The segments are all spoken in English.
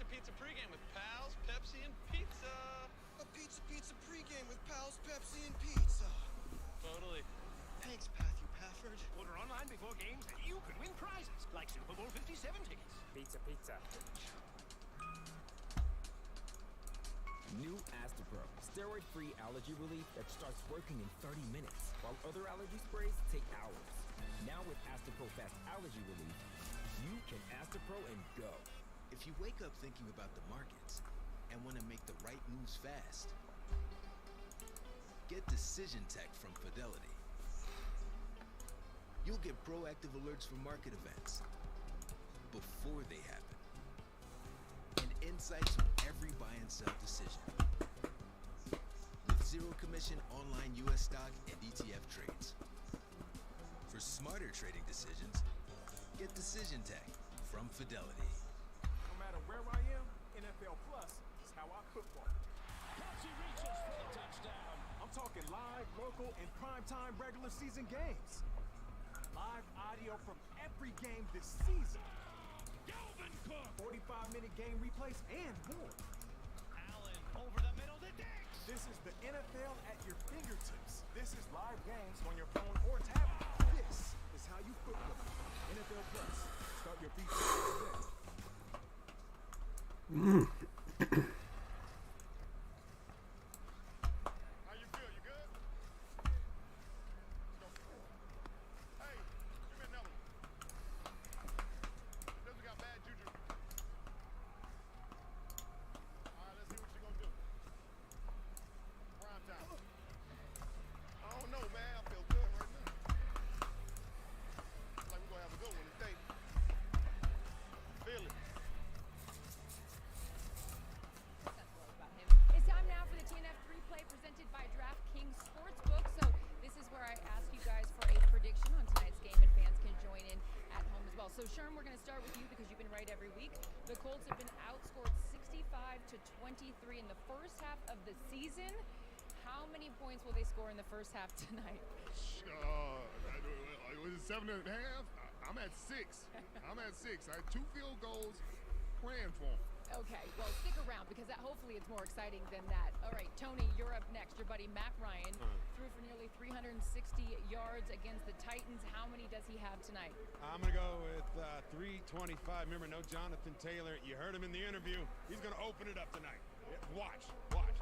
pizza pregame with pals, Pepsi, and pizza. A pizza pregame with pals, Pepsi, and pizza. Totally. Thanks, Matthew Pafford. Order online before games and you could win prizes like Super Bowl 57 tickets. Pizza. New Astapro, steroid-free allergy relief that starts working in 30 minutes, while other allergy sprays take hours. Now with Astapro Fast Allergy Relief, you can Astapro and go. If you wake up thinking about the markets and want to make the right moves fast, get Decision Tech from Fidelity. You'll get proactive alerts from market events before they happen, and insights on every buy and sell decision. With zero commission online US stock and ETF trades. For smarter trading decisions, get Decision Tech from Fidelity. No matter where I am, NFL Plus is how I football. Kelsey reaches for a touchdown. I'm talking live, local, and primetime regular season games. Live audio from every game this season. 45-minute game replays and more. Allen over the middle to Diggs. This is the NFL at your fingertips. This is live games on your phone or tablet. This is how you football. NFL Plus. Start your FIFA today. How you feel? You good? Hey, give me another one. This one got bad juju. All right, let's see what you're gonna do. Prime time. I don't know, man. I feel good right now. Looks like we're gonna have a good one today. Feel it. It's time now for the TNF 3-play presented by DraftKings Sportsbook. So this is where I ask you guys for a prediction on tonight's game, and fans can join in at home as well. So Sherm, we're going to start with you because you've been right every week. The Colts have been outscored 65-23 in the first half of the season. How many points will they score in the first half tonight? Was it 7.5? I'm at 6. I had 2 field goals. Praying for them. Okay, well, stick around because hopefully it's more exciting than that. All right, Tony, you're up next. Your buddy Matt Ryan threw for nearly 360 yards against the Titans. How many does he have tonight? I'm going to go with 325. Remember, no Jonathan Taylor. You heard him in the interview. He's going to open it up tonight. Watch.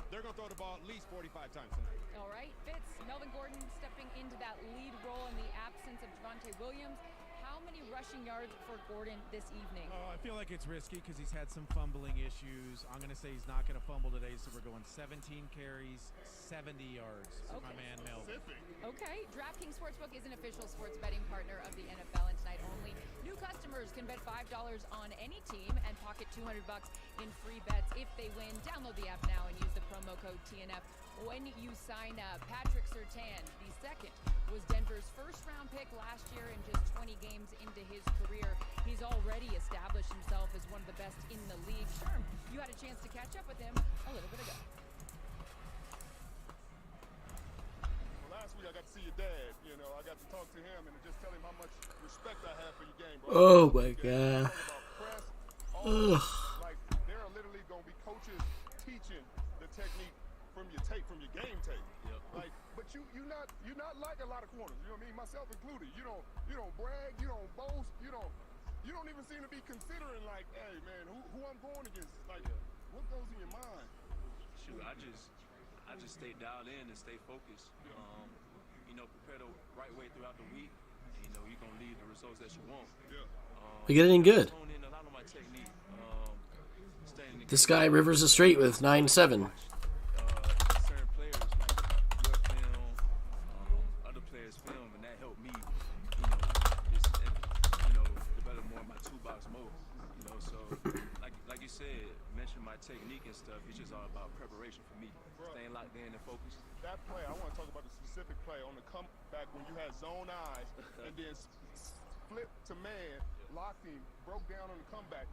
They're going to throw the ball at least 45 times tonight. All right, Fitz, Melvin Gordon stepping into that lead role in the absence of Javonte Williams. How many rushing yards for Gordon this evening? Oh, I feel like it's risky because he's had some fumbling issues. I'm going to say he's not going to fumble today, so we're going 17 carries, 70 yards for my man Melvin. Okay, DraftKings Sportsbook is an official sports betting partner of the NFL, and tonight only new customers can bet $5 on any team and pocket $200 in free bets if they win. Download the app now and use the promo code TNF when you sign up. Patrick Surtain, the second, was Denver's first-round pick last year, and just 20 games into his career, he's already established himself as one of the best in the league. Sherm, you had a chance to catch up with him a little bit ago. Well, last week I got to see your dad. I got to talk to him and just tell him how much respect I have for your game, bro. Oh my God. Like, there are literally going to be coaches teaching the technique from your game tape. Yep. Like, but you're not like a lot of corners. You know what I mean? Myself included. You don't brag. You don't boast. You don't even seem to be considering like, hey man, who I'm going against. Like, what goes in your mind? Shoot, I just stay dialed in and stay focused. Prepare the right way throughout the week. And, you're gonna lead the results that you want. We get anything good. Hone in a lot on my technique. This guy Rivers is straight with 9-7. Certain players like your film, other players' film, and that helped me, develop more of my toolbox mode. So like you said, mention my technique and stuff. It's just all about preparation for me, staying locked in and focused. That play, I want to talk about the specific play on the comeback when you had zone eyes and then split to man, locked him, broke down on the comeback.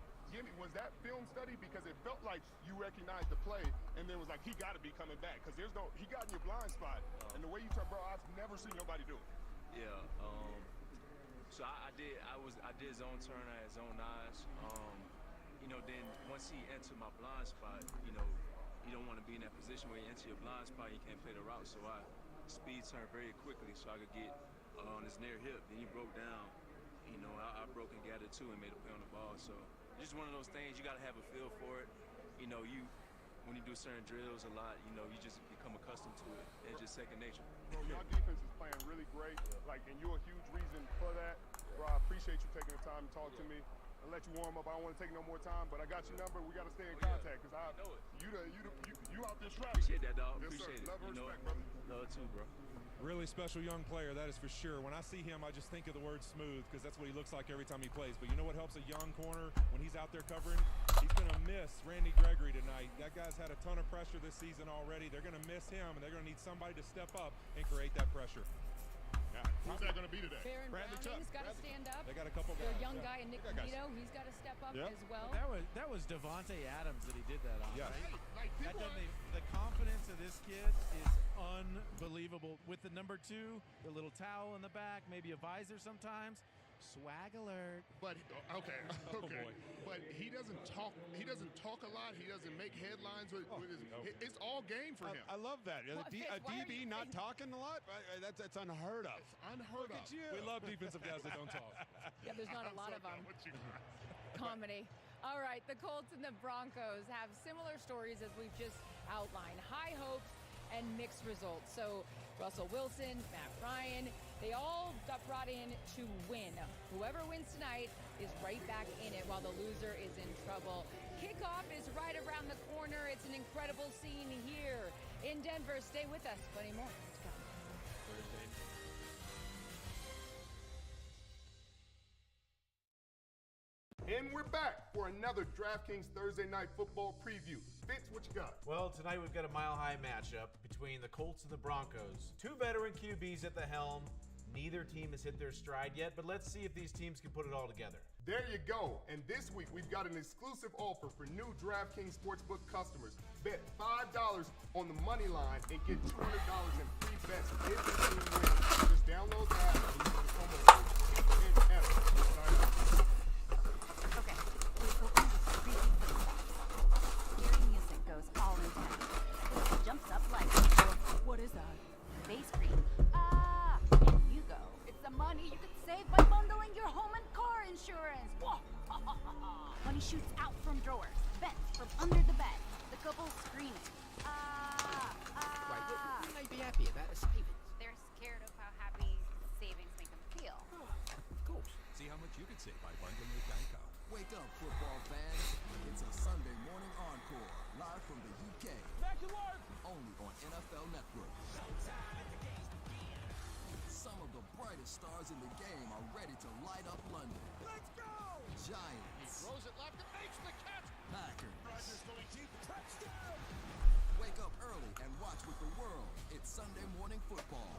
Was that film study? Because it felt like you recognized the play and then was like, he got to be coming back because he got in your blind spot. And the way you talk, bro, I've never seen nobody do it. Yeah. So I did zone turn, I had zone eyes. then once he entered my blind spot, you don't want to be in that position where you enter your blind spot, you can't play the route. So I speed turned very quickly so I could get on his near hip. Then he broke down. I broke and gathered too and made a play on the ball. So just one of those things, you got to have a feel for it. When you do certain drills a lot, you just become accustomed to it. It's just second nature. Bro, your defense is playing really great, and you're a huge reason for that. Bro, I appreciate you taking the time to talk to me. I'll let you warm up. I don't want to take no more time, but I got your number. We got to stay in contact because you out there strapping. Appreciate that, dog. Yes, Appreciate sir. it. Love and respect, brother. Love too, bro. Really special young player, that is for sure. When I see him, I just think of the word smooth because that's what he looks like every time he plays. But you know what helps a young corner when he's out there covering? He's going to miss Randy Gregory tonight. That guy's had a ton of pressure this season already. They're going to miss him, and they're going to need somebody to step up and create that pressure. Yeah. Who's that going to be today? Baron Browning's got to stand up. They got a couple guys. Their young guy, and Nick Benito, he's got to step up as well. That was Devontae Adams that he did that on. Yes. Right? The confidence of this kid is unbelievable. With the number 2, the little towel in the back, maybe a visor sometimes. Swag alert. But okay. But he doesn't talk. He doesn't talk a lot. He doesn't make headlines with his. It's all game for him. I love that. A DB not talking a lot. That's unheard of. It's unheard of. We love defensive guys that don't talk. Yeah, there's not a lot of them. Comedy. All right, the Colts and the Broncos have similar stories as we've just outlined. High hopes and mixed results. So Russell Wilson, Matt Ryan, they all got brought in to win. Whoever wins tonight is right back in it while the loser is in trouble. Kickoff is right around the corner. It's an incredible scene here in Denver. Stay with us. Plenty more to come. And we're back for another DraftKings Thursday Night Football preview. Fitz, what you got? Well, tonight we've got a mile-high matchup between the Colts and the Broncos. 2 veteran QBs at the helm. Neither team has hit their stride yet, but let's see if these teams can put it all together. There you go. And this week we've got an exclusive offer for new DraftKings Sportsbook customers. Bet $5 on the money line and get $200 in free bets if the team wins. Just download the app and use the promo code NF. Okay, we've opened the creepy thing. Scary music goes all in time. It jumps up like, what is that? Bass scream. Ah! And you go. It's the money you could save by bundling your home and car insurance. Whoa! Money shoots out from drawers, vents from under the bed. The couple screaming. Ah! Ah! Right, what might be happy about a savings? They're scared of how happy savings make them feel. Of course. See how much you can save by bundling with Geico. Wake up, football fans. It's a Sunday morning encore, live from the UK. Back to work! Only on NFL Network. Some of the brightest stars in the game are ready to light up London. Let's go! Giants. Throws it left and makes the catch. Packers. Rodgers going deep. Touchdown! Wake up early and watch with the world. It's Sunday morning football.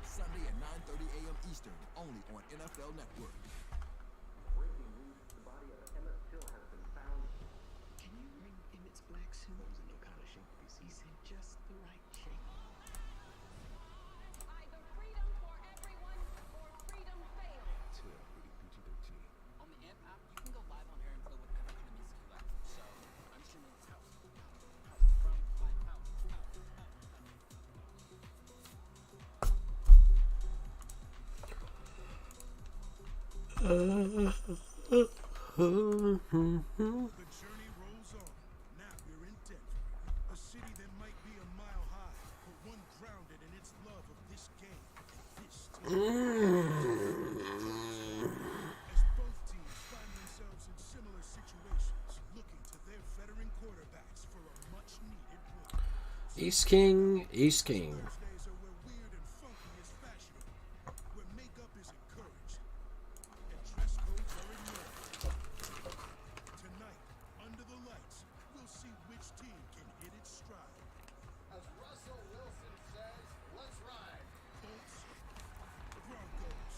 Sunday at 9:30 a.m. Eastern, only on NFL Network. Breaking news, the body of Emmett Till has been found. Can you bring Emmett's black suit? Those are no kind of shape. He's in just the right shape. Either freedom for everyone or freedom fails. Till rated PG-13. On the AMP app, you can go live on air and play whatever kind of music you like. So, I'm streaming house. From live house. The journey rolls on. Now we're in Denver, a city that might be a mile high, but one grounded in its love of this game, this team. As both teams find themselves in similar situations, looking to their veteran quarterbacks for a much-needed win. Ace King, Ace King. Thursdays are where weird and funky is fashionable, where makeup is encouraged, and dress codes are ignored. Tonight, under the lights, we'll see which team can hit its stride. As Russell Wilson says, let's ride. Colts, Broncos.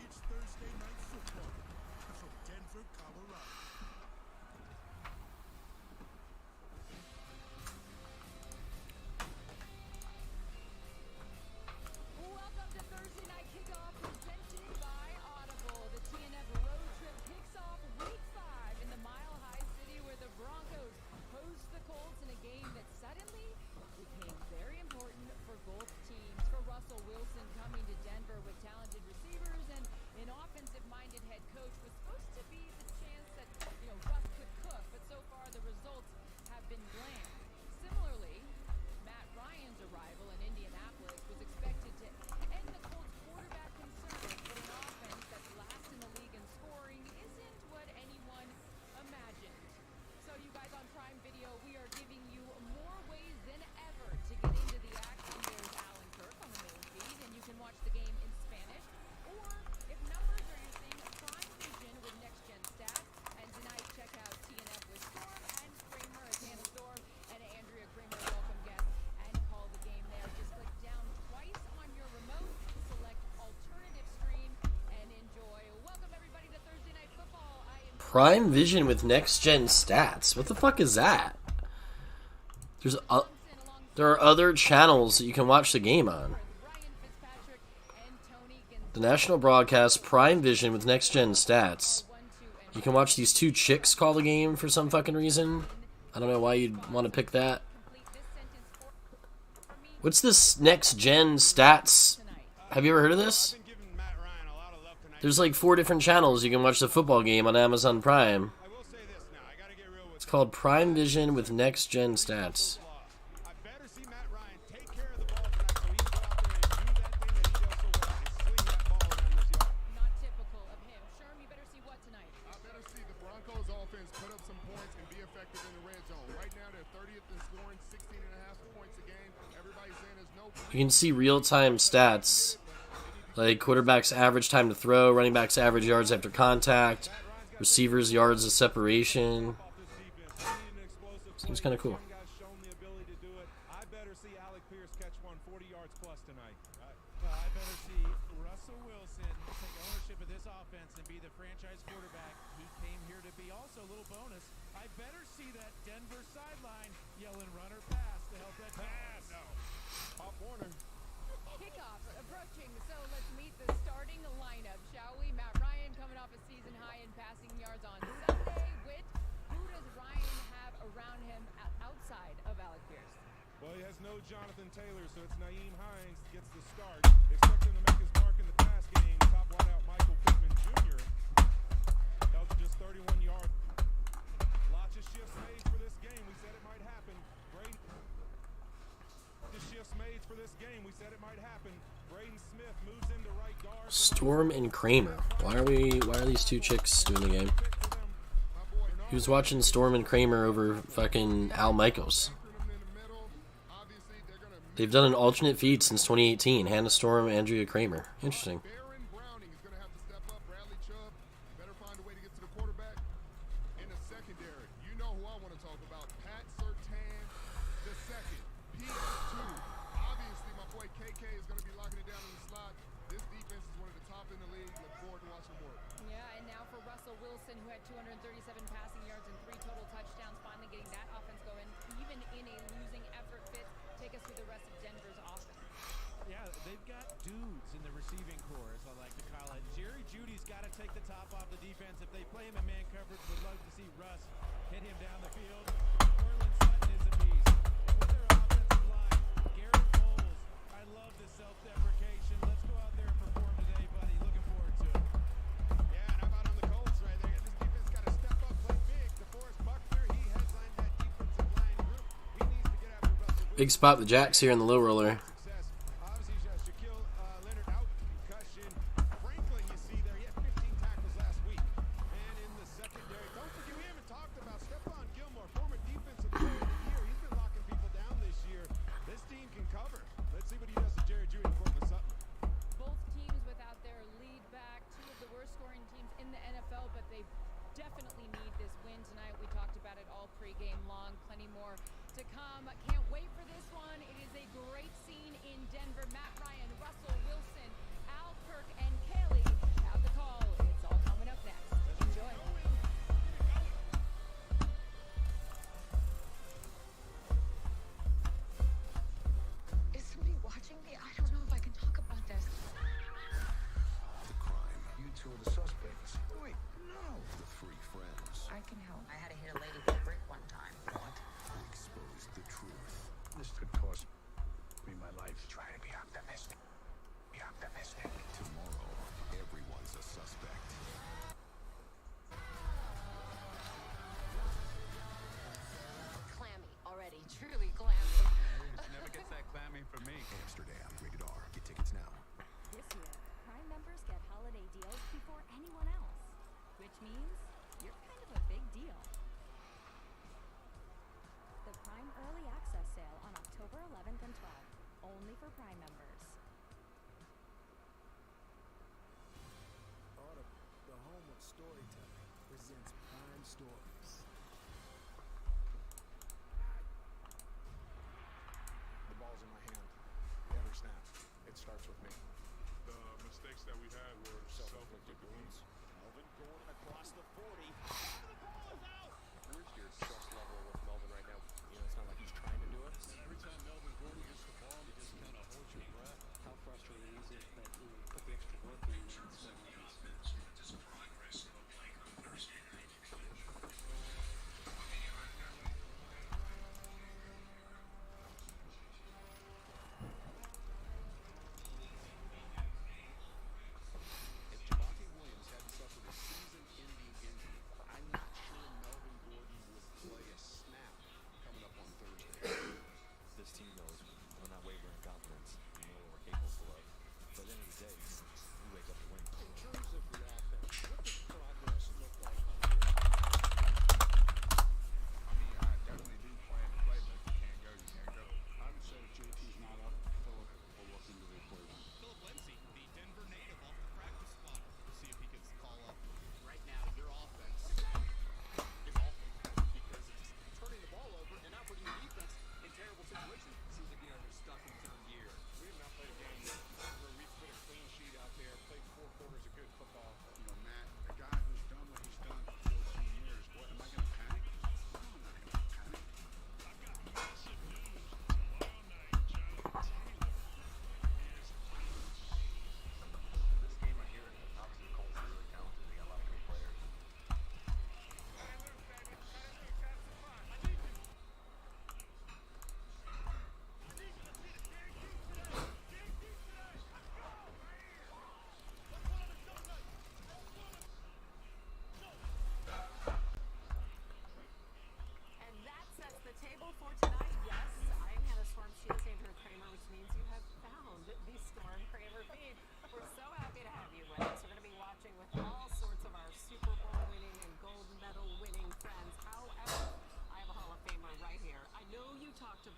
It's Thursday Night Football from Denver, Colorado. Prime Vision with next gen stats. What the fuck is that? There are other channels that you can watch the game on. The national broadcast, Prime Vision with next gen stats. You can watch these two chicks call the game for some fucking reason. I don't know why you'd want to pick that. What's this next gen stats? Have you ever heard of this? There's like 4 different channels you can watch the football game on Amazon Prime. It's called Prime Vision with next gen stats. You can see real-time stats, like quarterback's average time to throw, running back's average yards after contact, receivers' yards of separation. Seems kind of cool. I better see Alec Pierce catch one 40 yards plus tonight. I better see Russell Wilson take ownership of this offense and be the franchise quarterback he came here to be. Also, a little bonus, I better see that Denver sideline yelling runner pass to help that pass. No. Pop Warner. Kickoff approaching, so let's meet the starting lineup, shall we? Matt Ryan coming off a season high in passing yards on Sunday. Whit, who does Ryan have around him outside of Alec Pierce? Well, he has no Jonathan Taylor, so it's Nyheim Hines gets the start. Expect him to make his mark in the pass game. Top wideout Michael Pittman Jr. held to just 31 yards. Lots of shifts made for this game. We said it might happen. Great. The shifts made for this game. We said it might happen. Braden Smith moves into right guard. Storm and Kramer. Why are these two chicks doing the game? He was watching Storm and Kramer over fucking Al Michaels. They've done an alternate feed since 2018. Hannah Storm, Andrea Kramer. Interesting. Wilson, who had 237 passing yards and 3 total touchdowns, finally getting that offense going, even in a losing effort. Fit, take us through the rest of Denver's offense. Yeah, they've got dudes in the receiving corps, as I like to call it. Jerry Jeudy's got to take the top off the defense. If they play him in man coverage, would love to see Russ hit him down the field. Cortland Sutton is a beast. And with their offensive line, Garrett Bowles, I love the self-deprecation. Let's go out there and perform today, buddy. Looking forward to it. Yeah, and how about on the Colts right there? This defense got to step up, play big. DeForest Buckner, he headlined that defensive line group. He needs to get after Russell. Big spot the Jacks here in the low roller. Definitely need this win tonight. We talked about it all pregame long. Plenty more to come. Can't wait for this one. It is a great scene in Denver. Matt Ryan, Russell Wilson, Al Kirk, and Kaylee have the call. It's all coming up next. Enjoy. Is somebody watching me? I don't know if I can talk about this. The crime. You two are the suspects. Wait, no. The free friends. I can help. I had to hit a lady with a brick one time. What? Expose the truth. This could cost me my life. Try to be optimistic. Be optimistic. Tomorrow, everyone's a suspect. Clammy already. Truly clammy. It never gets that clammy for me. Amsterdam. Rated R. Get tickets now. This year, Prime members get holiday deals before anyone else, which means you're kind of a big deal. The Prime Early Access Sale on October 11th and 12th, only for Prime members. Autumn, the home of storytelling, presents Prime Stories. The ball's in my hand. Every snap. It starts with me. The mistakes that we had were self-inflicted wounds. Melvin going across the 40.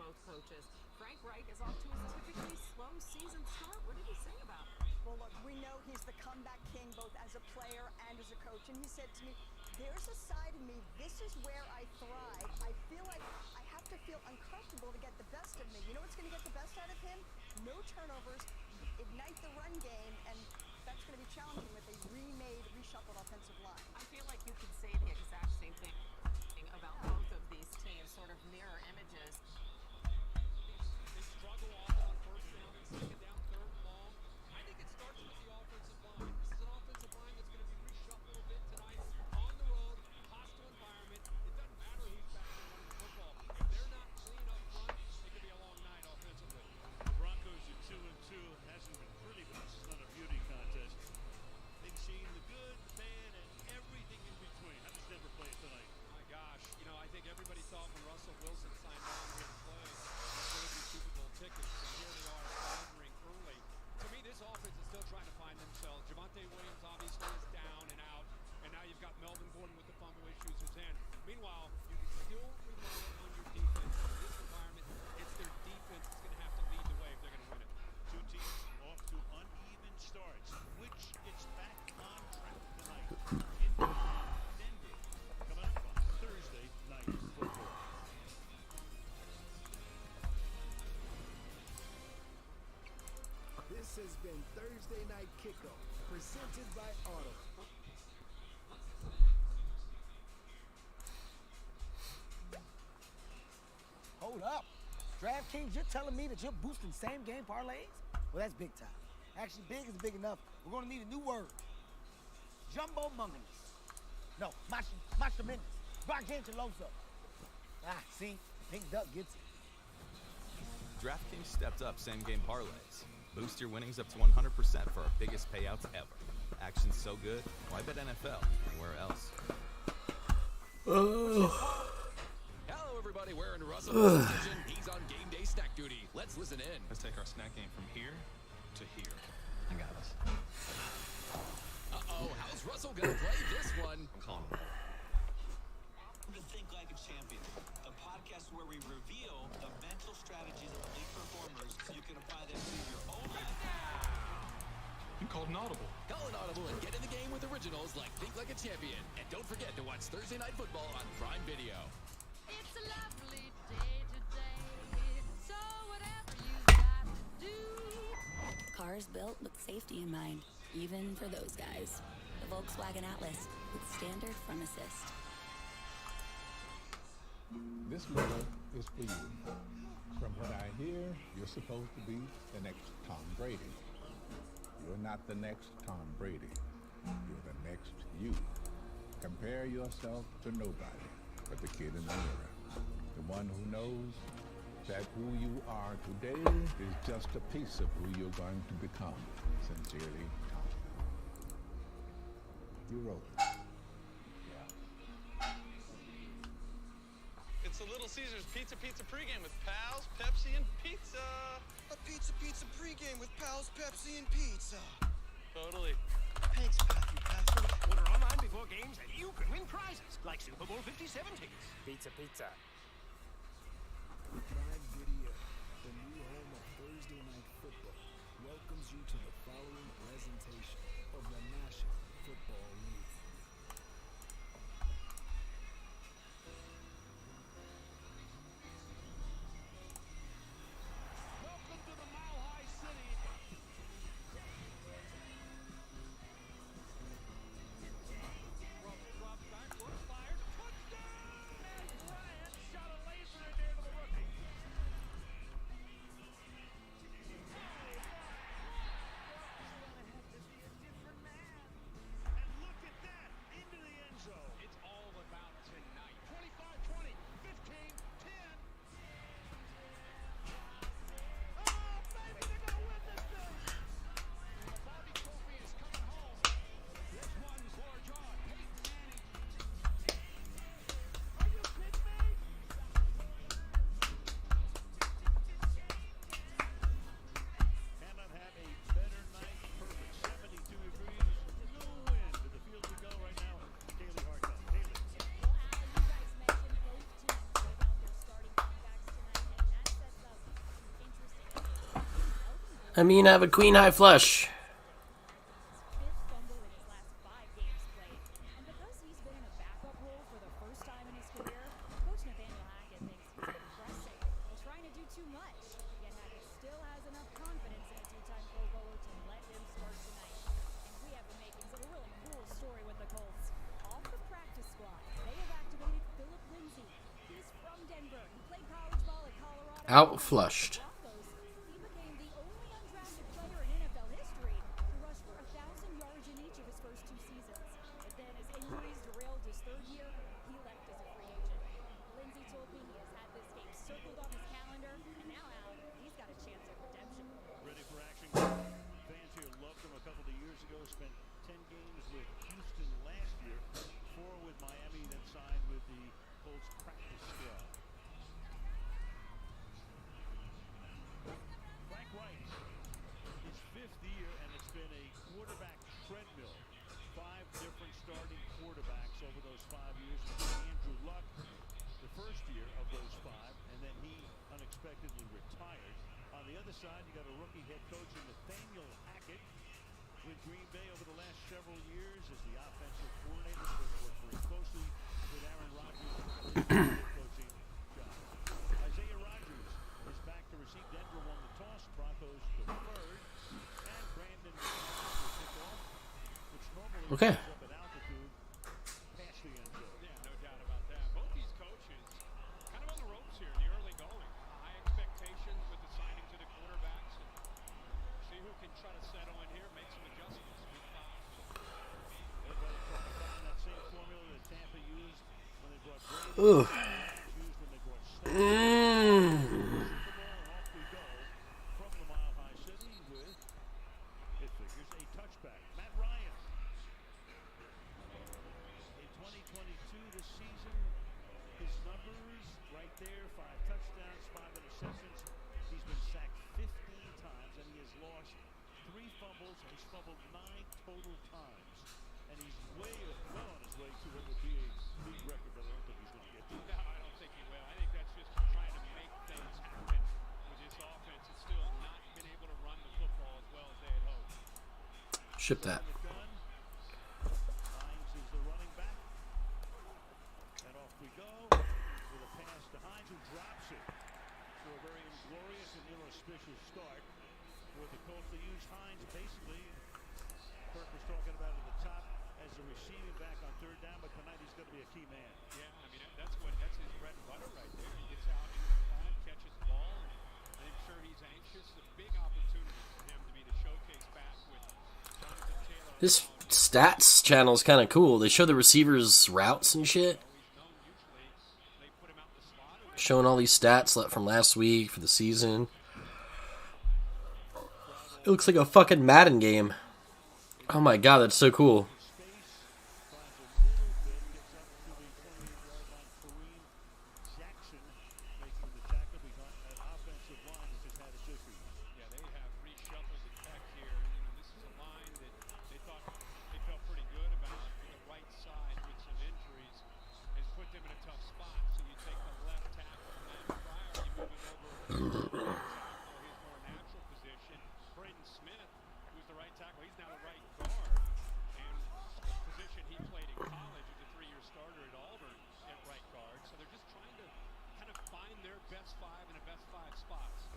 both coaches. Frank Reich is off to his typically slow season start. What did he say about it? Well, look, we know he's the comeback king both as a player and as a coach. And he said to me, there's a side of me, this is where I thrive. I feel like I have to feel uncomfortable to get the best of me. You know what's going to get the best out of him? No turnovers, ignite the run game, and that's going to be challenging with a remade, reshuffled offensive line. I feel like you could say the exact same thing about both of these teams, sort of mirror images. They struggle often on first down and second down, third and long. I think it starts with the offensive line. This is an offensive line that's going to be reshuffled a bit tonight. On the road, hostile environment. It doesn't matter who's back there running the football. If they're not clean up front, it could be a long night offensively. The Broncos are 2-2. Hasn't been pretty, but this is not a beauty contest. They've seen the good, the bad, and everything in between. How does Denver play it tonight? My gosh, you know, I think everybody thought when Russell Wilson signed on here to play, they're going to be Super Bowl tickets, and here they are floundering early. To me, this offense is still trying to find themselves. Javonte Williams obviously is down and out, and now you've got Melvin Gordon with the fumble issues in his hand. Meanwhile, you can still rely on your defense. In this environment, it's their defense that's going to have to lead the way if they're going to win it. Two teams off to uneven starts. Which gets back on track tonight? Indy and Denver. Coming up on Thursday Night Football. This has been Thursday Night Kickoff, presented by Auto. Hold up. DraftKings, you're telling me that you're boosting same-game parlays? Well, that's big time. Actually, big is big enough. We're going to need a new word. Jumbo munginous. No, tremendous. Gargantuloso. Ah, see? Pink Duck gets it. DraftKings stepped up same-game parlays. Boost your winnings up to 100% for our biggest payouts ever. Action's so good, why bet NFL anywhere else? Hello, everybody. We're in Russell's position. He's on game day snack duty. Let's listen in. Let's take our snack game from here to here. I got us. Uh-oh. How's Russell going to play this one? I'm calling him. To Think Like a Champion, a podcast where we reveal the mental strategies of elite performers so you can apply them to your own life. You called an audible. Call an audible and get in the game with originals like Think Like a Champion. And don't forget to watch Thursday Night Football on Prime Video. It's a lovely day today, so whatever you got to do. Cars built with safety in mind, even for those guys. The Volkswagen Atlas with standard front assist. This letter is for you. From what I hear, you're supposed to be the next Tom Brady. You're not the next Tom Brady. You're the next you. Compare yourself to nobody but the kid in the mirror. The one who knows that who you are today is just a piece of who you're going to become. Sincerely, Tom. You wrote it. It's a Little Caesars Pizza Pregame with Pals, Pepsi, and pizza. A pizza pregame with Pals, Pepsi, and pizza. Totally. Thanks, Matthew. Order online before games and you can win prizes like Super Bowl 57 tickets. Pizza. Prime Video, the new home of Thursday Night Football, welcomes you to the following presentation of the National Football League. Welcome to the Mile High City. Drop back, foot fired, touchdown! And Bryant shot a laser in there to the rookie. I mean, I have a queen high flush. Fifth fumble in his last 5 games played. And because he's been in a backup role for the first time in his career, Coach Nathaniel Hackett thinks he's progressing while trying to do too much. Yet Hackett still has enough confidence in a 2-time Pro Bowler to let him start tonight. And we have the makings of a really cool story with the Colts. Off the practice squad, they have activated Philip Lindsay. He's from Denver. He played college ball at Colorado. Out flushed. He became the only undrafted player in NFL history to rush for 1,000 yards in each of his first 2 seasons. But then as injuries derailed his 3rd year, he left as a free agent. Lindsay told me he has had this game circled on his calendar, and now out, he's got a chance at redemption. Ready for action. Fans here loved him a couple of years ago. Spent 10 games with Houston last year, 4 with Miami, then signed with the Colts practice squad. Frank Wright, his 5th year, and it's been a quarterback treadmill. 5 different starting quarterbacks over those 5 years. Andrew Luck, the first year of those 5, and then he unexpectedly retired. On the other side, you got a rookie head coach in Nathaniel Hackett with Green Bay over the last several years as the offensive coordinator. Worked very closely with Aaron Rodgers coaching job. Isaiah Rodgers is back to receive. Denver won the toss. Broncos deferred. And Brandon will kick off, which normally Okay. goes up at altitude past the end zone. Yeah, no doubt about that. Both these coaches kind of on the ropes here in the early going. High expectations with the signings of the quarterbacks. And see who can try to settle in here, make some adjustments. Everybody trying to find that same formula that Tampa used when they brought Brady. Ooh. Used when they brought Stetson. Off we go from the Mile High City with, it figures, a touchback. Matt Ryan. In 2022 this season, his numbers right there, 5 touchdowns, 5 interceptions. He's been sacked 15 times, and he has lost 3 fumbles, and he's fumbled 9 total times. And he's well on his way to what would be a league record, but I don't think he's going to get to it. No, I don't think he will. I think that's just trying to make things happen with this offense. It's still not been able to run the football as well as they had hoped. Ship that. Hines is the running back. And off we go with a pass to Hines, who drops it. So a very inglorious and inauspicious start for the Colts. They use Hines basically, Kirk was talking about at the top, as a receiving back on 3rd down, but tonight he's going to be a key man. Yeah, I mean, that's his bread and butter right there. He gets out into the front, catches the ball, and I'm sure he's anxious. A big opportunity for him to be the showcase back with Jonathan Taylor. This stats channel is kind of cool. They show the receivers' routes and shit. Showing all these stats from last week for the season. It looks like a fucking Madden game. Oh my god, that's so cool.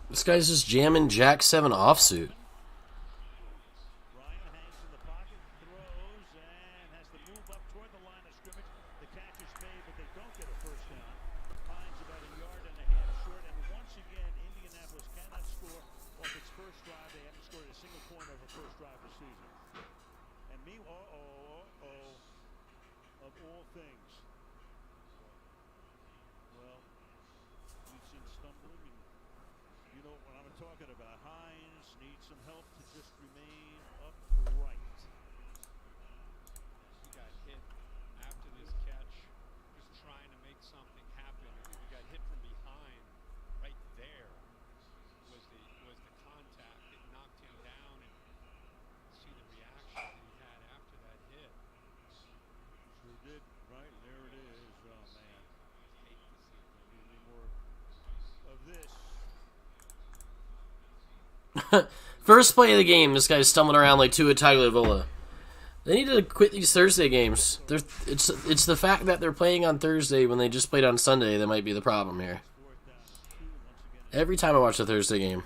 This guy's just jamming Jack 7 offsuit. Ryan hangs in the pocket, throws, and has to move up toward the line of scrimmage. The catch is made, but they don't get a first down. Hines about a yard and a half short, and once again, Indianapolis cannot score off its first drive. They haven't scored a single point over first drive this season. And me, of all things, well, we've seen stumbling, and you know what I'm talking about. Hines needs some help to just remain upright. He got hit after this catch, just trying to make something happen. He got hit from behind. Right there was the contact that knocked him down, and see the reaction that he had after that hit. Sure did. Right, there it is. Oh man, hate to see it. Any more of this? First play of the game, this guy's stumbling around like Tua Tagovailoa. They need to quit these Thursday games. It's the fact that they're playing on Thursday when they just played on Sunday that might be the problem here. Every time I watch a Thursday game.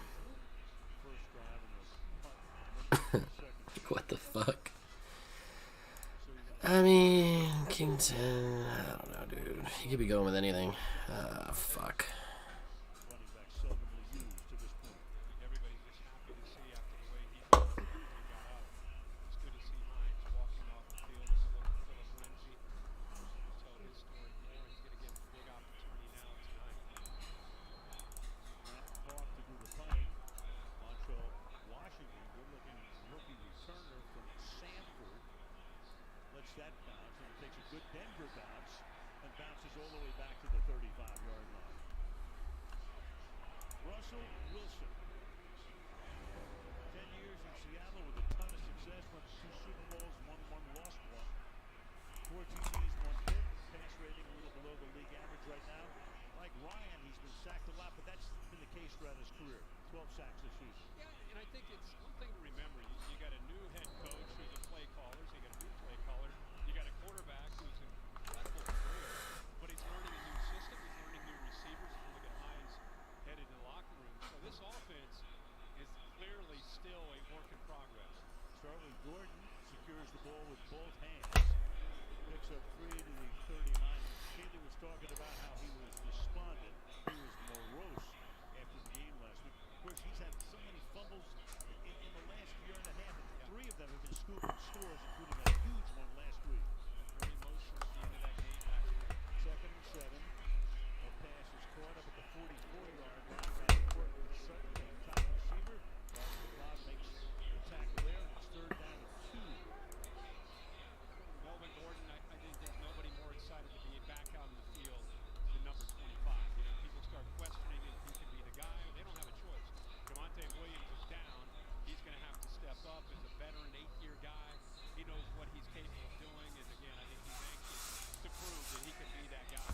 What the fuck? I mean, King 10, I don't know, dude. He could be going with anything. Fuck. That bounce, and it takes a good Denver bounce and bounces all the way back to the 35-yard line. Russell Wilson, 10 years in Seattle with a ton of success, won 2 Super Bowls, won 1, lost 1. 4 TDs, 1 pick, pass rating a little below the league average right now. Like Ryan, he's been sacked a lot, but that's been the case throughout his career. 12 sacks this season. Yeah, and I think it's one thing to remember. You got a new head coach who's a play caller, so you got a new play caller. You got a quarterback who's an incredible career, but he's learning a new system. He's learning new receivers. You look at Hines headed to the locker room. So this offense is clearly still a work in progress. Charlie Gordon secures the ball with both hands. Picks up 3 to the 39. Kaylee was talking about how he was despondent. He was morose after the game last week. Of course, he's had so many fumbles in the last year and a half, and 3 of them have been scooping scores, including a huge one last week. Very emotional at the end of that game last week. 2nd and 7. A pass is caught up at the 44-yard line. Back and forth with Sutton, the top receiver. Bob makes the tackle there, and it's 3rd down and 2. Melvin Gordon, I think there's nobody more excited to be back out in the field than number 25. You know, people start questioning if he can be the guy. They don't have a choice. Javonte Williams is down. He's going to have to step up as a veteran 8-year guy. He knows what he's capable of doing, and again, I think he's anxious to prove that he can be that guy.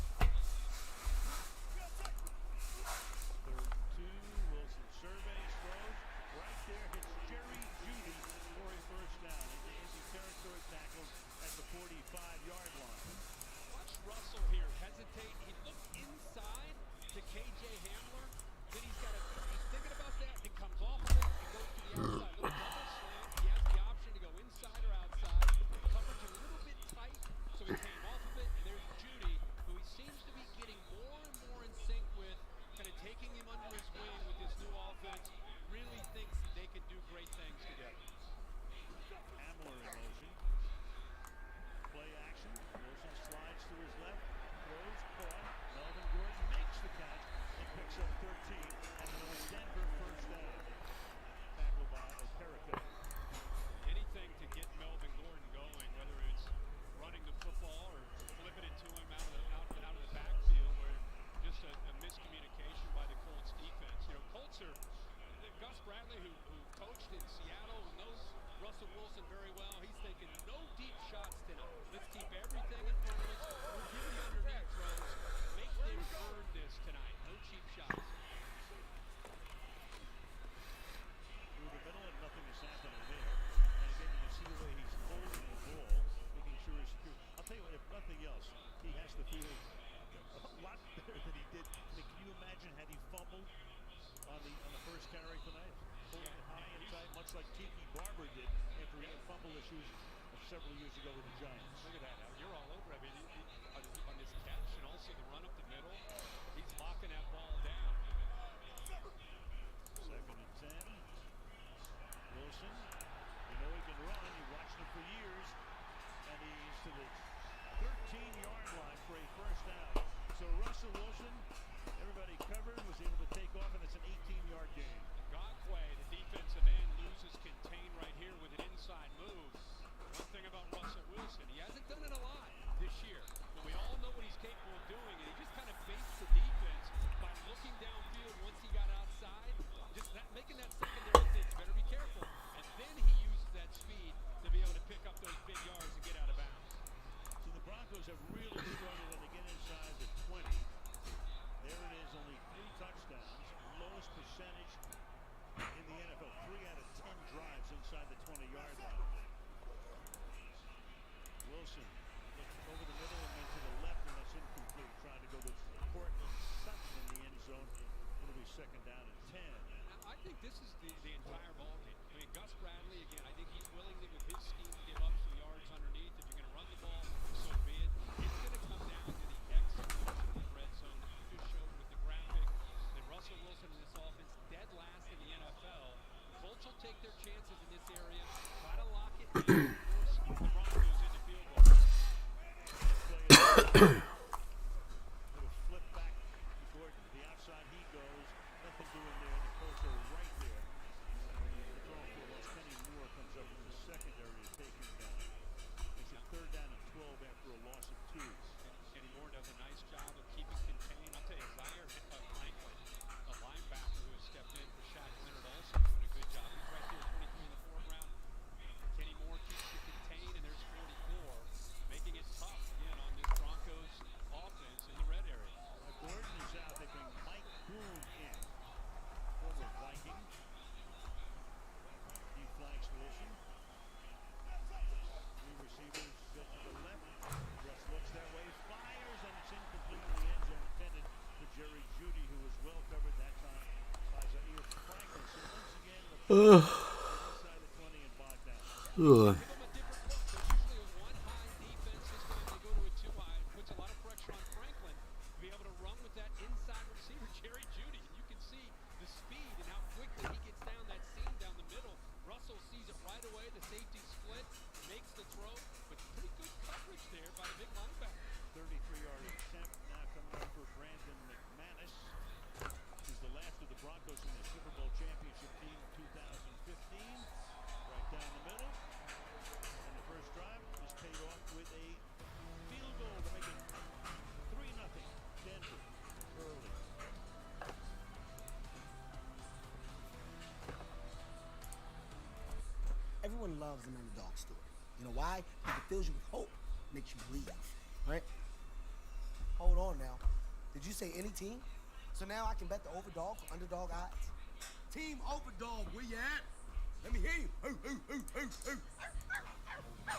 3rd and 2. Wilson surveys, throws. Right there, hits Jerry Jeudy for a 1st down. Into empty territory, tackles at the 45-yard line. Watch Russell here hesitate. He looks inside to KJ Hamler. Then he's thinking about that and comes off of it and goes to the outside. Little double slant. He has the option to go inside or outside. Coverage a little bit tight, so he came off of it. And there's Jeudy, who he seems to be getting more and more in sync with, kind of taking him under his wing with this new offense. Really thinks they could do great things together. Hamler in motion. Play action. Wilson slides to his left. Throws, caught. Melvin Gordon makes the catch and picks up 13. And the Denver 1st down. Tackled by Perico. Anything to get Melvin Gordon going, whether it's running the football or flipping it to him out of the backfield, where just a miscommunication by the Colts defense. You know, Colts are Gus Bradley, who coached in Seattle, who knows Russell Wilson very well. He's thinking no deep shots tonight. Let's keep everything in front of us. We'll give you underneath throws. Make them earn this tonight. No cheap shots. Through the middle, and nothing is happening there. And again, you can see the way he's holding the ball, making sure he's secure. I'll tell you what, if nothing else, he has the field a lot better than he did. Can you imagine had he fumbled on the first carry tonight? Holding it high and tight, much like Tiki Barber did after he had fumble issues several years ago with the Giants. Look at that. Now, you're all over. I mean, on this catch and also the run up the middle, he's locking that ball down. 2nd and 10. Wilson, you know he can run. You've watched him for years. And he's to the 13-yard line for a 1st down. So Russell Wilson, everybody covered, was able to take off, and it's an 18-yard gain. Gakwe, the defensive end, loses contain right here with an inside move. One thing about Russell Wilson, he hasn't done it a lot this year, but we all know what he's capable of doing, and he just kind of faced the defense by looking downfield once he got outside, just making that secondary pitch, better be careful, and then he uses that speed to be able to pick up those big yards and get out of bounds. So the Broncos have really struggled when they get inside the 20. There it is, only 3 touchdowns, lowest percentage in the NFL. think this is the entire ballgame. I mean, Gus Bradley, again, I think he's willingly with his scheme to give up some yards underneath. If you're going to run the ball, so be it. It's going to come down to the execution in the red zone. You just showed with the graphic that Russell Wilson in this offense, dead last in the NFL. The Colts will take their chances in this area, try to lock it down, force the Broncos into field goal. Little flip back to Gordon. To the outside he goes. Nothing doing there. The Colts are right there. The throw for once Kenny Moore comes up from the secondary to take him down. It's a 3rd down and 12 after a loss of 2. Kenny Moore does a nice job of keeping contained. I'll tell you, Zaire Franklin, a linebacker who has stepped in for Shaq Leonard, also doing a good job. He's right there, 23 in the foreground. Kenny Moore keeps it contained, and there's 44, making it tough again on this Broncos offense in the red area. Gordon is out. They bring Mike Boone in, former Viking. He flanks Wilson. 3 receivers set to the left. Russ looks that way, fires, and it's incomplete in the end zone, intended for Jerry Jeudy, who was well covered that time by Zaire Franklin. So once again, the inside the 20 and bogged down. Give them a different look. There's usually a 1-high defense. This time they go to a 2-high. It puts a lot of pressure on Franklin to be able to run with that inside receiver, Jerry Jeudy. And you can see the speed and how quickly he gets down that seam down the middle. Russell sees it right away. The safety split, makes the throw, but pretty good coverage there by the big linebacker. 33-yard attempt now coming up for Brandon McManus. He's the last of the Broncos in the Super Bowl championship team in 2015. Right down the middle. And the first drive is paid off with a field goal to make it 3-0 Denver early. Everyone loves an underdog story. You know why? Because it fills you with hope, makes you believe, right? Hold on now. Did you say any team? So now I can bet the overdog for underdog odds? Team Overdog, where you at? Let me hear you.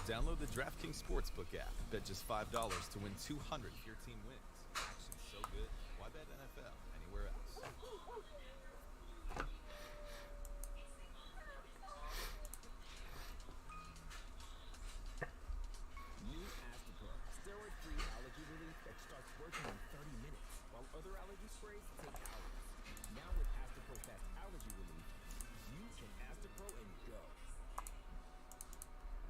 Download the DraftKings Sportsbook app. Bet just $5 to win $200 if your team wins. Action's so good, why bet NFL anywhere else? New Astapro, steroid-free allergy relief that starts working in 30 minutes, while other allergy sprays take hours. Now with Astapro Fast Allergy Relief, you can Astapro and go.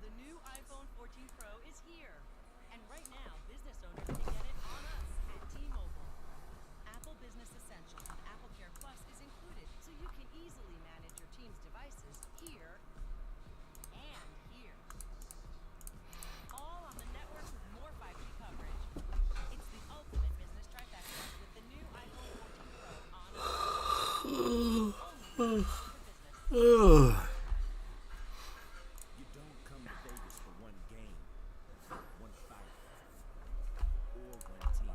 The new iPhone 14 Pro is here. And right now, business owners can get it on us at T-Mobile. Apple Business Essentials with Apple Care Plus is included, so you can easily manage your team's devices here and here. All on the network with more 5G coverage. It's the ultimate business trifecta with the new iPhone 14 Pro on You don't come to Vegas for one game, one fight, or one team.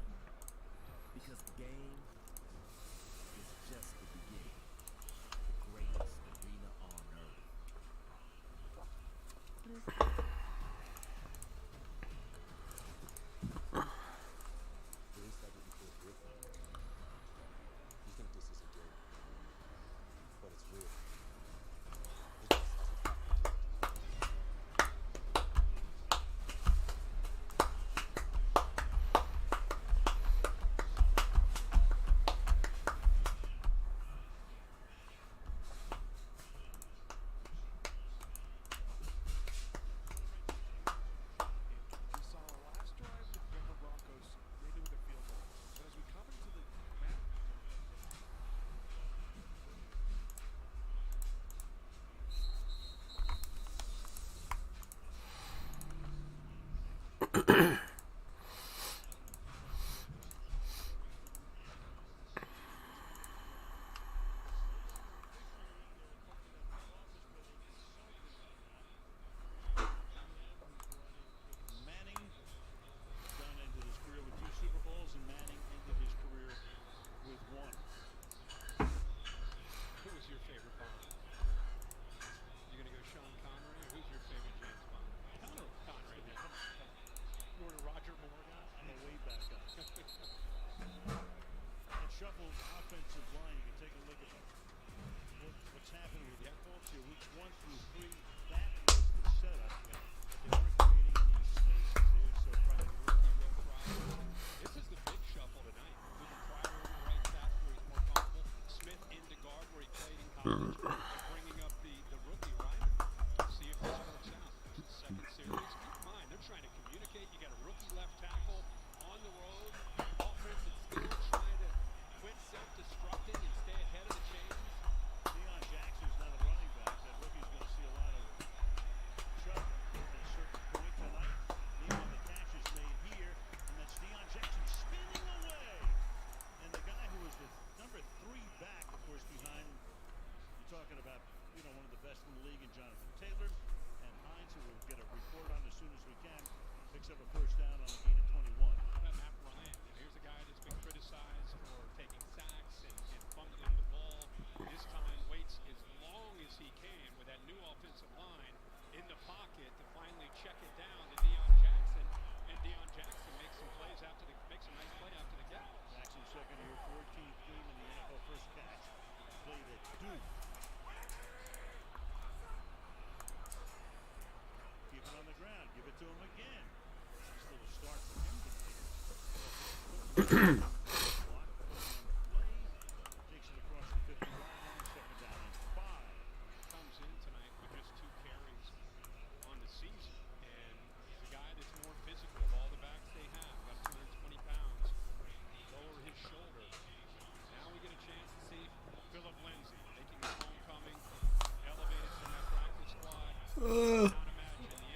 Because the game is just the beginning. The greatest arena on earth. You think this is a joke, but it's real. We saw last drive the Denver Broncos ended with a field goal. But as we come into the map, Manning gone into his career with 2 Super Bowls, and Manning ended his career with 1. Who was your favorite Bond? You going to go Sean Connery, or who's your favorite James Bond? Connery. Yeah. More to bringing up the rookie, right? See if this works out. This is the second series. Keep in mind, they're trying to communicate. You got a rookie left tackle on the road. Offense is still trying to quit self-destructing and stay ahead of the chains. Deion Jackson's not a running back. That rookie's going to see a lot of trouble at a certain point tonight. Even the catch is made here, and that's Deion Jackson spinning away. And the guy who was the number 3 back, of course, behind, you're talking about, one of the best in the league, and Jonathan Taylor and Hines, who we'll get a report on as soon as we can, picks up a first down on a gain of 21. Matt Ryan, here's a guy that's been criticized for taking sacks and fumbling the ball. This time waits as long as he can with that new offensive line in the pocket to finally check it down to Deion Jackson. And Deion Jackson makes some plays makes a nice play after the catch. Jackson's second year, 14th game in the NFL, first catch played at Duke. Keep it on the ground, give it to him again. Still a start for him tonight. Takes it across the 50-yard line, second down and 5. Comes in tonight with just 2 carries on the season, and he's a guy that's more physical of all the backs they have. About 220 pounds. Lower his shoulder. Now we get a chance to see Philip Lindsay making his homecoming, elevated from that practice squad.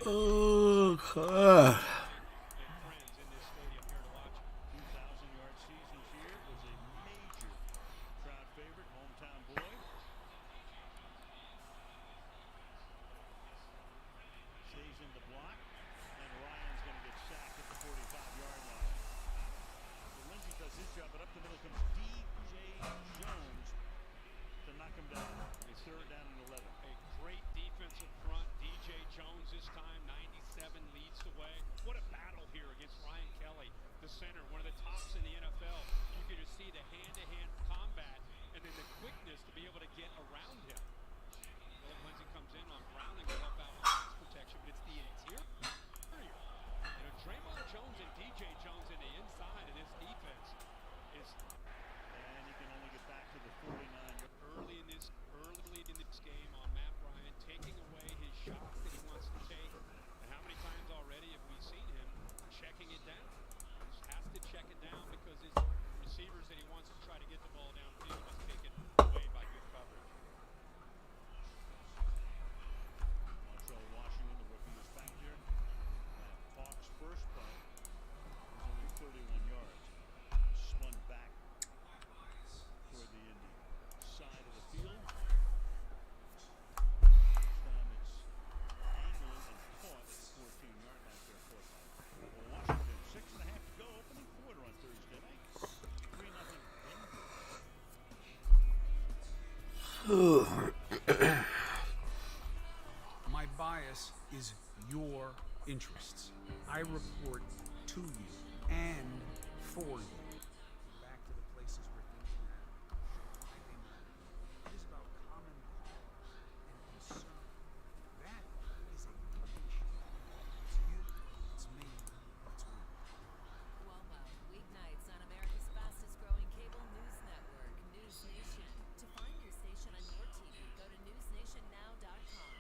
Oh, God. Friends in this stadium here to watch 2,000-yard seasons here. Was a major crowd favorite, hometown boy. Stays in the block, and Ryan's going to get sacked at the 45-yard line. So Lindsey does his job, but up the middle comes D.J. Jones to knock him down. It's third down and 11. A great defensive front. D.J. Jones this time, 97 leads the way. What a battle here against Ryan Kelly, the center, one of the tops in the NFL. You can just see the hand-to-hand combat and then the quickness to be able to get around him. Philip Lindsay comes in on Browning to help out with pass protection, but it's the interior. Draymond Jones and D.J. Jones in the inside of this defense is... And he can only get back to the 49. Early in this game on Matt Ryan, taking away his shots that he wants to take. And how many times already have we seen him checking it down? He has to check it down because his receivers that he wants to try to get the ball downfield is taken away by good coverage. Marshall Washington, the rookie, is back there. Hawks' first punt was only 31 yards. Spun back toward the Indian side of the field. This time it's angled and caught at the 14-yard line there. Well, Washington, 6.5 to go, opening quarter on Thursday night. 3-0 Denver. My bias is your interests. I report to you and for you. Back to the places where things matter. Why they matter. It is about common cause and concern. That is a nation. It's you, it's me, it's we. Cuomo, weeknights on America's fastest growing cable news network, News Nation. To find your station on your TV, go to newsnationnow.com.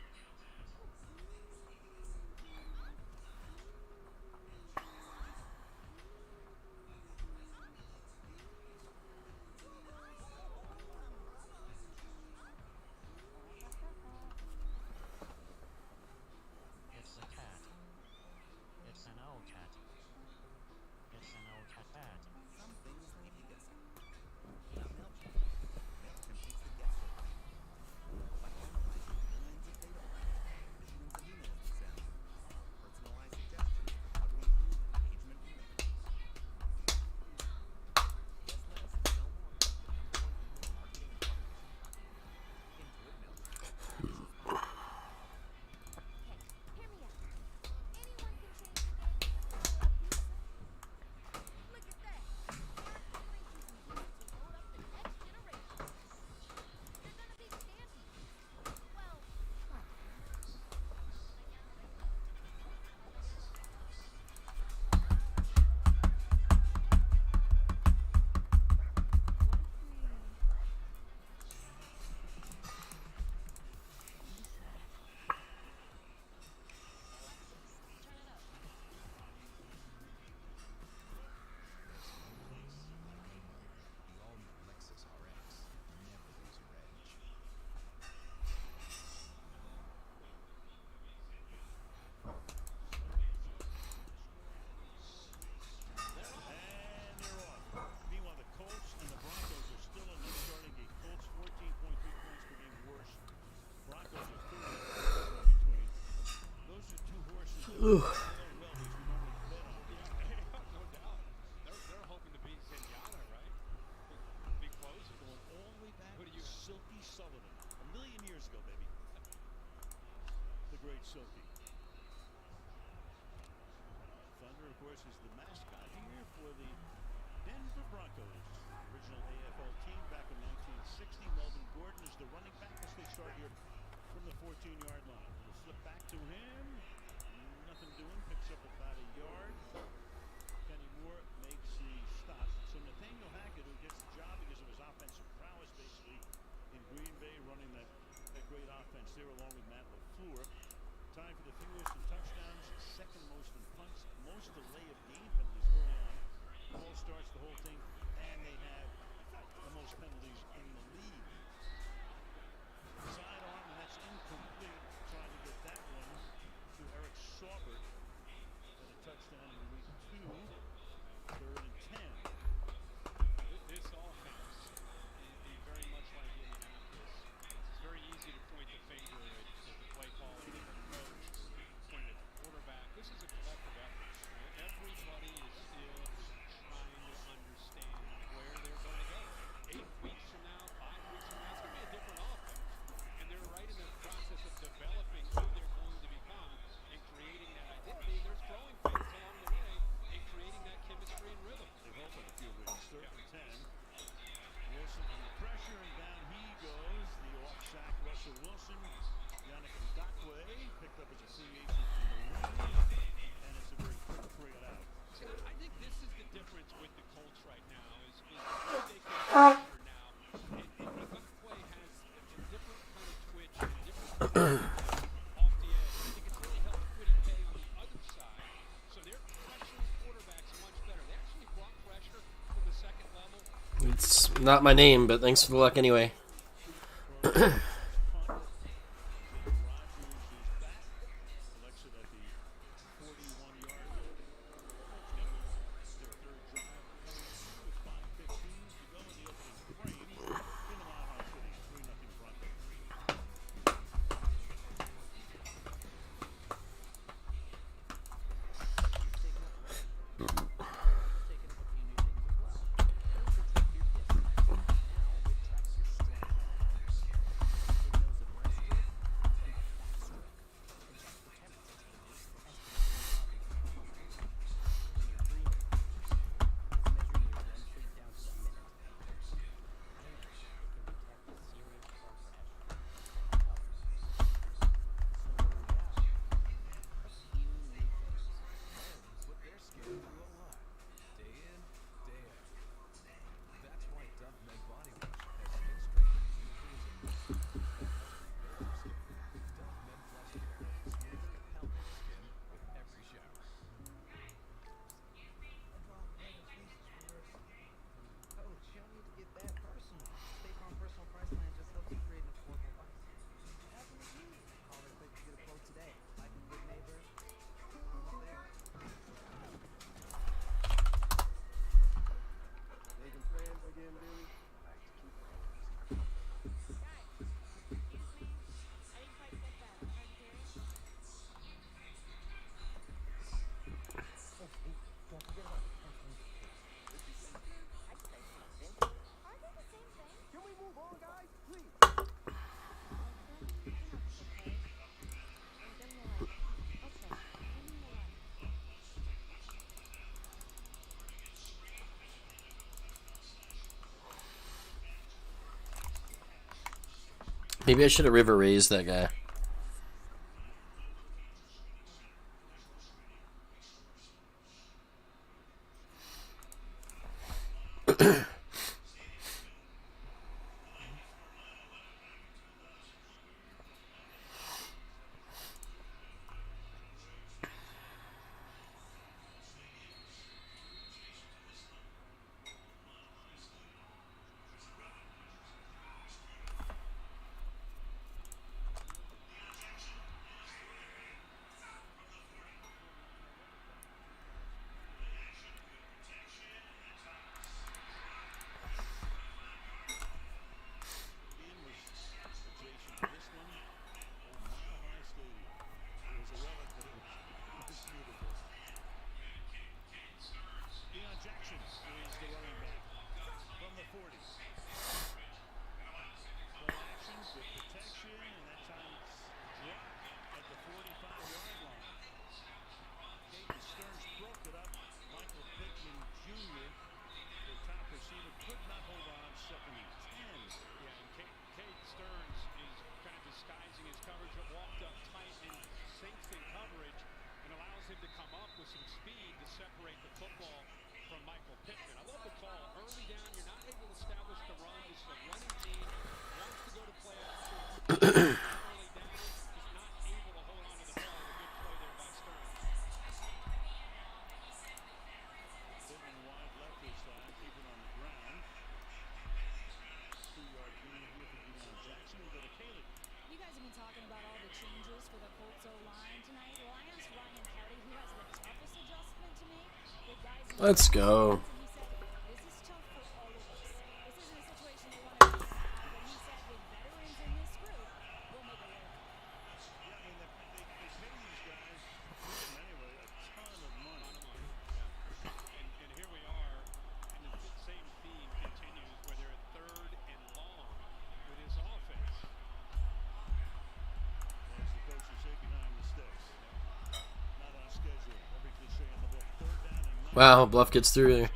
course, is the mascot here for the Denver Broncos. Original AFL team back in 1960. Melvin Gordon is the running back as they start here from the 14-yard line. We'll flip back to him. Nothing doing. Picks up about a yard. Kenny Moore makes the stop. So Nathaniel Hackett, who gets the job because of his offensive prowess, basically, in Green Bay, running that great offense there along with Matt LaFleur. Time for the fewest in touchdowns, second most in punts, most delay of game penalties early on. Ball starts the whole thing, and they have the most penalties in the league. Sidearm, and that's incomplete. Trying to get that one to Eric Saubert. And a touchdown in week 2, 3rd and 10. This offense is very much like Indianapolis. It's very easy to point the finger at the play calling and the coach, point at the quarterback. This is a collective effort. Everybody is still trying to understand where they're going to go. 8 weeks from now, 5 weeks from now, it's going to be a different offense. And they're right in the process of developing who they're going to become and creating that identity. And there's growing pains along the way in creating that chemistry and rhythm. They've opened a few weeks, 3rd and 10. Wilson under pressure, and down he goes. The off sack, Russell Wilson. Yannick Ngakoue picked up as a free agent from the league, and it's a very quick 3 and out. I think this is the difference with the Colts right now is they can now. And Ngakoue has a different kind of twitch and a different kind of off the edge. I think it's really helped Quiddy Pay on the other side. So they're pressuring quarterbacks much better. They actually brought pressure from the second level. It's not my name, but thanks for the luck anyway. Maybe I should have river raised that guy. Let's go. Wow, Bluff gets through there.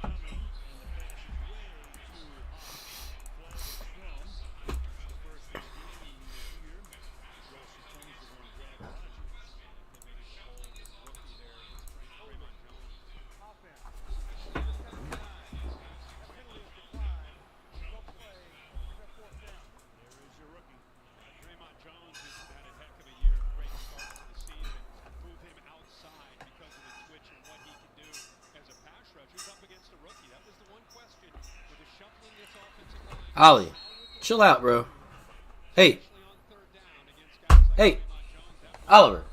Ollie, chill out, bro. Hey. Hey. Oliver.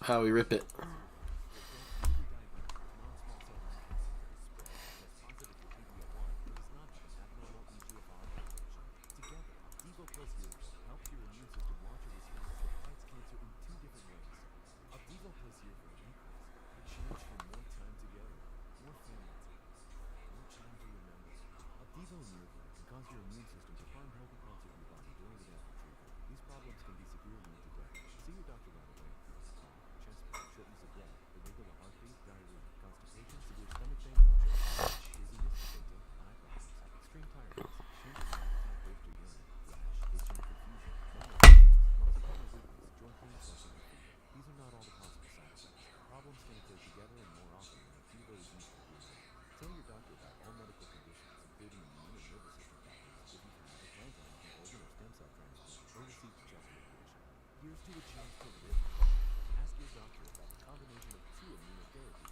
How we rip it. Here's to a chance to live. Ask your doctor about the combination of 2 immunotherapies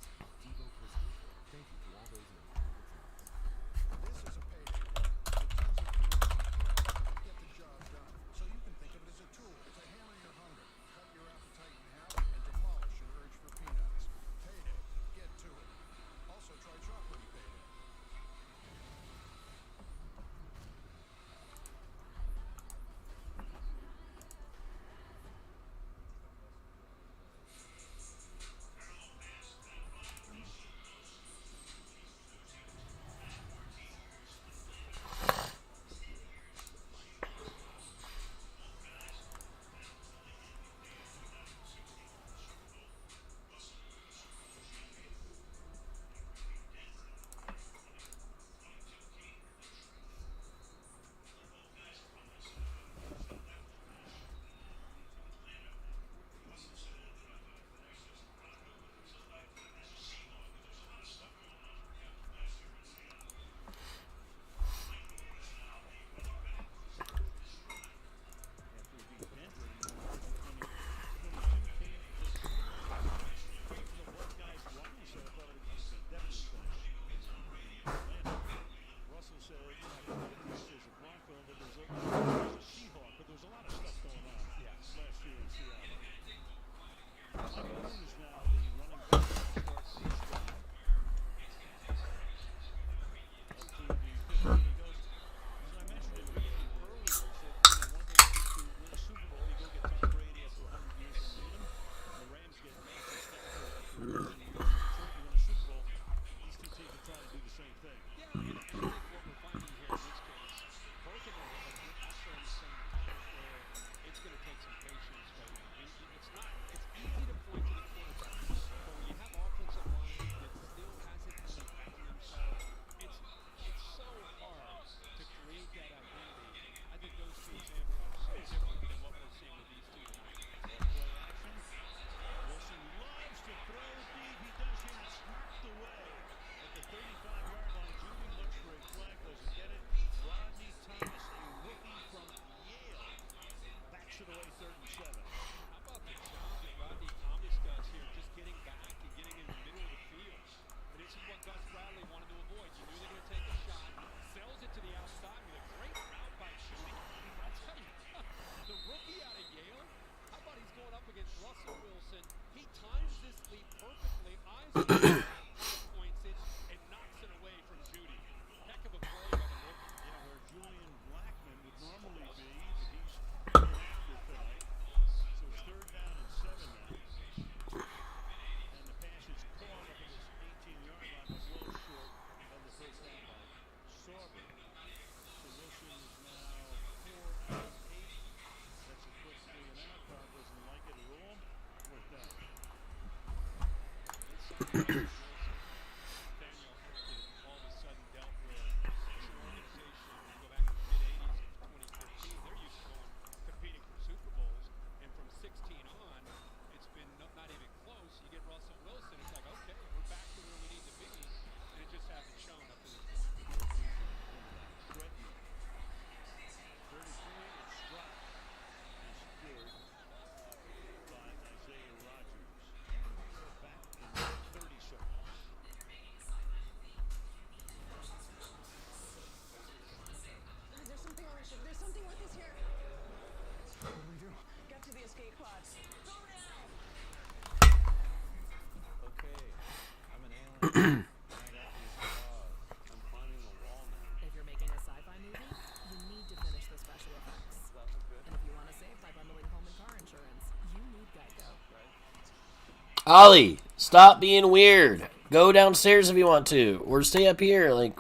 Ollie, stop being weird. Go downstairs if you want to, or stay up here. Like,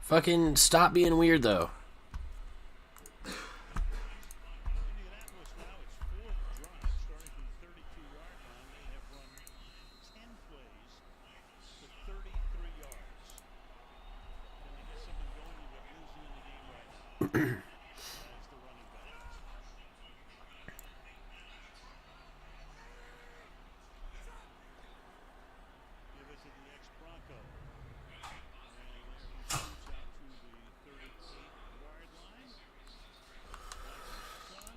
fucking stop being weird, though. Indianapolis now, its fourth drive, starting from the 32-yard line. They have run 10 plays for 33 yards. Can they get something going? You've got Lindsay in the game right now. As the running back. Give it to the ex-Bronco. And there he shoots out to the 38-yard line. Son.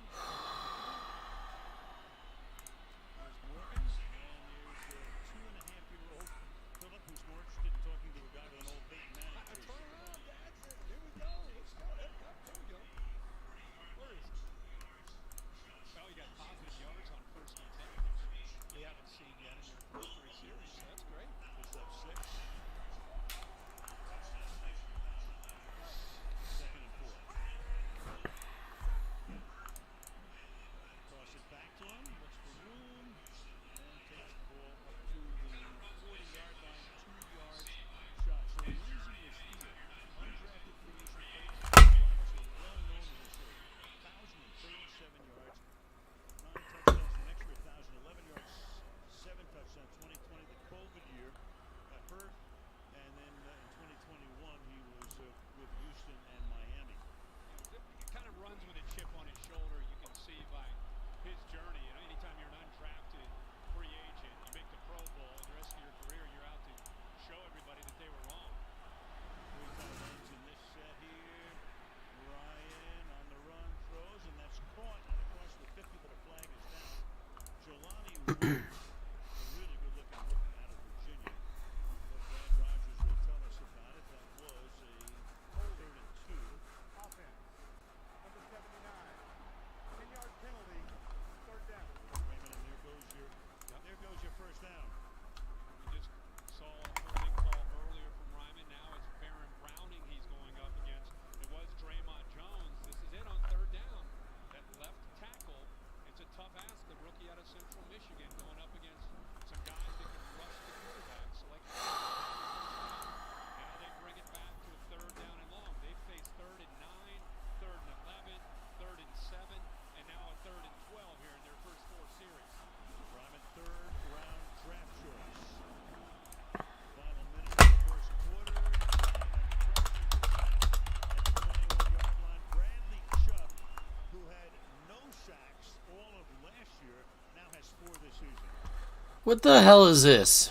There's Morgan, and there's a 2.5-year-old Philip who's more interested in talking to a guy with an old Peyton Manning jersey. Turn around, that's it. Here we go. Let's go. There we go. Where is it? Well, you got positive yards on 1st and 10. We haven't seen yet in their first 3 series, so that's great. Puts up 6. 2nd and 4. Toss it back to him. Looks for room. And takes the ball up to the 40-yard line. 2-yard shot. So Lindsay is here. Undrafted free agent coach. Obviously well-known in this league. 1,037 yards. 9 touchdowns. The next year, 1,011 yards. 7 touchdowns. 2020, the COVID year. Got hurt. And then in 2021, he was with Houston and Miami. He kind of runs with a chip on his shoulder. You can see by his journey. You know, anytime you're an undrafted free agent, you make the Pro Bowl, and the rest of your career, you're out to show everybody that they were wrong. 3 tight ends in this set here. Ryan on the run throws, and that's caught and across the 50, but a flag is down. Jelani Woods, a really good-looking rookie out of Virginia. But Brad Rogers will tell us about it. That was a 3rd and 2. Offense. Number 79. 10-yard penalty. 3rd down. Raymond, and there goes your first down. We just saw a holding call earlier from Ryman. Now it's Baron Browning he's going up against. It was Draymond Jones. This is it on 3rd down. That left tackle. It's a tough ask. The rookie out of Central Michigan going up against some guys that can rush the quarterback. So like now they bring it back to a 3rd down and long. They face 3rd and 9, 3rd and 11, 3rd and 7, and now a 3rd and 12 here in their first 4 series. Ryman, 3rd round draft choice. Final minute of the first quarter. At the 21-yard line, Bradley Chubb, who had no sacks all of last year, now has 4 this season. What the hell is this?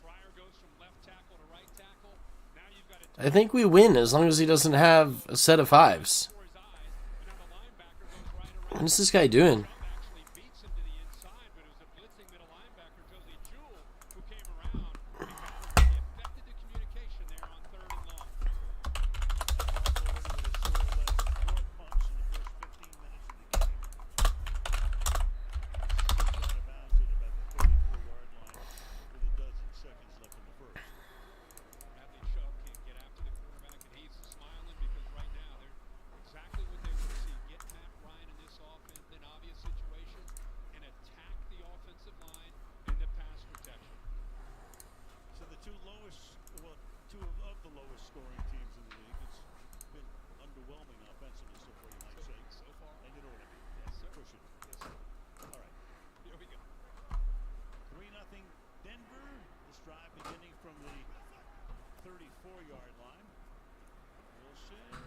Pryor goes from left tackle to right tackle. Now you've got a I think we win as long as he doesn't have a set of 5s. What is this guy doing? actually beats him to the inside, but it was a blitzing middle linebacker, Josie Jewell, who came around. He affected the communication there on 3rd and long. Bradley Chubb can't get after the quarterback, and he's smiling because right now they're exactly what they want to see. Get Matt Ryan in this offense, an obvious situation, and attack the offensive line in the pass protection. So the 2 lowest, well, 2 of the lowest scoring teams in the league. It's been underwhelming offensively so far, you might say. So far. And you know what I mean. Yes, sir. Push it. Yes, sir. All right. Here we go. 3-0 Denver. This drive beginning from the 34-yard line. Wilson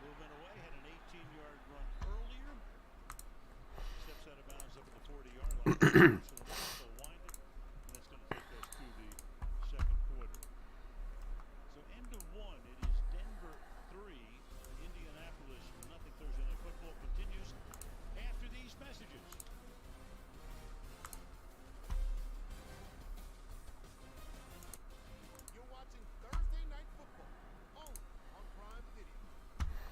moving away, had an 18-yard run earlier. Steps out of bounds up at the 40-yard line. So the ball will wind it, and that's going to take us to the 2nd quarter. So end of 1, it is Denver 3, Indianapolis nothing. Thursday Night Football continues after these messages. You're watching Thursday Night Football. Only on Prime Video.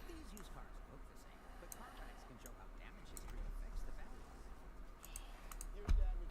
These used cars look the same, but CarMax can show how damage history affects the value. Here's damage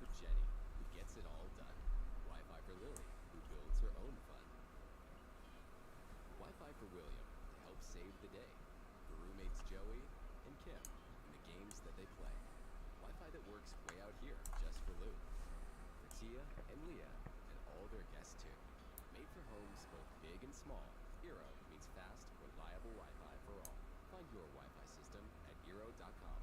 for Jenny, who gets it all done. Wi-Fi for Lily, who builds her own fun. Wi-Fi for William, to help save the day. For roommates Joey and Kim, and the games that they play. Wi-Fi that works way out here, just for Lou. For Tia and Leah, and all their guests too. Made for homes both big and small, Eero means fast, reliable Wi-Fi for all. Find your Wi-Fi system at Eero.com.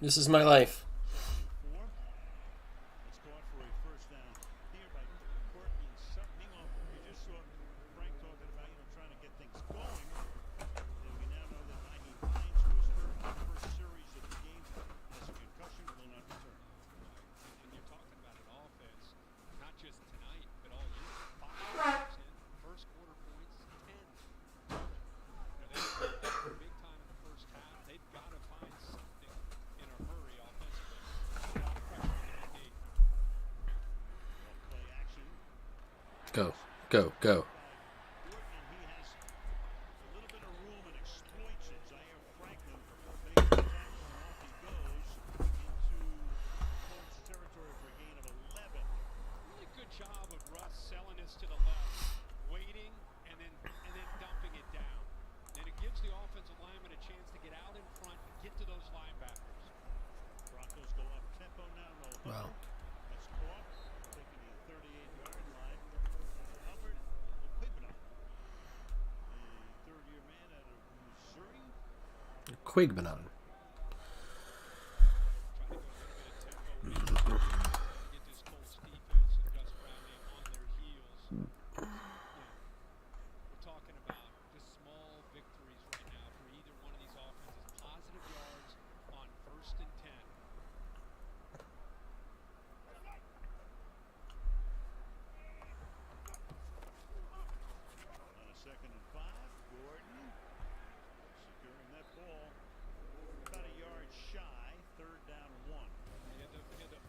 This is my life. It's caught for a first down here by Courtney Sutton. You just saw Frank talking about, trying to get things going. And we now know that Ivy Hines was hurt in the first series of the game. Has a concussion, will not return. And you're talking about an offense, not just tonight, but all year. 5 in first quarter points, 10. They're big time in the first half. They've got to find something in a hurry offensively. A lot of pressure on the D. Play action. Go, go, go. He has a little bit of room and exploits it. Zaire Franklin makes the tackle, and off he goes into Colts territory for a gain of 11. Really good job of Russ selling this to the left, waiting and then dumping it down. And it gives the offensive lineman a chance to get out in front and get to those linebackers. Broncos go up tempo now. No Wow. That's caught, taking the 38-yard line. Albert Quibna, a third-year man out of Missouri. Quigmanon. Get this Colts defense and Gus Bradley on their heels. We're talking about just small victories right now for either one of these offenses. Positive yards on 1st and 10. On a 2nd and 5, Gordon securing that ball. About a yard shy, 3rd down 1.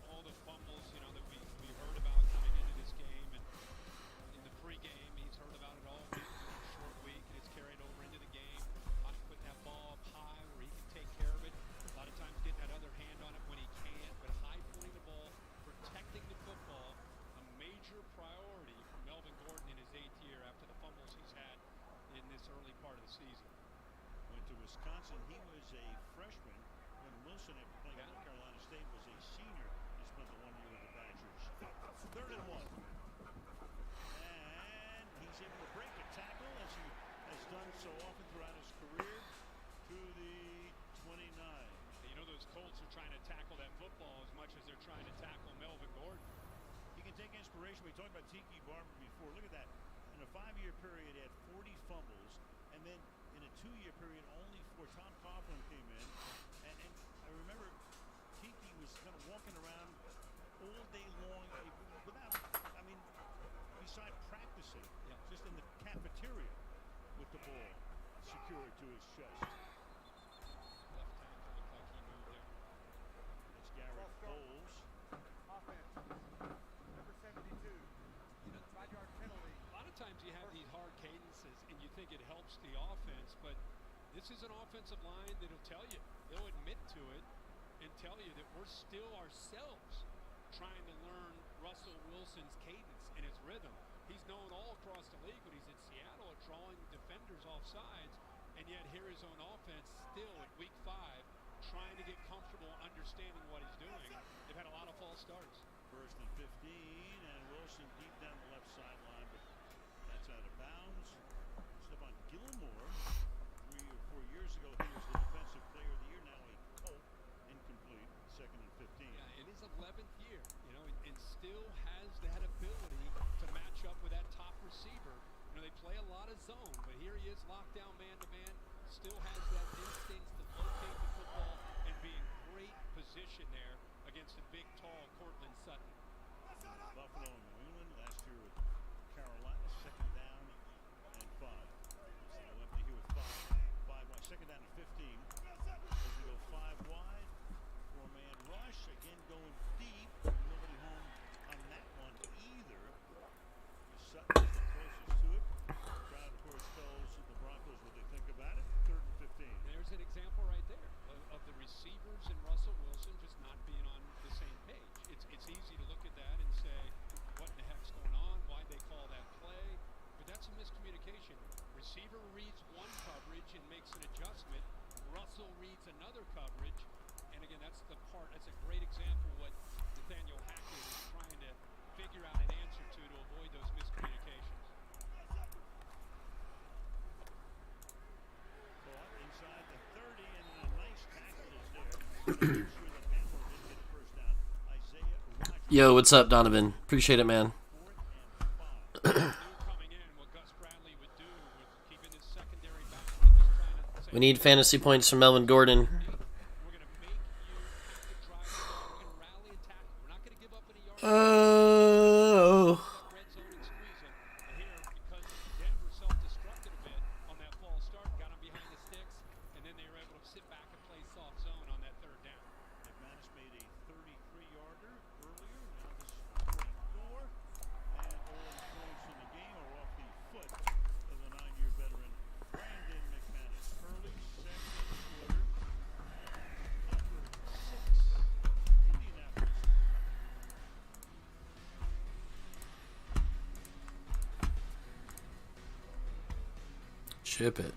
All the fumbles, that we heard about coming into this game, and in the pregame, he's heard about it all week. It's a short week, and it's carried over into the game. How to put that ball up high where he can take care of it. A lot of times getting that other hand on it when he can, but high pointing the ball, protecting the football, a major priority for Melvin Gordon in his 8th year after the fumbles he's had in this early part of the season. Went to Wisconsin. He was a freshman when Wilson, after playing at North Carolina State, was a senior. He spent the 1 year with the Badgers. 3rd and 1. And he's able to break a tackle, as he has done so often throughout his career, to the 29. Those Colts are trying to tackle that football as much as they're trying to tackle Melvin Gordon. He can take inspiration. We talked about Tiki Barber before. Look at that. In a 5-year period, he had 40 fumbles. And then in a 2-year period, only 4. Tom Coughlin came in. And I remember Tiki was kind of walking around all day long without, beside practicing, just in the cafeteria with the ball secured to his chest. That's Garrett Bowles. Offense, number 72. 5-yard penalty. A lot of times you have these hard cadences and you think it helps the offense, but this is an offensive line that'll tell you. They'll admit to it and tell you that we're still ourselves trying to learn Russell Wilson's cadence and his rhythm. He's known all across the league when he's in Seattle at drawing defenders off sides, and yet here his own offense still at week 5 trying to get comfortable understanding what he's doing. They've had a lot of false starts. 1st and 15, and Wilson deep down the left sideline, but that's out of bounds. Stephon Gilmore, 3 or 4 years ago, he was the defensive player of the year. Now a Colt, incomplete. 2nd and 15. Yeah, in his 11th year, and still has that ability to match up with that top receiver. They play a lot of zone, but here he is locked down man to man. Still has that instinct to locate the football position there against a big, tall Cortland Sutton. Buffalo and New England last year with Carolina, second down and 5. So they'll empty here with 5 wide, second down and 15. As we go 5 wide, 4-man rush, again going deep. Nobody home on that one either. Sutton is the closest to it. Crowd, of course, tells the Broncos what they think about it. 3rd and 15. There's an example right there of the receivers and Russell Wilson just not being on the same page. It's easy to look at that and say, what in the heck's going on? Why'd they call that play? But that's a miscommunication. Receiver reads one coverage and makes an adjustment. Russell reads another coverage. And again, that's a great example of what Nathaniel Hackett is trying to figure out an answer to avoid those miscommunications. Caught inside the 30, and a nice tackle is there. Yo, what's up, Donovan? Appreciate it, man. We need fantasy points from Melvin Gordon. Oh. Ship it.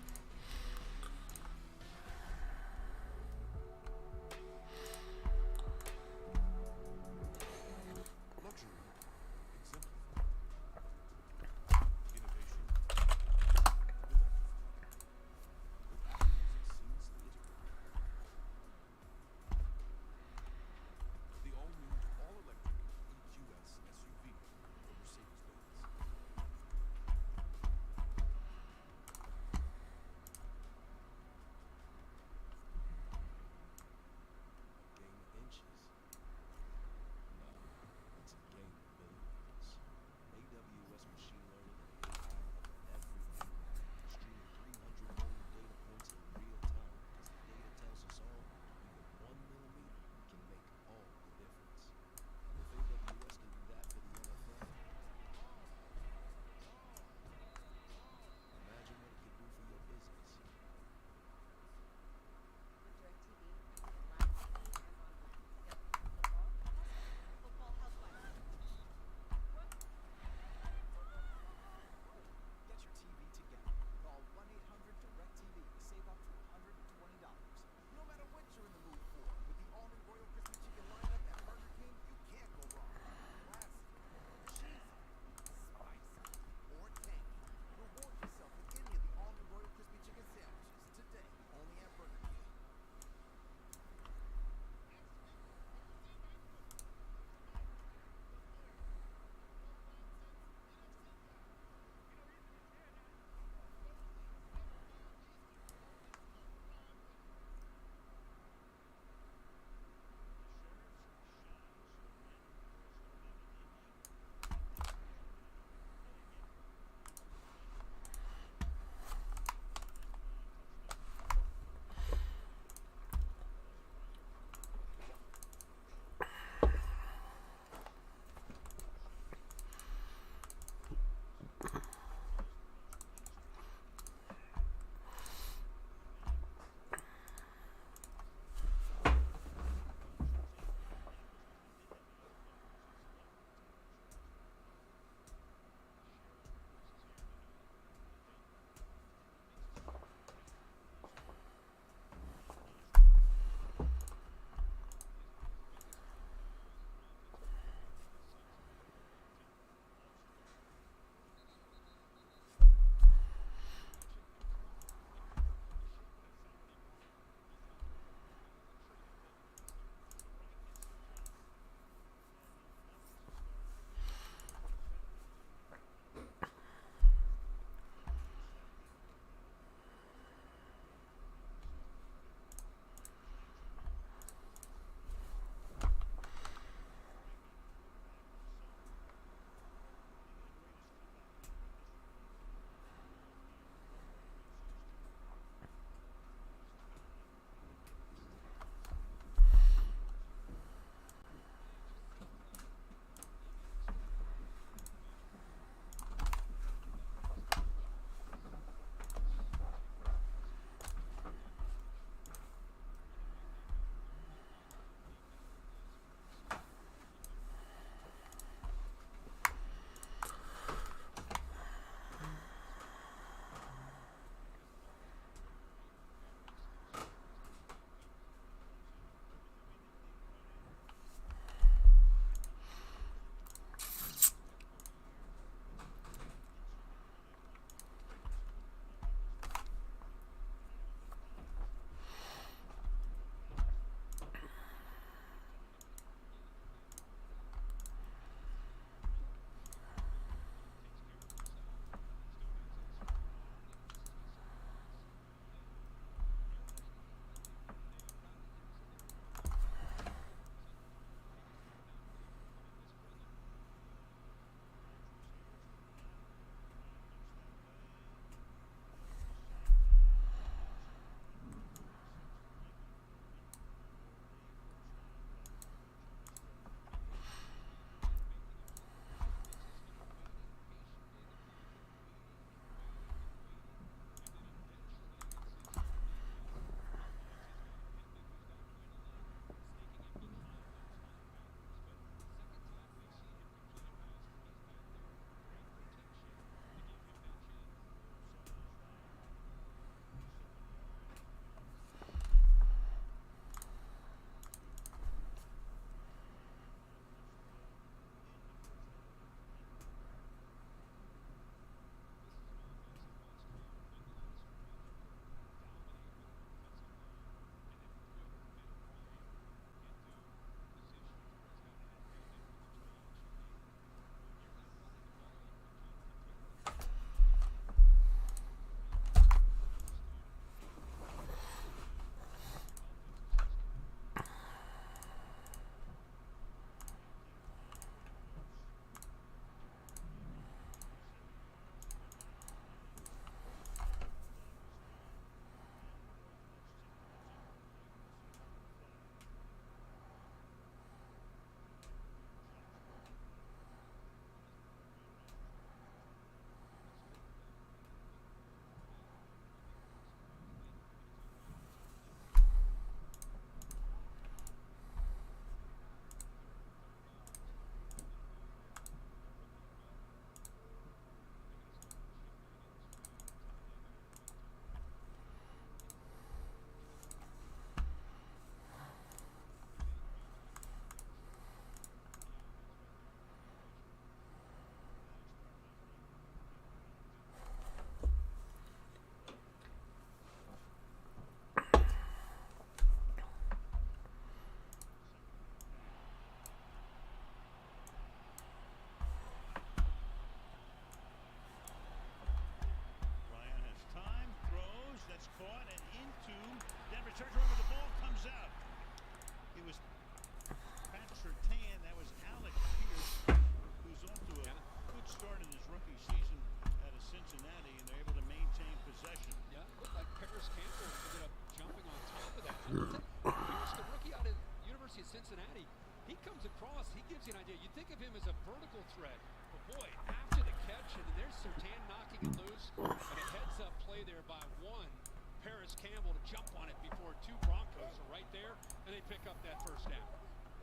Paris Campbell to jump on it before two Broncos are right there, and they pick up that first down.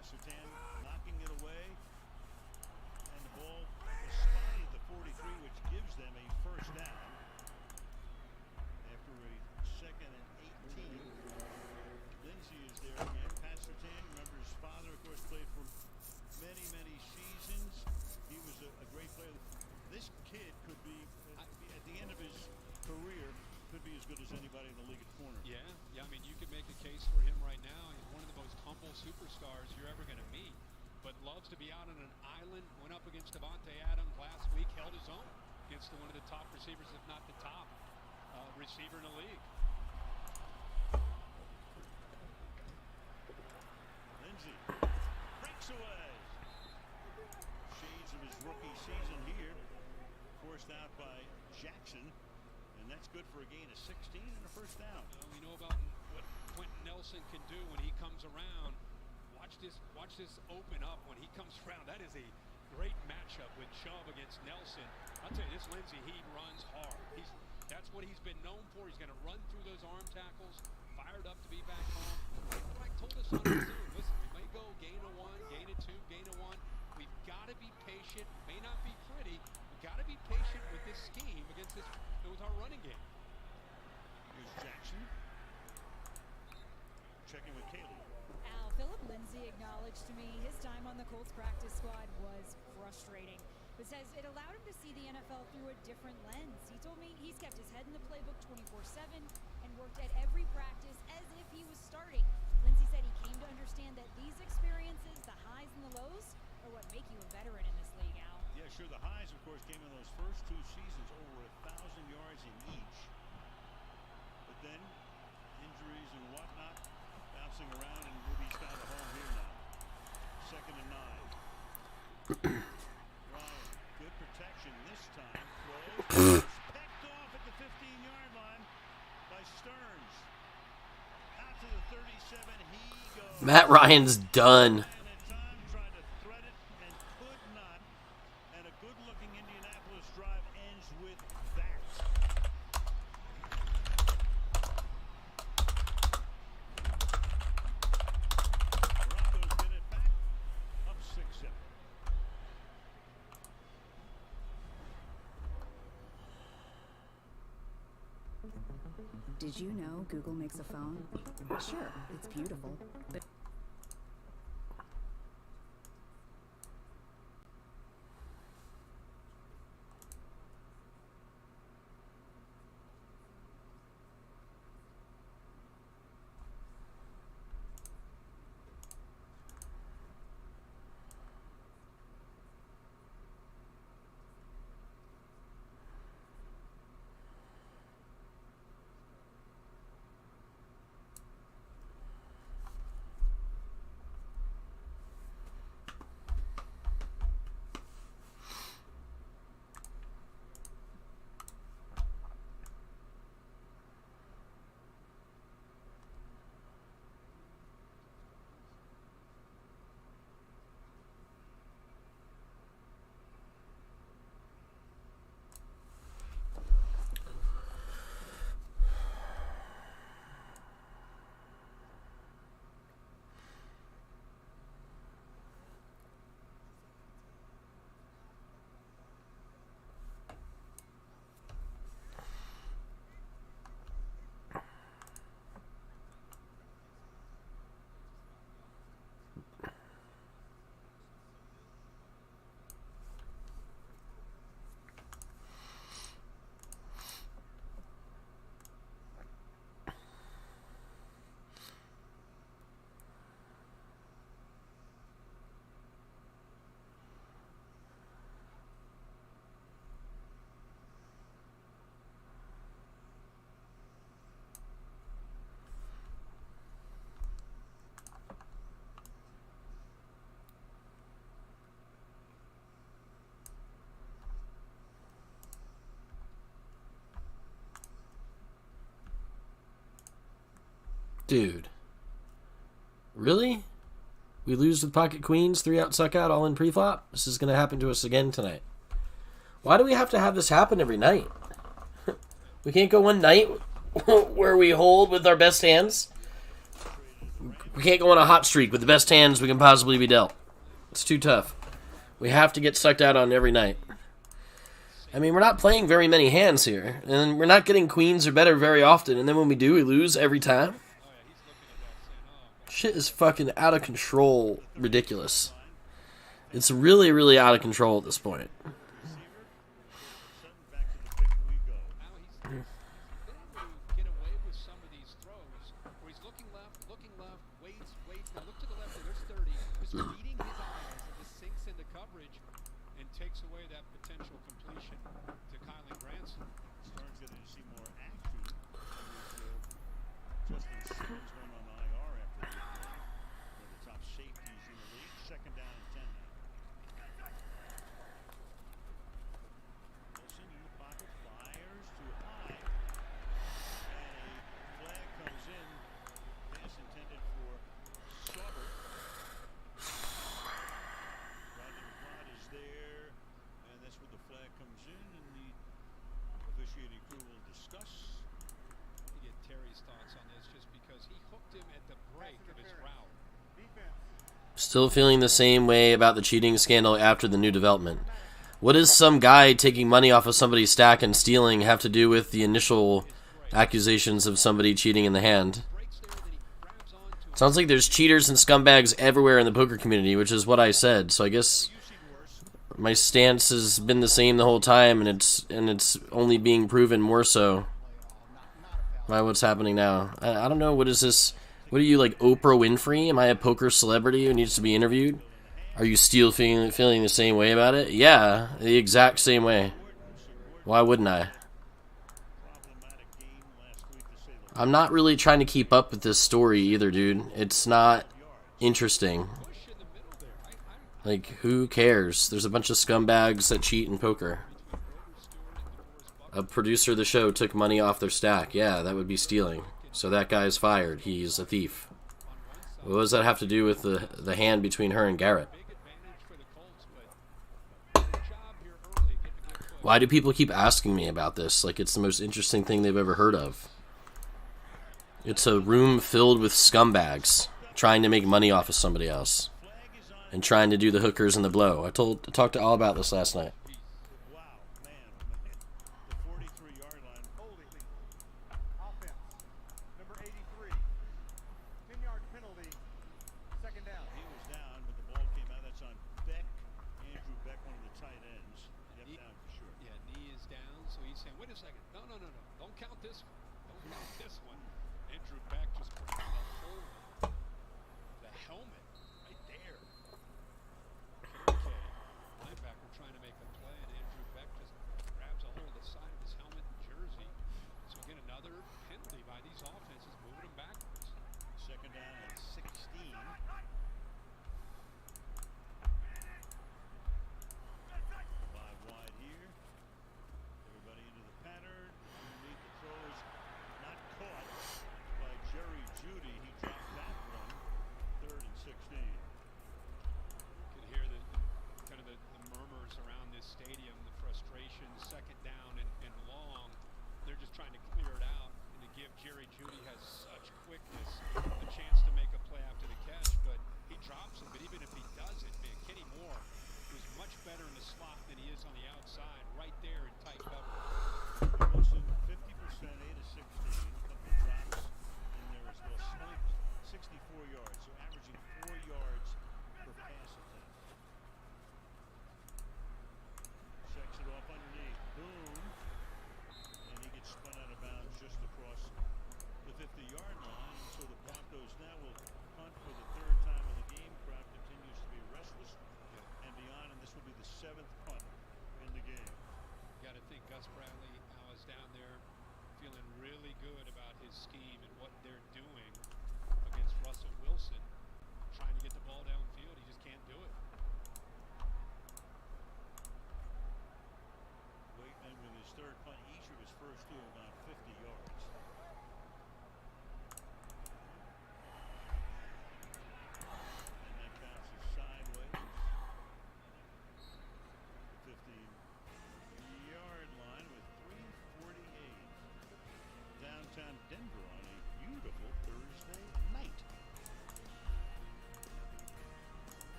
Sertan knocking it away, and the ball is spotted at the 43, which gives them a first down. After a 2nd and 18, Lindsey is there again. Pat Sertan, remember his father, of course, played for many, many seasons. He was a great player. This kid could be, at the end of his career, could be as good as anybody in the league at corner. Yeah, I mean, you could make a case for him right now. He's one of the most humble superstars you're ever going to meet, but loves to be out on an island. Went up against Davante Adams last week, held his own against one of the top receivers, if not the top receiver in the league. Lindsey breaks away. Shades of his rookie season here. Forced out by Jackson. And that's good for a gain of 16 and a first down. We know about what Quentin Nelson can do when he comes around. Watch this open up when he comes around. That is a great matchup with Chubb against Nelson. I'll tell you, this Lindsey, he runs hard. That's what he's been known for. He's going to run through those arm tackles, fired up to be back home. Like Mike told us on the Zoom, listen, we may go gain of 1, gain of 2, gain of 1. We've got to be patient. May not be pretty. We've got to be patient with this scheme against this, with our running game. Here's Jackson. Checking with Caleb. Al, Philip Lindsey acknowledged to me his time on the Colts practice squad was frustrating, but says it allowed him to see the NFL through a different lens. He told me he's kept his head in the playbook 24/7 and worked at every practice as if he was starting. Lindsey said he came to understand that these experiences, the highs and the lows, are what make you a veteran in this league, Al. Yeah, sure. The highs, of course, came in those first 2 seasons, over 1,000 yards in each. But then injuries and whatnot, bouncing around, and Ruby's found a home here now. 2nd and 9. Ryan, good protection this time. Throws. Pecked off at the 15-yard line by Stearns. Out to the 37. He goes. Matt Ryan's done. Did you know Google makes a phone? Sure, it's beautiful, but Dude. Really? We lose with pocket queens, 3 out, suck out, all in pre-flop? This is going to happen to us again tonight. Why do we have to have this happen every night? We can't go one night where we hold with our best hands. We can't go on a hot streak with the best hands we can possibly be dealt. It's too tough. We have to get sucked out on every night. I mean, we're not playing very many hands here, and we're not getting queens or better very often, and then when we do, we lose every time. Shit is fucking out of control ridiculous. It's really, really out of control at this point. Still feeling the same way about the cheating scandal after the new development. What does some guy taking money off of somebody's stack and stealing have to do with the initial accusations of somebody cheating in the hand? Sounds like there's cheaters and scumbags everywhere in the poker community, which is what I said. So I guess my stance has been the same the whole time, and it's only being proven more so by what's happening now. I don't know, what is this? What are you, like Oprah Winfrey? Am I a poker celebrity who needs to be interviewed? Are you still feeling the same way about it? Yeah, the exact same way. Why wouldn't I? I'm not really trying to keep up with this story either, dude. It's not interesting. Like, who cares? There's a bunch of scumbags that cheat in poker. A producer of the show took money off their stack. Yeah, that would be stealing. So that guy's fired. He's a thief. What does that have to do with the hand between her and Garrett? Why do people keep asking me about this? Like it's the most interesting thing they've ever heard of. It's a room filled with scumbags trying to make money off of somebody else and trying to do the hookers and the blow. I talked to all about this last night.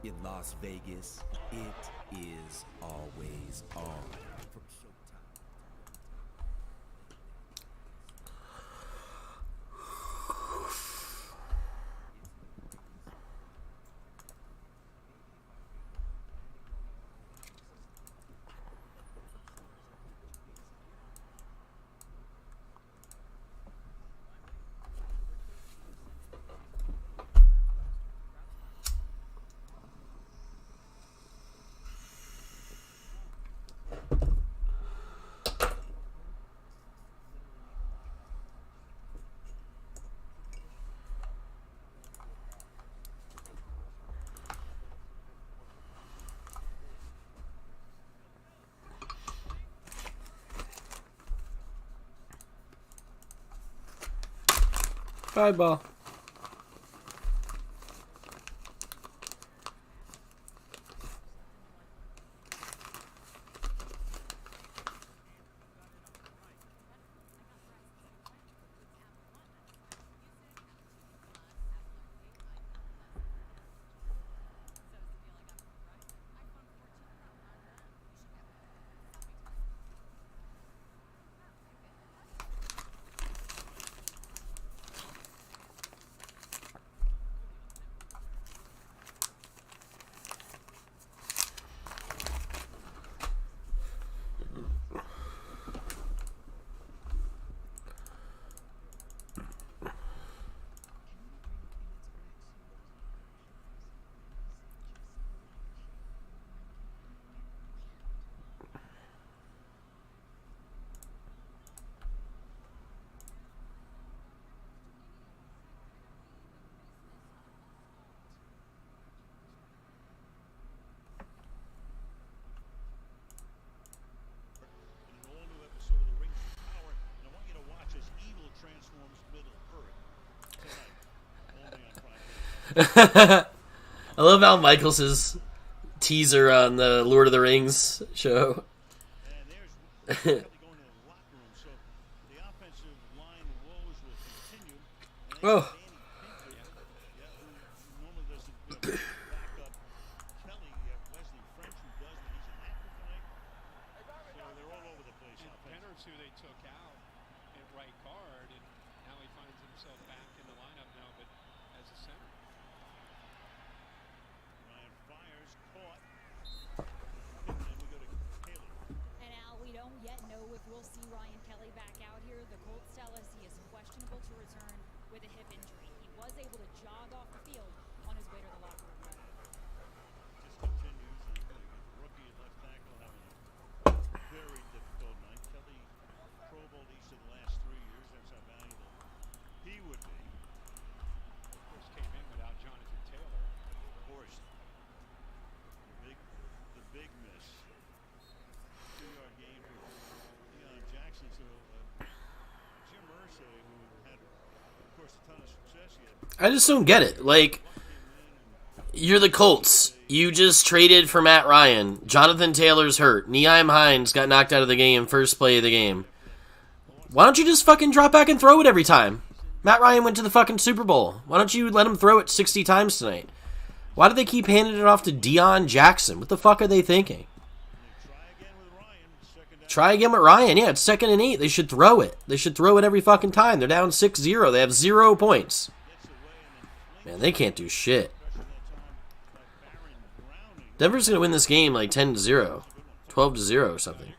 In Las Vegas, it is always on. From Showtime. Bye, ball. I love Al Michaels' teaser on the Lord of the Rings show. Oh. I just don't get it. Like, you're the Colts. You just traded for Matt Ryan. Jonathan Taylor's hurt. Nyheim Hines got knocked out of the game first play of the game. Why don't you just fucking drop back and throw it every time? Matt Ryan went to the fucking Super Bowl. Why don't you let him throw it 60 times tonight? Why do they keep handing it off to Deion Jackson? What the fuck are they thinking? Try again with Ryan. Yeah, it's 2nd and 8. They should throw it. They should throw it every fucking time. They're down 6-0. They have 0 points. Man, they can't do shit. Denver's going to win this game like 10-0. 12-0 or something.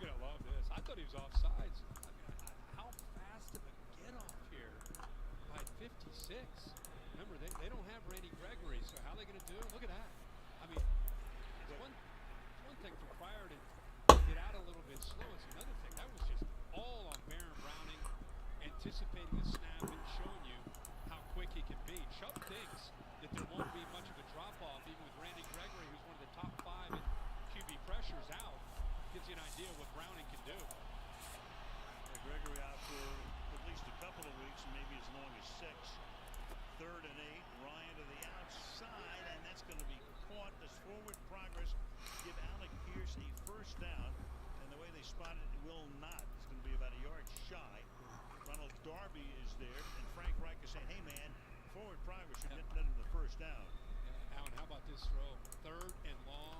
Allen, how about this throw? 3rd and long.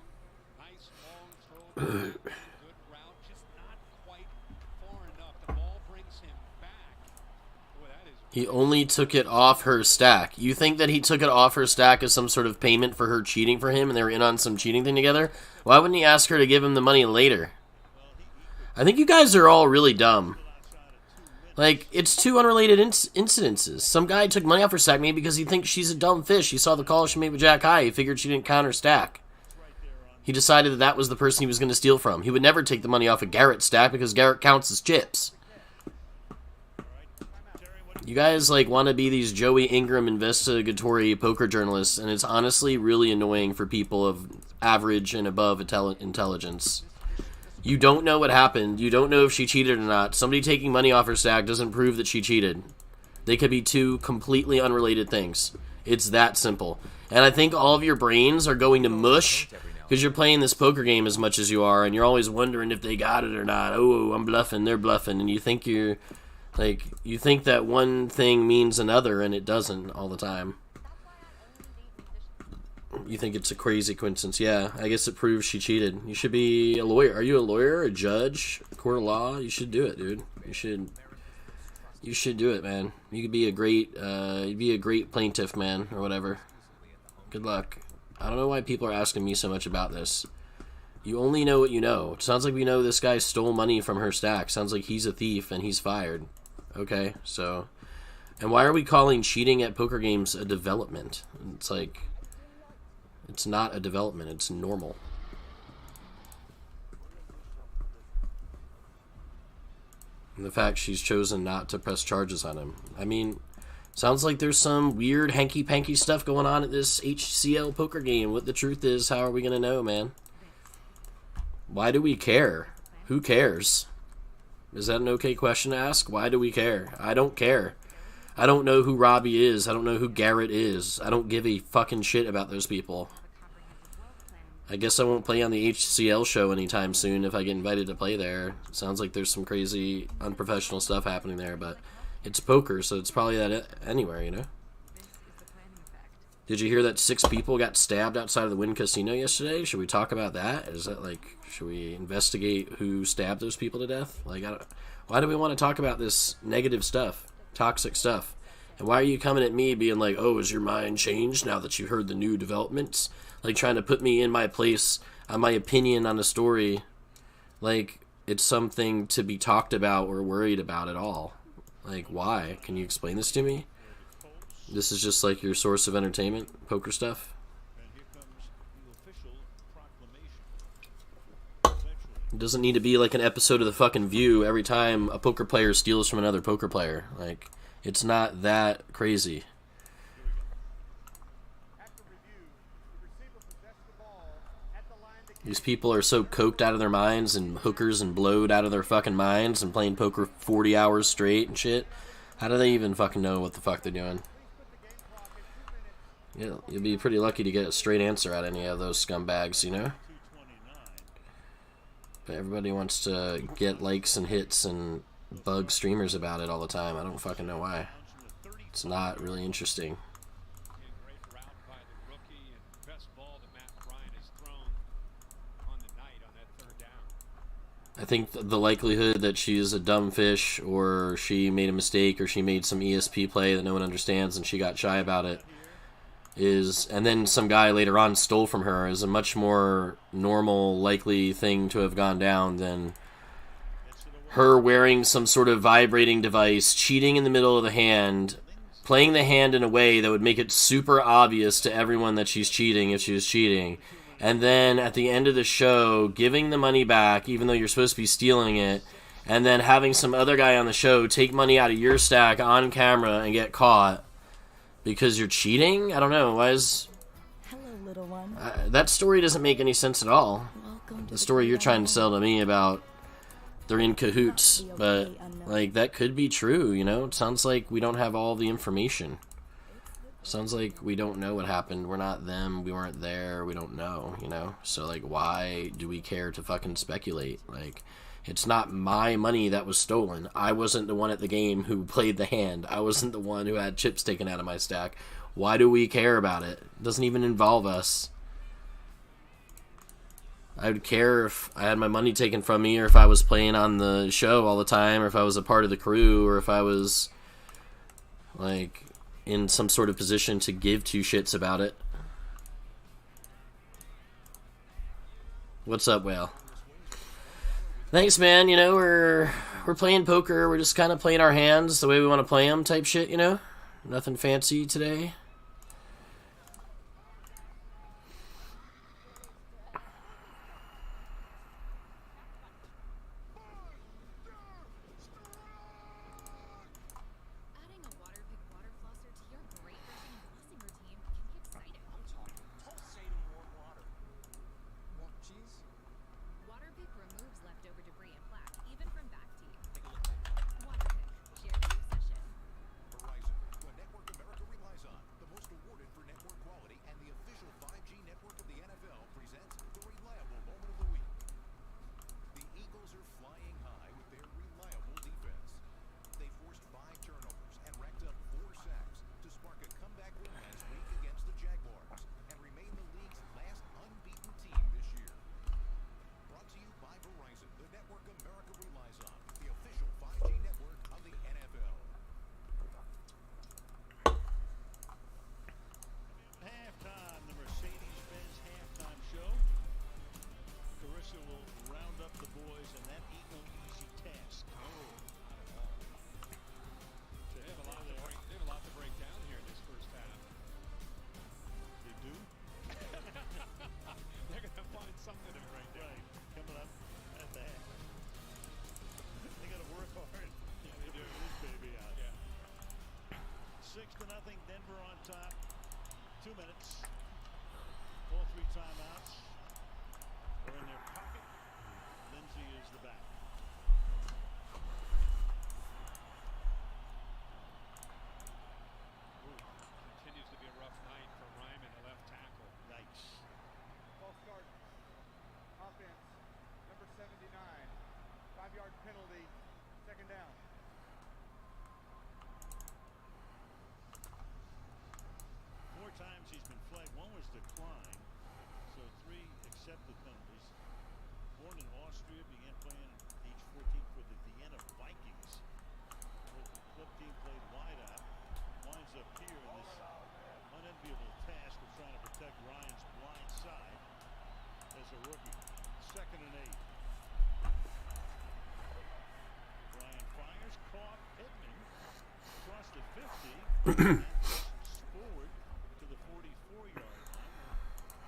Nice long throw. Good route. Just not quite far enough. The ball brings him back. Boy, that is... He only took it off her stack. You think that he took it off her stack as some sort of payment for her cheating for him and they were in on some cheating thing together? Why wouldn't he ask her to give him the money later? I think you guys are all really dumb. Like, it's two unrelated incidences. Some guy took money off her stack maybe because he thinks she's a dumb fish. He saw the call she made with Jack High. He figured she didn't count her stack. He decided that that was the person he was going to steal from. He would never take the money off of Garrett's stack because Garrett counts his chips. You guys, like, want to be these Joey Ingram investigatory poker journalists, and it's honestly really annoying for people of average and above intelligence. You don't know what happened. You don't know if she cheated or not. Somebody taking money off her stack doesn't prove that she cheated. They could be two completely unrelated things. It's that simple. And I think all of your brains are going to mush because you're playing this poker game as much as you are, and you're always wondering if they got it or not. Oh, I'm bluffing, they're bluffing, and you think you're... Like, you think that one thing means another, and it doesn't all the time. You think it's a crazy coincidence. Yeah, I guess it proves she cheated. You should be a lawyer. Are you a lawyer, a judge, a court of law? You should do it, dude. You should do it, man. You could be a great, you'd be a great plaintiff, man, or whatever. Good luck. I don't know why people are asking me so much about this. You only know what you know. It sounds like we know this guy stole money from her stack. Sounds like he's a thief and he's fired. Okay, so... And why are we calling cheating at poker games a development? It's like... It's not a development, it's normal. And the fact she's chosen not to press charges on him. I mean, sounds like there's some weird hanky-panky stuff going on at this HCL poker game. What the truth is, how are we going to know, man? Why do we care? Who cares? Is that an okay question to ask? Why do we care? I don't care. I don't know who Robbie is. I don't know who Garrett is. I don't give a fucking shit about those people. I guess I won't play on the HCL show anytime soon if I get invited to play there. Sounds like there's some crazy unprofessional stuff happening there, but it's poker, so it's probably that anywhere, you know? Did you hear that 6 people got stabbed outside of the Wynn Casino yesterday? Should we talk about that? Is that like, should we investigate who stabbed those people to death? Like, why do we want to talk about this negative stuff, toxic stuff? And why are you coming at me being like, oh, is your mind changed now that you heard the new developments? Like, trying to put me in my place on my opinion on a story like it's something to be talked about or worried about at all. Like, why? Can you explain this to me? This is just like your source of entertainment, poker stuff? It doesn't need to be like an episode of The Fucking View every time a poker player steals from another poker player. Like, it's not that crazy. These people are so coked out of their minds and hookers and blowed out of their fucking minds and playing poker 40 hours straight and shit. How do they even fucking know what the fuck they're doing? Yeah, you'll be pretty lucky to get a straight answer out of any of those scumbags, you know? But everybody wants to get likes and hits and bug streamers about it all the time. I don't fucking know why. It's not really interesting. I think the likelihood that she's a dumb fish or she made a mistake or she made some ESP play that no one understands and she got shy about it is, and then some guy later on stole from her, is a much more normal, likely thing to have gone down than her wearing some sort of vibrating device, cheating in the middle of the hand, playing the hand in a way that would make it super obvious to everyone that she's cheating if she was cheating. And then at the end of the show, giving the money back, even though you're supposed to be stealing it, and then having some other guy on the show take money out of your stack on camera and get caught because you're cheating? I don't know. Why is... Hello, little one. That story doesn't make any sense at all. The story you're trying to sell to me about they're in cahoots, but like that could be true, you know? It sounds like we don't have all the information. Sounds like we don't know what happened. We're not them. We weren't there. We don't know, you know? So, like, why do we care to fucking speculate? Like, it's not my money that was stolen. I wasn't the one at the game who played the hand. I wasn't the one who had chips taken out of my stack. Why do we care about it? It doesn't even involve us. I would care if I had my money taken from me, or if I was playing on the show all the time, or if I was a part of the crew, or if I was like in some sort of position to give two shits about it. What's up, Whale? Thanks, man. You know, we're playing poker. We're just kind of playing our hands the way we want to play them type shit, you know? Nothing fancy today. Denver on top. 2 minutes. All 3 timeouts are in their pocket. Lindsay is the back. Continues to be a rough night for Ryman, the left tackle. Nice. False start. Offense. Number 79. 5-yard penalty. 2nd down. 4 times he's been flagged. 1 was declined, so 3 accepted penalties. Born in Austria, began playing age 14 for the Vienna Vikings. The club team played wide out. Winds up here in this unenviable task of trying to protect Ryan's blind side as a rookie. 2nd and 8. Ryan fires, caught. Pittman across the 50. Forward to the 44-yard line.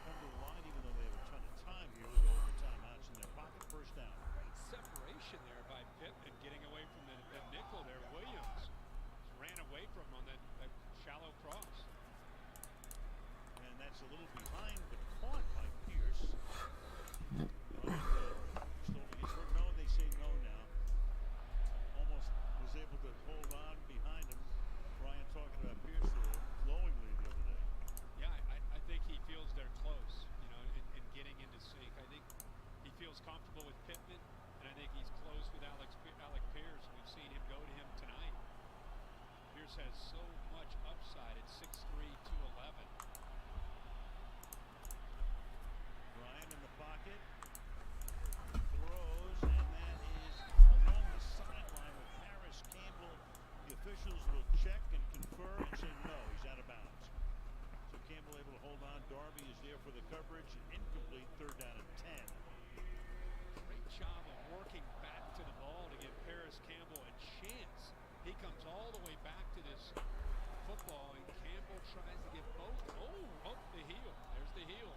Come to the line, even though they have a ton of time here with all the timeouts in their pocket. 1st down. Great separation there by Pittman, getting away from the nickel there. Williams ran away from him on that shallow cross. And that's a little behind, but caught by Pierce. No, they say no now. Almost was able to hold on behind him. Brian talking about Pierce glowingly the other day. Yeah, I think he feels they're close, you know, in getting into sync. I think he feels comfortable with Pittman, and I think he's close with Alec Pierce. We've seen him go to him tonight. Pierce has so much upside at 6'3", 211. Brian in the pocket. Throws, and that is along the sideline with Harris Campbell. The officials will check and confer and say no, he's out of bounds. So Campbell able to hold on. Darby is there for the coverage. Incomplete. 3rd down and 10. Great job of working back to the ball to give Paris Campbell a chance. He comes all the way back to this football, and Campbell tries to get both. Oh, the heel. There's the heel.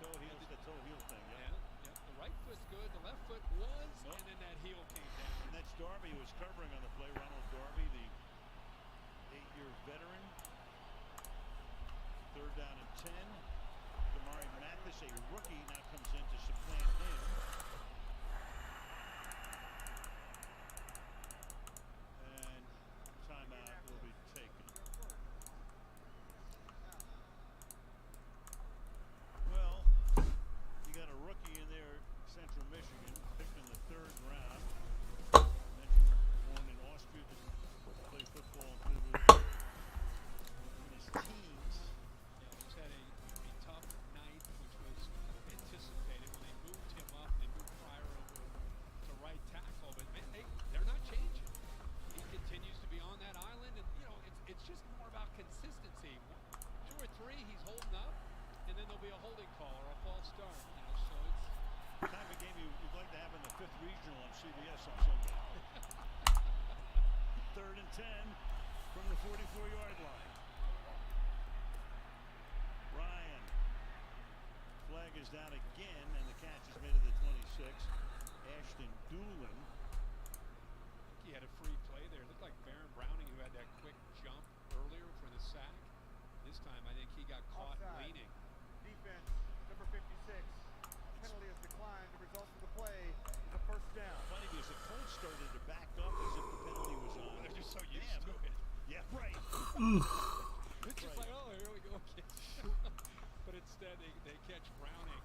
Toe heel, the toe heel thing, yeah. Yeah. The right foot's good. The left foot was, and then that heel came down. And that's Darby who was covering on the play. Ronald Darby, the 8-year veteran. 3rd down and 10. Damari Mathis, a rookie, now comes in to supplant him. And timeout will be taken. Well, you got a rookie in there, Central Michigan, picked in the 3rd round. Mentioned born in Austria, didn't play football until his teens. CBS on Sunday. 3rd and 10 from the 44-yard line. Ryan. Flag is down again, and the catch is made at the 26. Ashton Doolin. He had a free play there. It looked like Baron Browning, who had that quick jump earlier for the sack. This time, I think he got caught leaning. Defense, number 56. Penalty has declined. The result of the play is a first down. Funny because the Colts started to back up as if the penalty was on. They're just so used to it. Yeah, right. It's just like, oh, here we go again. But instead, they catch Browning.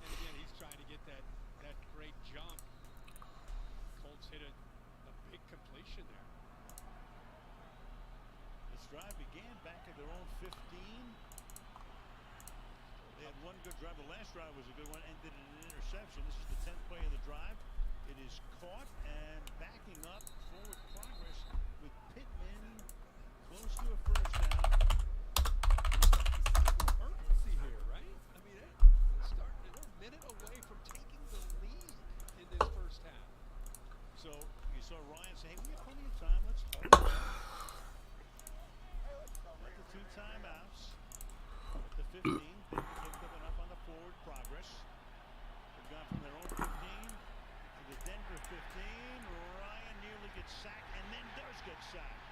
And again, he's trying to get that great jump. Colts hit a big completion there. This drive began back at their own 15. They had one good drive. The last drive was a good one, ended in an interception. This is the 10th play of the drive. It is caught and backing up forward progress with Pittman close to a first down. Urgency here, right? I mean, they're a minute away from taking the lead in this first half. So you saw Ryan say, hey, we have plenty of time. Let's hold it. At the 2 timeouts. At the 15. They've given up on the forward progress. They've gone from their own 15 to the Denver 15. Ryan nearly gets sacked and then does get sacked.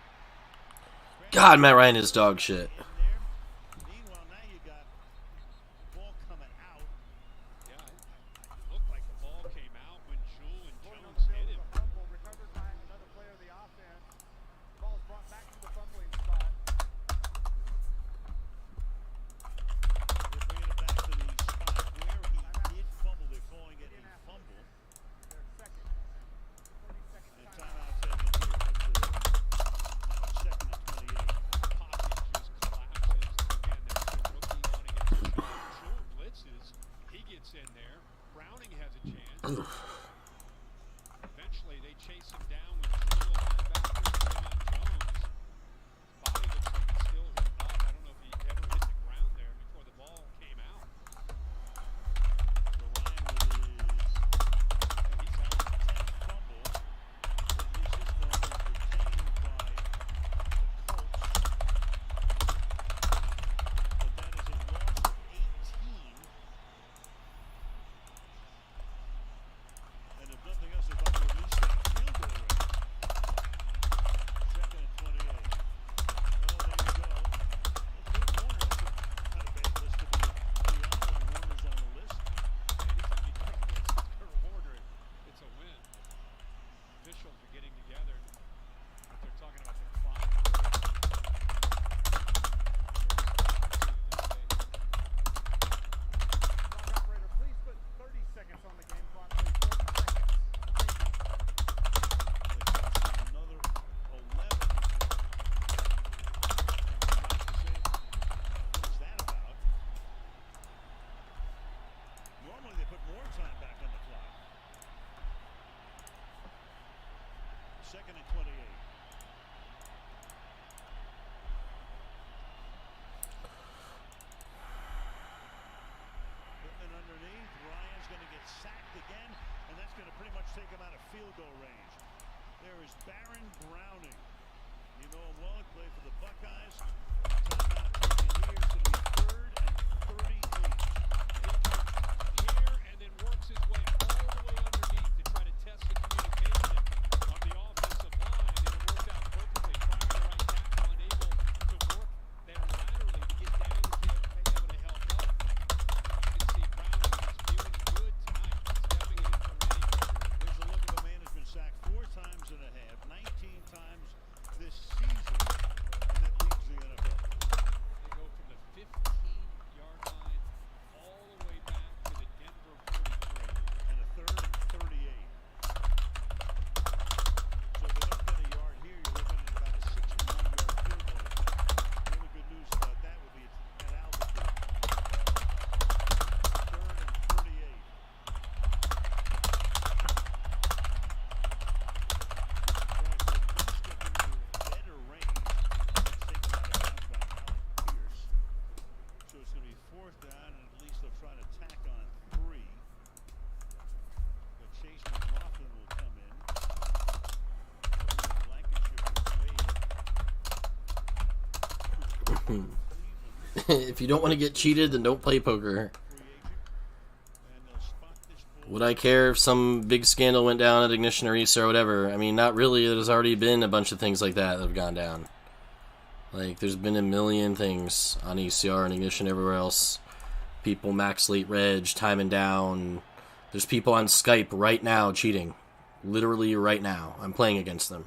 God, Matt Ryan is dog shit. Meanwhile, now you got ball coming out. Yeah, it looked like the ball came out when Jewell and Jones hit him. Fumble recovered by another player of the offense. The ball is brought back to the fumbling spot. They're bringing it back to the spot where he did fumble. They're calling it a fumble. Their second. 32nd And timeout. timeout taken here. That's 2nd and 28. Pocket just collapses. Again, there's the rookie wanting it to show. Jewell blitzes. He gets in there. Browning has a chance. Eventually, they chase him down with Jewell linebackers and Jones. His body looks like he's still hit up. I don't know if he ever hit the ground there before the ball came out. So Ryan with his, he's had his 10th fumble. At least this one is retained by the Colts. But that is a loss of 18. And if nothing else, they've got to at least get a field goal range. 2nd and 28. Well, there you go. Okay, Warner, that's not a bad list to be on. Warner's on the list. Anytime you throw against Kurt Warner, it's a win. Officials are getting together, but they're talking about the clock. Clock operator, please put 30 seconds on the game clock, please. 30 seconds. Another 11. What's that about? Normally they put more time back on the clock. 2nd and 28. Pittman underneath. Ryan's going to get sacked again, and that's going to pretty much take him out of field goal range. There is Baron Browning. You know him well. He played for the Buckeyes. Timeout taken here. It's going to be 3rd and 38. Here and then works his way all the way underneath to try to test the communication on the offensive line, and it worked out perfectly. Finding the right tackle, unable to work there laterally to get down to be able to help up. You can see Browning is feeling good tonight, stepping in for Randy Gregory. Here's a look at the man who's been sacked 4 times and a half, 19 times this season, and that leads the NFL. They go from the 15-yard line If you don't want to get cheated, then don't play poker. Would I care if some big scandal went down at Ignition or ESA or whatever? I mean, not really. There's already been a bunch of things like that have gone down. Like, there's been a million things on ECR and Ignition everywhere else. People max late reg, timing down. There's people on Skype right now cheating. Literally right now. I'm playing against them.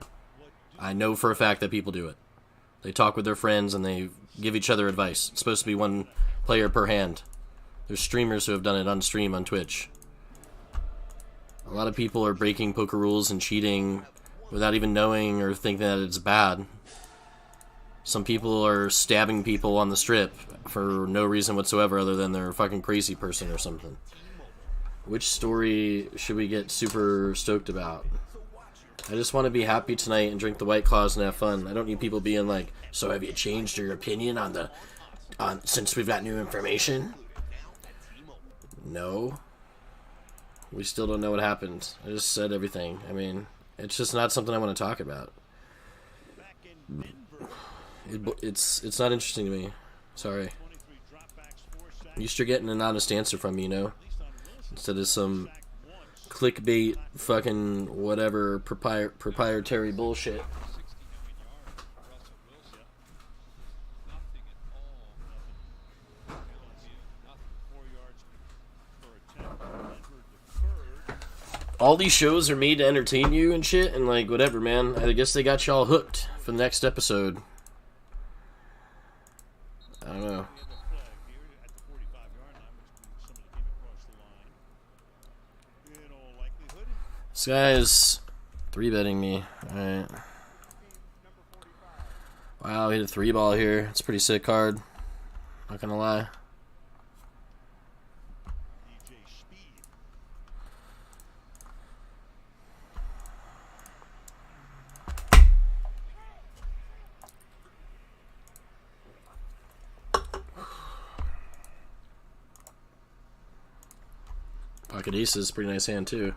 I know for a fact that people do it. They talk with their friends and they give each other advice. It's supposed to be one player per hand. There's streamers who have done it on stream on Twitch. A lot of people are breaking poker rules and cheating without even knowing or thinking that it's bad. Some people are stabbing people on the strip for no reason whatsoever other than they're a fucking crazy person or something. Which story should we get super stoked about? I just want to be happy tonight and drink the White Claws and have fun. I don't need people being like, so have you changed your opinion since we've got new information? No. We still don't know what happened. I just said everything. I mean, it's just not something I want to talk about. It's not interesting to me. Sorry. I'm used to getting an honest answer from me, you know? Instead of some clickbait, fucking whatever, proprietary bullshit. All these shows are made to entertain you and shit, and like, whatever, man. I guess they got y'all hooked for the next episode. I don't know. This guy's 3-betting me. Alright. Wow, he hit a 3-ball here. It's a pretty sick card. Not gonna lie. Pocket aces, pretty nice hand too.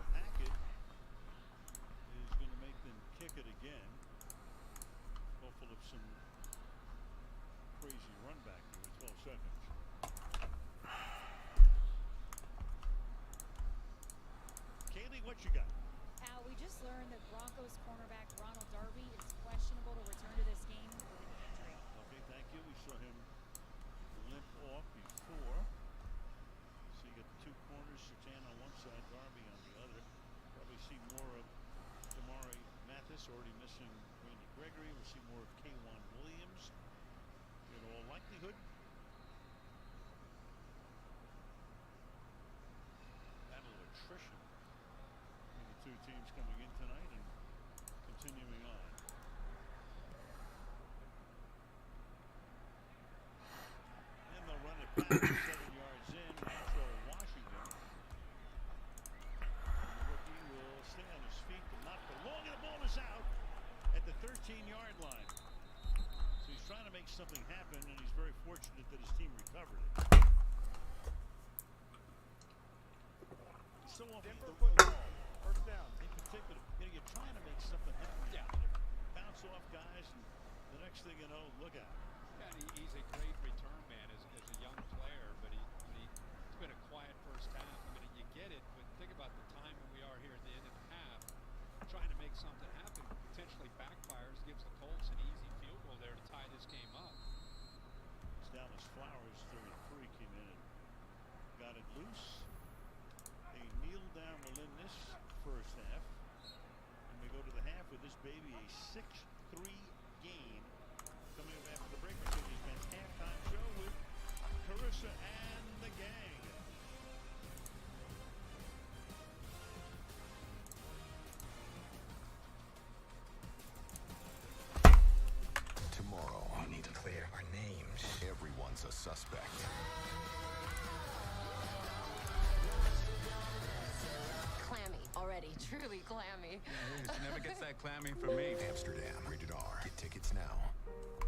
Something happened, and he's very fortunate that his team recovered it. So often, first down. In particular, you're trying to make something happen. Yeah. Bounce off guys, and the next thing you know, look out. Yeah, he's a great return man as a young player, but it's been a quiet first half. I mean, you get it, but think about the time when we are here at the end of the half, trying to make something happen, potentially backfires, gives the Colts an easy field goal there to tie this game up. Dallas Flowers, 33, came in and got it loose. A kneel down will end this first half. And we go to the half with this baby a 6-3 game. Coming up after the break, we're going to spend halftime show with Carissa and the gang. Tomorrow, we need to clear our names. Everyone's a suspect. Clammy already. truly clammy. It never gets that clammy from me. Amsterdam, rated R. Get tickets now.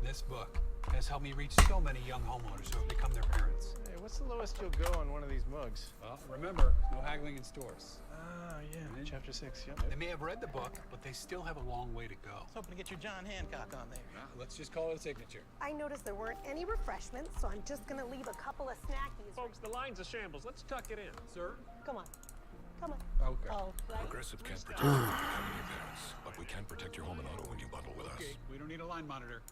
This book has helped me reach so many young homeowners who have become their parents. Hey, what's the lowest you'll go on one of these mugs? Well, remember, no haggling in stores. Ah, yeah. Chapter 6, yep. They may have read the book, but they still have a long way to go. I was hoping to get your John Hancock on there. Let's just call it a signature. I noticed there weren't any refreshments, so I'm just gonna leave a couple of snackies. Folks, the line's a shambles. Let's tuck it in. Sir? Come on. Come on. Okay. Oh, right. Progressive can't protect you from becoming your parents, but we can protect your home and auto when you bundle with us. Okay, we don't need a line monitor.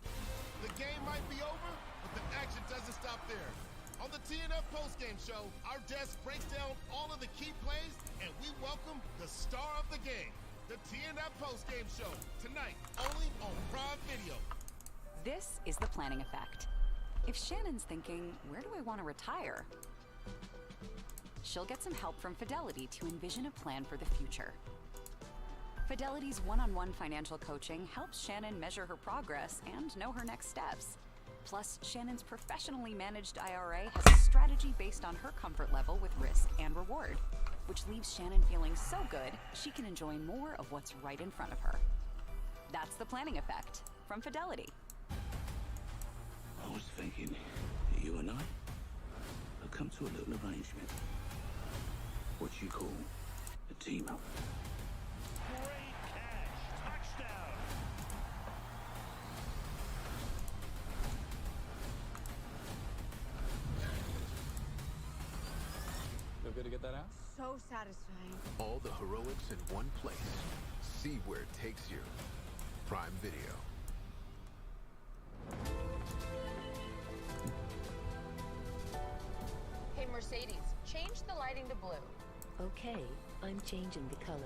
The game might be over, but the action doesn't stop there. On the TNF Postgame show, our desk breaks down all of the key plays, and we welcome the star of the game, the TNF Postgame show, tonight only on Prime Video. This is the planning effect. If Shannon's thinking, where do I want to retire? She'll get some help from Fidelity to envision a plan for the future. Fidelity's one-on-one financial coaching helps Shannon measure her progress and know her next steps. Plus, Shannon's professionally managed IRA has a strategy based on her comfort level with risk and reward, which leaves Shannon feeling so good she can enjoy more of what's right in front of her. That's the planning effect from Fidelity. I was thinking, you and I have come to a little arrangement. What you call a team up. Great catch. Touchdown. Feel good to get that out? So satisfying. All the heroics in one place. See where it takes you. Prime Video. Hey, Mercedes, change the lighting to blue. Okay, I'm changing the color.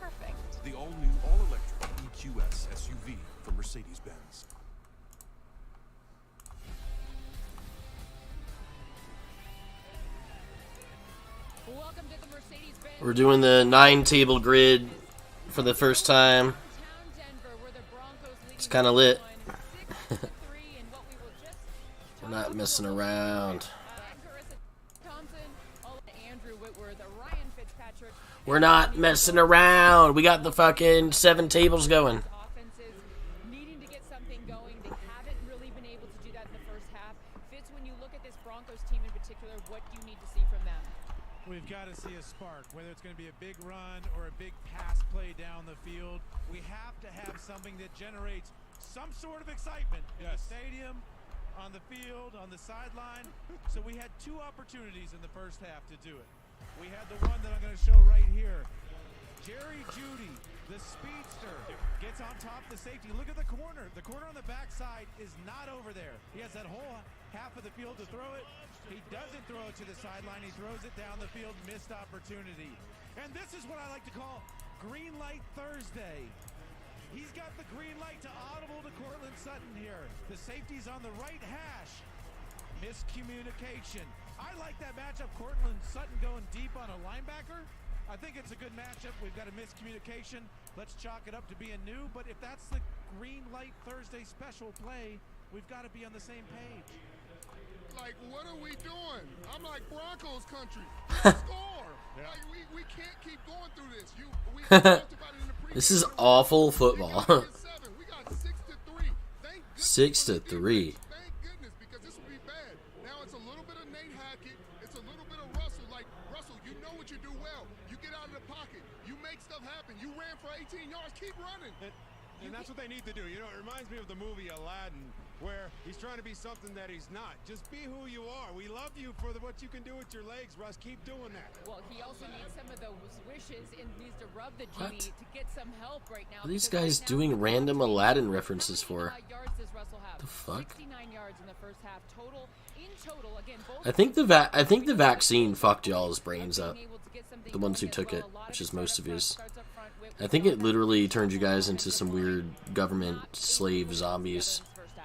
Perfect. The all-new, all-electric EQS SUV from Mercedes-Benz. Welcome to the Mercedes-Benz. We're doing the 9-table grid for the first time. It's kind of lit. We're not messing around. We're not messing around. We got the fucking 7 tables going. Needing to get something going. They haven't really been able to do that in the first half. Fitz, when you look at this Broncos team in particular, what do you need to see from them? We've got to see a spark, whether it's going to be a big run or a big pass play down the field. We have to have something that generates some sort of excitement in the stadium, on the field, on the sideline. So we had 2 opportunities in the first half to do it. We had the one that I'm going to show right here. Jerry Jeudy, the speedster, gets on top of the safety. Look at the corner. The corner on the backside is not over there. He has that whole half of the field to throw it. He doesn't throw it to the sideline. He throws it down the field. Missed opportunity. And this is what I like to call Green Light Thursday. He's got the green light to audible to Cortland Sutton here. The safety's on the right hash. Miscommunication. I like that matchup. Cortland Sutton going deep on a linebacker. I think it's a good matchup. We've got a miscommunication. Let's chalk it up to being new. But if that's the Green Light Thursday special play, we've got to be on the same page. Like, what are we doing? I'm like Broncos country. Score. Like, we can't keep going through this. We talked about it in the pregame. This is awful football. We got 6-3. 6-3. Thank goodness, because this would be bad. Now it's a little bit of Nate Hackett. It's a little bit of Russell. Like, Russell, you know what you do well. You get out of the pocket. You make stuff happen. You ran for 18 yards. Keep running. And that's what they need to do. You know, it reminds me of the movie Aladdin, where he's trying to be something that he's not. Just be who you are. We love you for what you can do with your legs, Russ. Keep doing that. Well, he also needs some of those wishes and needs to rub the genie to get some help right now. What are these guys doing random Aladdin references for? Yards does Russell have? The fuck? 69 yards in the first half total. In total, again, both I think the vaccine fucked y'all's brains up. The ones who took it, which is most of yous. I think it literally turned you guys into some weird government slave zombies.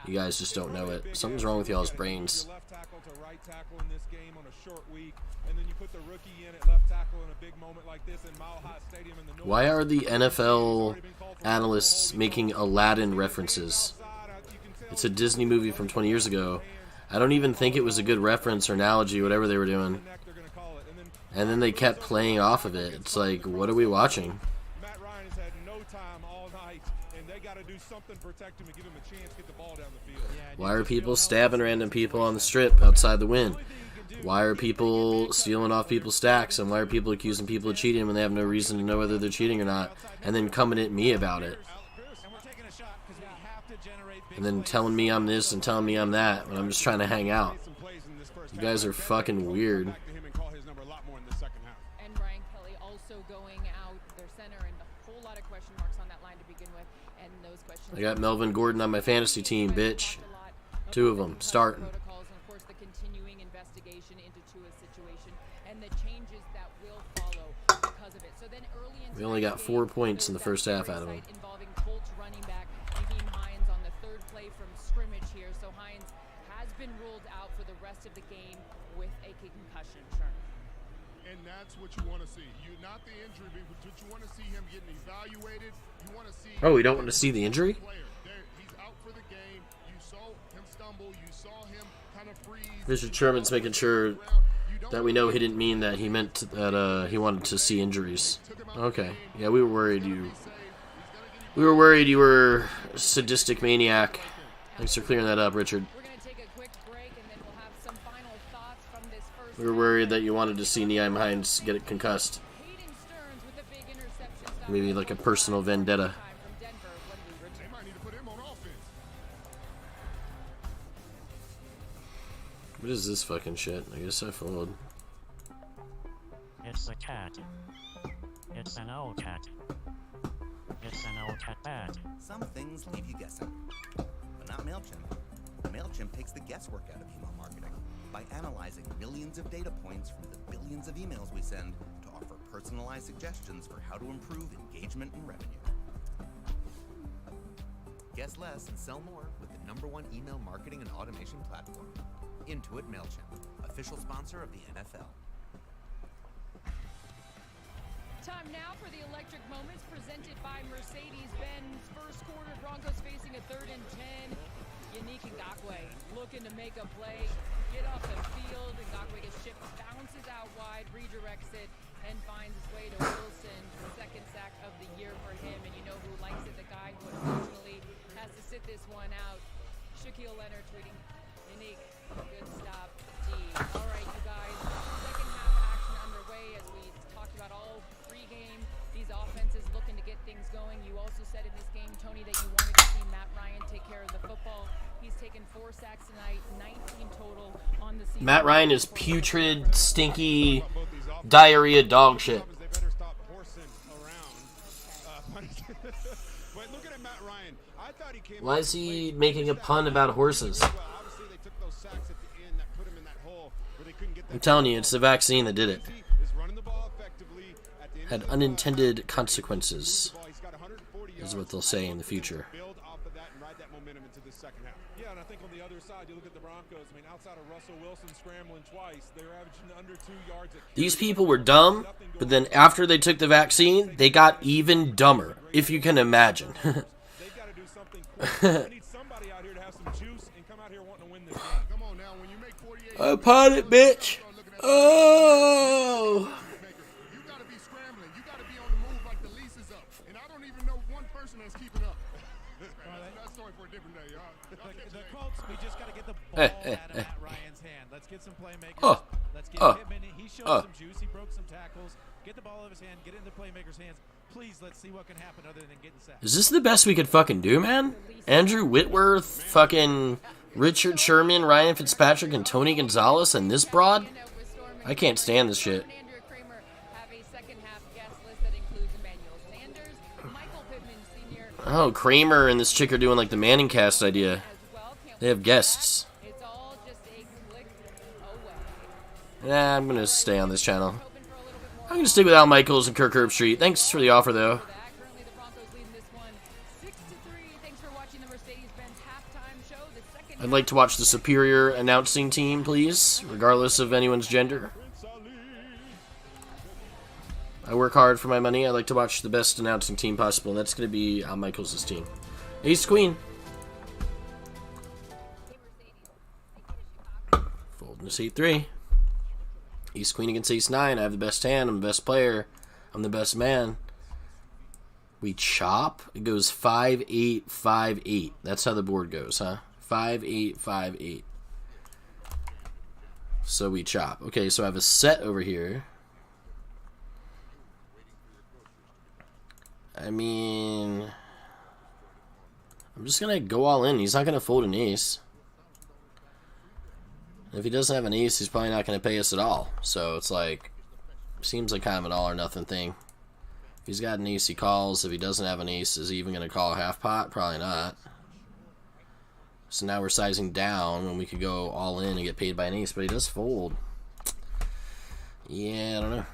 You guys just don't know it. Something's wrong with y'all's brains. Left tackle to right tackle in this game on a short week, and then you put the rookie in at left tackle in a big moment like this in Mile High Stadium in the North. Why are the NFL analysts making Aladdin references? It's a Disney movie from 20 years ago. I don't even think it was a good reference or analogy, whatever they were doing. And then they kept playing off of it. It's like, what are we watching? Matt Ryan has had no time all night, and they got to do something to protect him and give him a chance to get the ball down the field. Why are people stabbing random people on the strip outside the win? Why are people stealing off people's stacks? And why are people accusing people of cheating when they have no reason to know whether they're cheating or not? And then coming at me about it. And then telling me I'm this and telling me I'm that when I'm just trying to hang out. You guys are fucking weird. And Ryan Kelly also going out, their center, and a whole lot of question marks on that line to begin with. And those questions. I got Melvin Gordon on my fantasy team, bitch. 2 of them starting. Protocols and of course the continuing investigation into Tua's situation and the changes that will follow because of it. So then early in We only got 4 points in the first half out of him. involving Colts running back Naheem Hines on the 3rd play from scrimmage here. So Hines has been ruled out for the rest of the game with a concussion. And that's what you want to see. You not the injury, but you want to see him getting evaluated. You want to see. Oh, we don't want to see the injury? He's out for the game. You saw him stumble. You saw him kind of freeze. Mr. Sherman's making sure that we know he didn't mean that. He meant that he wanted to see injuries. Okay. Yeah, we were worried you were a sadistic maniac. Thanks for clearing that up, Richard. We were worried that you wanted to see Naheem Hines get it concussed. Maybe like a personal vendetta. What is this fucking shit? I guess I followed. It's a cat. It's an old cat. It's an old cat bat. Some things leave you guessing, but not MailChimp. MailChimp takes the guesswork out of email marketing by analyzing millions of data points from the billions of emails we send to offer personalized suggestions for how to improve engagement and revenue. Guess less and sell more with the #1 email marketing and automation platform. Intuit MailChimp, official sponsor of the NFL. Time now for the electric moments presented by Mercedes-Benz. First quarter, Broncos facing a 3rd and 10. Yannick Ngakoue looking to make a play, get off the field. Ngakoue gets shipped, bounces out wide, redirects it, and finds his way to Wilson. 2nd sack of the year for him, and you know who likes it, the guy who unfortunately has to sit this one out. Shaquille Leonard tweeting, Yannick, good stop, D. All right, you guys, 2nd half action underway as we talked about all pregame. These offenses looking to get things going. You also said in this game, Tony, that you wanted to see Matt Ryan take care of the football. He's taken 4 sacks tonight, 19 total on the season. Matt Ryan is putrid, stinky, diarrhea dog shit. Why is he making a pun about horses? I'm telling you, it's the vaccine that did it. Had unintended consequences, is what they'll say in the future. Yeah, and I think on the other side, you look at the Broncos. I mean, outside of Russell Wilson scrambling twice, they're averaging under 2 yards. These people were dumb, but then after they took the vaccine, they got even dumber, if you can imagine. I pot it, bitch. Oh. Hey. Let's get some playmakers. Let's get him in. He showed some juice. He broke some tackles. Get the ball out of his hand. Get it into playmakers' hands. Please, let's see what can happen other than getting sacked. Is this the best we could fucking do, man? Andrew Whitworth, fucking Richard Sherman, Ryan Fitzpatrick, and Tony Gonzalez, and this broad? I can't stand this shit. Oh, Kramer and this chick are doing like the Manning cast idea. They have guests. Nah, I'm gonna stay on this channel. I'm gonna stick with Al Michaels and Kirk Herbstreit. Thanks for the offer, though. I'd like to watch the superior announcing team, please, regardless of anyone's gender. I work hard for my money. I like to watch the best announcing team possible, and that's going to be Al Michaels' team. Ace Queen. Fold into seat 3. Ace queen against ace 9. I have the best hand. I'm the best player. I'm the best man. We chop. It goes 5-8, 5-8. That's how the board goes, huh? 5-8, 5-8. So we chop. Okay, so I have a set over here. I mean, I'm just going to go all in. He's not going to fold an ace. If he doesn't have an ace, he's probably not going to pay us at all. So it's like, seems like kind of an all or nothing thing. If he's got an ace, he calls. If he doesn't have an ace, is he even going to call a half pot? Probably not. So now we're sizing down when we could go all in and get paid by an ace, but he does fold. Yeah, I don't know.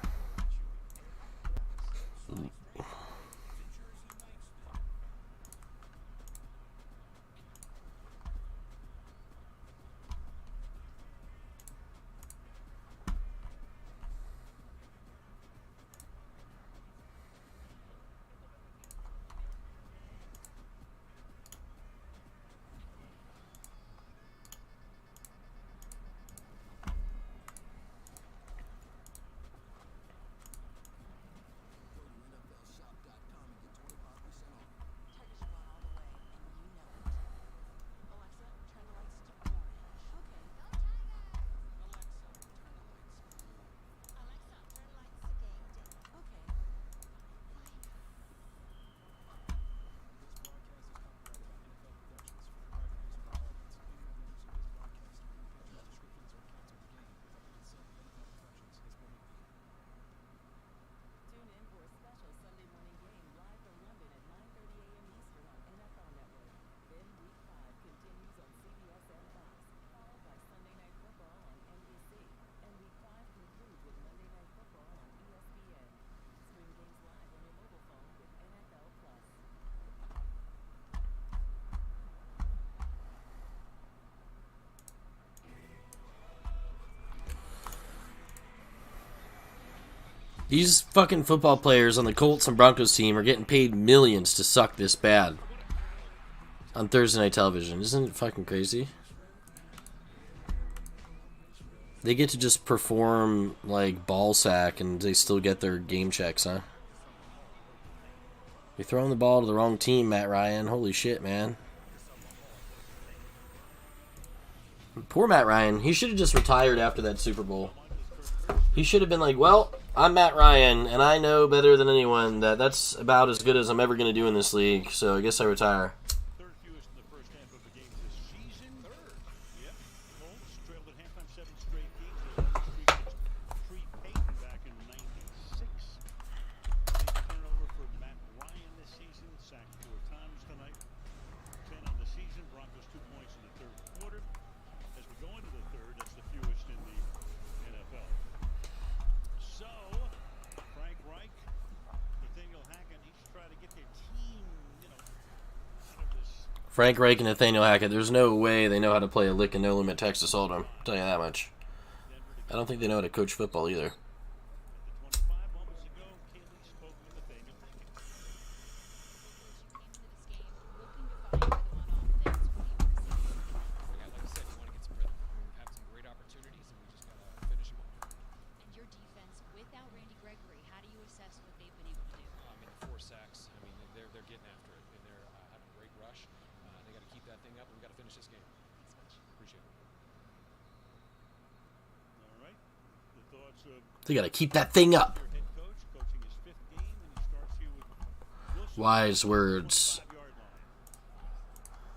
These fucking football players on the Colts and Broncos team are getting paid millions to suck this bad on Thursday night television. Isn't it fucking crazy? They get to just perform like ball sack and they still get their game checks, huh? You're throwing the ball to the wrong team, Matt Ryan. Holy shit, man. Poor Matt Ryan. He should have just retired after that Super Bowl. He should have been like, well, I'm Matt Ryan, and I know better than anyone that that's about as good as I'm ever going to do in this league, so I guess I retire. Third fewest in the first half of the game this season. Third. Yep. Colts trailed at halftime 7 straight games. They won the streak Pre-Payton back in 96. Turnover for Matt Ryan this season. Sacked 4 times tonight. 10 on the season. Broncos 2 points in the third quarter. As we go into the third, that's the fewest in the NFL. So, Frank Reich, Nathaniel Hackett, each try to get their team, out of this. Frank Reich and Nathaniel Hackett, there's no way they know how to play a lick and no limit Texas Hold'em. I'll tell you that much. I don't think they know how to coach football either. They gotta keep that thing up. Wise words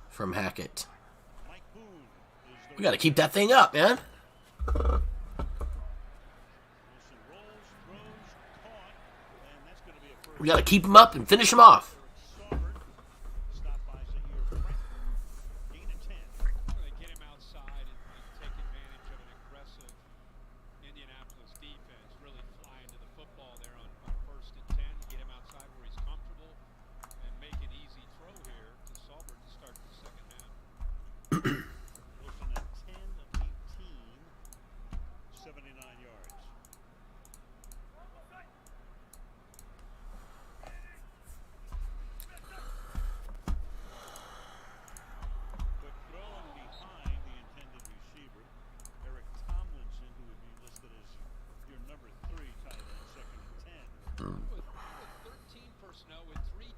from Hackett. We gotta keep that thing up, man. We gotta keep him up and finish him off.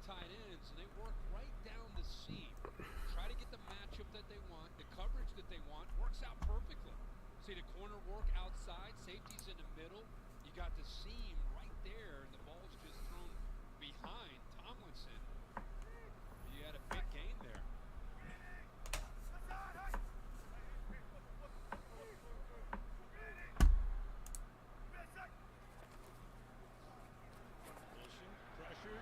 tight ends, and they work right down the seam. Try to get the matchup that they want, the coverage that they want. Works out perfectly. See the corner work outside, safety's in the middle. You got the seam right there, and the ball's just thrown behind Tomlinson. You had a big gain there. Wilson, pressure,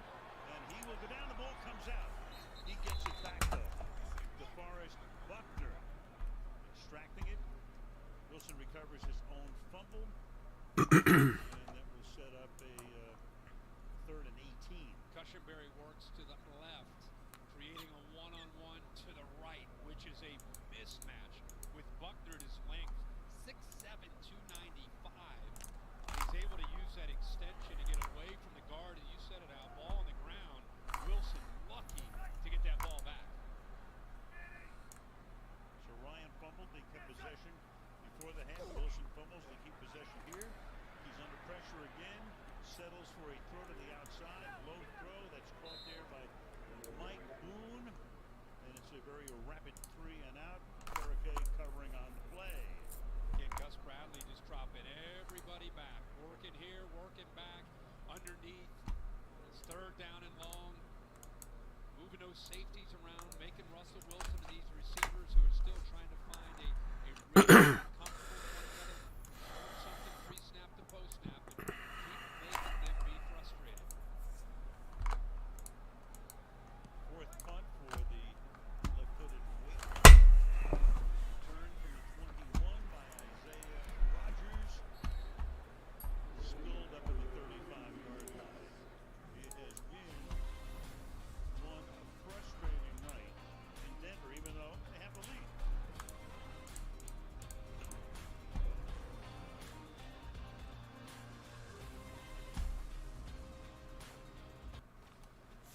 and he will go down. The ball comes out. He gets it back, though. DeForest Buckner extracting it. Wilson recovers his own fumble. And that will set up a 3rd and 18. Cushenberry works to the left, creating a one-on-one to the right, which is a mismatch with Buckner at his length, 6'7", 295. He's able to use that extension to get away from the guard, and you set it out, ball on the ground. Wilson lucky to get that ball back. So Ryan fumbled. They kept possession before the half. Wilson fumbles. They keep possession here. He's under pressure again. Settles for a throw to the outside. Low throw. That's caught there by Mike Boone. And it's a very rapid 3 and out. Hurricane covering on the play. Again, Gus Bradley just dropping everybody back. Working here, working back. Underneath. It's 3rd down and long. Moving those safeties around. Making Russell Wilson and these receivers who are still trying to find a really something pre-snap to post-snap, and keep making them be frustrated. 4th punt for the left-footed Wake. Turn from the 21 by Isaiah Rodgers. Spilled up at the 35-yard line. It has been one frustrating night in Denver, even though they have the lead.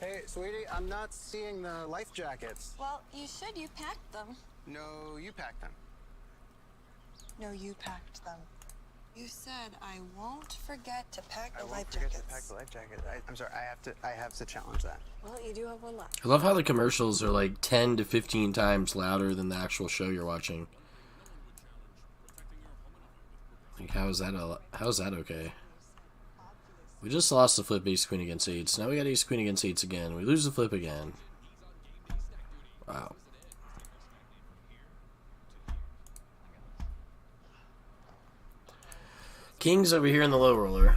Hey, sweetie, I'm not seeing the life jackets. Well, you should. You packed them. No, you packed them. No, you packed them. You said I won't forget to pack the I life won't forget jackets. to pack the life jacket. I'm sorry, I have to challenge that. Well, you do have one left. I love how the commercials are like 10 to 15 times louder than the actual show you're watching. Like, how is that okay? We just lost the flip ace queen against eights. Now we got ace queen against eights again. We lose the flip again. Wow. King's over here in the low roller.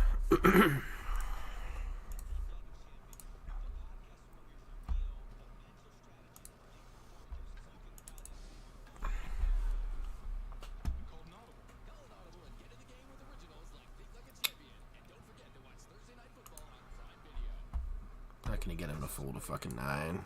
Not gonna get him to fold a fucking 9.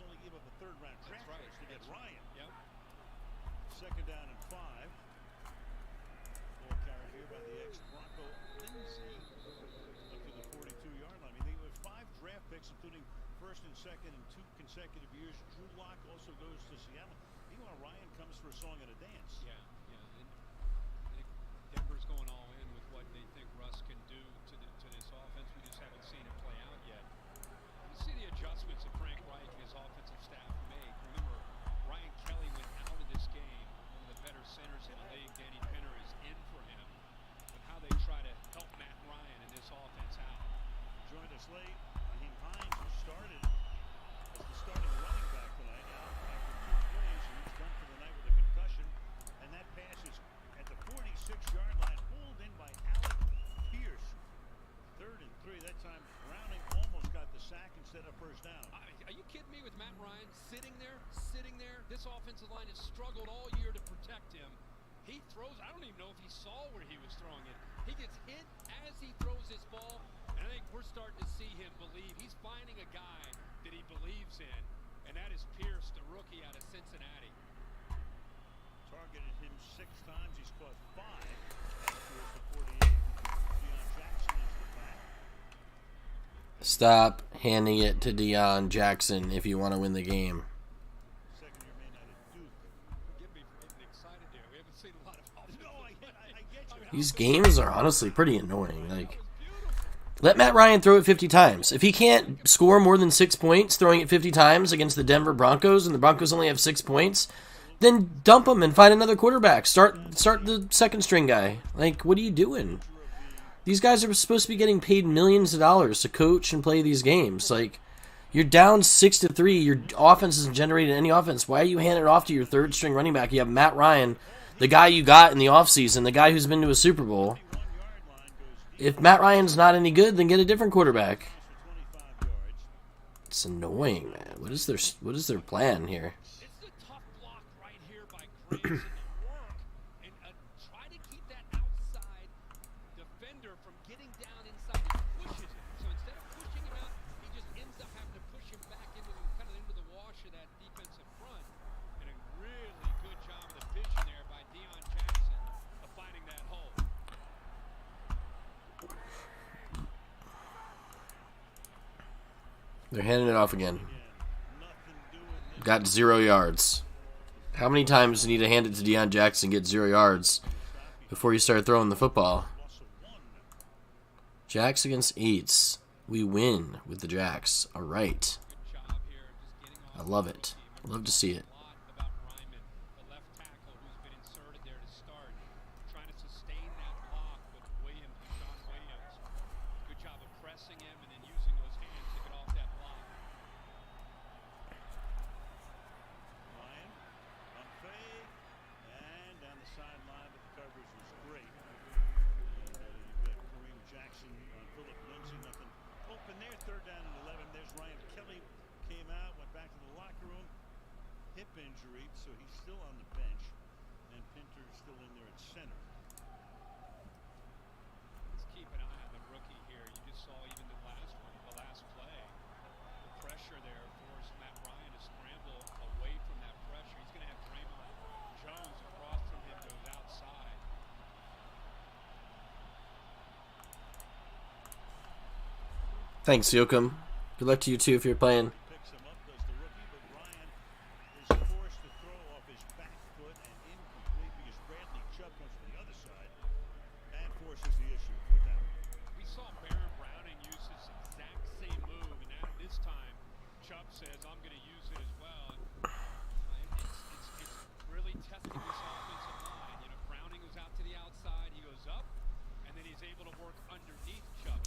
only gave up a third-round draft to get Ryan. Yep. Second down and 5. Ball carried here by the ex-Bronco Lindsey up to the 42-yard line. I mean, they have 5 draft picks, including first and second in 2 consecutive years. Drew Lock also goes to Seattle. Meanwhile, Ryan comes for a song and a dance. Yeah. And Denver's going all in with what they think Russ can do to this offense. We just haven't seen it play out yet. You see the adjustments that Frank Reich and his offensive staff make. Remember, Ryan Kelly went out of this game. One of the better centers in the league, Danny Pinner, is in for him. But how they try to help Matt Ryan and this offense out. Joined us late. Naheem Hines was started as the starting running back tonight. Out after 2 plays, and he's done for the night with a concussion. And that pass is at the 46-yard line, pulled in by Alec Pierce. 3rd and 3. That time, Browning almost got the sack instead of first down. Are you kidding me with Matt Ryan sitting there? This offensive line has struggled all year to protect him. He throws, I don't even know if he saw where he was throwing it. He gets hit as he throws his ball, and I think we're starting to see him believe. He's finding a guy that he believes in, and that is Pierce, the rookie out of Cincinnati. Targeted him 6 times. He's caught 5. Towards the 48. Deion Jackson is the back. Stop handing it to Deion Jackson if you want to win the game. Second-year man out of Duke. Get me excited there. We haven't seen a lot of offense. No, I get you. These games are honestly pretty annoying. Like, let Matt Ryan throw it 50 times. If he can't score more than 6 points throwing it 50 times against the Denver Broncos, and the Broncos only have 6 points, then dump him and find another quarterback. Start the second string guy. Like, what are you doing? These guys are supposed to be getting paid millions of dollars to coach and play these games. Like, you're down 6-3. Your offense isn't generating any offense. Why are you handing it off to your third string running back? You have Matt Ryan, the guy you got in the offseason, the guy who's been to a Super Bowl. If Matt Ryan's not any good, then get a different quarterback. It's annoying, man. What is their plan here? It's the tough block right here by Graves and the work. And try to keep that outside defender from getting down inside. He pushes him. So instead of pushing him out, he just ends up having to push him back into the wash of that defensive front. And a really good job of the vision there by Deion Jackson of finding that hole. They're handing it off again. Got 0 yards. How many times do you need to hand it to Deion Jackson and get 0 yards before you start throwing the football? Jacks against 8s. We win with the Jacks. All right. I love it. I love to see it. Injury, so he's still on the bench, and Pinter's still in there at center. Let's keep an eye on the rookie here. You just saw even the last play. The pressure there forced Matt Ryan to scramble away from that pressure. He's going to have Draymond Jones across from him, goes outside. Thanks, Yoakum. Good luck to you too if you're playing.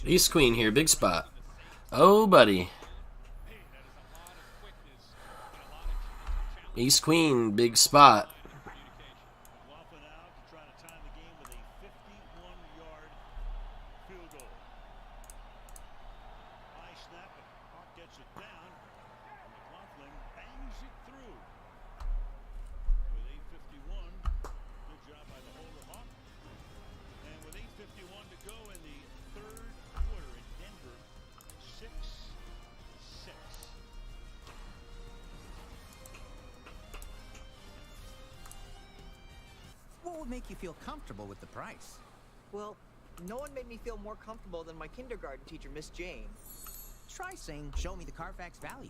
East Queen here, big spot. Oh, buddy. East Queen, big spot. would make you feel comfortable with the price? Well, no one made me feel more comfortable than my kindergarten teacher, Miss Jane. Try saying, show me the Carfax value.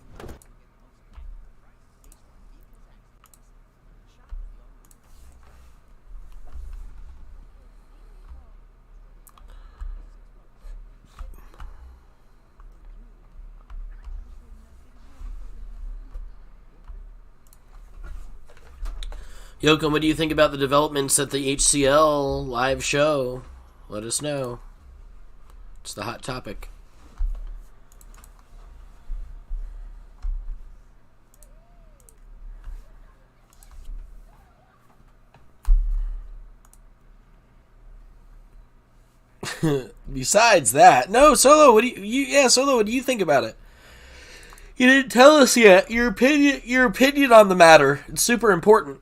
Yoko, what do you think about the developments at the HCL live show? Let us know. It's the hot topic. Besides that, no, Solo. What do you? Solo. What do you think about it? You didn't tell us yet. Your opinion on the matter. It's super important.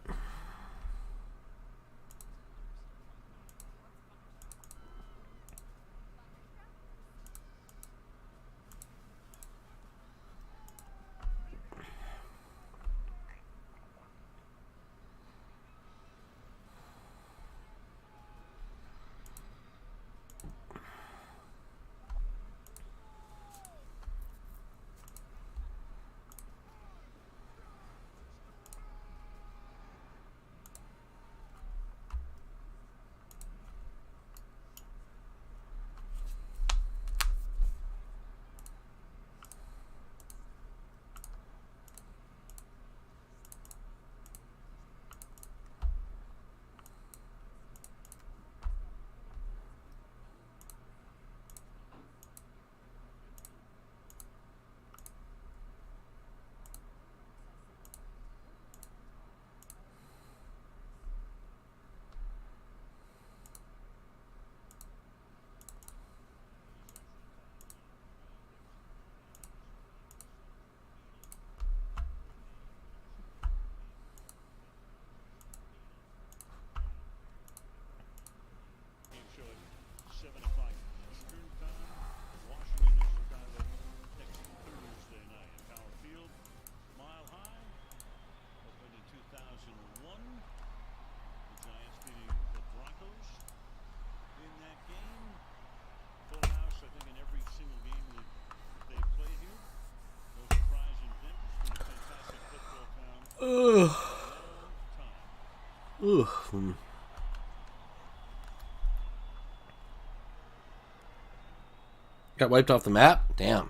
Got wiped off the map? Damn.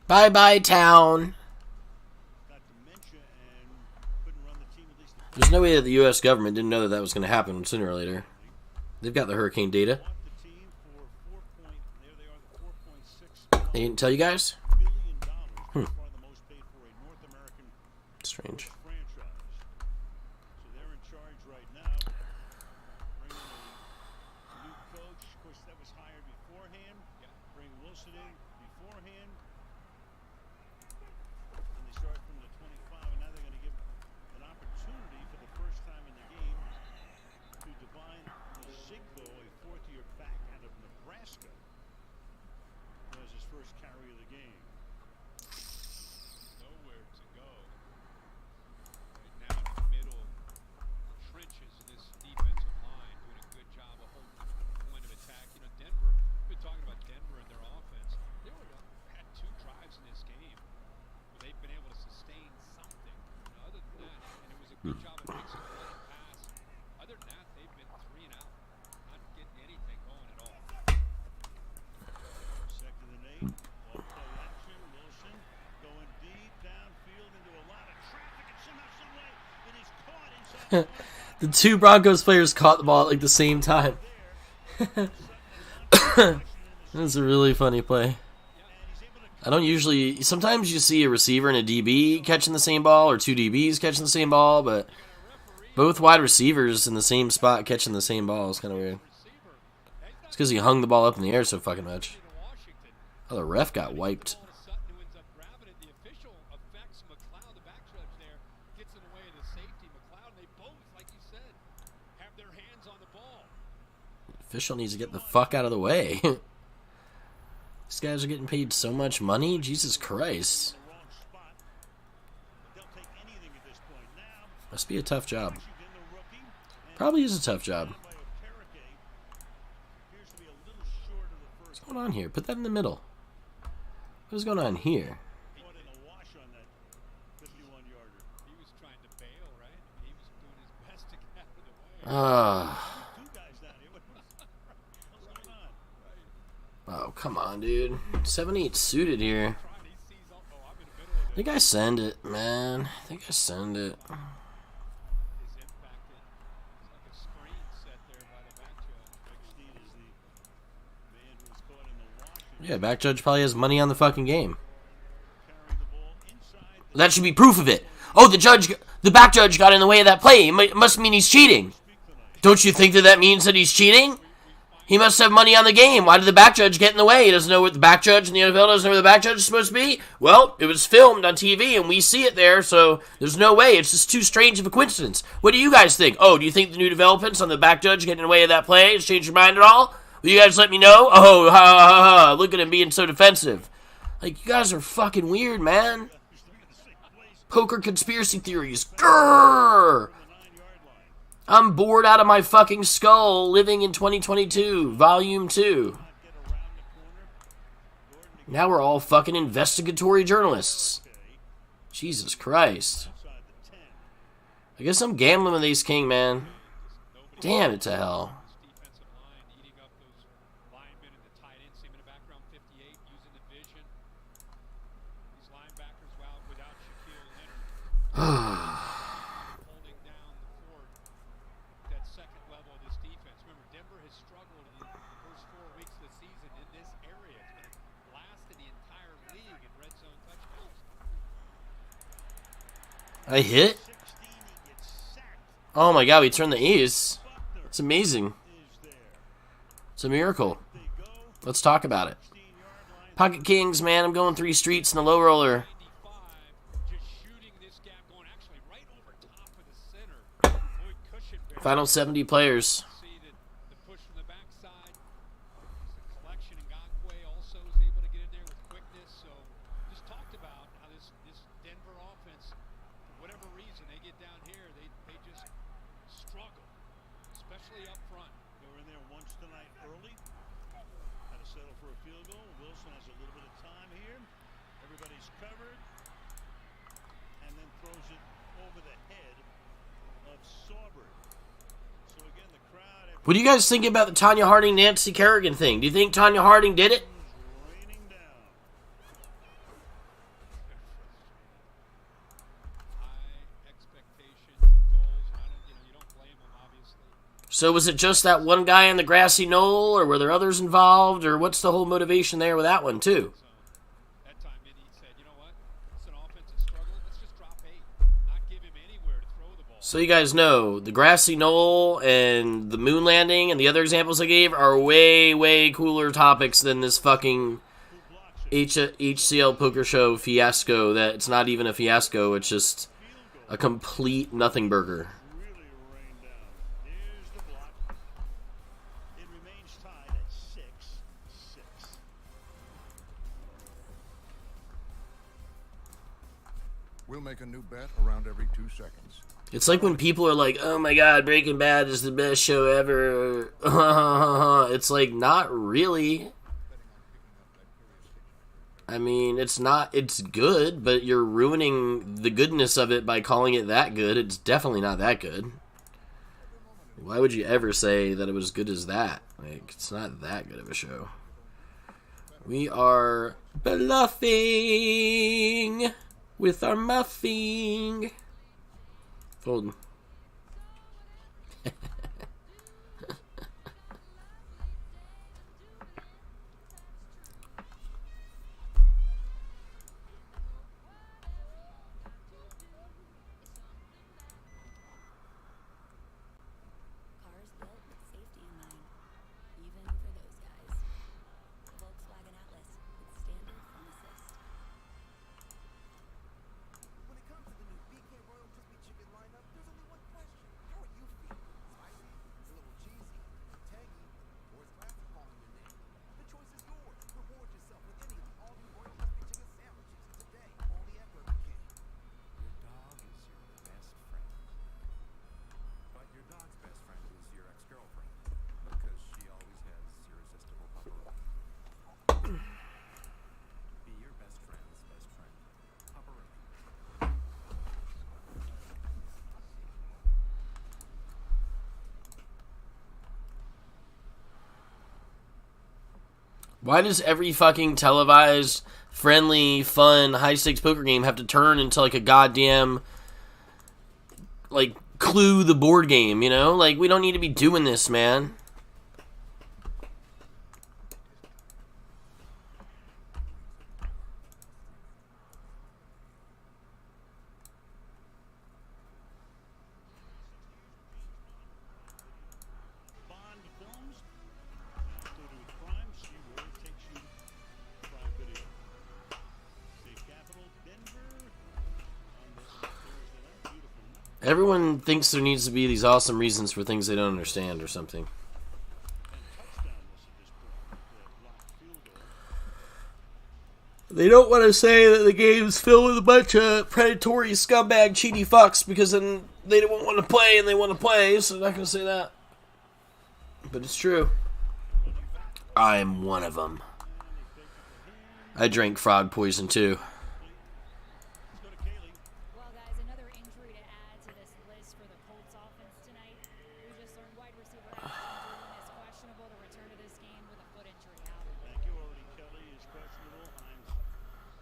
Bye-bye, town. There's no way that the U.S. government didn't know that that was going to happen sooner or later. They've got the hurricane data. They didn't tell you guys? Strange. The two Broncos players caught the ball at like the same time. That's a really funny play. I don't usually... Sometimes you see a receiver and a DB catching the same ball, or two DBs catching the same ball, but both wide receivers in the same spot catching the same ball is kind of weird. It's because he hung the ball up in the air so fucking much. Oh, the ref got wiped. Official needs to get the fuck out of the way. These guys are getting paid so much money? Jesus Christ. Must be a tough job. Probably is a tough job. What's going on here? Put that in the middle. What is going on here? Oh, come on, dude. 7-8 suited here. I think I send it, man. I think I send it. Yeah, back judge probably has money on the fucking game. That should be proof of it. Oh, the back judge got in the way of that play. It must mean he's cheating. Don't you think that means that he's cheating? He must have money on the game. Why did the back judge get in the way? He doesn't know what the back judge in the NFL doesn't know where the back judge is supposed to be? Well, it was filmed on TV and we see it there, so there's no way. It's just too strange of a coincidence. What do you guys think? Oh, do you think the new developments on the back judge getting in the way of that play has changed your mind at all? Will you guys let me know? Oh, ha ha ha ha. Look at him being so defensive. Like, you guys are fucking weird, man. Poker conspiracy theories. Grrr! I'm bored out of my fucking skull living in 2022, volume 2. Now we're all fucking investigatory journalists. Jesus Christ. I guess I'm gambling with Ace King, man. Damn it to hell. I hit? Oh my god, we turned the ace. It's amazing. It's a miracle. Let's talk about it. Pocket Kings, man, I'm going 3 streets in the low roller. Final 70 players. What do you guys think about the Tanya Harding-Nancy Kerrigan thing? Do you think Tanya Harding did it? So was it just that one guy on the grassy knoll, or were there others involved, or what's the whole motivation there with that one, too? So you guys know, the grassy knoll and the moon landing and the other examples I gave are way, way cooler topics than this fucking HCL poker show fiasco that it's not even a fiasco, it's just a complete nothing burger. We'll make a new bet around every 2 seconds. It's like when people are like, oh my god, Breaking Bad is the best show ever. It's like, not really. I mean, it's good, but you're ruining the goodness of it by calling it that good. It's definitely not that good. Why would you ever say that it was as good as that? Like, it's not that good of a show. We are bluffing with our muffing. Folding. Be your best friend's best friend. Papa Roach. Why does every fucking televised, friendly, fun, high-stakes poker game have to turn into like a goddamn, like, Clue the board game, you know? Like, we don't need to be doing this, man. Bond films. Go to crime, see where it takes you. Prime Video. State capital, Denver. On this Thursday night, beautiful night. Everyone thinks there needs to be these awesome reasons for things they don't understand or something. They don't want to say that the game's filled with a bunch of predatory scumbag cheaty fucks because then they don't want to play and they want to play, so they're not going to say that. But it's true. I'm one of them. I drank frog poison too. Well, guys, another injury to add to this list for the Colts offense tonight. We just learned wide receiver Ashton is questionable to return to this game with a foot injury out. Thank you, already. Kelly is questionable.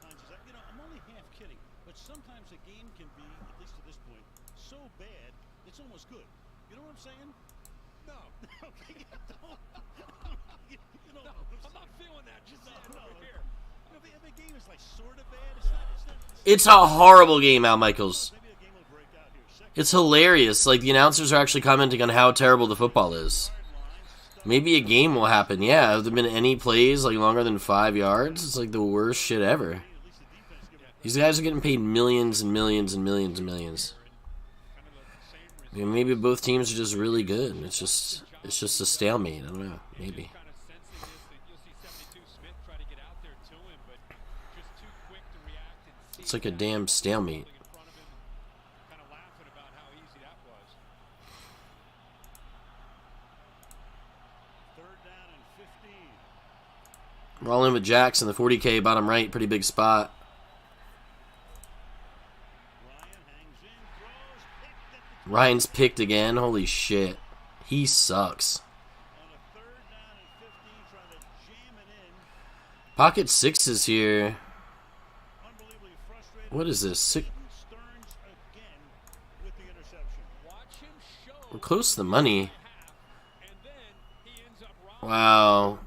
Hines is, you know, I'm only half kidding, but sometimes a game can be, at least at this point, so bad it's almost good. You know what I'm saying? No. Okay, you don't. You know, no, I'm not feeling that. Just over here. You know, if a game is like sort of bad, it's not. It's a horrible game, Al Michaels. It's hilarious. Like, the announcers are actually commenting on how terrible the football is. Maybe a game will happen. Yeah, have there been any plays like longer than 5 yards? It's like the worst shit ever. These guys are getting paid millions and millions and millions and millions. I mean, maybe both teams are just really good. It's just a stalemate. I don't know. Maybe. It's like a damn stalemate. We're all in with Jackson, the 40K bottom right, pretty big spot. Ryan's picked again. Holy shit. He sucks. Pocket sixes here. What is this? We're close to the money. Wow.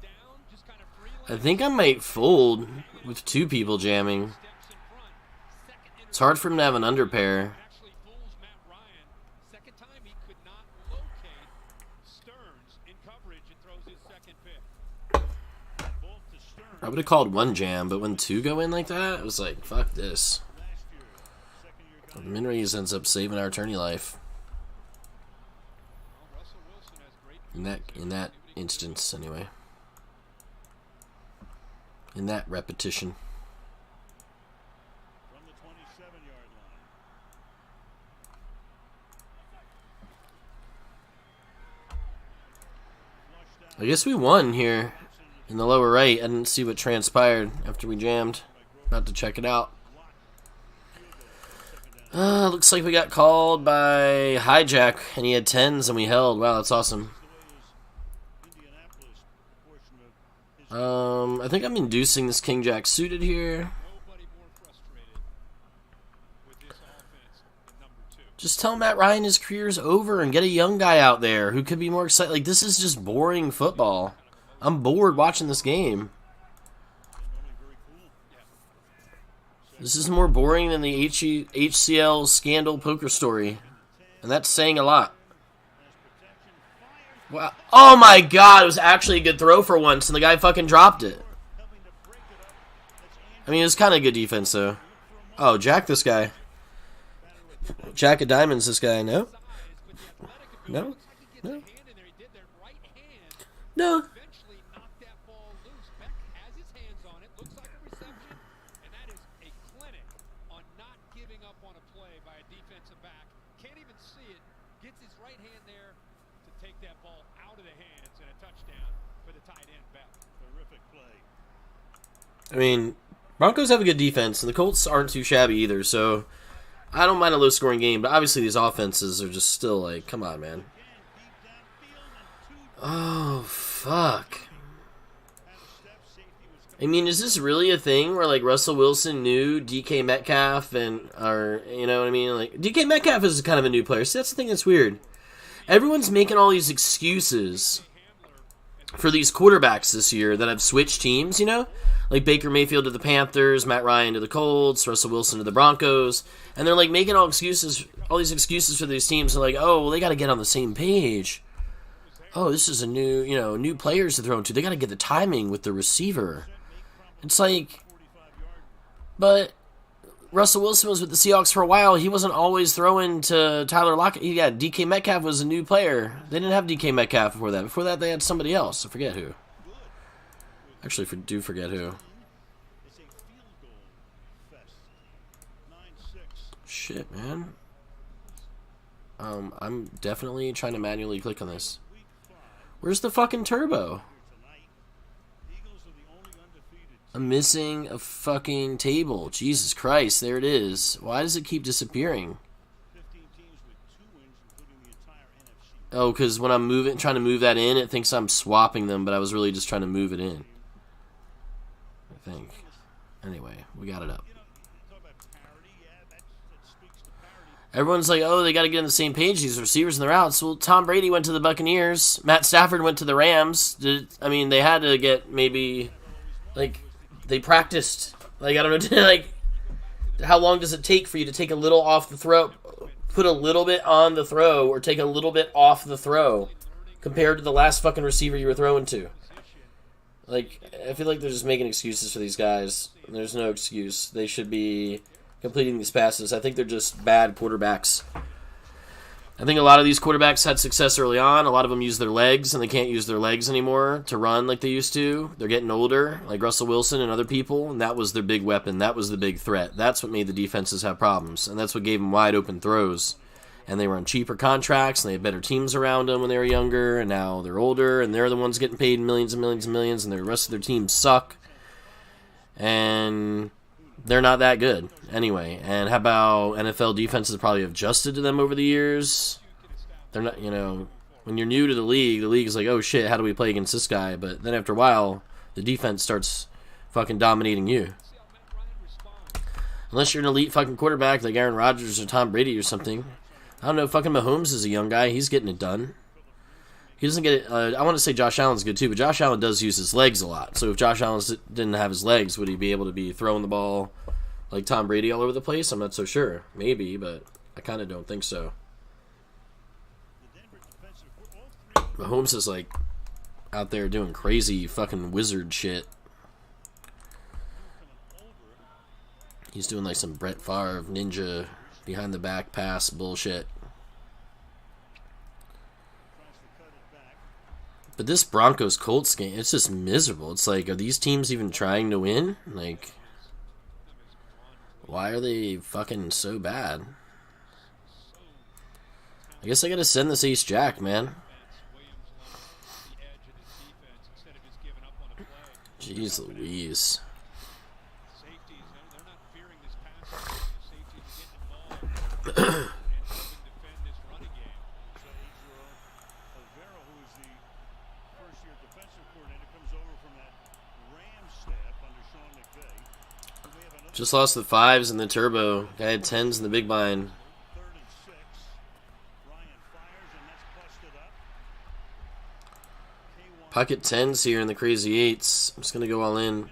I think I might fold with two people jamming. It's hard for him to have an underpair. I would have called one jam, but when two go in like that, it was like, fuck this. Minraise ends up saving our tourney life. In that instance, anyway. In that repetition. I guess we won here in the lower right. I didn't see what transpired after we jammed. About to check it out. Looks like we got called by Hijack, and he had 10s, and we held. Wow, that's awesome. I think I'm inducing this King Jack suited here. Just tell Matt Ryan his career's over and get a young guy out there who could be more excited. Like, this is just boring football. I'm bored watching this game. This is more boring than the HCL scandal poker story. And that's saying a lot. Wow. Oh my god, it was actually a good throw for once, and the guy fucking dropped it. I mean, it was kind of good defense, though. Oh, jack this guy. Jack of diamonds this guy, no? No? No? No. I mean, Broncos have a good defense, and the Colts aren't too shabby either, so I don't mind a low-scoring game, but obviously these offenses are just still like, come on, man. Oh, fuck. I mean, is this really a thing where, like, Russell Wilson knew DK Metcalf or, you know what I mean? Like, DK Metcalf is kind of a new player. See, that's the thing that's weird. Everyone's making all these excuses for these quarterbacks this year that have switched teams, you know? Like Baker Mayfield to the Panthers, Matt Ryan to the Colts, Russell Wilson to the Broncos. And they're, like, making all these excuses for these teams. They're like, oh, well, they got to get on the same page. Oh, this is a new players to throw into. They got to get the timing with the receiver. It's like, but Russell Wilson was with the Seahawks for a while. He wasn't always throwing to Tyler Lockett. Yeah, DK Metcalf was a new player. They didn't have DK Metcalf before that. Before that, they had somebody else. I forget who. Actually, do forget who. Shit, man. I'm definitely trying to manually click on this. Where's the fucking turbo? I'm missing a fucking table. Jesus Christ, there it is. Why does it keep disappearing? Oh, because when I'm trying to move that in, it thinks I'm swapping them, but I was really just trying to move it in. I think. Anyway, we got it up. Everyone's like, oh, they got to get on the same page, these receivers and the routes. Well, Tom Brady went to the Buccaneers. Matt Stafford went to the Rams. I mean, they had to get maybe, like, they practiced. Like, I don't know, like, how long does it take for you to take a little off the throw, put a little bit on the throw, or take a little bit off the throw compared to the last fucking receiver you were throwing to? Like, I feel like they're just making excuses for these guys. There's no excuse. They should be completing these passes. I think they're just bad quarterbacks. I think a lot of these quarterbacks had success early on. A lot of them use their legs, and they can't use their legs anymore to run like they used to. They're getting older, like Russell Wilson and other people, and that was their big weapon. That was the big threat. That's what made the defenses have problems, and that's what gave them wide open throws. And they were on cheaper contracts, and they had better teams around them when they were younger, and now they're older, and they're the ones getting paid millions and millions and millions, and the rest of their teams suck. And they're not that good anyway. And how about NFL defenses probably have adjusted to them over the years? They're not, you know, when you're new to the league is like, oh shit, how do we play against this guy? But then after a while, the defense starts fucking dominating you. Unless you're an elite fucking quarterback like Aaron Rodgers or Tom Brady or something. I don't know, fucking Mahomes is a young guy. He's getting it done. He doesn't get it. I want to say Josh Allen's good too, but Josh Allen does use his legs a lot. So if Josh Allen didn't have his legs, would he be able to be throwing the ball like Tom Brady all over the place? I'm not so sure. Maybe, but I kind of don't think so. Mahomes is like out there doing crazy fucking wizard shit. He's doing like some Brett Favre ninja behind the back pass bullshit. But this Broncos-Colts game, it's just miserable. It's like, are these teams even trying to win? Like, why are they fucking so bad? I guess I gotta send this ace-jack, man. Jeez Louise. Just lost the 5s in the turbo. Guy had 10s in the big blind. Pocket 10s here in the crazy 8s. I'm just going to go all in.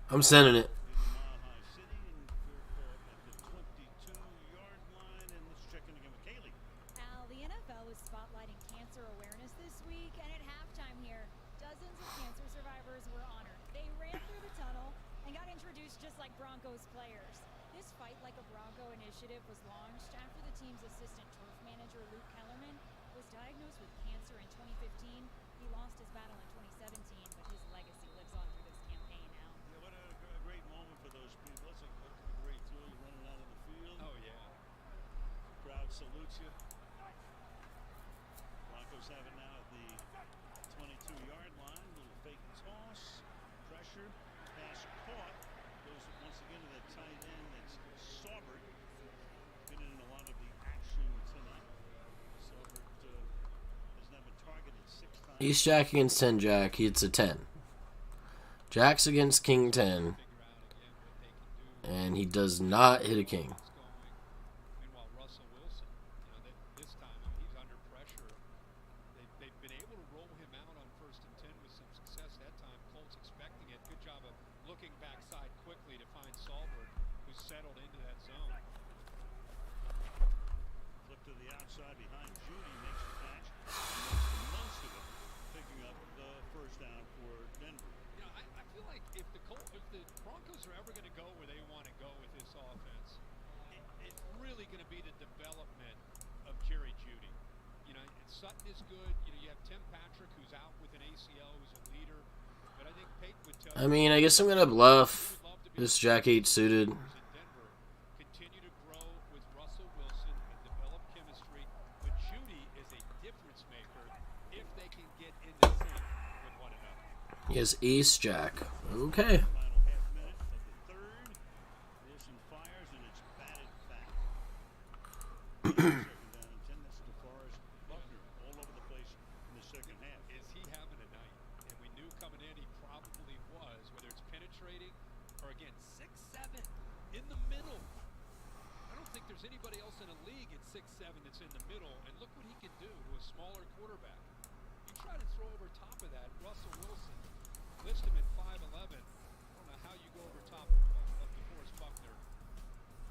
I'm sending it. Al, the NFL was spotlighting cancer awareness this week, and at halftime here, does and got introduced just like Broncos players. This Fight Like a Bronco initiative was launched after the team's assistant turf manager, Luke Kellerman, was diagnosed with cancer in 2015. He lost his battle in 2017, but his legacy lives on through this campaign now. Yeah, what a great moment for those people. That's a great thrill. You're running out of the field. Oh, yeah. Crowd salutes you. Broncos have it now at the 22-yard line. Little fake toss. Pressure. Pass caught. Goes once again to that tight end. That's Saubert. Been in a lot of the action tonight. Saubert has now been targeted 6 times. Ace Jack against 10 Jack. It's a 10. Jack's against King 10. And he does not hit a king. Meanwhile, Russell Wilson, this time he's under pressure. They've been able to roll him out on 1st and 10 with some success that time. Colts expecting it. Good job of looking backside quickly to find Saubert, who's settled into that zone. Flip to the outside behind Judy, makes the catch. Makes the most of it, picking up the first down for Denver. You know, I feel like if the Broncos are ever going to go where they want to go with this offense, it's really going to be the development of Jerry Jeudy. You know, Sutton is good. You know, you have Tim Patrick, who's out with an ACL, who's a leader. But I think Peyton would tell I mean, I guess I'm going to bluff. This Jack 8 suited. continue to grow with Russell Wilson and develop chemistry. But Jeudy is a difference maker if they can get into sync with one another. He has Ace Jack. Okay. Final half minute of the third. Wilson fires and it's batted back. Second down and 10. That's DeForest Buckner all over the place in the second half. Is he having a night? And we knew coming in he probably was, whether it's penetrating or, again, 6'7" in the middle. I don't think there's anybody else in the league at 6'7" that's in the middle. And look what he can do to a smaller quarterback. You try to throw over top of that, Russell Wilson. List him at 5'11". I don't know how you go over top of DeForest Buckner.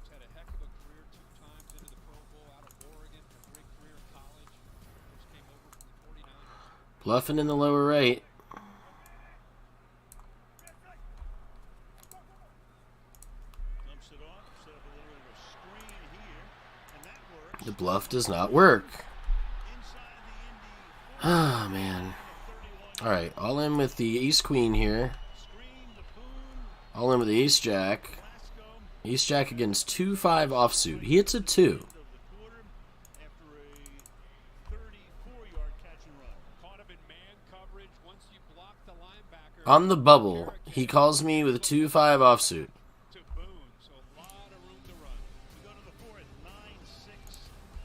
He's had a heck of a career, 2 times into the Pro Bowl out of Oregon, a great career in college. First came over from the 49ers. Bluffing in the lower right. Dumps it off, set up a little bit of a screen here, and that works. The bluff does not work. Ah, man. Alright, all in with the Ace Queen here. All in with the Ace Jack. Ace Jack against 2-5 offsuit. He hits a 2. On the bubble, he calls me with a 2-5 offsuit.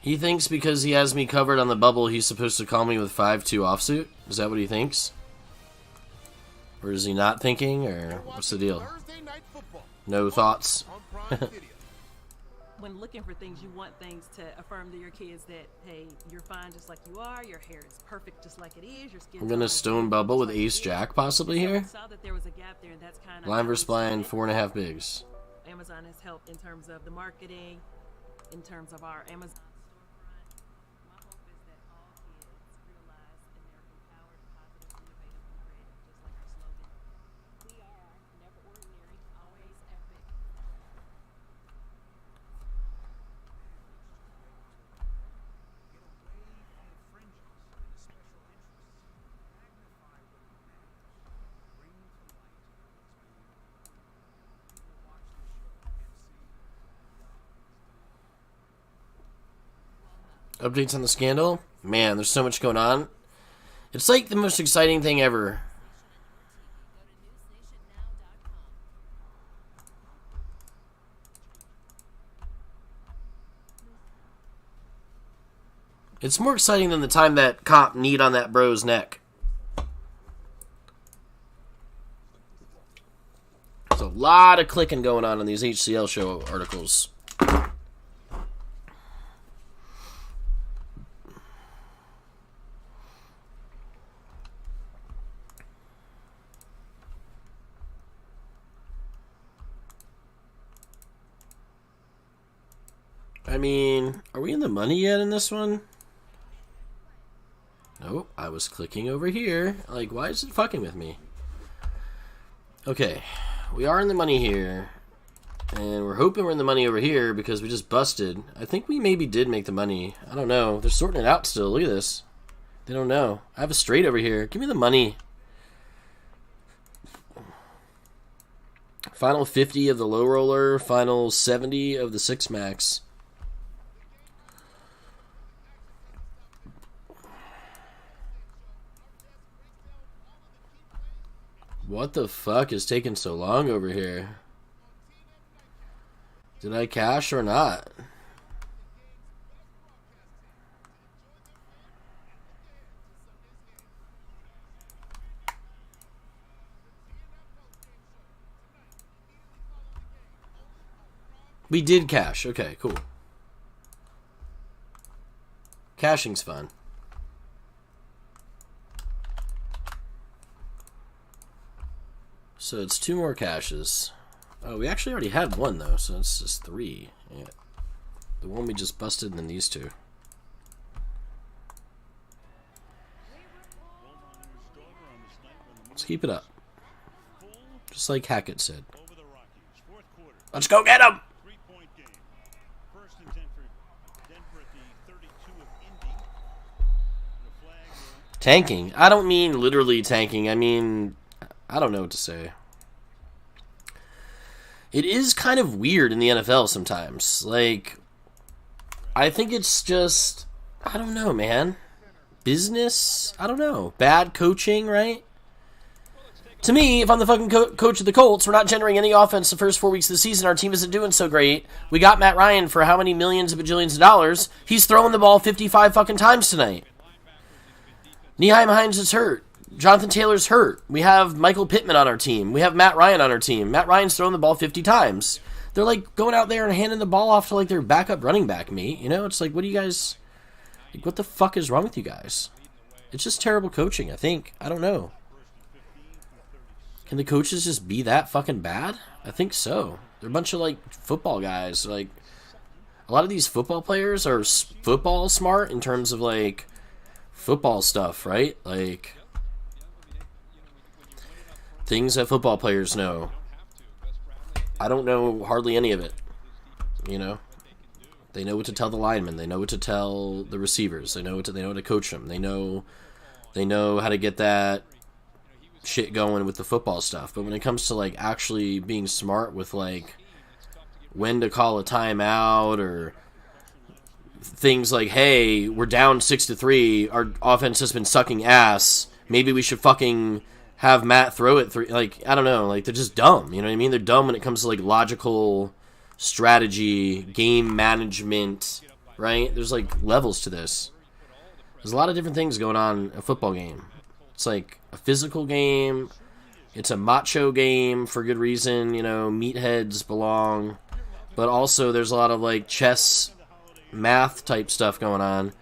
He thinks because he has me covered on the bubble, he's supposed to call me with 5-2 offsuit? Is that what he thinks? Or is he not thinking? Or what's the deal? No thoughts? When looking for things, you want things to affirm to your kids that, hey, you're fine just like you are, your hair is perfect just like it is, your skin. We're going to stone bubble with Ace Jack possibly here. Saw that there was a gap there, and that's kind of Blind versus blind, 4.5 bigs. Amazon has helped in terms of the marketing, in terms of our Amazon. Updates on the scandal? Man, there's so much going on. It's like the most exciting thing ever. It's more exciting than the time that cop kneed on that bro's neck. There's a lot of clicking going on in these HCL show articles. I mean, are we in the money yet in this one? Nope, I was clicking over here. Like, why is it fucking with me? Okay, We are in the money here. And we're hoping we're in the money over here because we just busted. I think we maybe did make the money. I don't know. They're sorting it out still. Look at this. They don't know. I have a straight over here. Give me the money. Final 50 of the low roller. Final 70 of the 6-max. What the fuck is taking so long over here? Did I cash or not? We did cash. Okay, cool. Cashing's fun. So it's 2 more caches. Oh, we actually already had one, though, so it's just 3. Yeah. The one we just busted, and then these 2. Let's keep it up. Just like Hackett said. Let's go get him! Tanking? I don't mean literally tanking. I mean, I don't know what to say. It is kind of weird in the NFL sometimes. Like, I think it's just, I don't know, man. Business? I don't know. Bad coaching, right? To me, if I'm the fucking coach of the Colts, we're not generating any offense the first 4 weeks of the season. Our team isn't doing so great. We got Matt Ryan for how many millions of bajillions of dollars? He's throwing the ball 55 fucking times tonight. Nyheim Hines is hurt. Jonathan Taylor's hurt. We have Michael Pittman on our team. We have Matt Ryan on our team. Matt Ryan's throwing the ball 50 times. They're like going out there and handing the ball off to like their backup running back, mate. You know, it's like, what do you guys, like, what the fuck is wrong with you guys? It's just terrible coaching, I think. I don't know. Can the coaches just be that fucking bad? I think so. They're a bunch of like football guys. Like, a lot of these football players are football smart in terms of like football stuff, right? Like, things that football players know. I don't know hardly any of it. You know? They know what to tell the linemen. They know what to tell the receivers. They know what to coach them. They know how to get that shit going with the football stuff. But when it comes to like actually being smart with like when to call a timeout or things like, hey, we're down 6-3, our offense has been sucking ass, maybe we should fucking have Matt throw it 3, like, I don't know, like, they're just dumb, you know what I mean? They're dumb when it comes to like logical strategy, game management, right? There's like levels to this. There's a lot of different things going on in a football game. It's like a physical game, it's a macho game for good reason, you know, meatheads belong, but also there's a lot of like chess math type stuff going on,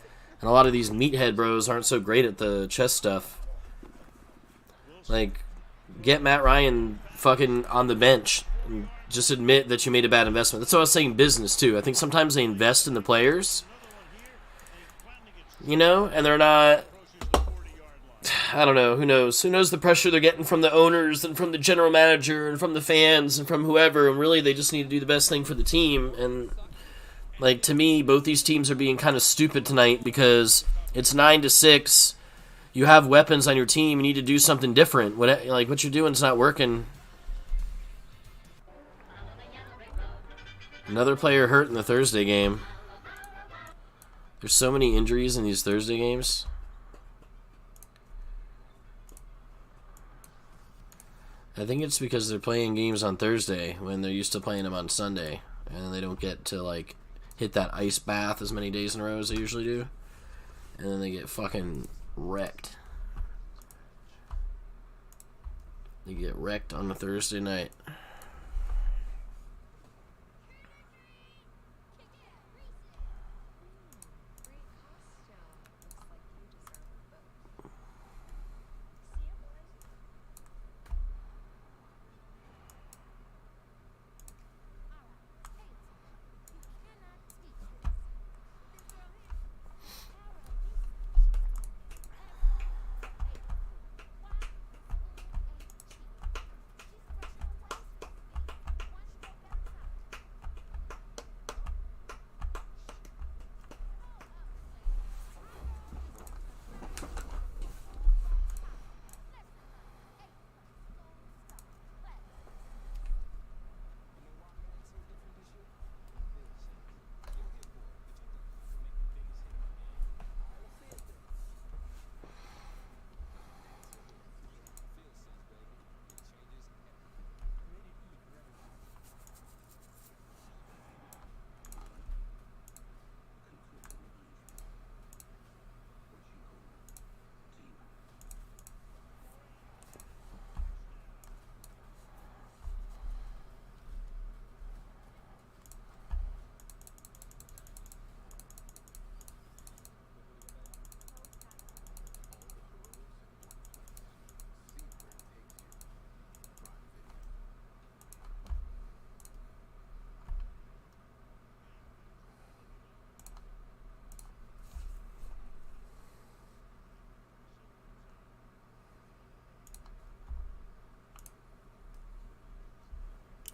and a lot of these meathead bros aren't so great at the chess stuff. Like, get Matt Ryan fucking on the bench and just admit that you made a bad investment. That's what I was saying, business too. I think sometimes they invest in the players, you know, and they're not, I don't know, who knows the pressure they're getting from the owners and from the general manager and from the fans and from whoever, and really they just need to do the best thing for the team. And like, to me, both these teams are being kind of stupid tonight because it's 9-6. You have weapons on your team. You need to do something different. What you're doing is not working. Another player hurt in the Thursday game. There's so many injuries in these Thursday games. I think it's because they're playing games on Thursday when they're used to playing them on Sunday, and they don't get to like hit that ice bath as many days in a row as they usually do, and then they get fucking wrecked. They get wrecked on a Thursday night.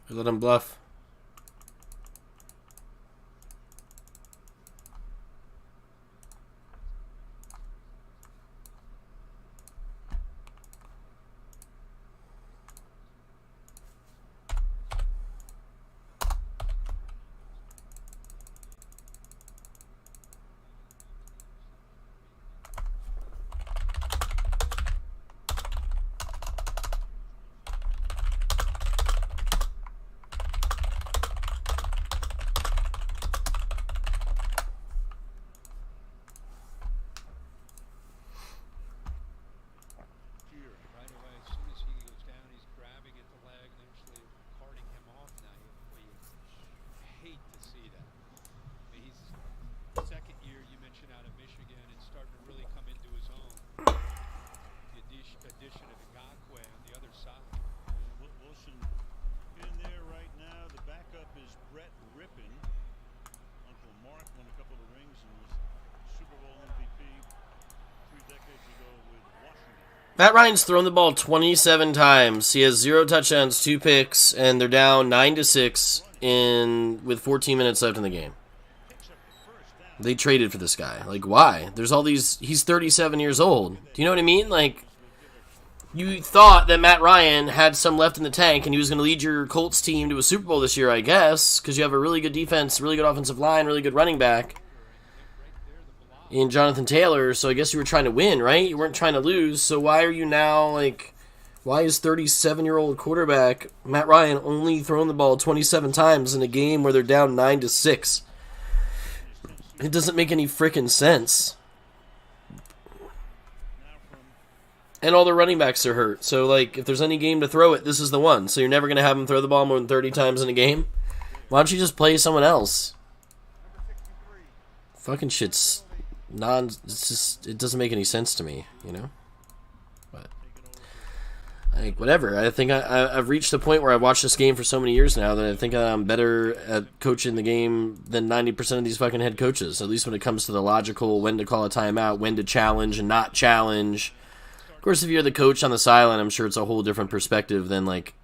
Let him bluff. Right away, as soon as he goes down, he's grabbing at the leg and actually carting him off now. You hate to see that. I mean, he's second year, you mentioned, out of Michigan, and starting to really come into his own. The addition of Ngakwe on the other side. Wilson in there right now. The backup is Brett Rippon. Uncle Mark won a couple of rings and was Super Bowl MVP 3 decades ago with Washington. Matt Ryan's thrown the ball 27 times. He has 0 touchdowns, 2 picks, and they're down 9-6 with 14 minutes left in the game. They traded for this guy. Like, why? There's all these... He's 37 years old. Do you know what I mean? Like, you thought that Matt Ryan had some left in the tank and he was going to lead your Colts team to a Super Bowl this year, I guess, because you have a really good defense, really good offensive line, really good running back in Jonathan Taylor, so I guess you were trying to win, right? You weren't trying to lose, so why are you now, like, why is 37-year-old quarterback Matt Ryan only throwing the ball 27 times in a game where they're down 9-6? It doesn't make any freaking sense. And all the running backs are hurt, so, like, if there's any game to throw it, this is the one. So you're never going to have him throw the ball more than 30 times in a game? Why don't you just play someone else? Fucking shit's... it's just, it doesn't make any sense to me, you know? But, like, whatever. I think I've reached the point where I've watched this game for so many years now that I think I'm better at coaching the game than 90% of these fucking head coaches, at least when it comes to the logical, when to call a timeout, when to challenge and not challenge. Of course, if you're the coach on the sideline, I'm sure it's a whole different perspective than, like,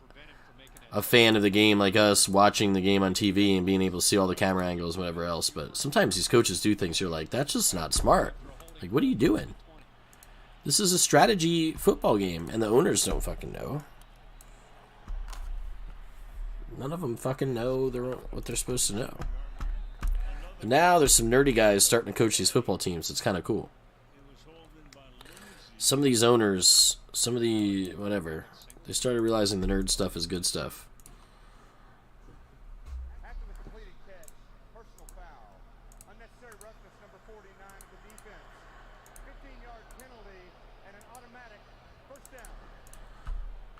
a fan of the game like us watching the game on TV and being able to see all the camera angles, whatever else. But sometimes these coaches do things you're like, that's just not smart. Like, what are you doing? This is a strategy football game, and the owners don't fucking know. None of them fucking know what they're supposed to know. But now there's some nerdy guys starting to coach these football teams. It's kind of cool. Some of these owners, some of the whatever... They started realizing the nerd stuff is good stuff. After the completed catch, personal foul, unnecessary roughness number 49 of the defense, 15-yard penalty, and an automatic first down.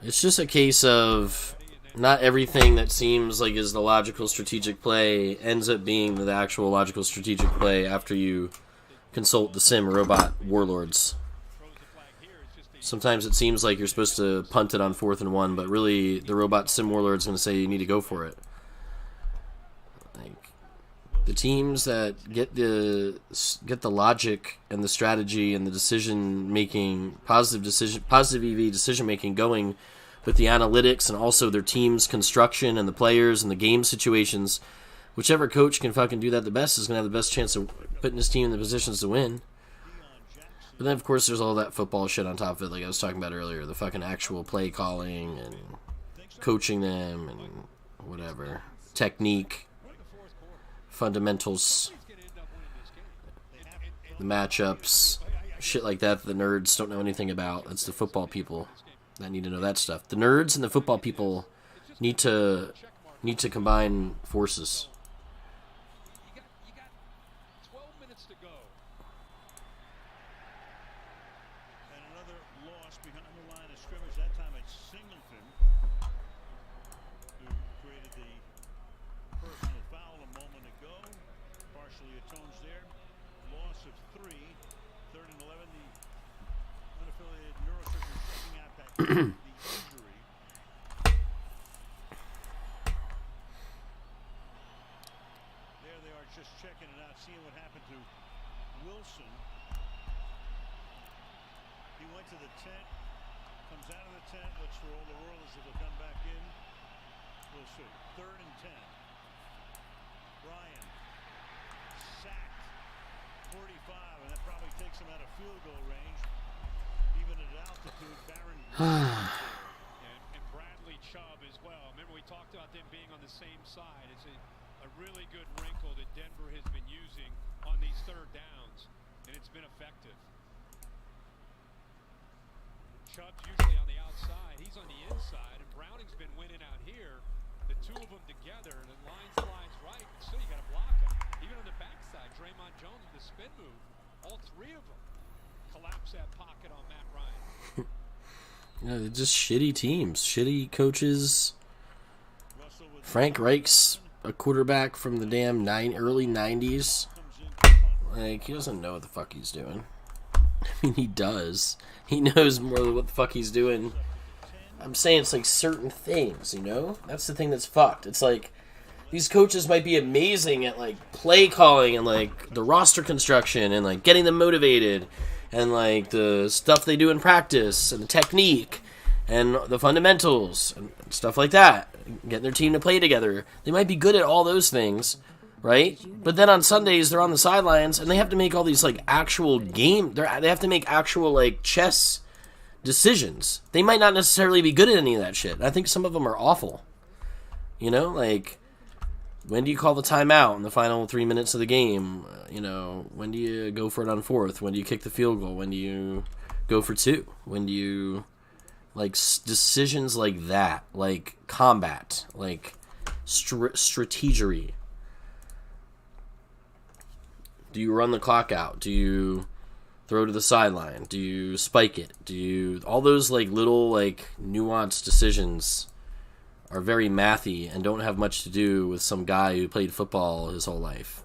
It's just a case of not everything that seems like is the logical strategic play ends up being the actual logical strategic play after you consult the sim robot warlords. Sometimes it seems like you're supposed to punt it on 4th and 1, but really the robot sim warlord's going to say you need to go for it. Like, the teams that get the logic and the strategy and the decision making, positive EV decision making going with the analytics and also their team's construction and the players and the game situations, whichever coach can fucking do that the best is going to have the best chance of putting his team in the positions to win. But then, of course, there's all that football shit on top of it, like I was talking about earlier. The fucking actual play calling and coaching them and whatever. Technique. Fundamentals. The matchups. Shit like that the nerds don't know anything about. That's the football people that need to know that stuff. The nerds and the football people need to combine forces. There they are, just checking it out, seeing what happened to Wilson. He went to the tent, comes out of the tent, looks for all the world as it'll come back in. We'll see. 3rd and 10. Ryan sacked 45, and that probably takes him out of field goal range. Even at altitude, Barron and Bradley Chubb as well. Remember, we talked about them being on the same side. It's a really good wrinkle that Denver has been using on these 3rd downs, and it's been effective. Chubb's usually on the outside. He's on the inside, and Browning's been winning out here. The two of them together, and the line slides right, but still you got to block him. Even on the backside, Draymond Jones with the spin move. All 3 of them collapse that pocket on Matt Ryan. Yeah, they're just shitty teams, shitty coaches. Frank Reich's a quarterback from the damn early 90s. Like, he doesn't know what the fuck he's doing. I mean, he does. He knows more than what the fuck he's doing. I'm saying it's like certain things, you know? That's the thing that's fucked. It's like, these coaches might be amazing at, like, play calling and, like, the roster construction and, like, getting them motivated and, like, the stuff they do in practice and the technique and the fundamentals and stuff like that. Getting their team to play together. They might be good at all those things, right? But then on Sundays, they're on the sidelines and they have to make all these, like, actual they have to make actual, like, chess decisions. They might not necessarily be good at any of that shit. I think some of them are awful. You know, like, when do you call the timeout in the final 3 minutes of the game? You know, when do you go for it on 4th? When do you kick the field goal? When do you go for 2? When do you, like, decisions like that, like combat, like strategery. Do you run the clock out? Do you throw to the sideline? Do you spike it? Do you... All those, like, little, like, nuanced decisions are very mathy and don't have much to do with some guy who played football his whole life.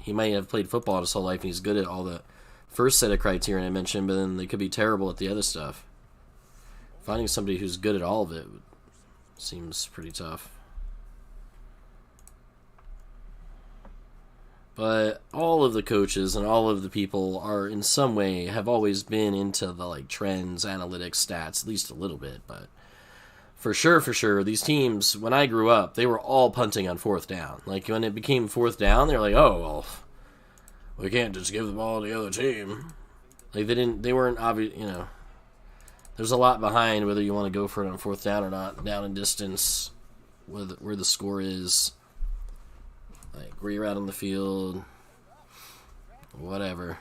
He might have played football his whole life and he's good at all the first set of criteria I mentioned, but then they could be terrible at the other stuff. Finding somebody who's good at all of it seems pretty tough. But all of the coaches and all of the people are in some way have always been into the, like, trends, analytics, stats, at least a little bit. But for sure, these teams, when I grew up, they were all punting on 4th down. Like, when it became 4th down, they're like, oh, well, we can't just give the ball to the other team. Like, they weren't obvious, you know. There's a lot behind whether you want to go for it on 4th down or not, down in distance, where the score is. Like, where you're out on the field, whatever.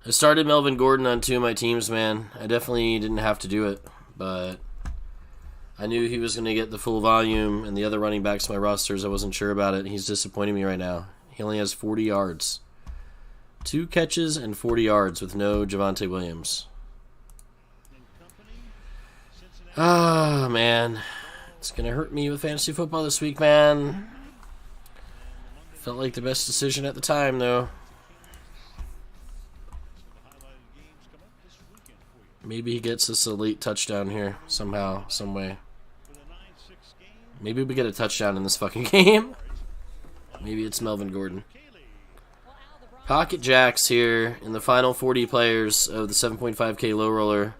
I started Melvin Gordon on 2 of my teams, man. I definitely didn't have to do it, but I knew he was going to get the full volume, and the other running backs on my rosters, I wasn't sure about it. He's disappointing me right now. He only has 40 yards. 2 catches and 40 yards with no Javonte Williams. Ah, man. It's going to hurt me with fantasy football this week, man. Felt like the best decision at the time, though. Maybe he gets us a late touchdown here, somehow, some way. Maybe we get a touchdown in this fucking game. Maybe it's Melvin Gordon. Pocket Jacks here in the final 40 players of the 7.5K low roller.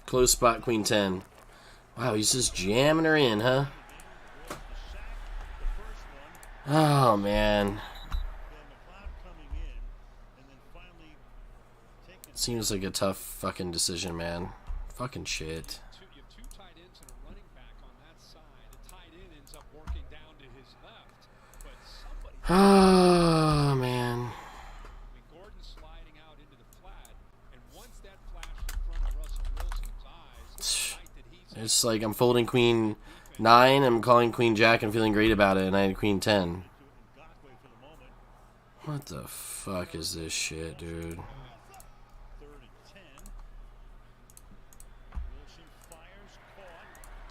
Close spot, Queen 10. Wow, he's just jamming her in, huh? Oh, man. Seems like a tough fucking decision, man. Fucking shit. Oh, man. It's like I'm folding queen 9, I'm calling queen jack and feeling great about it, and I had queen 10. What the fuck is this shit, dude?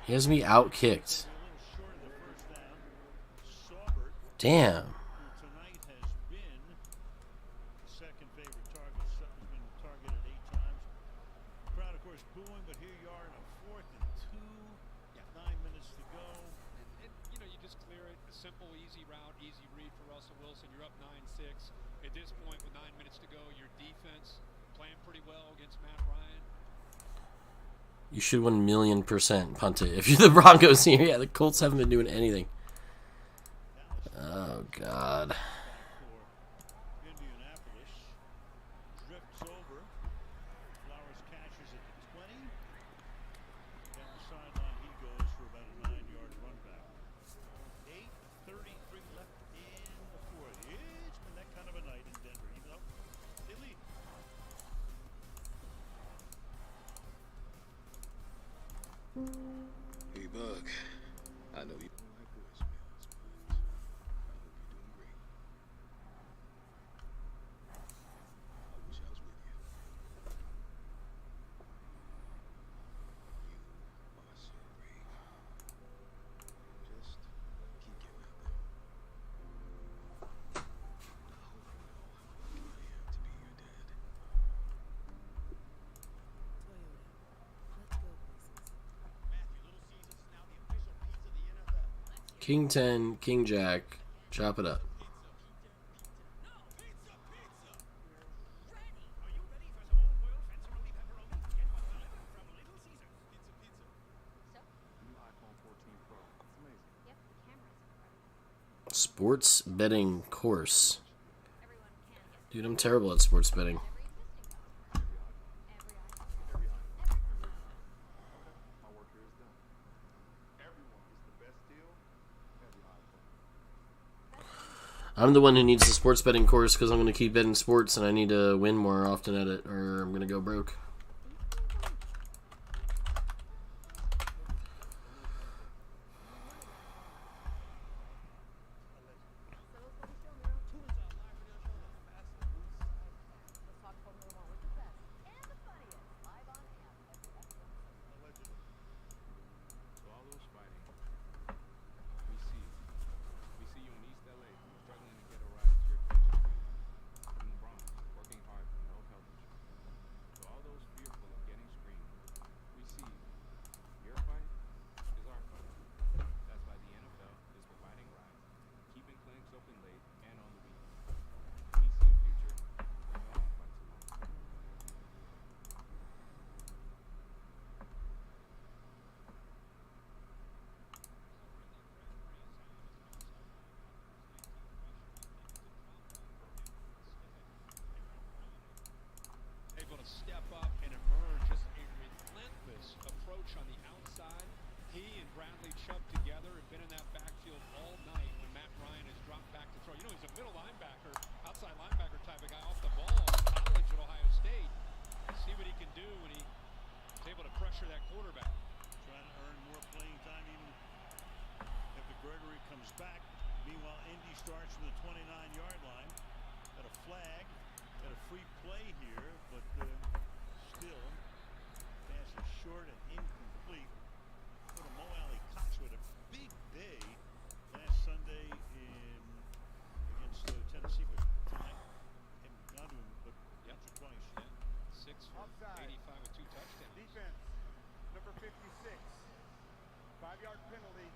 He has me out-kicked. Damn. Tonight has been the second favorite target. Sutton's been targeted 8 times. Crowd, of course, booing, but here you are in a 4th and 2. 9 minutes to go. And you know, you just clear it. A simple, easy route, easy read for Russell Wilson. You're up 9-6. At this point, with 9 minutes to go, your defense playing pretty well against Matt Ryan. You should 1,000,000% punt it. If you're the Broncos here, yeah, the Colts haven't been doing anything. Oh, God. Indianapolis drifts over. Flowers catches at the 20. Down the sideline he goes for about a 9-yard run back. 8:33 left in the 4th. It's been that kind of a night in Denver, even though they lead. Hey, Bug. I know you don't like voicemails, but I hope you're doing great. I wish I was with you. You are so brave. Just keep getting out there. I hope you know how lucky I am to be your dad. King 10, King Jack, chop it up. Sports betting course. Dude, I'm terrible at sports betting. I'm the one who needs the sports betting course because I'm going to keep betting sports and I need to win more often at it or I'm going to go broke. Able to step up and emerge, just a relentless approach on the outside. He and Bradley Chubb together have been in that backfield all night when Matt Ryan has dropped back to throw. You know, he's a middle linebacker, outside linebacker type of guy off the ball in college at Ohio State. See what he can do when he's able to pressure that quarterback. Trying to earn more playing time even after Gregory comes back. Meanwhile, Indy starts from the 29-yard line. Got a flag. Got a free play here, but still, pass is short and incomplete. Go to Mo Alley Cox with a big day last Sunday against Tennessee, but tonight haven't gone to him, but once or twice. Yeah. 6 for 85 with 2 touchdowns. Defense, number 56. 5-yard penalty,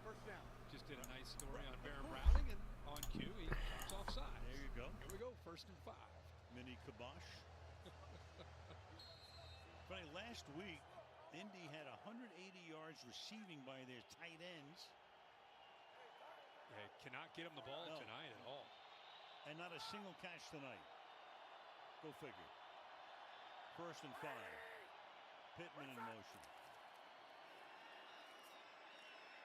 first down. Just did a nice story on Baron Browning, and on cue, he comes offside. There you go. Here we go, 1st and 5. Mini kibosh. Funny, last week, Indy had 180 yards receiving by their tight ends. Yeah, cannot get him the ball tonight at all. And not a single catch tonight. Go figure. 1st and 5. Pittman in motion.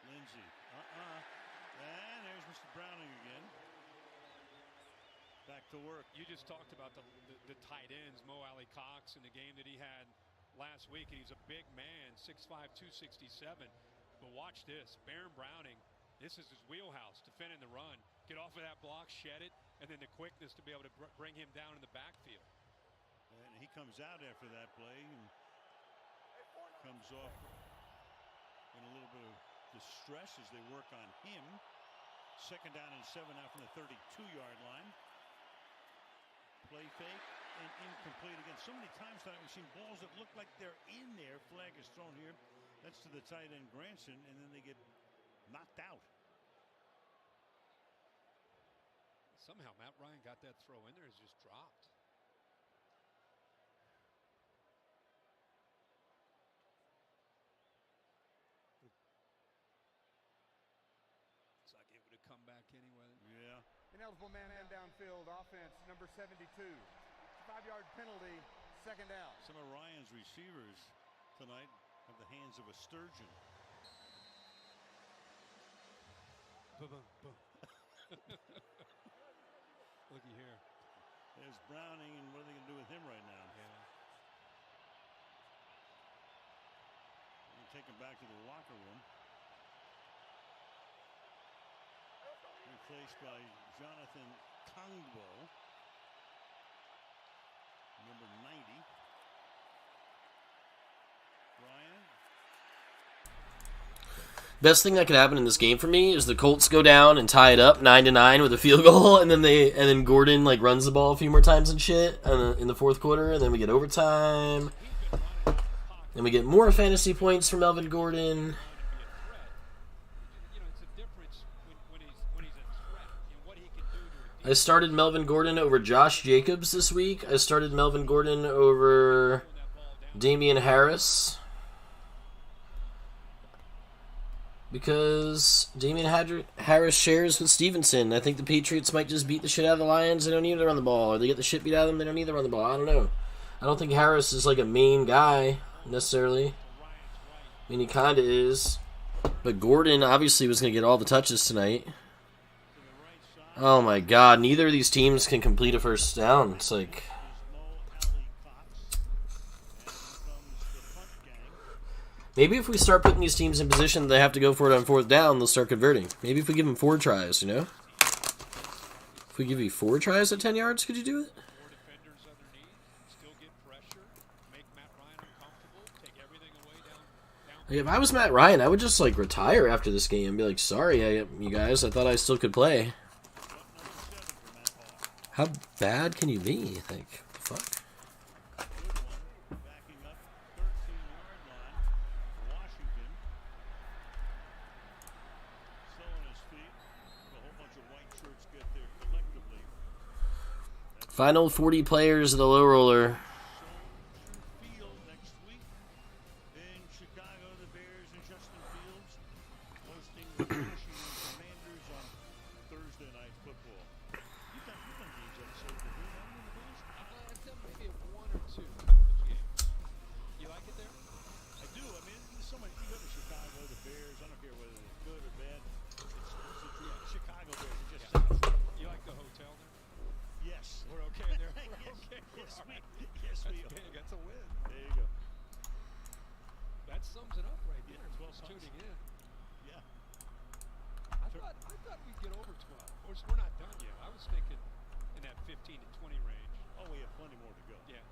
Lindsey. And there's Mr. Browning again. Back to work. You just talked about the tight ends, Mo Alley Cox, in the game that he had last week, and he's a big man, 6'5", 267. But watch this, Baron Browning, this is his wheelhouse, defending the run. Get off of that block, shed it, and then the quickness to be able to bring him down in the backfield. And he comes out after that play and comes off in a little bit of distress as they work on him. 2nd down and 7 now from the 32-yard line. Play fake and incomplete again. So many times tonight we've seen balls that look like they're in there. Flag is thrown here. That's to the tight end Granson, and then they get knocked out. Somehow Matt Ryan got that throw in there. It's just dropped. It's like able to come back anyway. Yeah. Ineligible man downfield offense, number 72. 5-yard penalty, 2nd down. Some of Ryan's receivers tonight have the hands of a sturgeon. Boom, boom. Looky here. There's Browning, and what are they going to do with him right now? Yeah. They take him back to the locker room. Replaced by Jonathan Kongbo, number 90. Ryan. Best thing that could happen in this game for me is the Colts go down and tie it up 9-9 with a field goal, and then Gordon like runs the ball a few more times and shit in the 4th quarter, and then we get overtime, and we get more fantasy points from Melvin Gordon. I started Melvin Gordon over Josh Jacobs this week. I started Melvin Gordon over Damian Harris. Because Damian Harris shares with Stevenson. I think the Patriots might just beat the shit out of the Lions. They don't need to run the ball. Or they get the shit beat out of them. They don't need to run the ball. I don't know. I don't think Harris is like a main guy, necessarily. I mean, he kind of is. But Gordon obviously was going to get all the touches tonight. Oh my god. Neither of these teams can complete a first down. It's like... Maybe if we start putting these teams in position that they have to go for it on 4th down, they'll start converting. Maybe if we give them 4 tries, you know? If we give you 4 tries at 10 yards, could you do it? Like, if I was Matt Ryan, I would just, like, retire after this game and be like, sorry, you guys, I thought I still could play. How bad can you be? Like, fuck. Final 40 players of the low roller. Next week in Chicago, the Bears and Justin Fields hosting the Washington Commanders on Thursday Night Football. You've done these episodes before, haven't you, the Bears? I've done maybe 1 or 2 college games. You like it there? I do. I mean, there's so much. You go to Chicago, the Bears. I don't care whether it's good or bad. It's Chicago Bears. It just sounds right. You like the hotel there? Yes. We're okay there. We're okay. Yes, All right. yes, That's we are. big. That's a win. There you go. That sums it up right there. 12 tuning in. Yeah. I thought we'd get over 12. Of course, we're not done yet. I was thinking in that 15 to 20 range. Oh, we have plenty more to go. Yeah.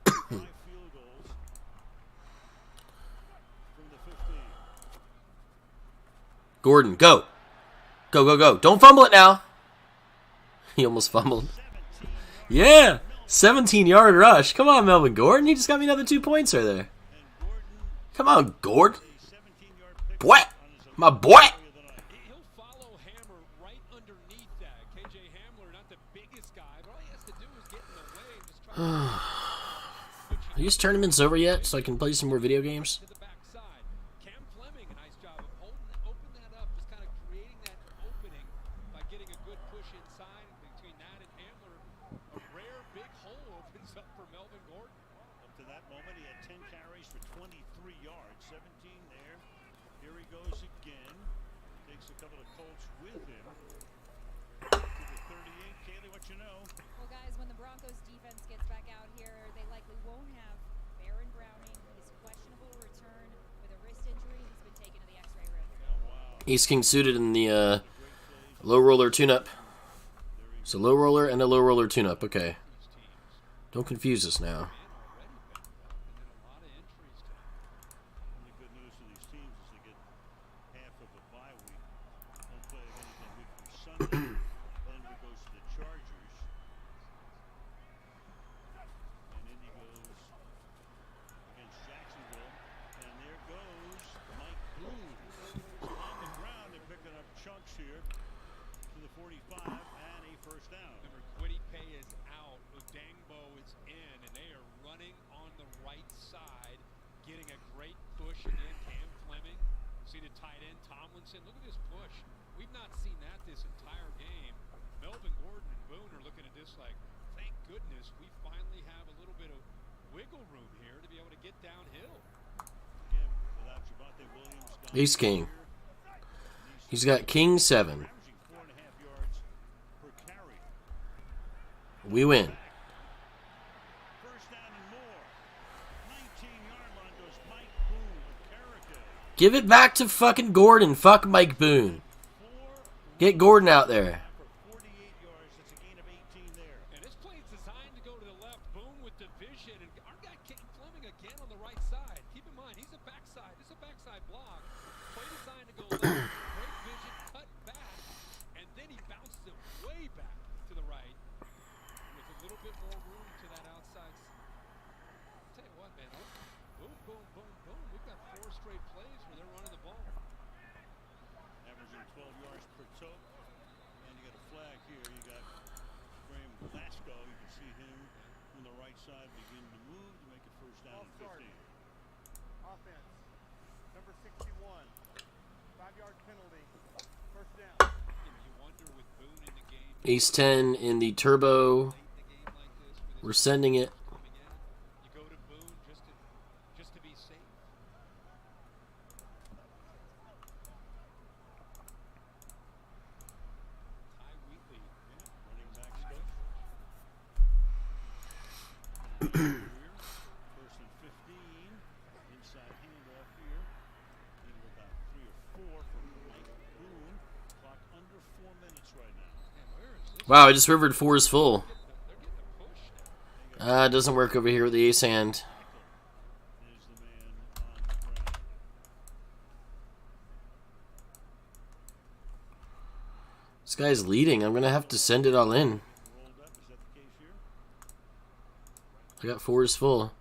5 field goals from the 15. Gordon, go. Go, go, go. Don't fumble it now. He almost fumbled. Yeah. 17-yard rush. Come on, Melvin Gordon. He just got me another 2 points right there. Come on, Gordon. Boy. My boy. He'll follow Hammer right underneath that. KJ Hamler, not the biggest guy, but all he has to do is get in the way and just try Are these tournaments over yet so I can play some more video games? to the backside. Cam Fleming, a nice job of open that up, just kind of creating that opening by getting a good push inside. Between that and Hamler, a rare big hole opens up for Melvin Gordon. Up to that moment, he had 10 carries for 23 yards, 17 there. Here he goes again. Takes a couple of Colts with him to the 30. Kaylee, what you know? Well, guys, when the Broncos defense gets back out here, they likely won't have Baron Browning. He's questionable to return with a wrist injury. He's been taken to the X-ray room. Ace King suited in the low roller tune-up. So low roller and a low roller tune-up. Okay. Don't confuse us now. Only good news for these teams is they get half of a bye week. Don't play again until week from Sunday. Then it goes to the Chargers. And Indy goes against Jacksonville. And there goes Mike Boone. On the ground, they're picking up chunks here to the 45 and a first down. Remember, Quiddy Pay is out. Udangbo is in, and they are running on the right side, getting a great push again. Cam Fleming. See the tight end, Tomlinson. Look at this push. We've not seen that this entire game. Melvin Gordon and Boone are looking at this like, thank goodness we finally have a little bit of wiggle room here to be able to get downhill. Again, without Javonte Williams. Ace King. He's got King 7. We win. Give it back to fucking Gordon. Fuck Mike Boone. Get Gordon out there. And this play is designed to go to the left. Boone with the vision. And our guy Cam Fleming again on the right side. Keep in mind, he's a backside. This is a backside block. Play designed to go left. Great vision. Cut back. And then he bounced it way back to the right. With a little bit more room to that outside. I'll tell you what, man. Boom, boom, boom, boom. We've got 4 straight plays where they're running the ball. Averaging 12 yards per tote. And you got a flag here. You got Graham Glasgow. You can see him on the right side begin to move to make it first down and 15. Offense, number 61. 5-yard penalty. First down. You wonder with Boone in the game. Ace 10 in the turbo. We're sending it. You go to Boone just to be safe. Ty Wheatley, running back scope. First and 15. Inside handoff here. Needed about 3 or 4 from Mike Boone. Clock under 4 minutes right now. Wow, I just rivered 4 is full. It doesn't work over here with the ace hand. This guy's leading. I'm going to have to send it all in. I got 4 is full.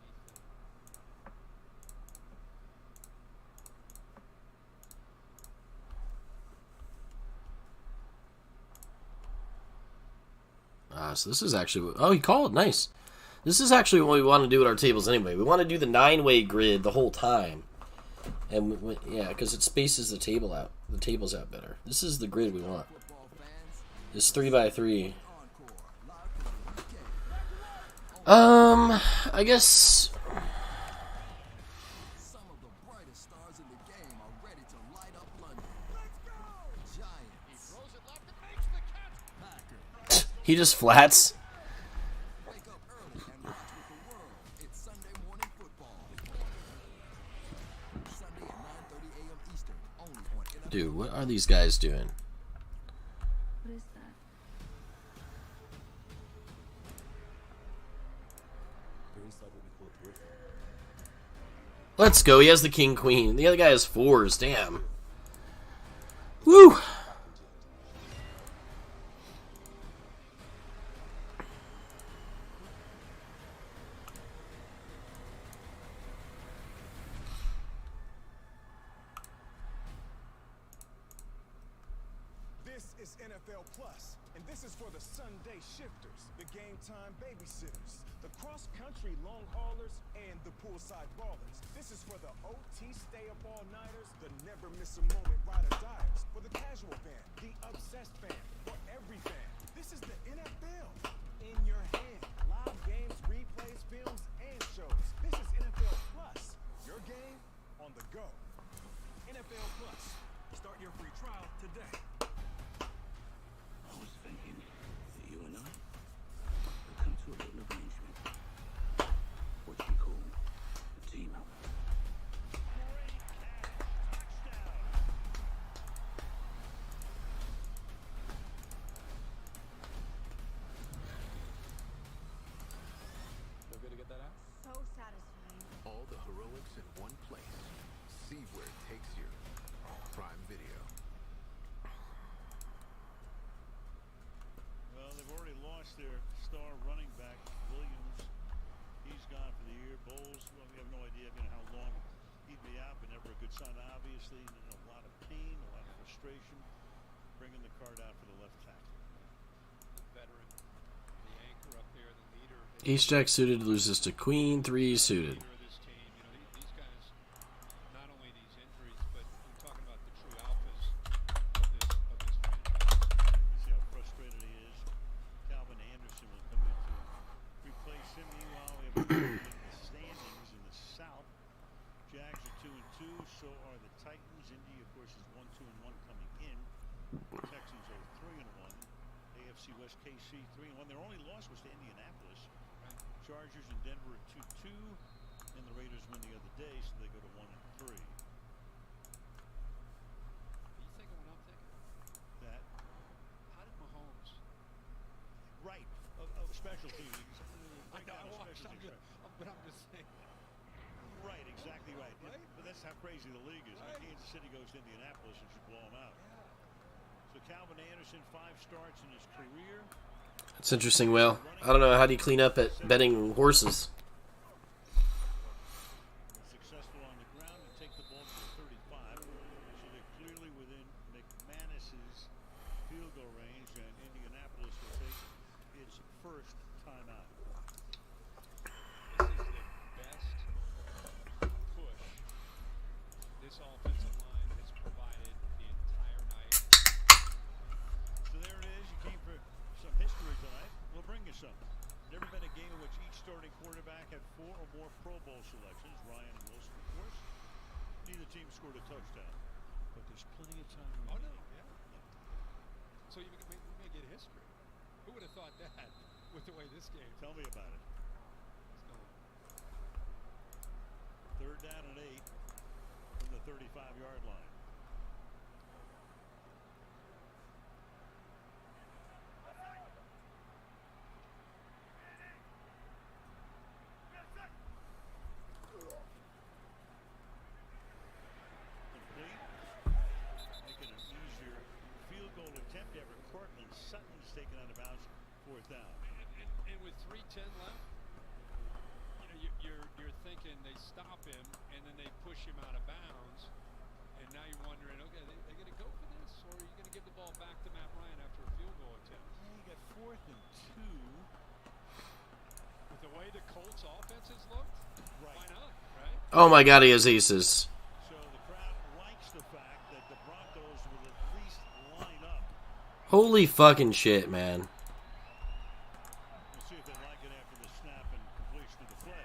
So this is actually... Oh, he called. Nice. This is actually what we want to do at our tables anyway. We want to do the 9-way grid the whole time. And yeah, because it spaces the table out. The tables out better. This is the grid we want. This 3x3. I guess... Some of the brightest stars in the game are ready to light up London. Giants. Packers. He just flats. Wake up early and watch with the world. It's Sunday morning football. Sunday at 9:30 a.m. Eastern, only on NFL. Dude, what are these guys doing? What is that? Let's go. He has the king queen. The other guy has 4s. Damn. Woo! This is NFL Plus, and this is for the Sunday shifters, the game time babysitters, the cross-country long haulers, and the poolside ballers. This is for the OT stay-up all-nighters, the never-miss-a-moment ride-or-diers, for the casual fan, the obsessed fan, for every fan. This is the NFL in your hand. Live games, replays, films, and shows. This is NFL Plus, your game on the go. NFL Plus. Start your free trial today. I was thinking, where it takes you. Prime Video. Well, they've already lost their star running back, Williams. He's gone for the year. Bowles, well, we have no idea how long he'd be out, but never a good sign, obviously. And a lot of pain, a lot of frustration. Bringing the card out for the left tackle. The veteran, the anchor up there, the leader. Ace-Jack suited loses to Queen, 3 suited. This team, you know, these guys, not only these injuries, but we're talking about the true alphas of this franchise. You see how frustrated he is. Calvin Anderson will come in to replace him. Meanwhile, we have the standings in the South. Jags are 2-2, so are the Titans. Indy, of course, is 1-2-1 coming in. Texans are 3-1. AFC West KC 3-1. Their only loss was to Indianapolis. Chargers and Denver are 2-2, and the Raiders win the other day, so they go to 1-3. Are you thinking what I'm thinking? That How did Mahomes? right of special teams. I know, but I'm just saying. Right, exactly right. But that's how crazy the league is. Right. Kansas City goes to Indianapolis and should blow them out. So Calvin Anderson, 5 starts in his career. It's interesting, Will. I don't know, how do you clean up at betting horses? Successful on the ground and take the ball to the 35. So they're clearly within McManus's field goal range, and Indianapolis will take its first timeout. This is the best push this offensive line has provided the entire night. So there it is. You came for some history tonight. We'll bring you some. Never been a game in which each starting quarterback had 4 or more Pro Bowl selections. Ryan and Wilson, of course. Neither team scored a touchdown. But there's plenty of time. Oh, no, yeah. So we may get history. Who would have thought that with the way this game? Tell me about it. Third down and 8 from the 35-yard line. Making an easier field goal attempt ever. Cortland Sutton's taken out of bounds, 4th down. And with 3:10 left, you know, you're thinking they stop him and then they push him out of bounds, and now you're wondering, okay, they going to go for this, or are you going to give the ball back to Matt Ryan after a field goal attempt? Yeah, you got 4th and 2. With the way the Colts offense has looked, right. Why not, right? Oh my god, he has aces. So the crowd likes the fact that the Broncos will at least line up. Holy fucking shit, man. We'll see if they like it after the snap and completion of the play.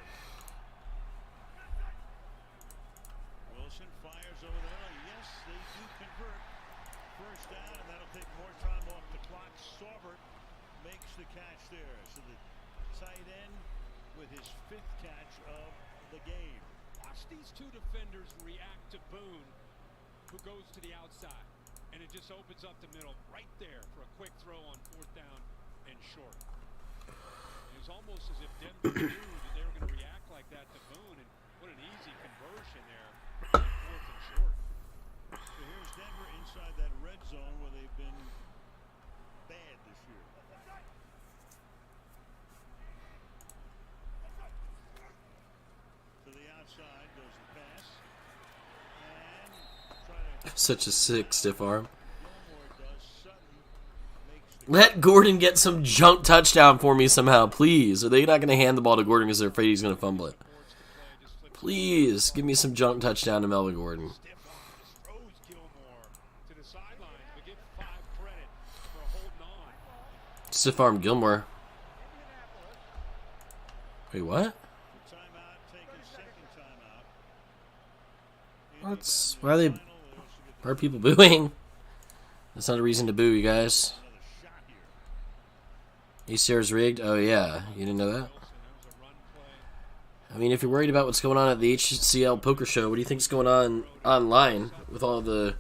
Wilson fires over the hill. Yes, they do convert. First down, and that'll take more time off the clock. Saubert makes the catch there. So the tight end with his 5th catch of the game. Watch these 2 defenders react to Boone, who goes to the outside, and it just opens up the middle right there for a quick throw on 4th down and short. It was almost as if Denver knew that they were going to react like that to Boone, and what an easy conversion there on 4th and short. So here's Denver inside that red zone where they've been bad this year. To the outside goes the pass. And try to Such a sick stiff arm. Gilmore does. Sutton makes the Let Gordon get some junk touchdown for me somehow, please. Are they not going to hand the ball to Gordon because they're afraid he's going to fumble it? Please, give me some junk touchdown to Melvin Gordon. Throws Gilmore to the sidelines, but give 5 credit for holding on. Stiff arm Gilmore. Wait, what? timeout, taken 2nd timeout. Why are people booing? That's not a reason to boo, you guys. ACR's rigged? Oh yeah, you didn't know that? I mean, if you're worried about what's going on at the HCL poker show, what do you think's going on online with all the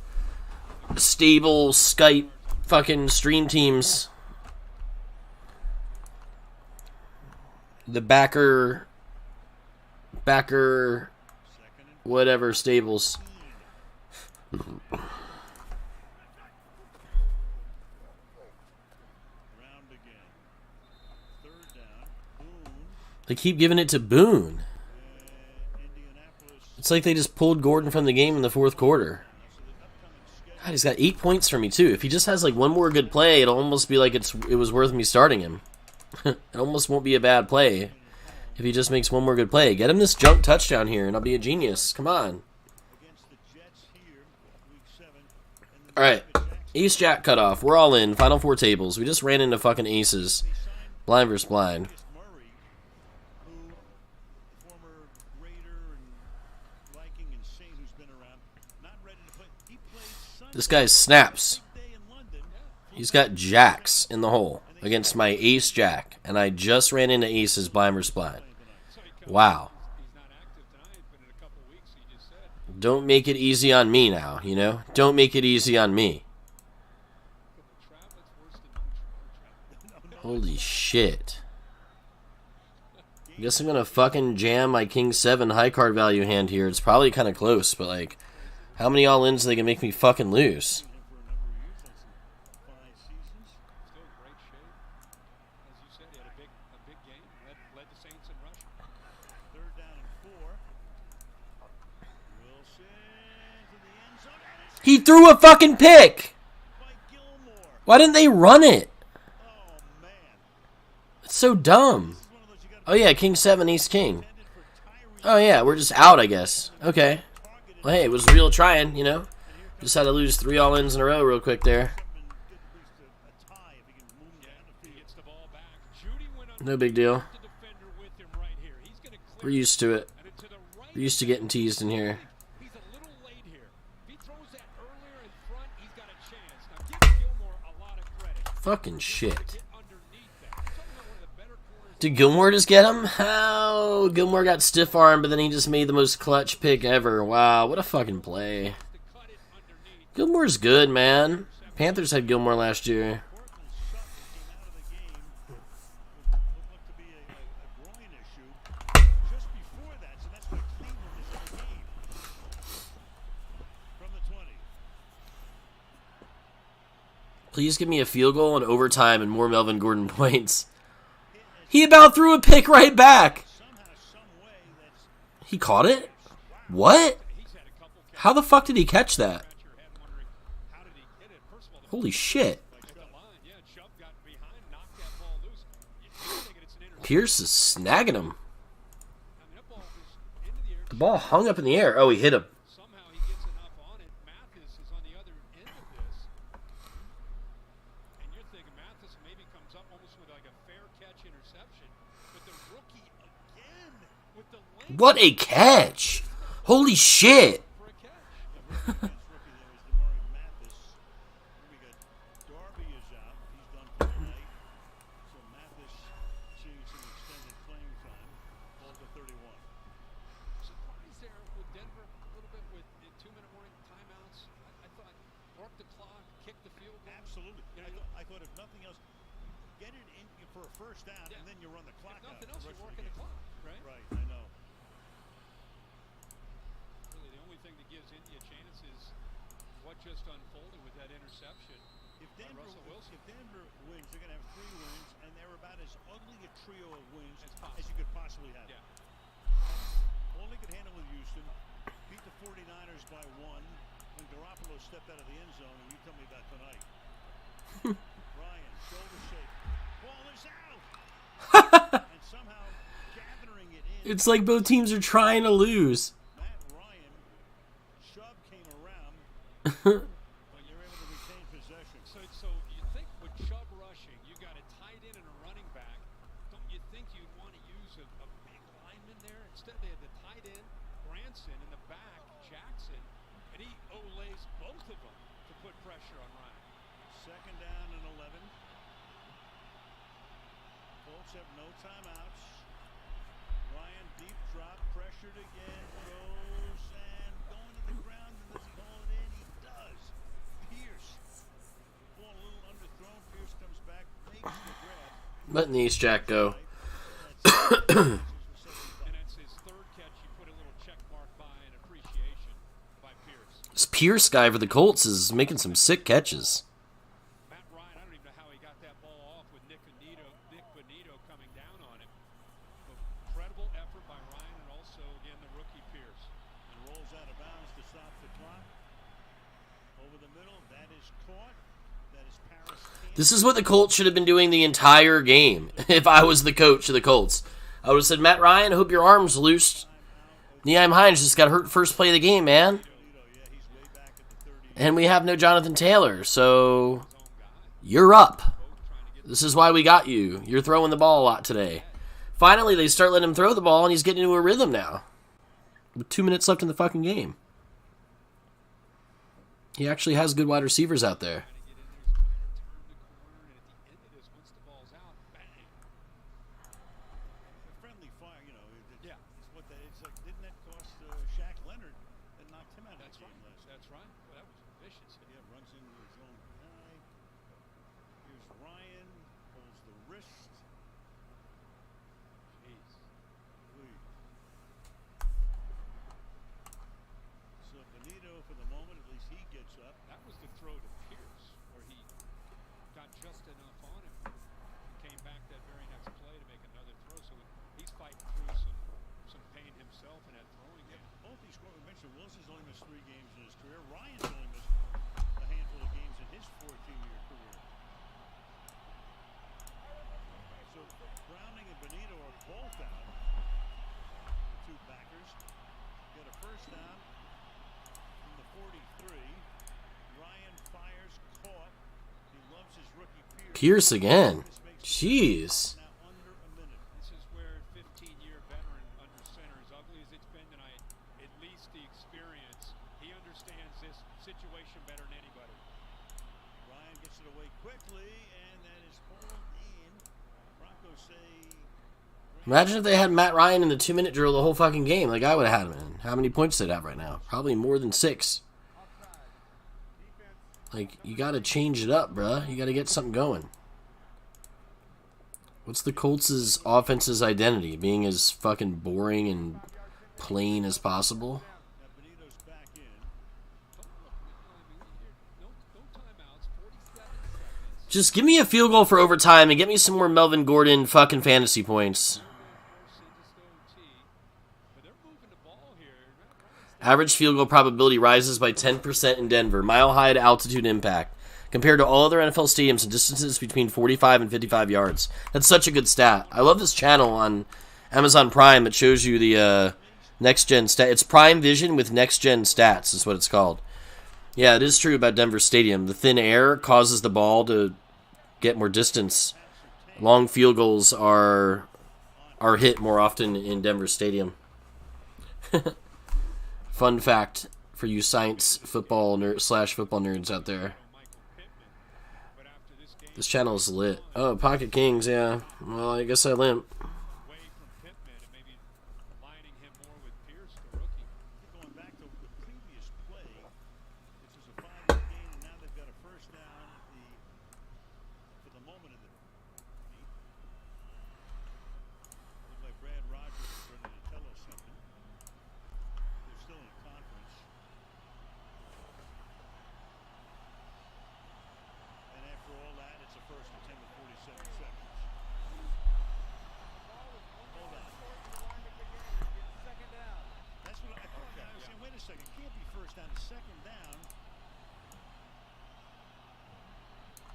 stable Skype fucking stream teams? The backer, whatever stables. They keep giving it to Boone. It's like they just pulled Gordon from the game in the fourth quarter. God, he's got 8 points for me too. If he just has like one more good play, it'll almost be like it was worth me starting him. It almost won't be a bad play if he just makes one more good play. Get him this junk touchdown here, and I'll be a genius. Come on. All right, Ace Jack cutoff. We're all in. Final four tables. We just ran into fucking aces. Blind versus blind. This guy's snaps. He's got jacks in the hole against my ace jack, and I just ran into aces blind versus blind. Wow. Don't make it easy on me now, you know? Don't make it easy on me. Holy shit. I guess I'm gonna fucking jam my King 7 high card value hand here. It's probably kind of close, but like, how many all-ins are they gonna make me fucking lose? He threw a fucking pick! Why didn't they run it? It's so dumb. Oh yeah, King 7, Ace King. Oh yeah, we're just out, I guess. Okay. Well, hey, it was real trying, you know? Just had to lose 3 all-ins in a row real quick there. No big deal. We're used to it. We're used to getting teased in here. Fucking shit. Did Gilmore just get him? How? Gilmore got stiff arm, but then he just made the most clutch pick ever. Wow, what a fucking play. Gilmore's good, man. Panthers had Gilmore last year. Please give me a field goal in overtime and more Melvin Gordon points. He about threw a pick right back. He caught it? What? How the fuck did he catch that? Holy shit. Pierce is snagging him. The ball hung up in the air. Oh, he hit him. What a catch! Holy shit! It's like both teams are trying to lose. So you think with Chubb rushing, you got a tight end and a running back. Don't you think you'd want to use a big lineman there? Instead, they had the tight end, Branson, in the back, Jackson, and he olays both of them to put pressure on Ryan. Second down and 11. Colts have no timeouts. Ryan deep drop, pressured again, goes and going to the ground, and does he haul it in? He does. Pierce. Ball a little underthrown. Pierce comes back, makes the grab. Letting the ace jack go. And that's his third catch. You put a little check mark by an appreciation by Pierce. This Pierce guy for the Colts is making some sick catches. Matt Ryan, I don't even know how he got that ball off with Nick Bonito coming down on him. Incredible effort by Ryan and also, again, the rookie Pierce. And rolls out of bounds to stop the clock. Over the middle, that is caught. That is Paris. This is what the Colts should have been doing the entire game. If I was the coach of the Colts, I would have said, Matt Ryan, I hope your arm's loose. Nyheim Hines just got hurt first play of the game, man. And we have no Jonathan Taylor, so you're up. This is why we got you. You're throwing the ball a lot today. Finally, they start letting him throw the ball, and he's getting into a rhythm now. With 2 minutes left in the fucking game. He actually has good wide receivers out there. Friendly fire, you know. It's what that. It's like, didn't that cost Shaq Leonard that knocked him out of the game last? That's right. Well, that was vicious. Yeah, runs into his own guy. Here's Ryan, pulls the wrist. Jeez. So Bonito, for the moment, at least he gets up. That was the throw to Pierce, where he got just enough on him. He came back that very next play to make another throw. So he's fighting through some pain himself in that throwing game. Both these quarterbacks mentioned Wilson's only missed 3 games in his career. Ryan's only missed a handful of games in his 14-year career. So Browning and Bonito are both out. The 2 backers get a first down from the 43. Ryan fires, caught. He loves his rookie Pierce again. Jeez. This is where 15-year veteran under center, as ugly as it's been tonight, at least the experience. He understands this situation better than anybody. Ryan gets it away quickly, and that is pulled in. Broncos say. Imagine if they had Matt Ryan in the 2-minute drill the whole fucking game, like I would have had him in. How many points they'd have right now? Probably more than 6. Like, you gotta change it up, bruh. You gotta get something going. What's the Colts' offense's identity? Being as fucking boring and plain as possible? Just give me a field goal for overtime and get me some more Melvin Gordon fucking fantasy points. Average field goal probability rises by 10% in Denver. Mile high to altitude impact. Compared to all other NFL stadiums and distances between 45 and 55 yards. That's such a good stat. I love this channel on Amazon Prime that shows you the next-gen stat. It's Prime Vision with next-gen stats is what it's called. Yeah, it is true about Denver Stadium. The thin air causes the ball to get more distance. Long field goals are hit more often in Denver Stadium. Fun fact for you science football football nerds out there. This channel is lit. Oh, Pocket Kings, yeah. Well, I guess I limp. Going back to the previous play, this is a 5-yard gain, and now they've got a first down for the moment of the looks like Brad Rogers is ready to tell us something. They're still in a conference. And after all that, it's a first and 10 with 47 seconds. Hold on. That's what I thought. I was saying, wait a second. It can't be first down. It's second down.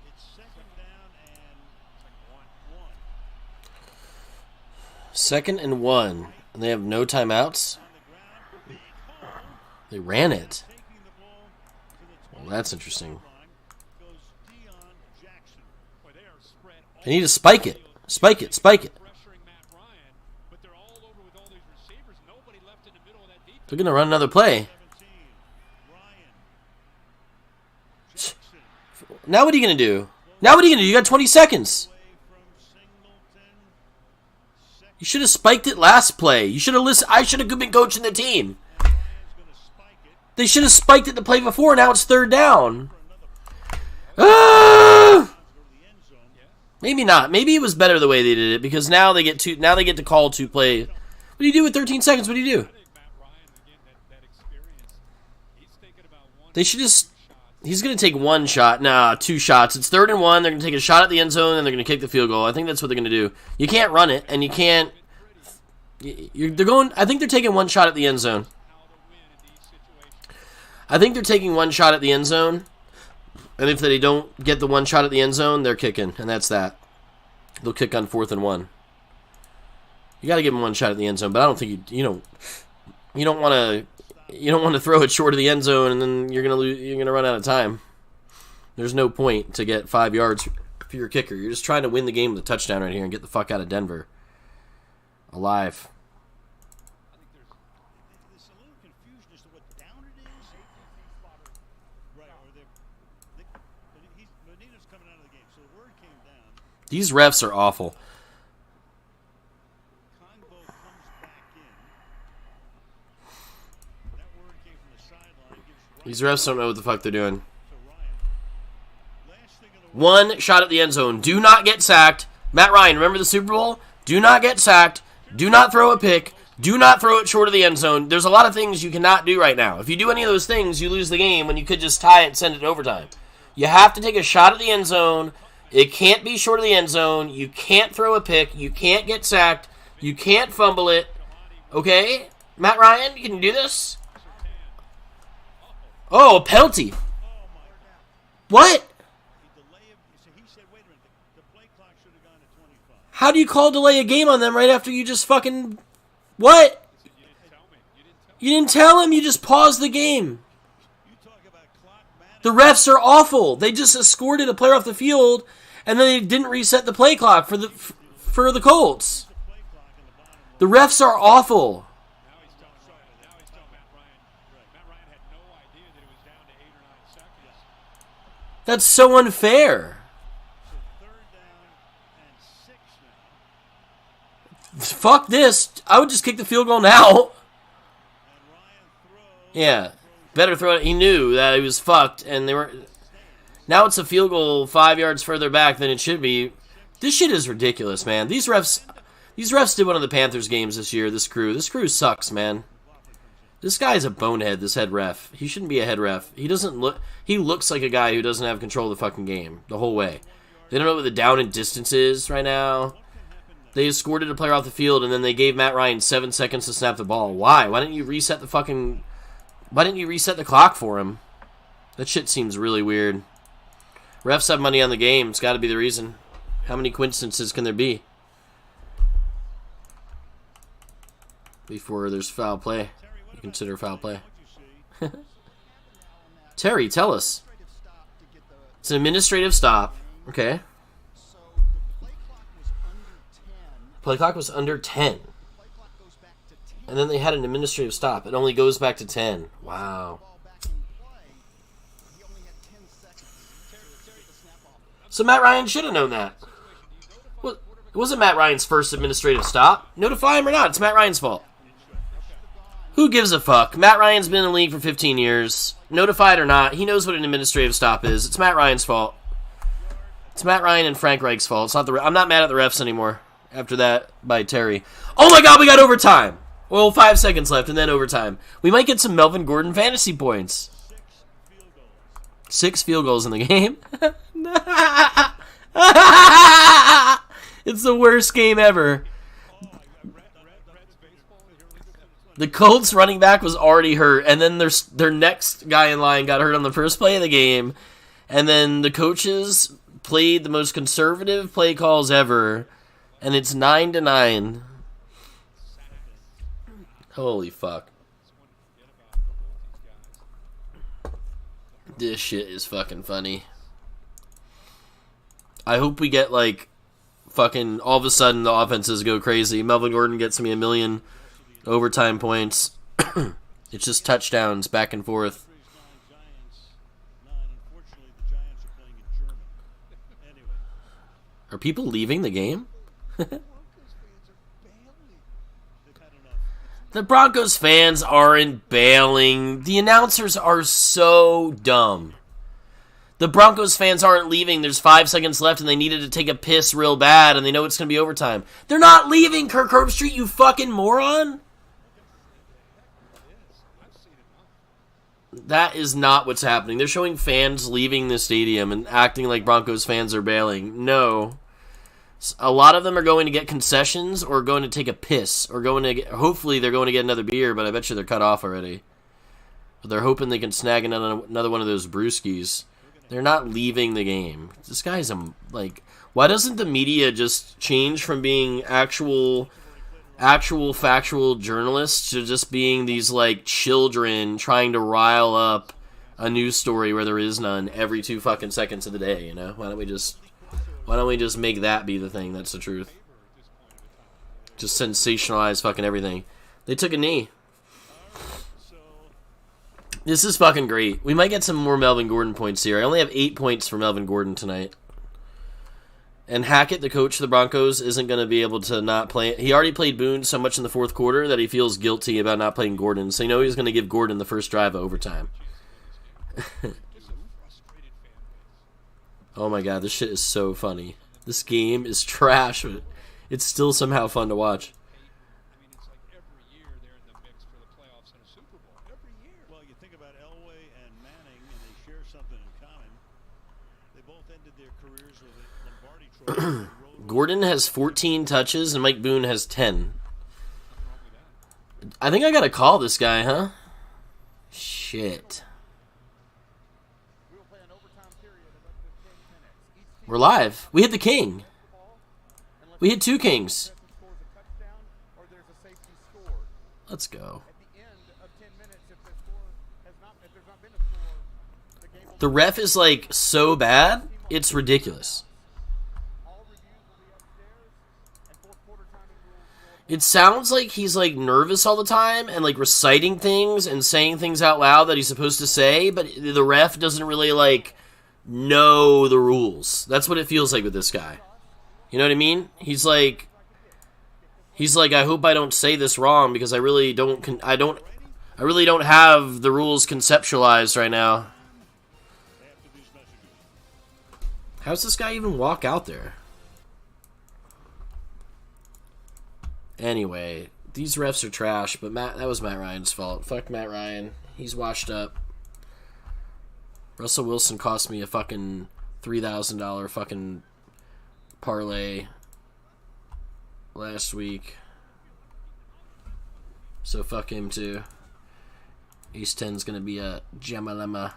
It's second down and 1. Second and 1. And they have no timeouts? They ran it. Well, that's interesting. They need to spike it. Spike it. Spike it. They're going to run another play. Now what are you going to do? Now what are you going to do? You got 20 seconds. You should have spiked it last play. You should have listened. I should have been coaching the team. They should have spiked it the play before. Now it's third down. Maybe not. Maybe it was better the way they did it because now they get to call to play. What do you do with 13 seconds? What do you do? They should just... He's going to take one shot. Nah, 2 shots. It's 3rd and 1. They're going to take a shot at the end zone, and they're going to kick the field goal. I think that's what they're going to do. You can't run it, and you can't... They're going... I think they're taking 1 shot at the end zone. I think they're taking 1 shot at the end zone, and if they don't get the 1 shot at the end zone, they're kicking, and that's that. They'll kick on 4th and 1. You got to give them 1 shot at the end zone, but I don't think you don't want to throw it short of the end zone, and then you're gonna run out of time. There's no point to get 5 yards for your kicker. You're just trying to win the game with a touchdown right here and get the fuck out of Denver alive. There's a little confusion as to what down it is. Right, Medina's coming out of the game, so the word came down. These refs are awful. These refs don't know what the fuck they're doing. 1 shot at the end zone. Do not get sacked. Matt Ryan, remember the Super Bowl? Do not get sacked. Do not throw a pick. Do not throw it short of the end zone. There's a lot of things you cannot do right now. If you do any of those things, you lose the game when you could just tie it and send it to overtime. You have to take a shot at the end zone. It can't be short of the end zone. You can't throw a pick. You can't get sacked. You can't fumble it. Okay? Matt Ryan, you can do this? Oh, a penalty. What? How do you call delay a game on them right after you just fucking... What? You didn't tell him, you just paused the game. The refs are awful. They just escorted a player off the field, and then they didn't reset the play clock for the Colts. The refs are awful. That's so unfair. Fuck this. I would just kick the field goal now. Yeah. Better throw it. He knew that he was fucked, and they were... Now it's a field goal 5 yards further back than it should be. This shit is ridiculous, man. These refs did one of the Panthers games this year, this crew. This crew sucks, man. This guy's a bonehead, this head ref. He shouldn't be a head ref. He looks like a guy who doesn't have control of the fucking game the whole way. They don't know what the down and distance is right now. They escorted a player off the field, and then they gave Matt Ryan 7 seconds to snap the ball. Why? Why didn't you reset the clock for him? That shit seems really weird. Refs have money on the game. It's got to be the reason. How many coincidences can there be? Before there's foul play. You consider foul play. Terry, tell us. It's an administrative stop. Okay. Play clock was under 10. And then they had an administrative stop. It only goes back to 10. Wow. So Matt Ryan should have known that. Well, it wasn't Matt Ryan's first administrative stop. Notify him or not. It's Matt Ryan's fault. Who gives a fuck? Matt Ryan's been in the league for 15 years. Notified or not, he knows what an administrative stop is. It's Matt Ryan's fault. It's Matt Ryan and Frank Reich's fault. It's not the. I'm not mad at the refs anymore. After that, by Terry. Oh my god, we got overtime! Well, 5 seconds left, and then overtime. We might get some Melvin Gordon fantasy points. 6 field goals in the game. It's the worst game ever. The Colts running back was already hurt, and then their next guy in line got hurt on the first play of the game, and then the coaches played the most conservative play calls ever, and it's 9-9. Holy fuck. This shit is fucking funny. I hope we get, like, fucking, all of a sudden the offenses go crazy. Melvin Gordon gets me 1 million overtime points. It's just touchdowns back and forth. Are people leaving the game? The Broncos fans aren't bailing. The announcers are so dumb. The Broncos fans aren't leaving. There's 5 seconds left and they needed to take a piss real bad and they know it's going to be overtime. They're not leaving, Kirk Herbstreit, you fucking moron. That is not what's happening. They're showing fans leaving the stadium and acting like Broncos fans are bailing. No. A lot of them are going to get concessions or going to take a piss or going to get, hopefully they're going to get another beer, but I bet you they're cut off already. But they're hoping they can snag another one of those brewskis. They're not leaving the game. This guy's like, why doesn't the media just change from being actual factual journalists to just being these like children trying to rile up a news story where there is none every 2 fucking seconds of the day, you know? Why don't we just make that be the thing that's the truth? Just sensationalize fucking everything. They took a knee. This is fucking great. We might get some more Melvin Gordon points here. I only have 8 points for Melvin Gordon tonight. And Hackett, the coach of the Broncos, isn't going to be able to not play. He already played Boone so much in the fourth quarter that he feels guilty about not playing Gordon. So you know he's going to give Gordon the first drive of overtime. Oh my god, this shit is so funny. This game is trash, but it's still somehow fun to watch. Well, you think about Elway and Manning, and they share something in common. They both ended their careers with a Lombardi trophy. Gordon has 14 touches and Mike Boone has 10. I think I gotta call this guy, huh? Shit. We're live. We hit the king. We hit 2 kings. Let's go. The ref is like so bad, it's ridiculous. It sounds like he's like nervous all the time and like reciting things and saying things out loud that he's supposed to say, but the ref doesn't really like know the rules. That's what it feels like with this guy. You know what I mean? He's like, I hope I don't say this wrong because I really don't have the rules conceptualized right now. How's this guy even walk out there? Anyway, these refs are trash, but that was Matt Ryan's fault. Fuck Matt Ryan. He's washed up. Russell Wilson cost me a fucking $3,000 fucking parlay last week. So fuck him too. Ace 10's gonna be a Jamalema.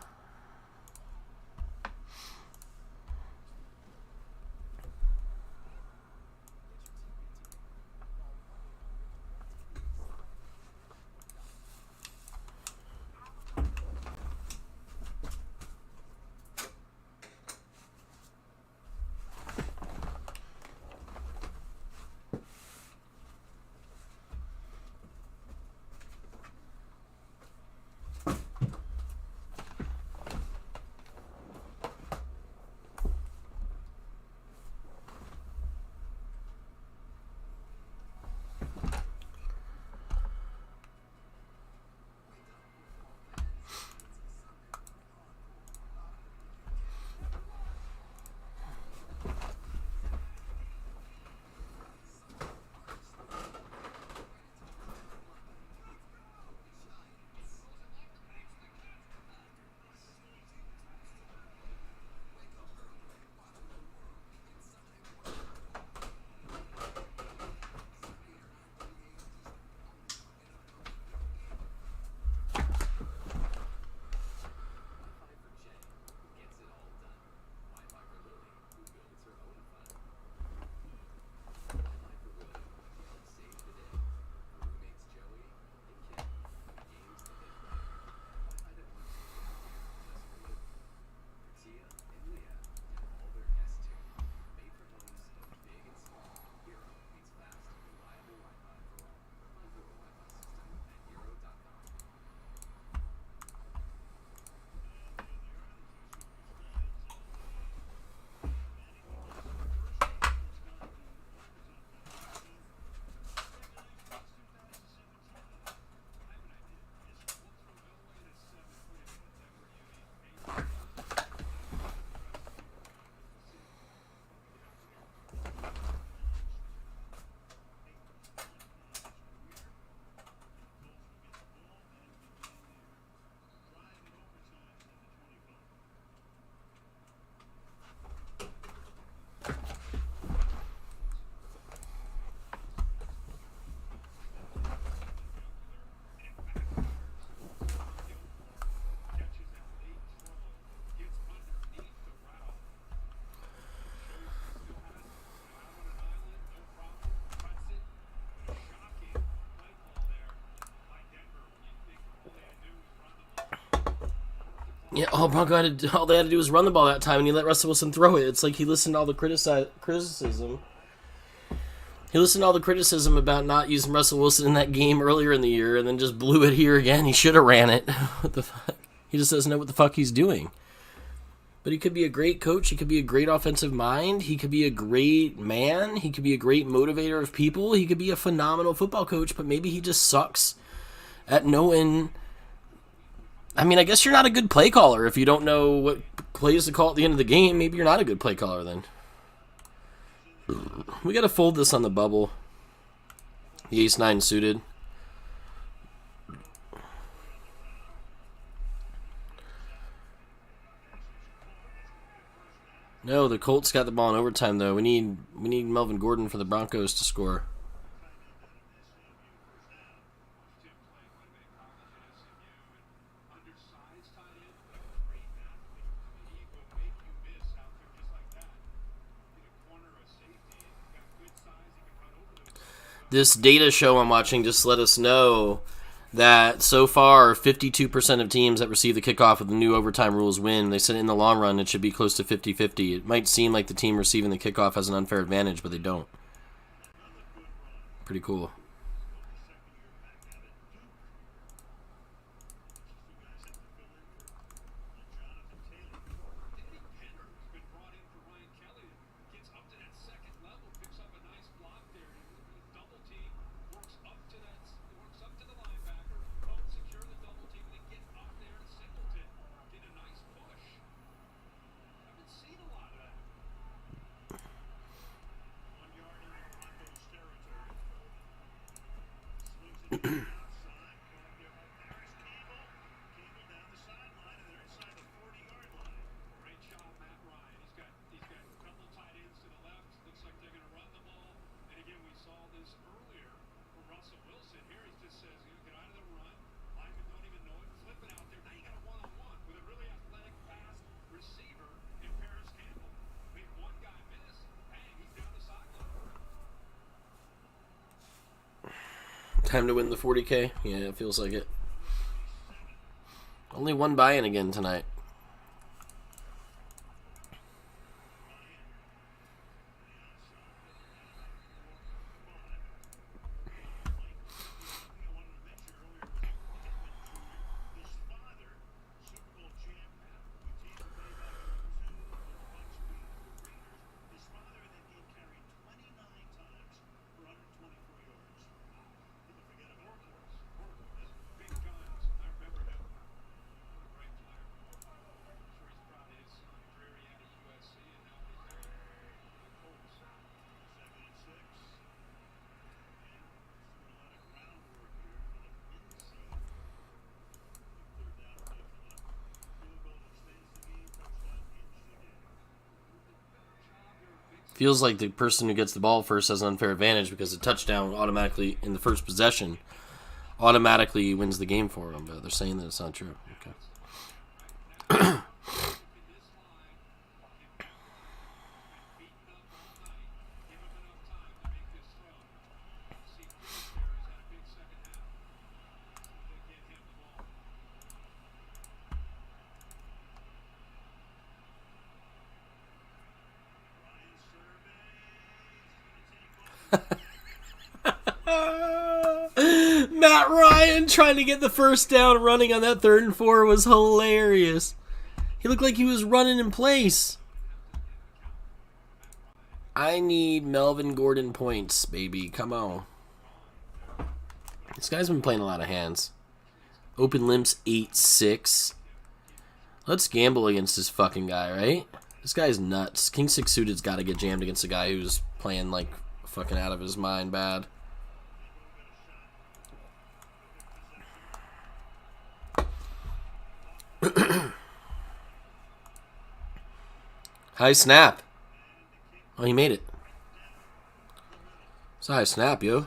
Yeah, all Bronco had to, all they had to do was run the ball that time, and he let Russell Wilson throw it. It's like he listened to all the criticism. He listened to all the criticism about not using Russell Wilson in that game earlier in the year, and then just blew it here again. He should have ran it. What the fuck? He just doesn't know what the fuck he's doing. But he could be a great coach. He could be a great offensive mind. He could be a great man. He could be a great motivator of people. He could be a phenomenal football coach, but maybe he just sucks at knowing. I mean, I guess you're not a good play caller if you don't know what plays to call at the end of the game. Maybe you're not a good play caller then. We got to fold this on the bubble. The ace-9 suited. No, the Colts got the ball in overtime though. We need Melvin Gordon for the Broncos to score. This data show I'm watching just let us know that so far 52% of teams that receive the kickoff with the new overtime rules win. They said in the long run it should be close to 50-50. It might seem like the team receiving the kickoff has an unfair advantage, but they don't. Pretty cool. Time to win the 40K? Yeah, it feels like it. Only one buy-in again tonight. Feels like the person who gets the ball first has an unfair advantage because the touchdown automatically in the first possession automatically wins the game for them, but they're saying that it's not true. Okay. Matt Ryan trying to get the first down running on that 3rd and 4 was hilarious. He looked like he was running in place. I need Melvin Gordon points, baby. Come on. This guy's been playing a lot of hands. Open limps 8-6. Let's gamble against this fucking guy, right? This guy's nuts. King 6 suited's got to get jammed against a guy who's playing like fucking out of his mind bad. High snap. Oh, he made it. It's a high snap, yo.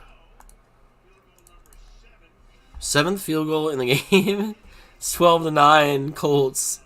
7th field goal in the game. It's 12-9 Colts.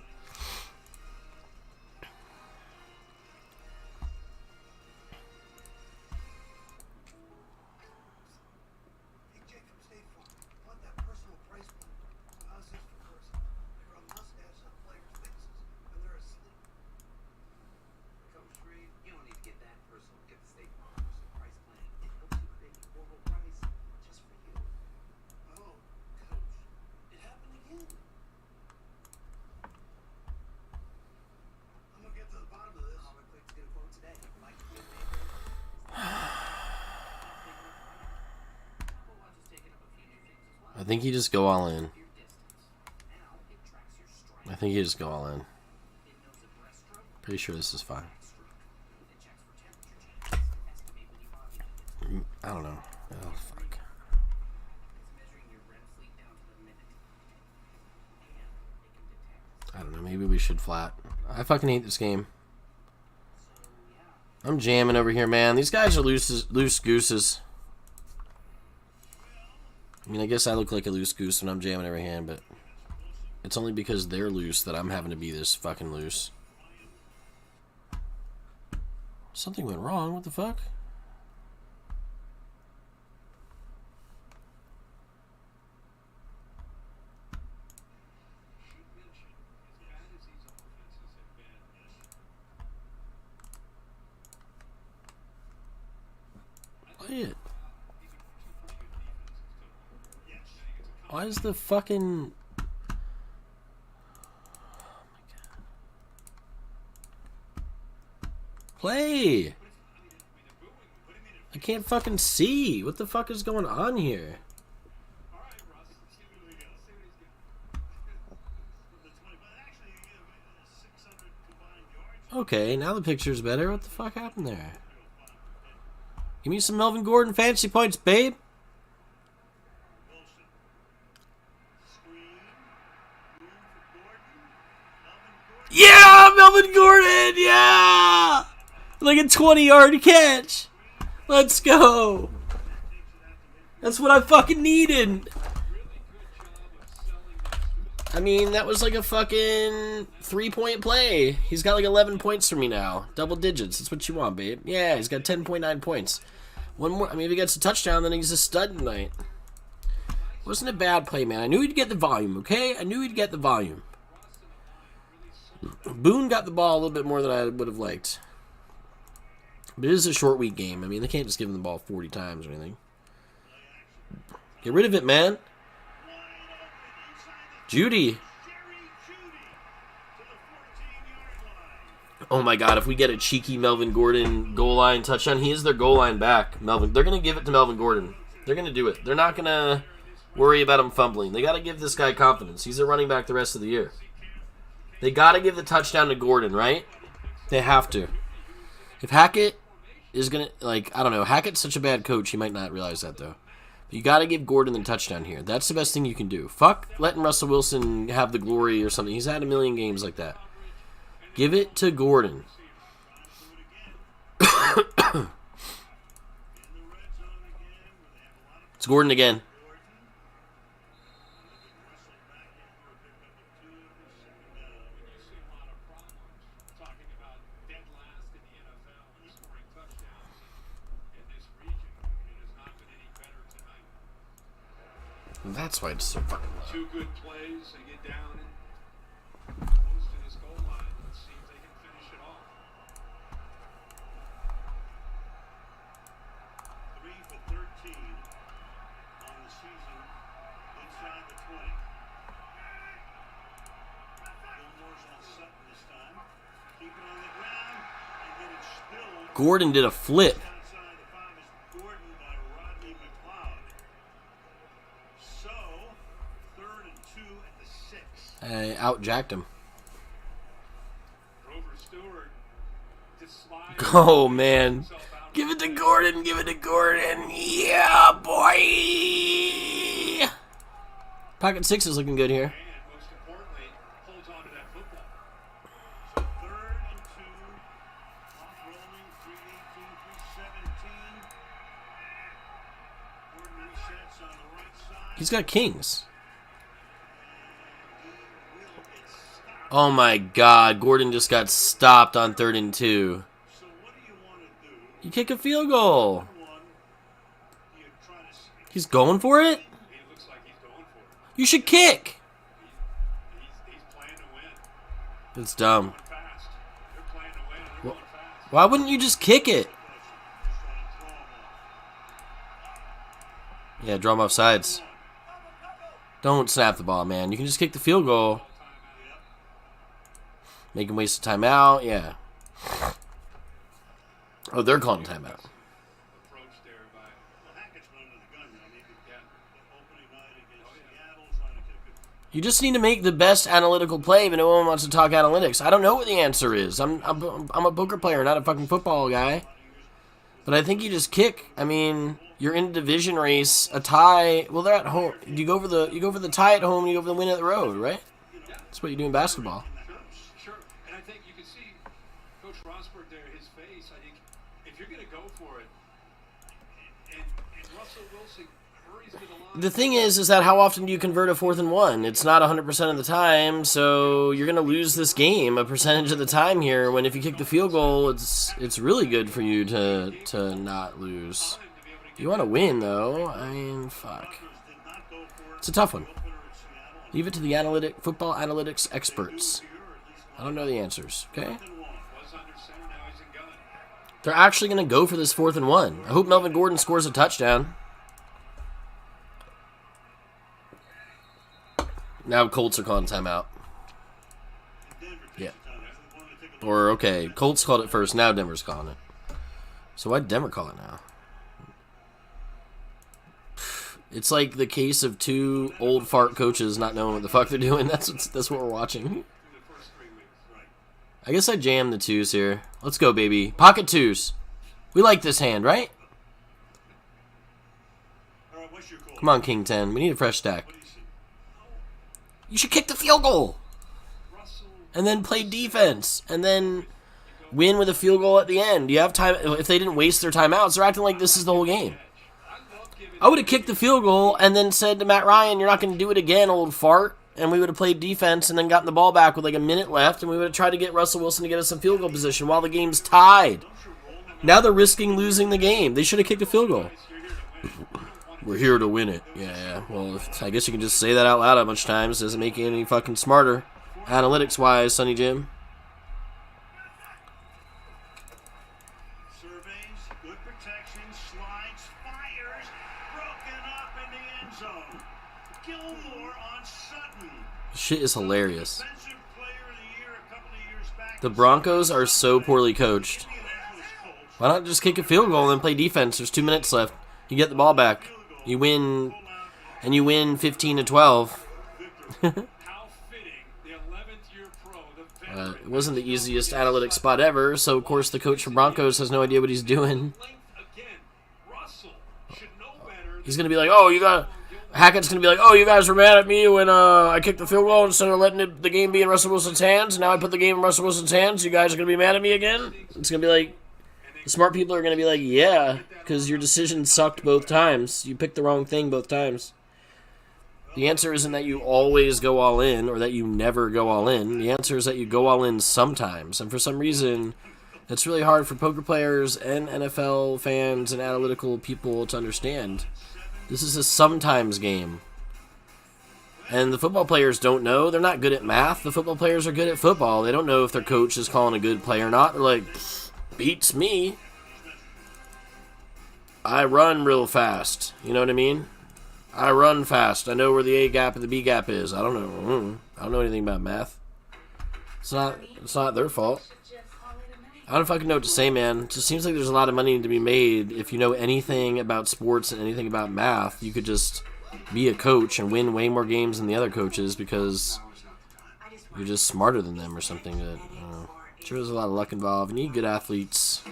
I think you just go all in. I think you just go all in. Pretty sure this is fine. I don't know. Oh, fuck. I don't know. Maybe we should flat. I fucking hate this game. I'm jamming over here, man. These guys are loose gooses. I mean, I guess I look like a loose goose when I'm jamming every hand, but it's only because they're loose that I'm having to be this fucking loose. Something went wrong. What the fuck? Play it. Why is the fucking... Play! I can't fucking see. What the fuck is going on here? Okay, now the picture's better. What the fuck happened there? Give me some Melvin Gordon fantasy points, babe. Yeah, Melvin Gordon, yeah! Like a 20-yard catch. Let's go. That's what I fucking needed. I mean, that was like a fucking 3-point play. He's got like 11 points for me now. Double digits. That's what you want, babe. Yeah, he's got 10.9 points. One more. I mean, if he gets a touchdown, then he's a stud tonight. Wasn't a bad play, man. I knew he'd get the volume, okay? I knew he'd get the volume. Boone got the ball a little bit more than I would have liked. But it is a short week game. I mean, they can't just give him the ball 40 times or anything. Get rid of it, man. Judy. Oh my god, if we get a cheeky Melvin Gordon goal line touchdown, he is their goal line back. Melvin. They're going to give it to Melvin Gordon. They're going to do it. They're not going to worry about him fumbling. They got to give this guy confidence. He's a running back the rest of the year. They got to give the touchdown to Gordon, right? They have to. If Hackett is going to, like, I don't know. Hackett's such a bad coach, he might not realize that, though. But you got to give Gordon the touchdown here. That's the best thing you can do. Fuck letting Russell Wilson have the glory or something. He's had a million games like that. Give it to Gordon. It's Gordon again. That's why it's so fucking low. Two good plays, they get down and close to this goal line. Let's see if they can finish it off. 3 for 13 on the season inside the 20. Gilmore's on Sutton this time. Keep it on the ground and get it spilled. Gordon did a flip. Outside the 5 is Gordon by Rodney McLeod. So, 3rd and 2 at the 6. I out-jacked him. Grover Stewart just slides. Oh, man. Give it to Gordon. Give it to Gordon. Yeah, boy. Pocket 6 is looking good here. And most importantly, holds on to that football. So 3rd and 2. Off rolling, 318, 317. Gordon resets on the right side. He's got kings. Oh my god, Gordon just got stopped on 3rd and 2. You kick a field goal. He's going for it? You should kick. It's dumb. Why wouldn't you just kick it? Yeah, draw him off sides. Don't snap the ball, man. You can just kick the field goal. Make him waste a timeout. Yeah. Oh, they're calling a timeout. You just need to make the best analytical play, but no one wants to talk analytics. I don't know what the answer is. I'm a poker player, not a fucking football guy. But I think you just kick. I mean, you're in a division race, a tie. Well, they're at home. You go for the tie at home, you go for the win at the road, right? That's what you do in basketball. Sure. And I think you can see Coach Rosberg there, his face. I think if you're going to go for it, and Russell Wilson hurries to the line. The thing is that how often do you convert a 4th and 1? It's not 100% of the time, so you're going to lose this game a percentage of the time here, when if you kick the field goal, it's really good for you to not lose. You want to win, though. I mean, fuck. It's a tough one. Leave it to the football analytics experts. I don't know the answers, okay? They're actually going to go for this 4th and 1. I hope Melvin Gordon scores a touchdown. Now Colts are calling timeout. Yeah. Or, okay, Colts called it first, now Denver's calling it. So why'd Denver call it now? It's like the case of two old fart coaches not knowing what the fuck they're doing. That's what we're watching. I guess I jammed the 2s here. Let's go, baby. Pocket 2s. We like this hand, right? Come on, King 10. We need a fresh stack. You should kick the field goal. And then play defense. And then win with a field goal at the end. You have time. If they didn't waste their timeouts, they're acting like this is the whole game. I would have kicked the field goal and then said to Matt Ryan, you're not going to do it again, old fart. And we would have played defense and then gotten the ball back with like a minute left, and we would have tried to get Russell Wilson to get us some field goal position while the game's tied. Now they're risking losing the game. They should have kicked a field goal. We're here to win it. Yeah. Well, I guess you can just say that out loud a bunch of times. Doesn't make you any fucking smarter. Analytics-wise, Sonny Jim. Shit is hilarious. The Broncos are so poorly coached. Why not just kick a field goal and then play defense? There's 2 minutes left. You get the ball back. You win, and you win 15-12. It wasn't the easiest analytics spot ever, so of course the coach for Broncos has no idea what he's doing. He's going to be like, oh, you got... Hackett's going to be like, oh, you guys were mad at me when I kicked the field goal instead of letting the game be in Russell Wilson's hands, and now I put the game in Russell Wilson's hands. You guys are going to be mad at me again? It's going to be like, the smart people are going to be like, yeah, because your decision sucked both times. You picked the wrong thing both times. The answer isn't that you always go all in or that you never go all in. The answer is that you go all in sometimes. And for some reason, it's really hard for poker players and NFL fans and analytical people to understand. This is a sometimes game. And the football players don't know. They're not good at math. The football players are good at football. They don't know if their coach is calling a good play or not. They're like, beats me. I run real fast. You know what I mean? I run fast. I know where the A gap and the B gap is. I don't know. I don't know anything about math. It's not their fault. I don't fucking know what to say, man. It just seems like there's a lot of money to be made. If you know anything about sports and anything about math, you could just be a coach and win way more games than the other coaches because you're just smarter than them or something. That, I don't know. Sure, there's a lot of luck involved. You need good athletes.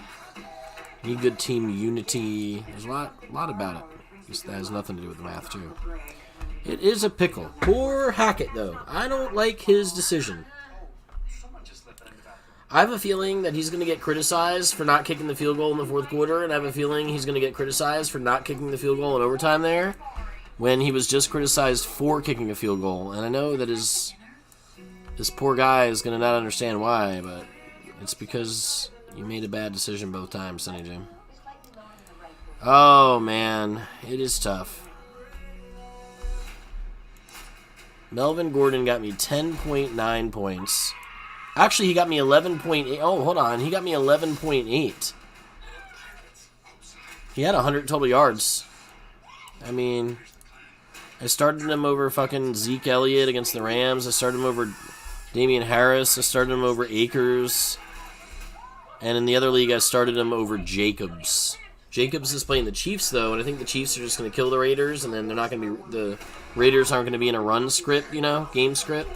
You need good team unity. There's a lot about it. Just that has nothing to do with math, too. It is a pickle. Poor Hackett, though. I don't like his decision. I have a feeling that he's going to get criticized for not kicking the field goal in the fourth quarter, and I have a feeling he's going to get criticized for not kicking the field goal in overtime there, when he was just criticized for kicking a field goal. And I know that this poor guy is going to not understand why, but it's because you made a bad decision both times, Sonny Jim. Oh, man. It is tough. Melvin Gordon got me 10.9 points. Actually, he got me 11.8. Oh, hold on. He got me 11.8. He had 100 total yards. I mean, I started him over fucking Zeke Elliott against the Rams. I started him over Damian Harris. I started him over Akers. And in the other league, I started him over Jacobs. Jacobs is playing the Chiefs, though, and I think the Chiefs are just going to kill the Raiders, and then they're not going to be... The Raiders aren't going to be in a run script, game script.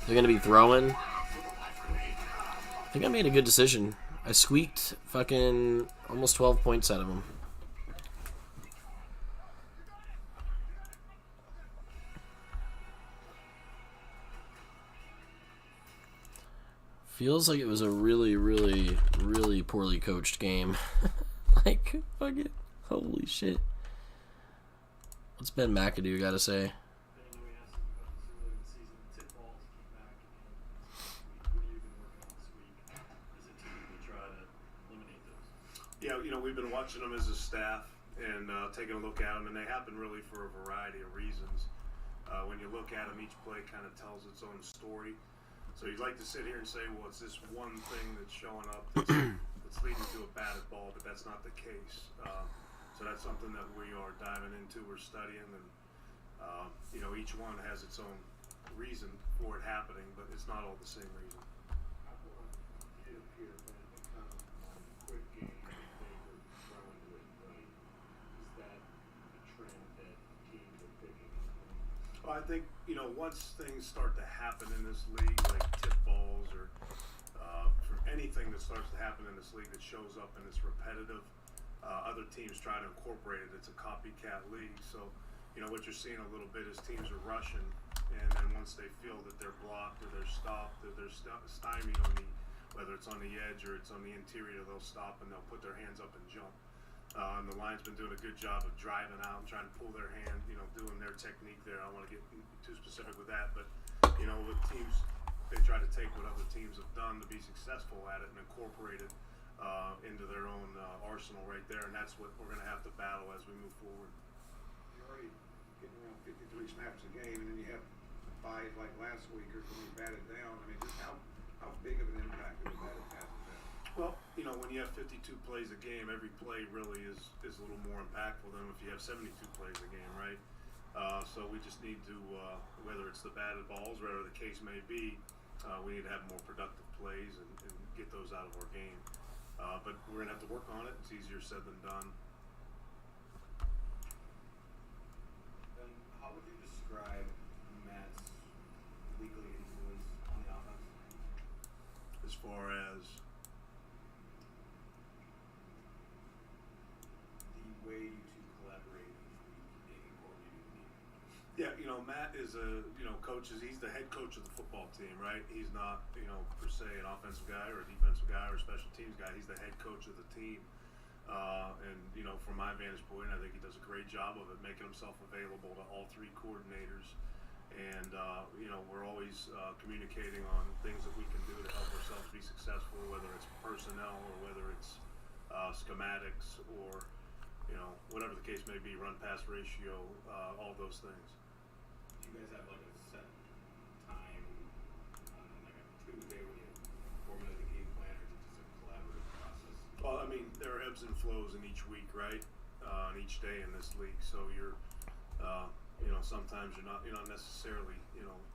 They're going to be throwing. I think I made a good decision. I squeaked fucking almost 12 points out of them. Feels like it was a really, really, really poorly coached game. Like, fucking, holy shit. What's Ben McAdoo got to say? Yeah, we've been watching them as a staff and taking a look at them, and they happen really for a variety of reasons. When you look at them, each play kind of tells its own story. So you'd like to sit here and say, well, it's this one thing that's showing up that's leading to a batted ball, but that's not the case. So that's something that we are diving into, we're studying, and each one has its own reason for it happening, but it's not all the same reason. I think, once things start to happen in this league, like tip balls or for anything that starts to happen in this league that shows up and it's repetitive, other teams try to incorporate it. It's a copycat league. So, what you're seeing a little bit is teams are rushing, and then once they feel that they're blocked or they're stopped or they're stymied on whether it's on the edge or it's on the interior, they'll stop and they'll put their hands up and jump. And the line's been doing a good job of driving out and trying to pull their hand, doing their technique there. I don't want to get too specific with that, but, with teams, they try to take what other teams have done to be successful at it and incorporate it into their own arsenal right there, and that's what we're going to have to battle as we move forward. You're already getting around 53 snaps a game, and then you have 5 like last week or when you batted down. I mean, just how big of an impact do the batted passes have? Well, when you have 52 plays a game, every play really is a little more impactful than if you have 72 plays a game, right? So we just need to, whether it's the batted balls, whatever the case may be, we need to have more productive plays and get those out of our game. But we're going to have to work on it. It's easier said than done. Then how would you describe Matt's weekly influence on the offense? As far as? The way you two collaborate each week in coordinating the team. Yeah, Matt is he's the head coach of the football team, right? He's not, per se an offensive guy or a defensive guy or a special teams guy. He's the head coach of the team. And, from my vantage point, I think he does a great job of it, making himself available to all 3 coordinators. And, we're always communicating on things that we can do to help ourselves be successful, whether it's personnel or whether it's schematics or, whatever the case may be, run-pass ratio, all those things. Do you guys have like a set time on like a Tuesday when you formulate the game plan, or is it just a collaborative process? Well, I mean, there are ebbs and flows in each week, right? And each day in this league. So you're, sometimes you're not necessarily,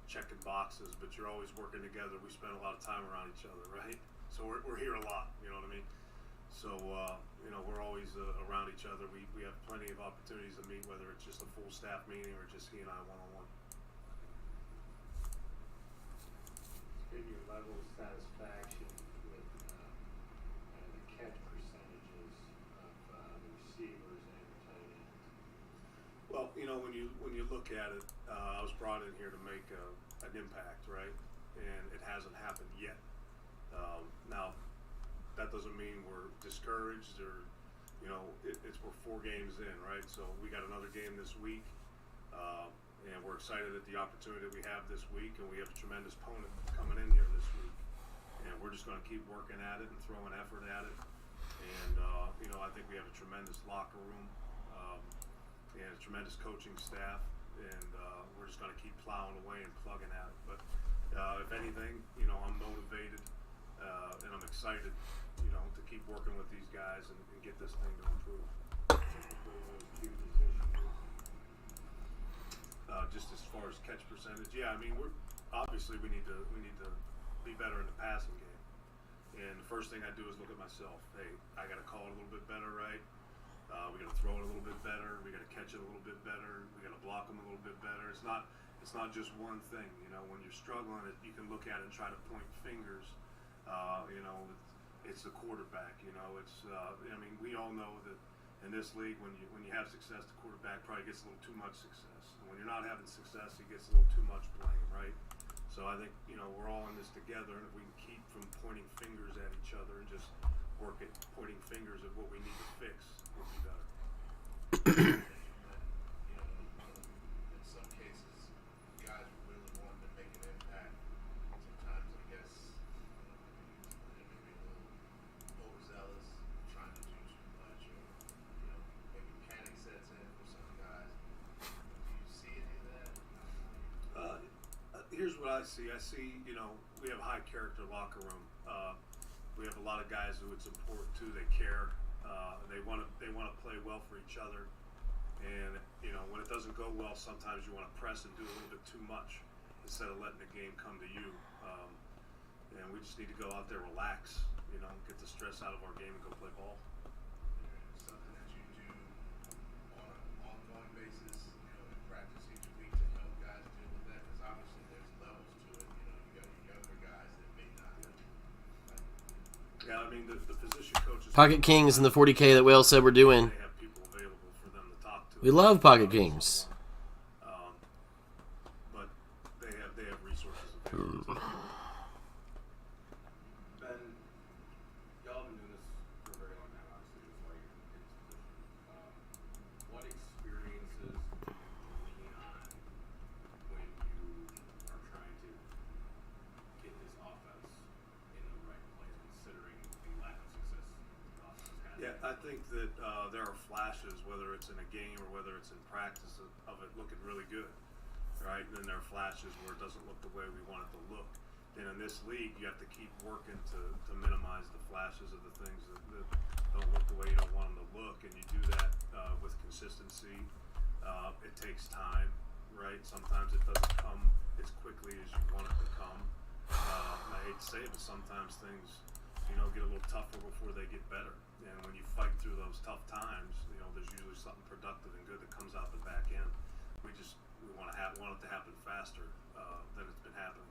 checking boxes, but you're always working together. We spend a lot of time around each other, right? So we're here a lot, you know what I mean? So, we're always around each other. We have plenty of opportunities to meet, whether it's just a full staff meeting or just he and I one-on-one. Maybe your level of satisfaction with the catch percentages of the receivers and your tight end. Well, when you look at it, I was brought in here to make an impact, right? And it hasn't happened yet. Now, that doesn't mean we're discouraged or, we're 4 games in, right? So we got another game this week, and we're excited at the opportunity that we have this week, and we have a tremendous opponent coming in here this week. And we're just going to keep working at it and throwing effort at it. And, I think we have a tremendous locker room and a tremendous coaching staff, and we're just going to keep plowing away and plugging at it. But if anything, I'm motivated and I'm excited, to keep working with these guys and get this thing to improve. Just as far as catch percentage, yeah, I mean, we need to be better in the passing game. And the first thing I do is look at myself. Hey, I got to call it a little bit better, right? We got to throw it a little bit better. We got to catch it a little bit better. We got to block them a little bit better. It's not just one thing. You know, when you're struggling, you can look at it and try to point fingers. You know, it's the quarterback. You know, I mean, we all know that in this league, when you have success, the quarterback probably gets a little too much success. And when you're not having success, he gets a little too much blame, right? So I think, you know, we're all in this together, and if we can keep from pointing fingers at each other and just work at pointing fingers at what we need to fix, we'll be better. In some cases, guys really want to make an impact. Sometimes, I guess, maybe a little overzealous, trying to do too much, or maybe panic sets in for some guys. Do you see any of that? Here's what I see. I see, you know, we have a high character locker room. We have a lot of guys who it's important to. They care. They want to play well for each other. And you know, when it doesn't go well, sometimes you want to press and do a little bit too much instead of letting the game come to you. And we just need to go out there, relax, you know, get the stress out of our game and go play ball. Something that you do on an ongoing basis, you know, in practice each week to help guys deal with that, because obviously there's levels to it. You know, you got your younger guys that may not. Yeah, I mean, the position coaches. Pocket Kings and the 40K that Whale said we're doing. They have people available for them to talk to. We love Pocket Kings. But they have resources available. Ben, y'all have been doing this for a very long time, obviously, just like in this position. What experiences do you lean on when you are trying to get this offense in the right place, considering the lack of success the offense has had? Yeah, I think that there are flashes, whether it's in a game or whether it's in practice, of it looking really good, right? And then there are flashes where it doesn't look the way we want it to look. And in this league, you have to keep working to minimize the flashes of the things that don't look the way you don't want them to look. And you do that with consistency. It takes time, right? Sometimes it doesn't come as quickly as you want it to come. I hate to say it, but sometimes things, you know, get a little tougher before they get better. And when you fight through those tough times, you know, there's usually something productive and good that comes out the back end. We want it to happen faster than it's been happening.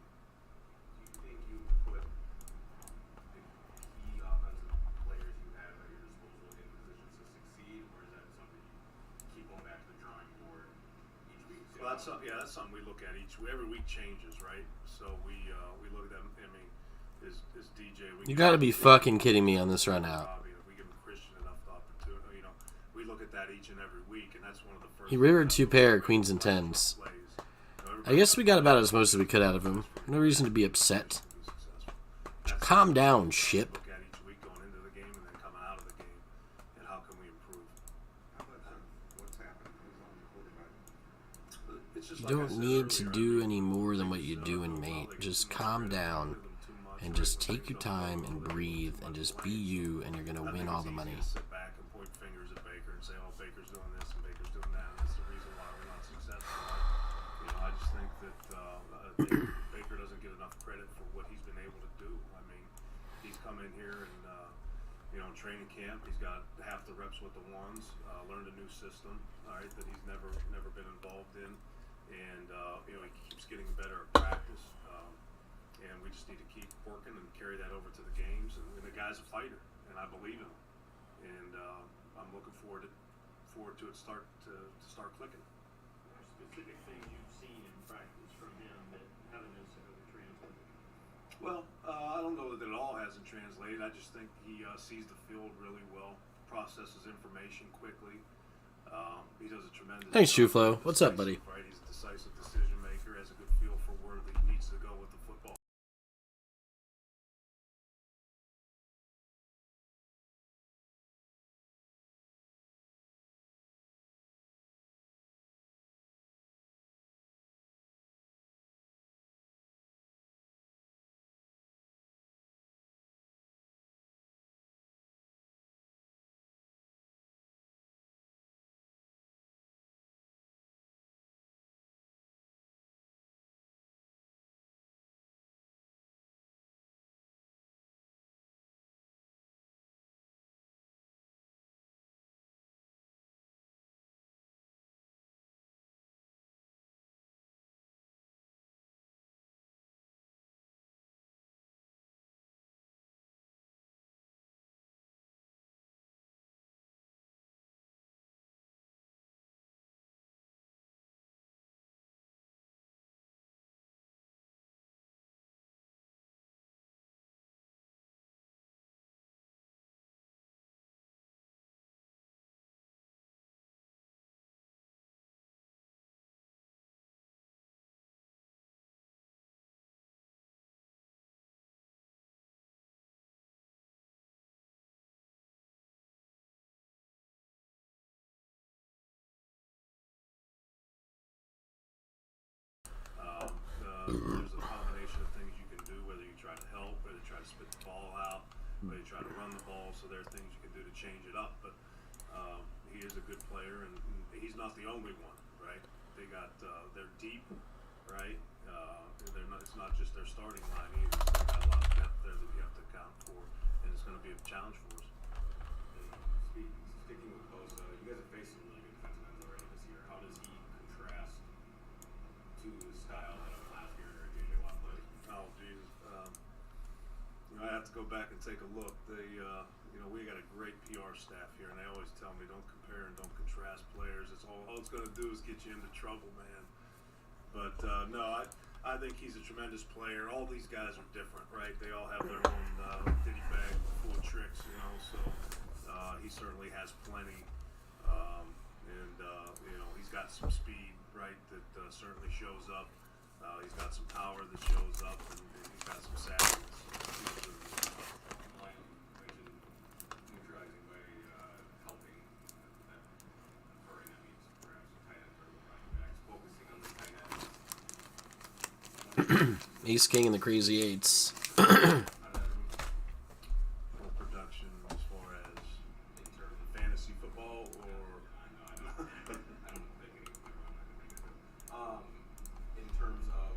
Do you think you put the key offensive players you have at your disposal in positions to succeed, or is that something you keep going back to the drawing board each week? Well, that's something we look at every week changes, right? So we look at them. I mean, is DJ? You got to be fucking kidding me on this run out. We give him Christian enough opportunity. You know, we look at that each and every week, and that's one of the first. He rivered 2 pair queens and tens. I guess we got about as most as we could out of him. No reason to be upset. Calm down, ship. Look at each week going into the game and then coming out of the game, and how can we improve? How about what's happening on the quarterback? It's just You don't need to do any more than what you're doing, mate. Just calm down and just take your time and breathe and just be you, and you're gonna win all the money. Sit back and point fingers at Baker and say, "Oh, Baker's doing this and Baker's doing that." And that's the reason why we're not successful. You know, I just think that Baker doesn't get enough credit for what he's been able to do. I mean, he's come in here and you know, in training camp, he's got half the reps with the ones, learned a new system, all right, that he's never been involved in, and you know, he keeps getting better at practice. And we just need to keep working and carry that over to the games. And the guy's a fighter, and I believe in him. And I'm looking forward to it start clicking. Are there specific things you've seen in practice from him that haven't necessarily translated? Well, I don't know that it all hasn't translated. I just think he sees the field really well, processes information quickly. He does a tremendous. Thanks, Shoeflo. What's up, buddy? Right, he's a decisive decision maker, has a good feel for where he needs to go with the football. There's a combination of things you can do, whether you try to help, whether you try to spit the ball out, whether you try to run the ball. So there are things you can do to change it up. But he is a good player, and he's not the only one, right? They got they're deep, right? They're not. It's not just their starting line either. So they got a lot of depth there that you have to account for, and it's going to be a challenge for us. Sticking with Bosa, you guys have faced some really good defensive ends already this year. How does he contrast to the style that last year J.J. Watt played? Oh, Jesus. I have to go back and take a look. They, we got a great PR staff here, and they always tell me don't compare and don't contrast players. It's all it's going to do is get you into trouble, man. But no, I think he's a tremendous player. All these guys are different, right? They all have their own ditty bag full of tricks, So he certainly has plenty, and he's got some speed, right? That certainly shows up. He's got some power that shows up, and he's got some savviness. Neutralizing by helping that means perhaps tight ends or running backs, focusing on the tight ends. Ace King and the Crazy Eights. Production as far as in terms of fantasy football, or in terms of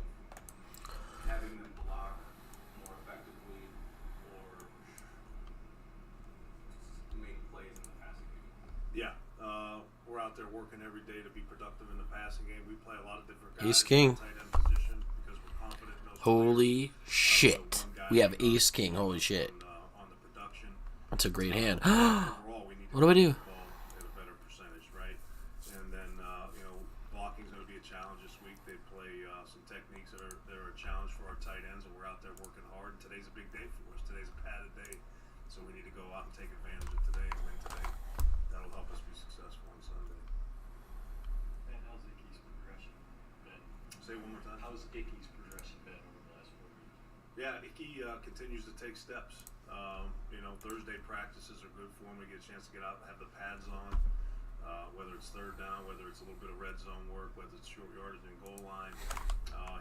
having them block more effectively or make plays in the passing game. Yeah, we're out there working every day to be productive in the passing game. We play a lot of different guys Ace King. in the tight end position because we're confident in those Holy shit. We have Ace King. Holy shit. on the production. That's a great hand. Overall, we need What do I do? at a better percentage, right? And then blocking's going to be a challenge this week. They play some techniques that are a challenge for our tight ends, and we're out there working hard. And today's a big day for us. Today's a padded day, so we need to go out and take advantage of today and win today. That'll help us be successful on Sunday. And how's Icky's progression been? Say it one more time. How's Icky's progression been over the last 4 weeks? Yeah, Icky continues to take steps. Thursday practices are good for him. We get a chance to get out and have the pads on, whether it's third down, whether it's a little bit of red zone work, whether it's short yardage and goal line.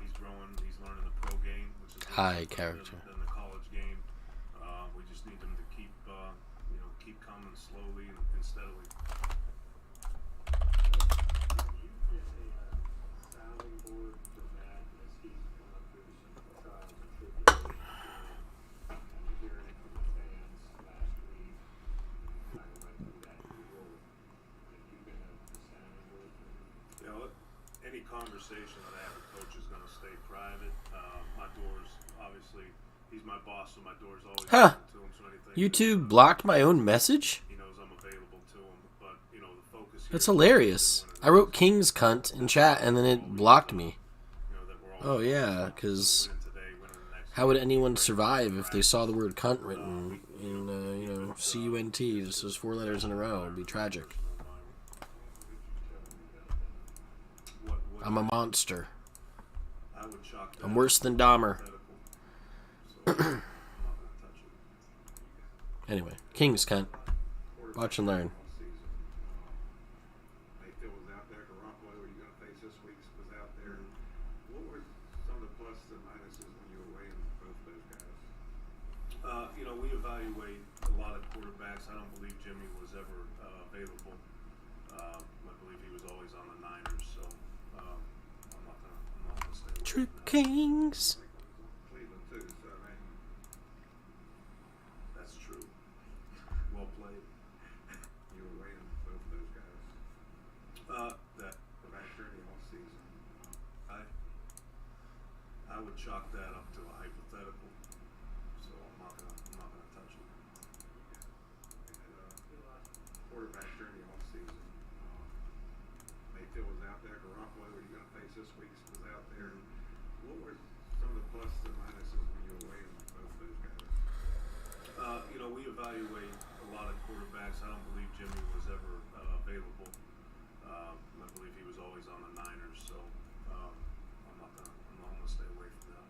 He's growing. He's learning the pro game, which is High character. than the college game. We just need them to keep coming slowly and steadily. You get a sounding board for Matt as he's gone through some trials and tribulations and hearing from the fans last week, kind of went through that deal. Have you been a sounding board for him? Any conversation that I have with coach is going to stay private. My doors, obviously, he's my boss, so my door's always open to him. So anything YouTube blocked my own message? he knows I'm available to him. But the focus. That's hilarious. I wrote King's cunt in chat and then it blocked me. Oh yeah, because how would anyone survive if they saw the word cunt written in C-U-N-T? This is 4 letters in a row. It'd be tragic. I'm a monster. I'm worse than Dahmer. Anyway, King's cunt. Watch and learn. Mayfield was out there. Garoppolo, who you're going to face this week, was out there. What were some of the pluses and minuses when you were weighing both those guys? We evaluate a lot of quarterbacks. I don't believe Jimmy was ever available. I believe he was always on the Niners, so I'm not gonna stay away True from that. Kings. Cleveland too, so I mean, That's true. Well played. you were weighing both those guys. That The back journey all season. I would chalk that up to a hypothetical. So I'm not gonna touch it. Quarterback journey all season. Mayfield was out there. Garoppolo, who you're going to face this week, was out there. What were some of the pluses and minuses when you were weighing both those guys? We evaluate a lot of quarterbacks. I don't believe Jimmy was ever available. I believe he was always on the Niners, so I'm not gonna stay away from that.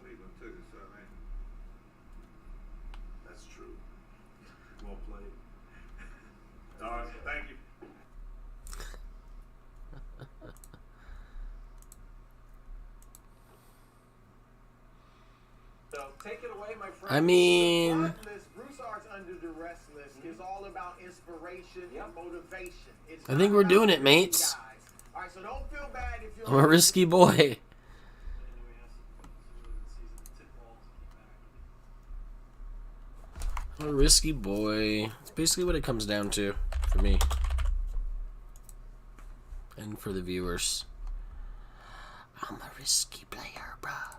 Cleveland too, so I mean, That's true. Well played. All right, thank you. Take it away, my friend. I mean, The list, Broussard's under duress list is all about inspiration and motivation. It's I think we're doing it, mates. All right, so don't feel bad if you're I'm a risky boy. I'm a risky boy. It's basically what it comes down to for me. And for the viewers. I'm a risky player, bruh.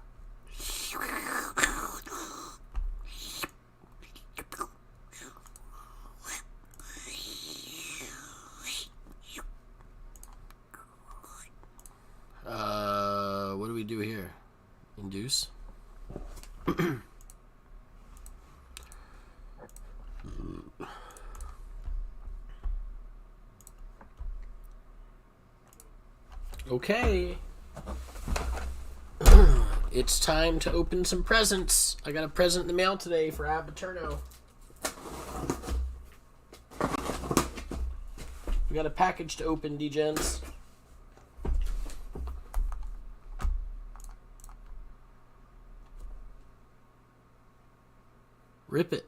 What do we do here? Induce? Okay. It's time to open some presents. I got a present in the mail today for Ab Paterno. We got a package to open, D-Gens. Rip it.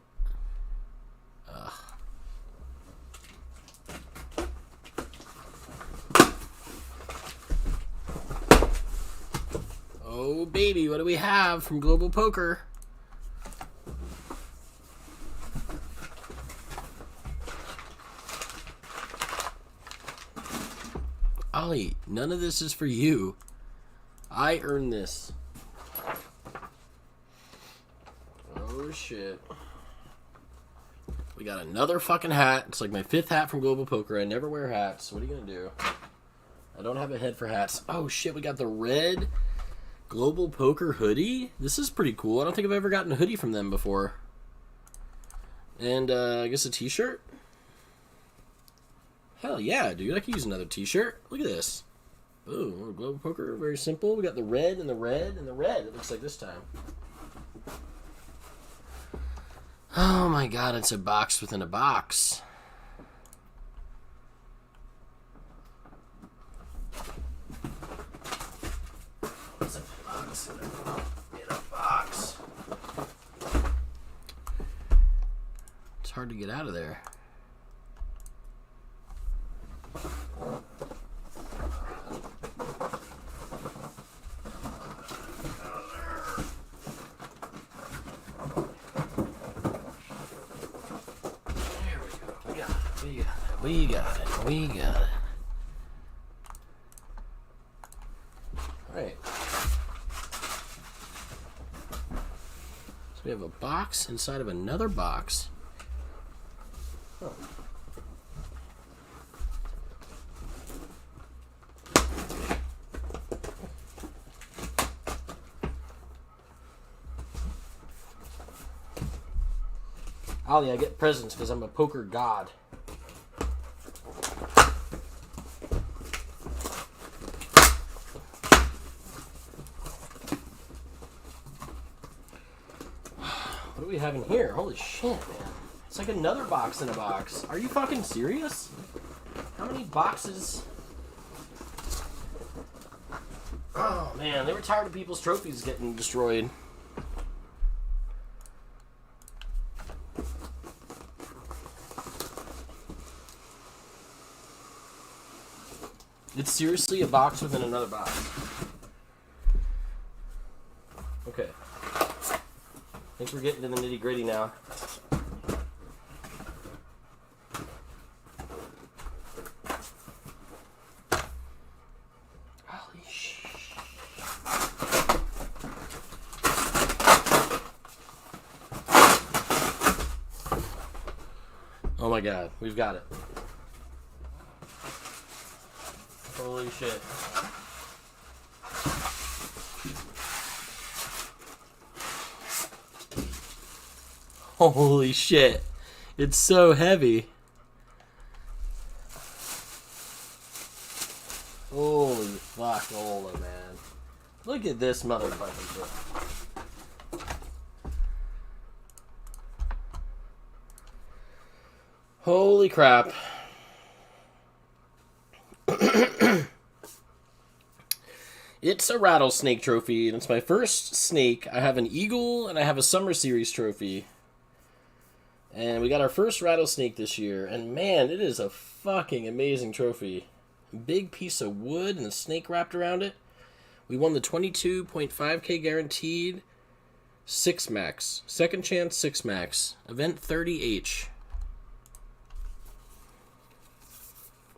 Ugh. Oh, baby, what do we have from Global Poker? Ollie, none of this is for you. I earned this. Oh, shit. We got another fucking hat. It's like my 5th hat from Global Poker. I never wear hats. What are you going to do? I don't have a head for hats. Oh, shit. We got the red Global Poker hoodie. This is pretty cool. I don't think I've ever gotten a hoodie from them before. And, I guess a t-shirt? Hell yeah, dude. I could use another t-shirt. Look at this. Boom. Global Poker. Very simple. We got the red and the red and the red. It looks like this time. Oh my god, it's a box within a box. It's a box in a box. It's hard to get out of there. We got it. We got it. Alright. So we have a box inside of another box. Huh. Ollie, I get presents because I'm a poker god. What do we have in here? Holy shit, man. It's like another box in a box. Are you fucking serious? How many boxes? Oh, man. They were tired of people's trophies getting destroyed. It's seriously a box within another box. Okay. I think we're getting to the nitty-gritty now. Holy shit. Oh my god, we've got it. Holy shit. Holy shit. It's so heavy. Holy fuck, Ola, man. Look at this motherfucking shit. Holy crap. It's a rattlesnake trophy, and it's my first snake. I have an eagle, and I have a Summer Series trophy. And we got our first rattlesnake this year, and man, it is a fucking amazing trophy. Big piece of wood and a snake wrapped around it. We won the 22.5K guaranteed 6 max. Second chance 6 max. Event 30H.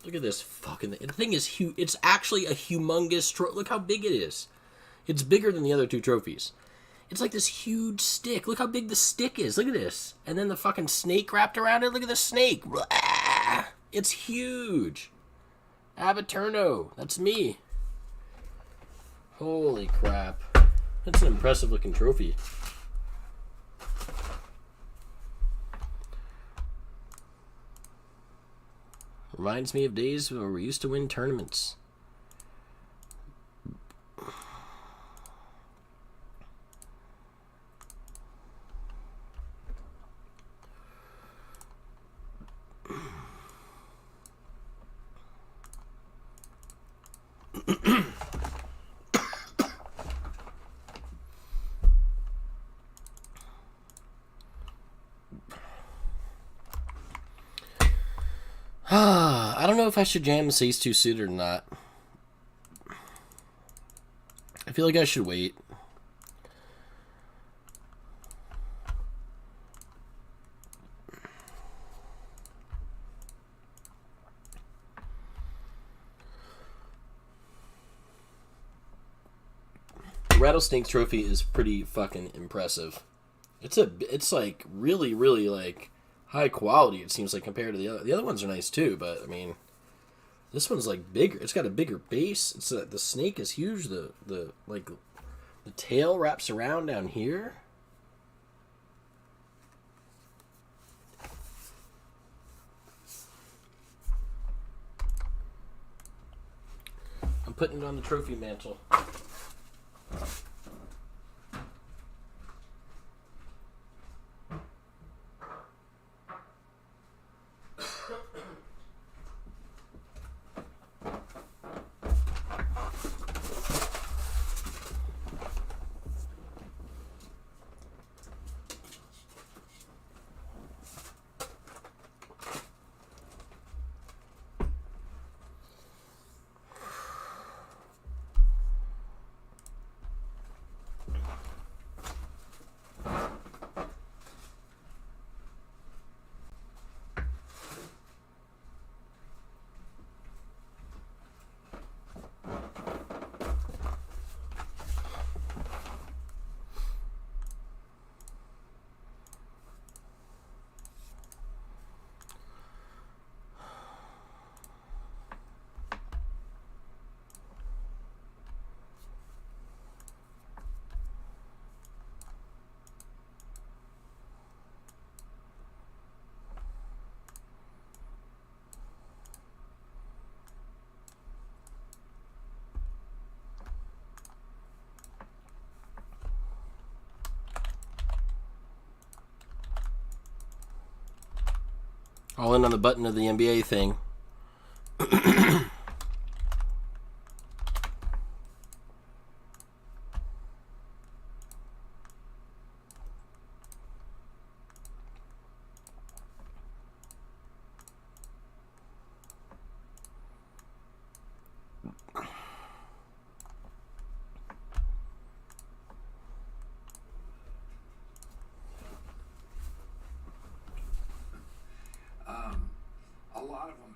Look at this fucking thing. The thing is huge. It's actually a humongous trophy. Look how big it is. It's bigger than the other 2 trophies. It's like this huge stick. Look how big the stick is. Look at this. And then the fucking snake wrapped around it. Look at the snake. It's huge. Abaturno. That's me. Holy crap. That's an impressive looking trophy. Reminds me of days where we used to win tournaments. I don't know if I should jam this ace 2 suited or not. I feel like I should wait. The Rattlesnake trophy is pretty fucking impressive. It's like really like high quality, it seems like, compared to the other. The other ones are nice too, but I mean, this one's like bigger. It's got a bigger base. It's the snake is huge. The tail wraps around down here. I'm putting it on the trophy mantle. All in on the button of the NBA thing.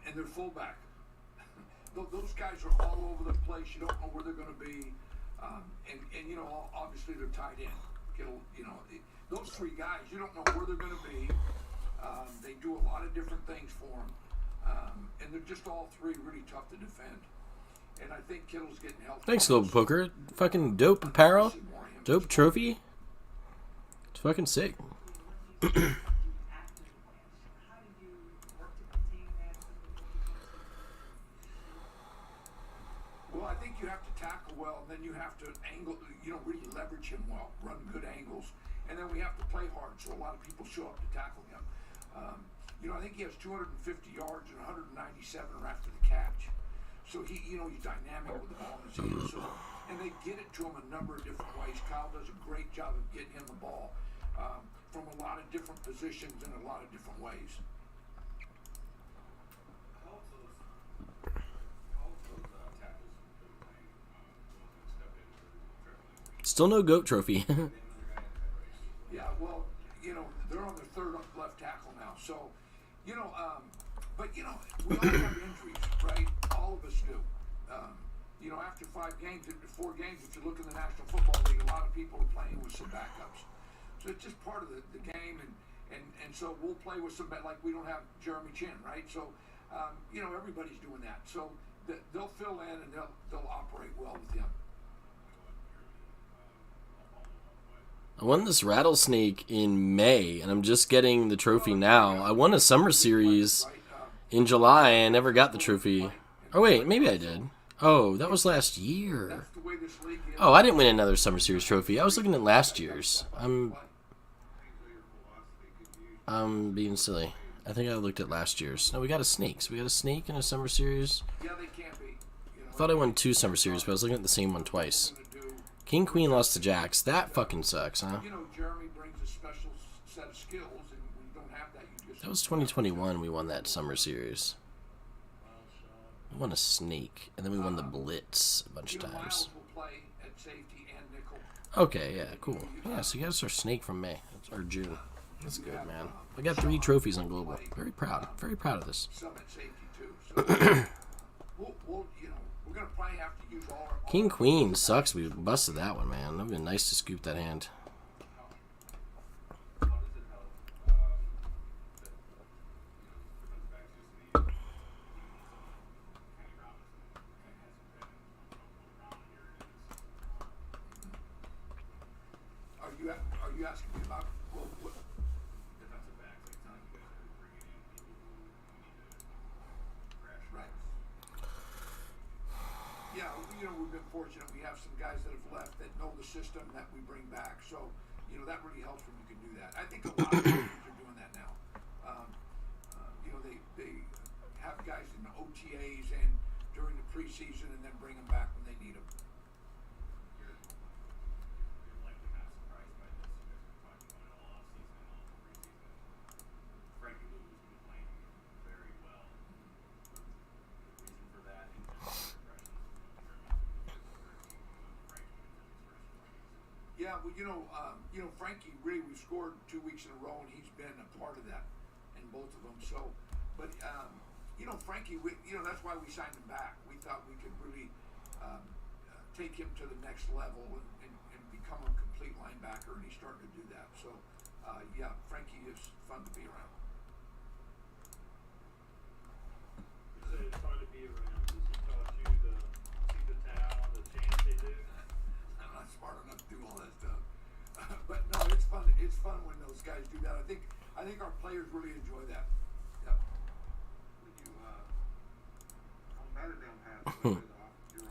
And they're fullback. Those guys are all over the place. You don't know where they're going to be. And you know, obviously they're tied in. You know, those 3 guys, you don't know where they're going to be. They do a lot of different things for them. And they're just all 3 really tough to defend. And I think Kittle's getting healthy. Thanks, Global Poker. Fucking dope apparel. Dope trophy. It's fucking sick. Well, I think you have to tackle well, and then you have to angle, you know, really leverage him well, run good angles, and then we have to play hard, so a lot of people show up to tackle him. You know, I think he has 250 yards and 197 are after the catch. So he's dynamic with the ball in his hands. So, and they get it to him a number of different ways. Kyle does a great job of getting him the ball from a lot of different positions in a lot of different ways. Still no GOAT trophy. Yeah, well, they're on their third left tackle now. So, but we all have injuries, right? All of us do. After 4 games, if you look in the National Football League, a lot of people are playing with some backups. So it's just part of the game, and so we'll play with some, like we don't have Jeremy Chin, right? So, everybody's doing that. So they'll fill in and they'll operate well with him. I won this rattlesnake in May, and I'm just getting the trophy now. I won a summer series in July, and I never got the trophy. Oh, wait, maybe I did. Oh, that was last year. Oh, I didn't win another summer series trophy. I was looking at last year's. I'm being silly. I think I looked at last year's. No, we got a snake. So we got a snake in a summer series. I thought I won 2 summer series, but I was looking at the same one twice. King Queen lost to Jax. That fucking sucks, huh? Jeremy brings a special set of skills, and when you don't have that, you just... That was 2021 we won that summer series. We won a snake, and then we won the blitz a bunch of times. Okay, yeah, cool. Yeah, so you guys are snake from May. Or June. That's good, man. I got 3 trophies on Global. Very proud. Very proud of this. King Queen sucks. We busted that one, man. It would have been nice to scoop that hand. Are you asking me about what defensive backs? Like telling you guys are bringing in people who need to crash? Right. Yeah, we've been fortunate. We have some guys that have left that know the system that we bring back. So, that really helps when you can do that. I think a lot of teams are doing that now. They have guys in the OTAs and during the preseason, and then bring them back when they need them. Yeah, well, Frankie, really, we've scored 2 weeks in a row, and he's been a part of that in both of them. So, but, Frankie, that's why we signed him back. We thought we could really take him to the next level and become a complete linebacker, and he's starting to do that. So, yeah, Frankie is fun to be around. It's fun to be around. Does he taught you to see the talent, the chance they do? I'm not smart enough to do all that stuff. But no, it's fun. It's fun when those guys do that. I think our players really enjoy that. Yep.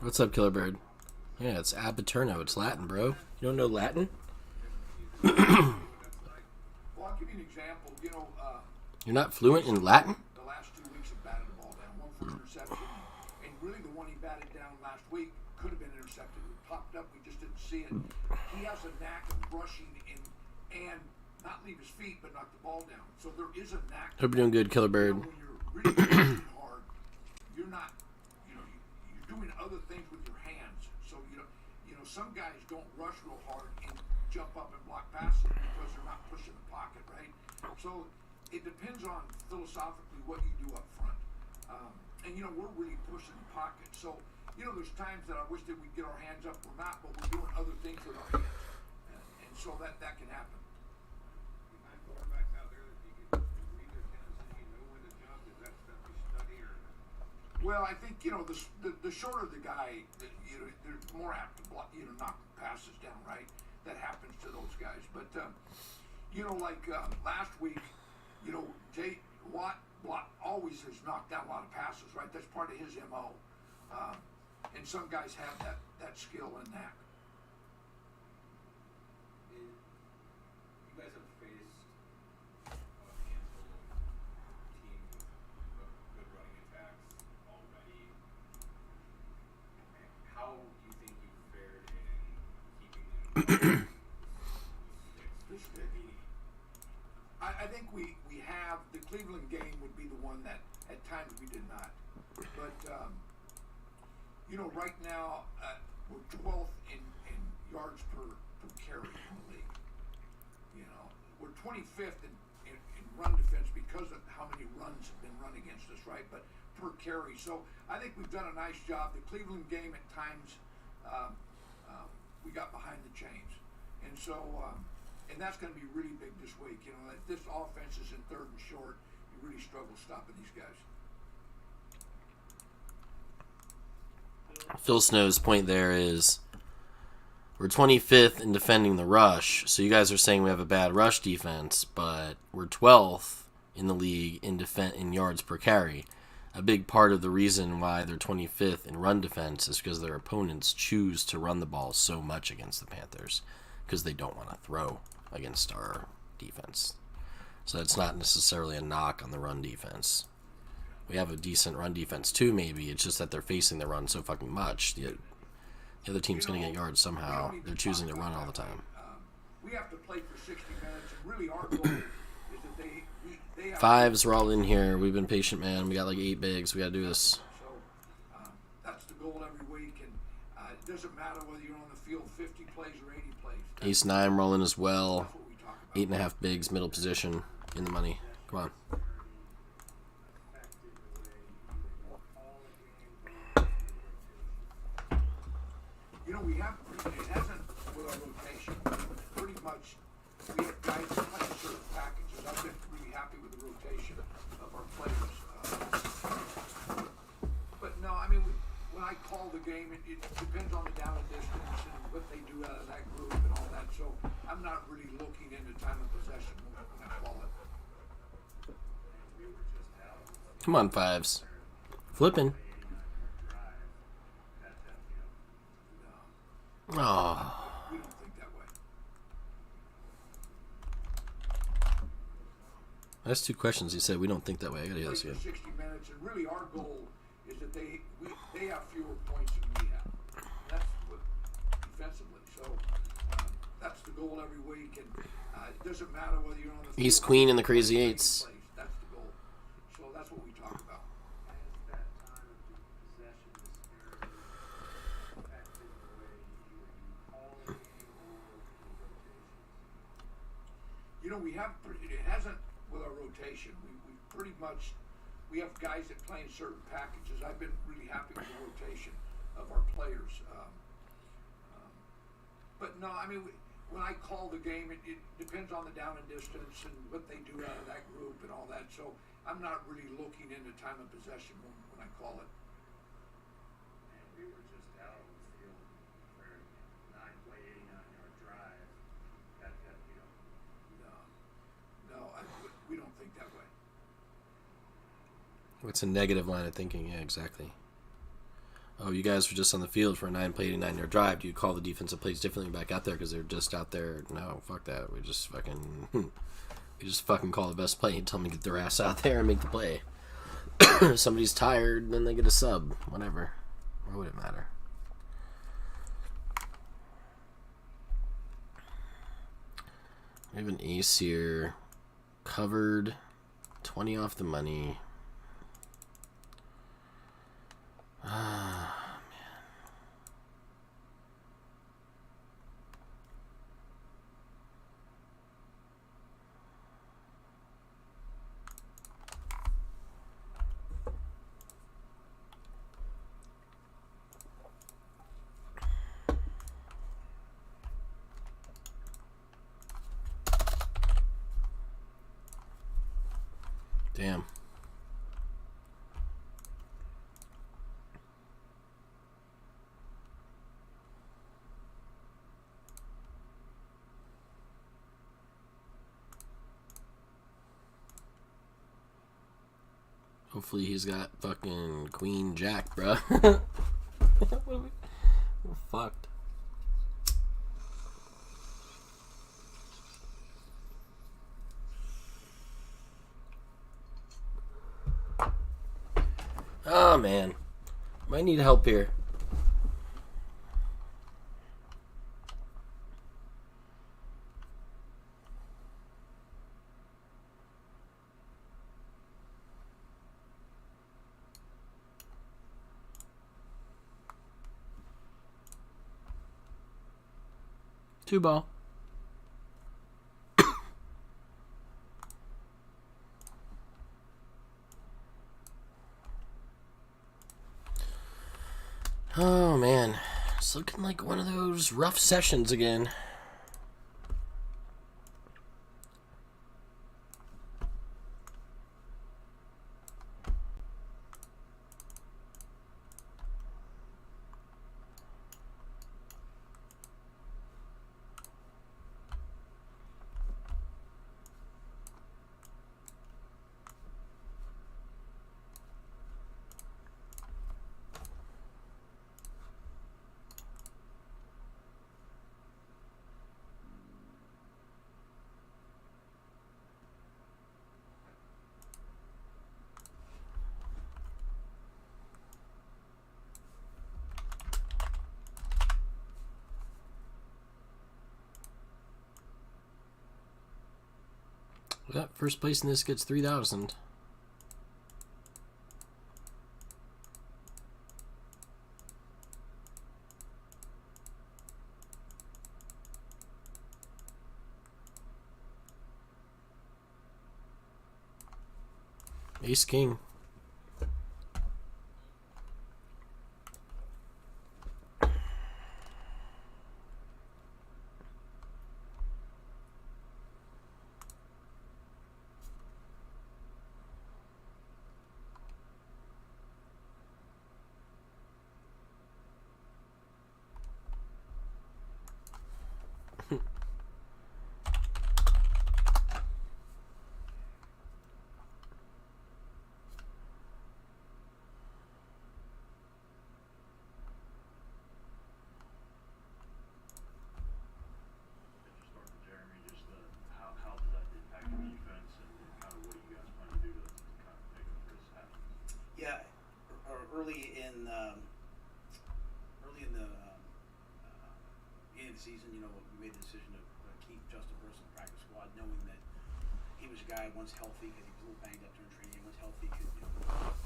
What's up, Killer Bird? Yeah, it's ab paterno. It's Latin, bro. You don't know Latin? Well, I'll give you an example. You're not fluent in Latin? The last 2 weeks have batted the ball down, 1 for interception, and really the one he batted down last week could have been intercepted. It popped up, we just didn't see it. He has a knack of rushing and not leave his feet, but knock the ball down. So there is a knack. Hope you're doing good, Killer Bird. When you're really rushing hard, you're not, you're doing other things with your hands. So some guys don't rush real hard and jump up and block passes because they're not pushing the pocket, right? So it depends on philosophically what you do up front. And we're really pushing the pocket. So there's times that I wish that we'd get our hands up. We're not, but we're doing other things with our hands. And so that can happen. Well, I think the shorter the guy, they're more apt to block, knock passes down, right? That happens to those guys. But like last week, Jay Watt always has knocked down a lot of passes, right? That's part of his MO. And some guys have that skill and knack. You guys have faced a handful of teams with good running attacks already. we have the Cleveland game would be the one that at times we did not. But you know, right now we're 12th in yards per carry in the league. You know, we're 25th in run defense because of how many runs have been run against us, right? But per carry, so I think we've done a nice job. The Cleveland game at times we got behind the chains, and so and that's going to be really big this week. You know, if this offense is in 3rd and short, you really struggle stopping these guys. Phil Snow's point there is we're 25th in defending the rush, so you guys are saying we have a bad rush defense, but we're 12th in the league in yards per carry. A big part of the reason why they're 25th in run defense is because their opponents choose to run the ball so much against the Panthers because they don't want to throw against our defense. So it's not necessarily a knock on the run defense. We have a decent run defense too, maybe. It's just that they're facing the run so fucking much. The other team's going to get yards somehow. They're choosing to run all the time. We have to play for 60 minutes, and really our goal is that they have Fives, we're all in here. We've been patient, man. We got like 8 bigs. We got to do this. So that's the goal every week, and it doesn't matter whether you're on the field 50 plays or 80 plays. Ace 9 rolling as well. 8.5 bigs, middle position, in the money. Come on. You know, it hasn't with our rotation. Pretty much, we have guys that play certain packages. I've been really happy with the rotation of our players. But no, I mean, when I call the game, it depends on the down and distance and what they do out of that group and all that. So I'm not really looking into time of possession when I call it. Come on, Fives. Flipping. Oh. We don't think that way. That's 2 questions. He said we don't think that way. I gotta hear this again. 60 minutes, and really our goal is that they have fewer points than we have. That's what defensively. So that's the goal every week, and it doesn't matter whether you're on the Ace Queen and the crazy 8s. That's the goal. So that's what we talk about. You know, it hasn't with our rotation. We pretty much, we have guys that play in certain packages. I've been really happy with the rotation of our players. But no, I mean, when I call the game, it depends on the down and distance and what they do out of that group and all that. So I'm not really looking into time of possession when I call it. And we were just out on the field for a 9-play, 89-yard drive. We don't think that way. What's a negative line of thinking? Yeah, exactly. Oh, you guys were just on the field for a 9-play, 89-yard drive. Do you call the defensive plays differently back out there because they're just out there? No, fuck that. We just fucking call the best play and tell them to get their ass out there and make the play. If somebody's tired, then they get a sub. Whatever. Why would it matter? We have an ace here. Covered. 20 off the money. Ah, man. Damn. Hopefully he's got fucking Queen Jack, bro. We're fucked. Oh man, might need help here. 2 ball. Oh man, it's looking like one of those rough sessions again. Yeah, first place in this gets 3,000. Ace King. Yeah, early in the beginning of the season, you know, we made the decision to keep Justin Burris in the practice squad, knowing that he was a guy once healthy, because he was a little banged up during training. Once healthy, could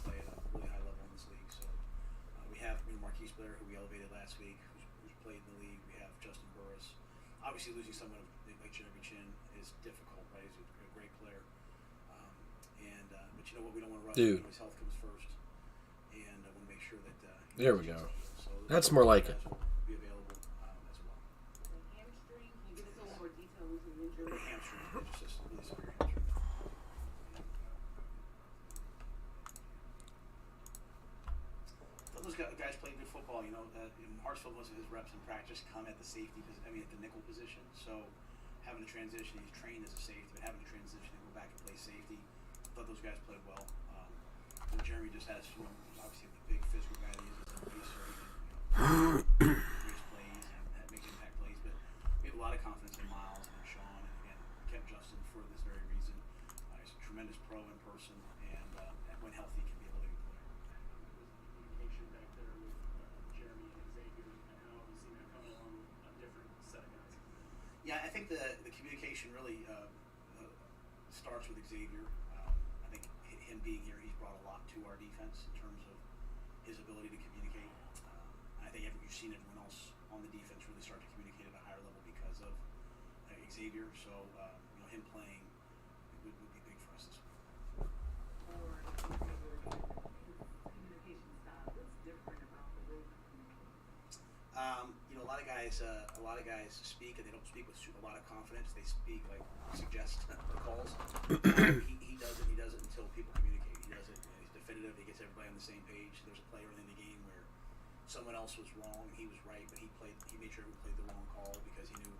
play at a really high level in this league. So we have Marquise Blair, who we elevated last week, who's played in the league. We have Justin Burris. Obviously, losing someone like Jeremy Chin is difficult, right? He's a great player. But you know what? We don't want to rush him. His health comes first, and I want to make sure that. There we go. That's more like it. Be available as well. Hamstring. Can you give us a little more detail into the injury? Hamstring. Just really severe hamstring. Those guys playing good football. You know, in Hartsfield, most of his reps in practice come at the safety. At the nickel position. So having to transition, he's trained as a safety, but having to transition and go back and play safety. I thought those guys played well. And Jeremy just has, obviously, the big physical guy that he is as a racer. He can race plays and make impact plays. But we have a lot of confidence in Miles and Sean, and again, kept Justin for this very reason. He's a tremendous pro in person, and when healthy, can be a really good player. Communication back there with Jeremy and Xavier, and how have you seen that come along with a different set of guys? Yeah, I think the communication really starts with Xavier. I think him being here, he's brought a lot to our defense in terms of his ability to communicate. I think you've seen everyone else on the defense really start to communicate at a higher level because of Xavier. So him playing would be big for us this week. Communication style. What's different about the way you communicate? A lot of guys speak, and they don't speak with a lot of confidence. They speak like suggest the calls. He does it until people communicate. He does it. He's definitive. He gets everybody on the same page. There's a play early in the game where someone else was wrong, he was right, but he made sure we played the wrong call because he knew,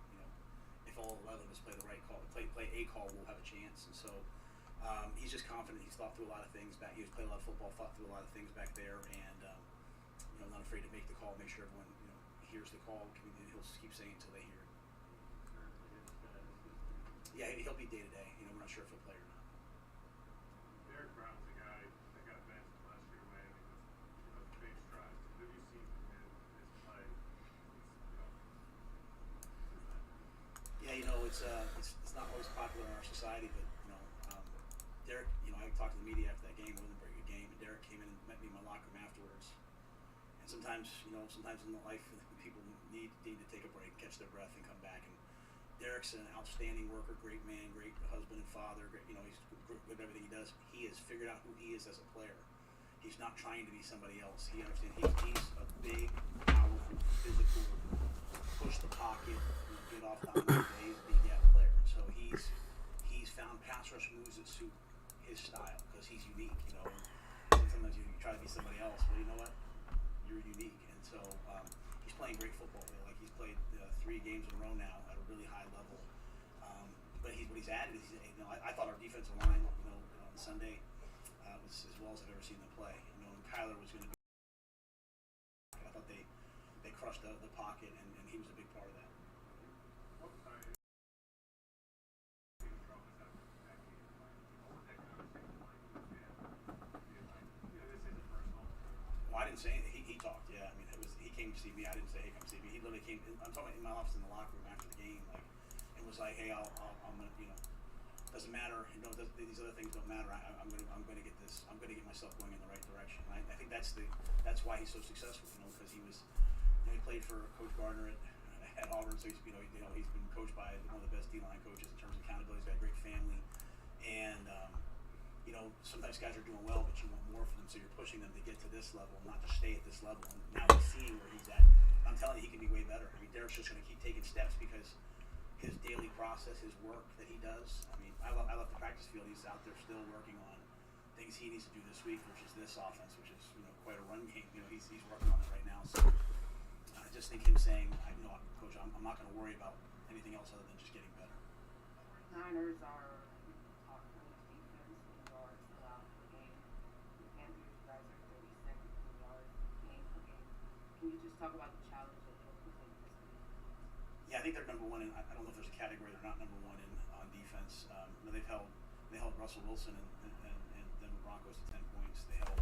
if all 11 of us play the right call, play a call, we'll have a chance. And so he's just confident. He's thought through a lot of things back. He's played a lot of football, thought through a lot of things back there, and not afraid to make the call, make sure everyone hears the call. He'll keep saying it until they hear it. Yeah, he'll be day to day. We're not sure if he'll play or not. Derek Brown's the guy that got benched last year away. With big strides. What have you seen from him, his play? Yeah, it's not always popular in our society, but Derek, I talked to the media after that game. It wasn't a very good game, and Derek came in and met me in my locker room afterwards, And sometimes in life, people need to take a break, catch their breath, and come back. And Derek's an outstanding worker, great man, great husband and father. Great, he's good at everything he does. He has figured out who he is as a player. He's not trying to be somebody else. He understands he's a big, powerful, physical, push the pocket, get off the days, big gap player. So he's found pass rush moves that suit his style because he's unique. Sometimes you try to be somebody else, but you know what? You're unique, and so he's playing great football. Like he's played 3 games in a row now at a really high level. But what he's added is, I thought our defensive line, on Sunday was as well as I've ever seen them play. Kyler was going to be. I thought they crushed the pocket, and he was a big part of that. Well, I didn't say anything. He talked. Yeah, I mean, he came to see me. I didn't say, "Hey, come see me." He literally came. I'm talking about in my office in the locker room after the game, and was like, "Hey, I'm gonna, doesn't matter. These other things don't matter. I'm gonna get this. I'm gonna get myself going in the right direction." I think that's why he's so successful. Because he was, he played for Coach Gardner at Auburn, so he's been coached by one of the best D-line coaches in terms of accountability. He's got a great family, and sometimes guys are doing well, but you want more for them, so you're pushing them to get to this level, not to stay at this level. And now he's seeing where he's at. I'm telling you, he can be way better. I mean, Derek's just going to keep taking steps because his daily process, his work that he does. I mean, I love the practice field. He's out there still working on things he needs to do this week, which is this offense, which is quite a run game. He's working on it right now. So I just think him saying, Coach, I'm not going to worry about anything else other than just getting better. Niners are top 20 defense in yards allowed per game. The Panthers, you guys are 32nd in yards game per game. Can you just talk about the challenge that you'll present this week? Yeah, I think they're number one, and I don't know if there's a category they're not number one in on defense. They held Russell Wilson and Denver Broncos to 10 points. They held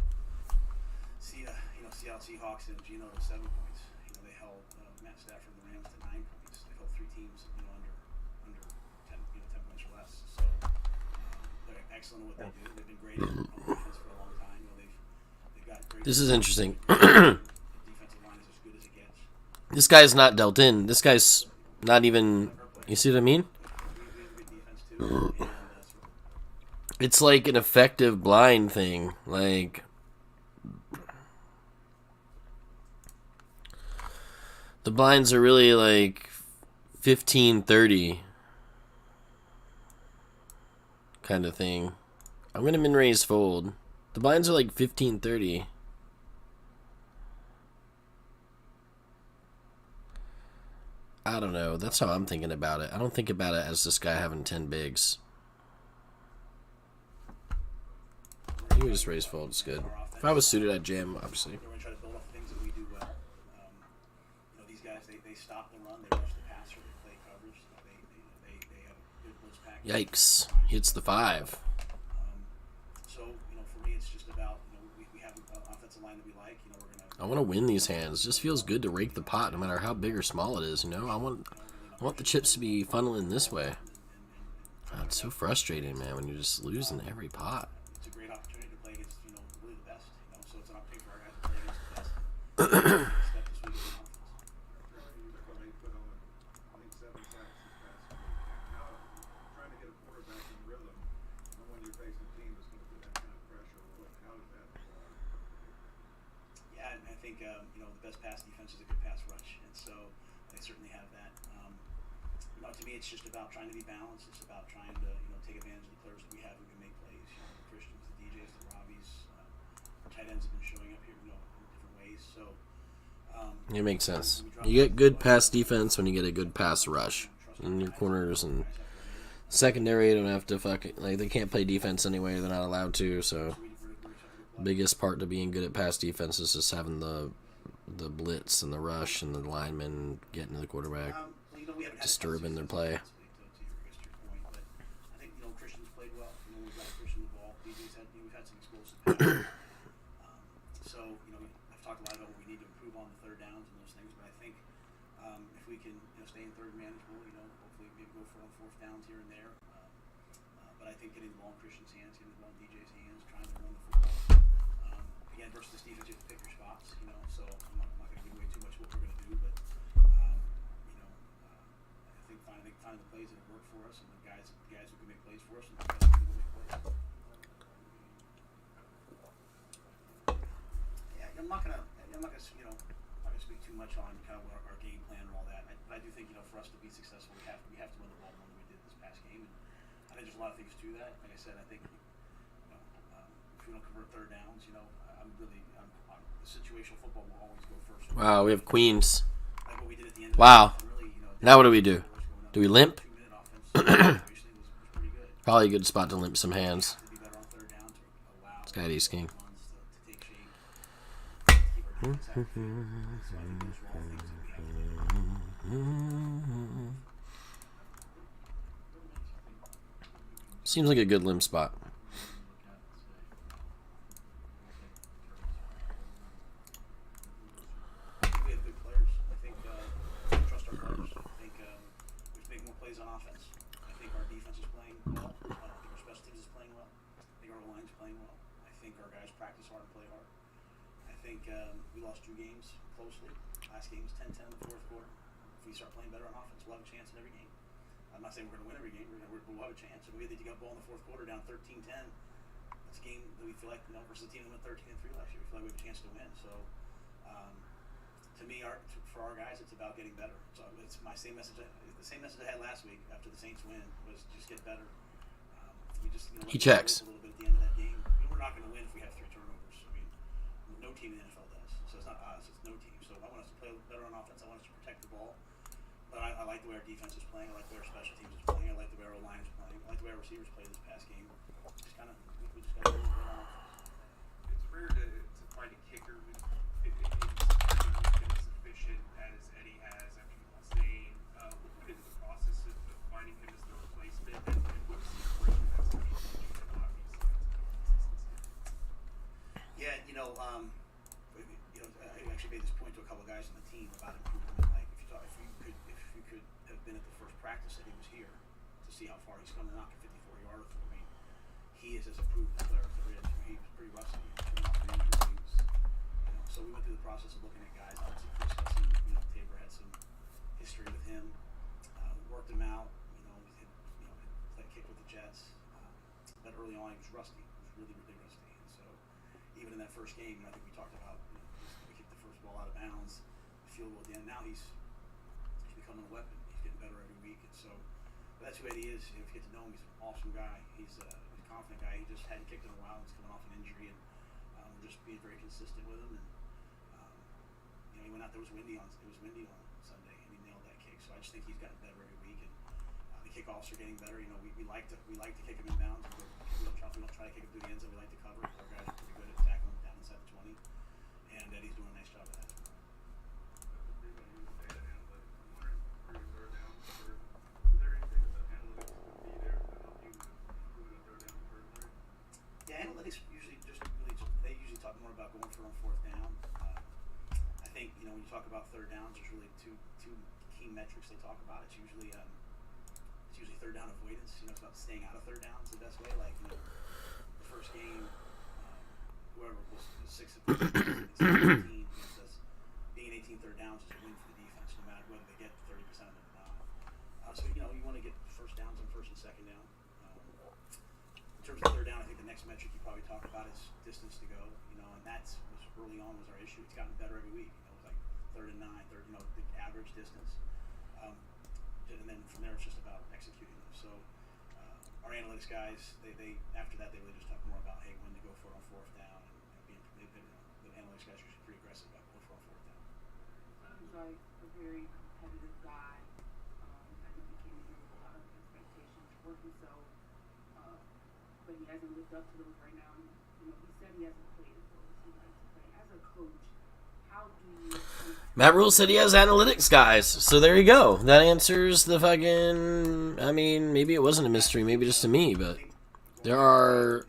Seattle Seahawks and Geno to 7 points. They held Matt Stafford and the Rams to 9 points. They held 3 teams under 10 points or less. So they're excellent at what they do. They've been great on defense for a long time. They've got great. This is interesting. The defensive line is as good as it gets. This guy's not dealt in. This guy's not even. You see what I mean? It's like an effective blind thing. Like, the blinds are really like 15-30 kind of thing. I'm going to min raise fold. The blinds are like 15-30. I don't know. That's how I'm thinking about it. I don't think about it as this guy having 10 bigs. You just raise fold. It's good. If I was suited, I'd jam, obviously. We're going to try to build off things that we do well. These guys, they stop the run, they rush the passer, they play coverage, they have a good blitz package. Yikes. Hits the 5. So, for me, it's just about, we have an offensive line that we like. We're going to. I want to win these hands. It just feels good to rake the pot, no matter how big or small it is. I want the chips to be funneling this way. God, it's so frustrating, man, when you're just losing every pot. It's a great opportunity to play against, really the best. So it's an opportunity for our guys to play against the best. I think the best pass defense is a good pass rush, and so they certainly have that. To me, it's just about trying to be balanced. It's about trying to take advantage of the players that we have who can make plays. The Christians, the DJs, the Robbies, tight ends have been showing up here, in different ways. So it makes sense. You get good pass defense when you get a good pass rush. And your corners and secondary don't have to they can't play defense anyway. They're not allowed to. So biggest part to being good at pass defense is just having the blitz and the rush and the linemen getting to the quarterback, disturbing their play. I think Christian's played well. We've got Christian the ball. We've had some explosive passes. So I've talked a lot about what we need to improve on the third downs and those things. But I think if we can stay in third manageable, hopefully maybe go for fourth downs here and there. But I think getting the ball in Christian's hands, getting the ball in DJ's hands, trying to run the football. again, versus this defense, you have to pick your spots, you know. So I'm not going to give away too much what we're going to do, but you know, I think finding the plays that have worked for us, and the guys who can make plays for us, and the guys who can make plays. Yeah, I'm not gonna you know, speak too much on kind of our game plan and all that. I do think, you know, for us to be successful, we have to win the ball more than we did this past game, and I think there's a lot of things to that. Like I said, I think, you know, if we don't convert third downs, you know, the situational football will always go first. Wow, we have queens. Like what we did at the end of Wow. the really, you know, Now what do we do? Do we limp? 2-minute offense was pretty good. Probably a good spot to limp some hands. This guy Ace King. Seems like a good limp spot. We have good players. I think we trust our players. I think we have to make more plays on offense. I think our defense is playing well. I think our special teams is playing well. I think our line is playing well. I think our guys practice hard and play hard. I think we lost 2 games closely. Last game was 10-10 in the fourth quarter. If we start playing better on offense, we'll have a chance in every game. I'm not saying we're going to win every game. We'll have a chance. If we had to get ball in the fourth quarter down 13-10, that's a game that we feel like, you know, versus the team that went 13-3 last year, we feel like we have a chance to win. So, to me, for our guys, it's about getting better. So it's my same message. The same message I had last week after the Saints win was just get better. He checks. A little bit at the end of that game. I mean, we're not going to win if we have 3 turnovers. I mean, no team in the NFL does. So it's not us. It's no team. So I want us to play better on offense. I want us to protect the ball. But I like the way our defense is playing. I like the way our special teams is playing. I like the way our line is playing. I like the way our receivers played this past game. We just got to do it on offense. It's rare to find a kicker who's as efficient as Eddie has. I mean, Hussein, what went into the process of finding him as the replacement, and what's the equation that's going to be obviously? Yeah, you know, I actually made this point to a couple of guys on the team about improvement. Like, if you could have been at the first practice that he was here to see how far he's come to knock a 54-yarder for me, he is as improved a player as there is. I mean, he was pretty rusty. Coming off an injury, so we went through the process of looking at guys. Obviously, Chris Hudson, you know, Tabor had some history with him. Worked him out. You know, played kick with the Jets. But early on, he was rusty. He was really, really rusty. And so, even in that first game, I think we talked about, you know, we kicked the first ball out of bounds, the field goal at the end. Now he's becoming a weapon. He's getting better every week. And so, but that's who Eddie is. You know, if you get to know him, he's an awesome guy. He's a confident guy. He just hadn't kicked in a while. He's coming off an injury, and we're just being very consistent with him. And you know, he went out there. It was windy on Sunday, and he nailed that kick. So I just think he's gotten better every week, and the kickoffs are getting better. You know, we like to kick him in bounds. We don't try to kick him through the end zone. We like to cover. Our guys are pretty good at tackling him down inside the 20, and Eddie's doing a nice job of that. Yeah, analytics usually they usually talk more about going for on fourth down. I think, you know, when you talk about third downs, there's really two key metrics they talk about. It's usually third down avoidance. You know, it's about staying out of third downs the best way. Like, you know, the first game, whoever was 6 of 18 against us, being 18 third downs is a win for the defense, no matter whether they get 30% of it or not. So, you know, you want to get first downs on first and second down. In terms of third down, I think the next metric you probably talk about is distance to go. You know, and that's early on was our issue. It's gotten better every week. You know, it was like 3rd and 9, you know, the average distance. And then from there, it's just about executing them. So our analytics guys, they after that, they really just talk more about, hey, when to go for it on fourth down, and the analytics guys are usually pretty aggressive about going for it on fourth down. Sounds like a very competitive guy. I know he came in here with a lot of expectations, working so, but he hasn't lived up to those right now. And, you know, he said he hasn't played as well as he likes to play. As a coach, how do you? Matt Rule said he has analytics guys, so there you go. That answers the fucking. I mean, maybe it wasn't a mystery, maybe just to me, but there are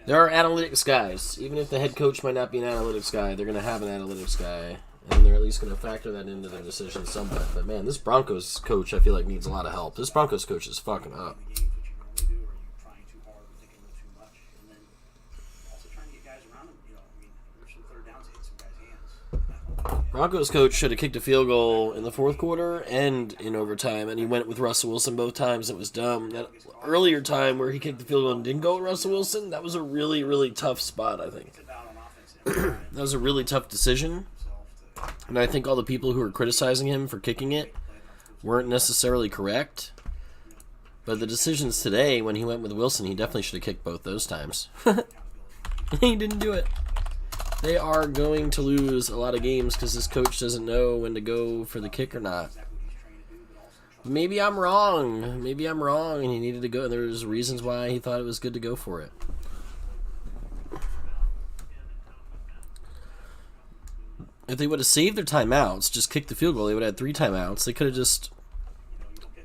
there are analytics guys. Even if the head coach might not be an analytics guy, they're gonna have an analytics guy, and they're at least gonna factor that into their decision somewhat. But man, this Broncos coach, I feel like needs a lot of help. This Broncos coach is fucking up. around him. You know, I mean, there's some third downs that hit some guys' hands. Broncos coach should have kicked a field goal in the fourth quarter and in overtime, and he went with Russell Wilson both times. It was dumb. That earlier time where he kicked the field goal and didn't go with Russell Wilson, that was a really, really tough spot, I think. That was a really tough decision, and I think all the people who were criticizing him for kicking it weren't necessarily correct. But the decisions today, when he went with Wilson, he definitely should have kicked both those times. He didn't do it. They are going to lose a lot of games because this coach doesn't know when to go for the kick or not. Maybe I'm wrong. Maybe I'm wrong and he needed to go. There's reasons why he thought it was good to go for it. If they would have saved their timeouts, just kicked the field goal, they would have had 3 timeouts. They could have just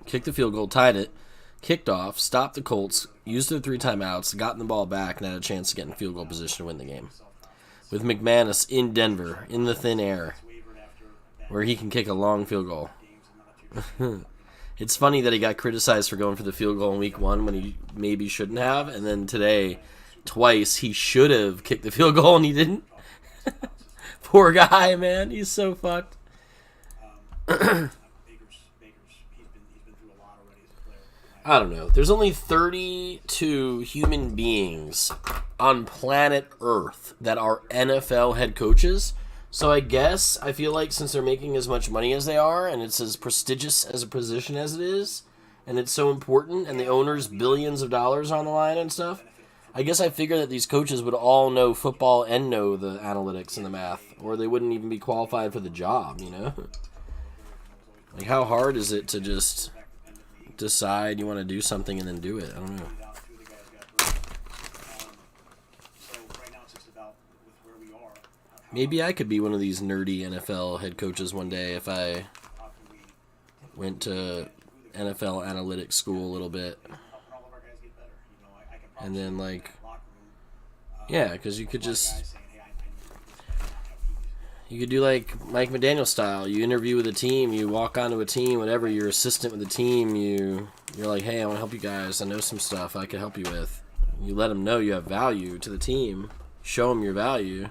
kicked the field goal, tied it, kicked off, stopped the Colts, used their 3 timeouts, gotten the ball back, and had a chance to get in field goal position to win the game. With McManus in Denver, in the thin air, where he can kick a long field goal. It's funny that he got criticized for going for the field goal in week 1 when he maybe shouldn't have, and then today, twice, he should have kicked the field goal and he didn't. Poor guy, man. He's so fucked. I don't know. There's only 32 human beings on planet Earth that are NFL head coaches. So I guess, I feel like since they're making as much money as they are, and it's as prestigious as a position as it is, and it's so important, and the owner's billions of dollars on the line and stuff, I guess I figure that these coaches would all know football and know the analytics and the math, or they wouldn't even be qualified for the job, you know? Like, how hard is it to just decide you want to do something and then do it? I don't know. Maybe I could be one of these nerdy NFL head coaches one day if I went to NFL analytics school a little bit. And then, like, yeah, because you could just, you could do like Mike McDaniel style. You interview with a team, you walk onto a team, whatever, you're assistant with the team, you're like, hey, I want to help you guys. I know some stuff I can help you with. You let them know you have value to the team. Show them your value.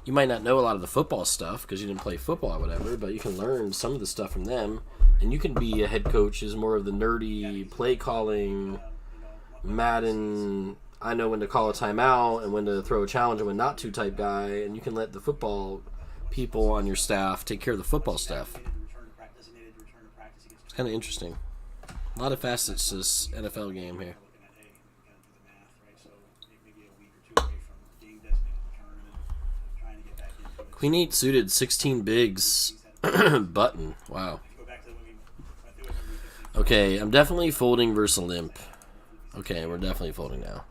You might not know a lot of the football stuff because you didn't play football or whatever, but you can learn some of the stuff from them. And you can be a head coach who's more of the nerdy play calling, Madden, I know when to call a timeout and when to throw a challenge and when not to type guy, and you can let the football people on your staff take care of the football stuff. It's kind of interesting. A lot of facets to this NFL game here. Queen 8 suited 16 bigs button. Wow. Okay, I'm definitely folding versus limp. Okay, we're definitely folding now.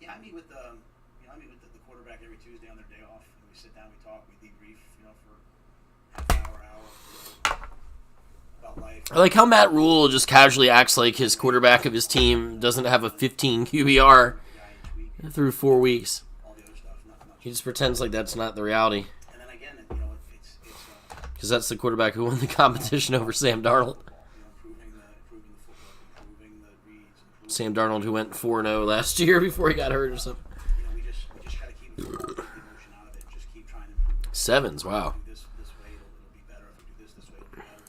Yeah, I meet with the quarterback every Tuesday on their day off. And we sit down, we talk, we debrief, for half an hour about life. I like how Matt Rule just casually acts like his quarterback of his team doesn't have a 15 QBR through 4 weeks. He just pretends like that's not the reality. And then again, because that's the quarterback who won the competition over Sam Darnold. Sam Darnold, who went 4-0 last year before he got hurt or something. We just gotta keep the emotion out of it. Just keep trying to improve. Sevens, wow. This way it'll be better. If we do this way it'll be better.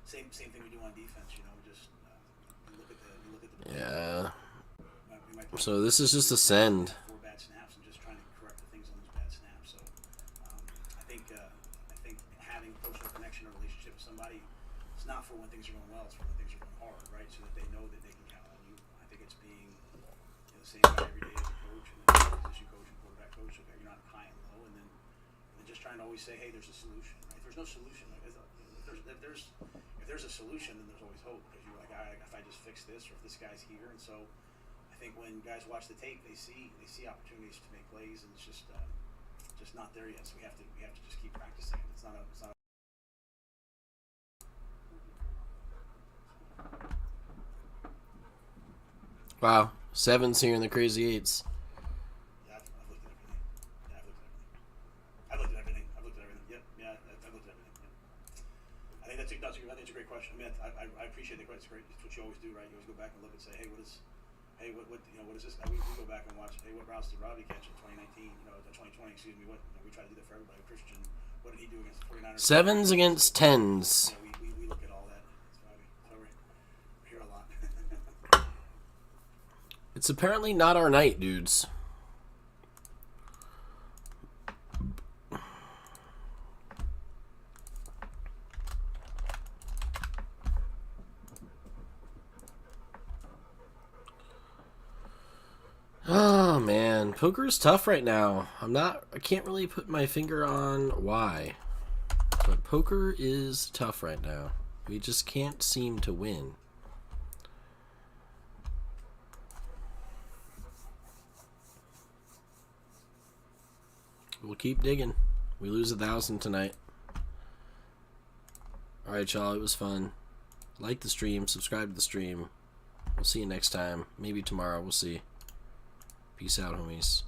Same thing we do on defense. Just we look at the. Yeah. So this is just a send. 4 bad snaps and just trying to correct the things on those bad snaps. So I think having a personal connection or relationship with somebody, it's not for when things are going well. It's for when things are going hard, right? So that they know that they can count on you. I think it's being the same guy every day as a coach and then position coach and quarterback coach. So you're not high and low, and then just trying to always say, hey, there's a solution. Right? There's no solution. Like, if there's a solution, then there's always hope because you're like, all right, if I just fix this or if this guy's here, and so I think when guys watch the tape, they see opportunities to make plays, and it's just not there yet. So we have to just keep practicing. It's not a Wow. 7s here in the crazy 8s. Yeah, I've looked at everything. I've looked at everything. Yep. Yeah, I've looked at everything. Yep. I think that's a great question. I mean, I appreciate the question. It's great. It's what you always do, right? You always go back and look and say, hey, what is this? We go back and watch. Hey, what routes did Robbie catch in 2019? 2020. Excuse me. What we try to do that for everybody. Christian, what did he do against the 49ers? 7s against 10s. Yeah, we look at all that. That's why we're here a lot. It's apparently not our night, dudes. Oh man, poker is tough right now. I can't really put my finger on why. But poker is tough right now. We just can't seem to win. We'll keep digging. We lose 1,000 tonight. Alright, y'all, it was fun. Like the stream, subscribe to the stream. We'll see you next time. Maybe tomorrow, we'll see. Peace out, homies.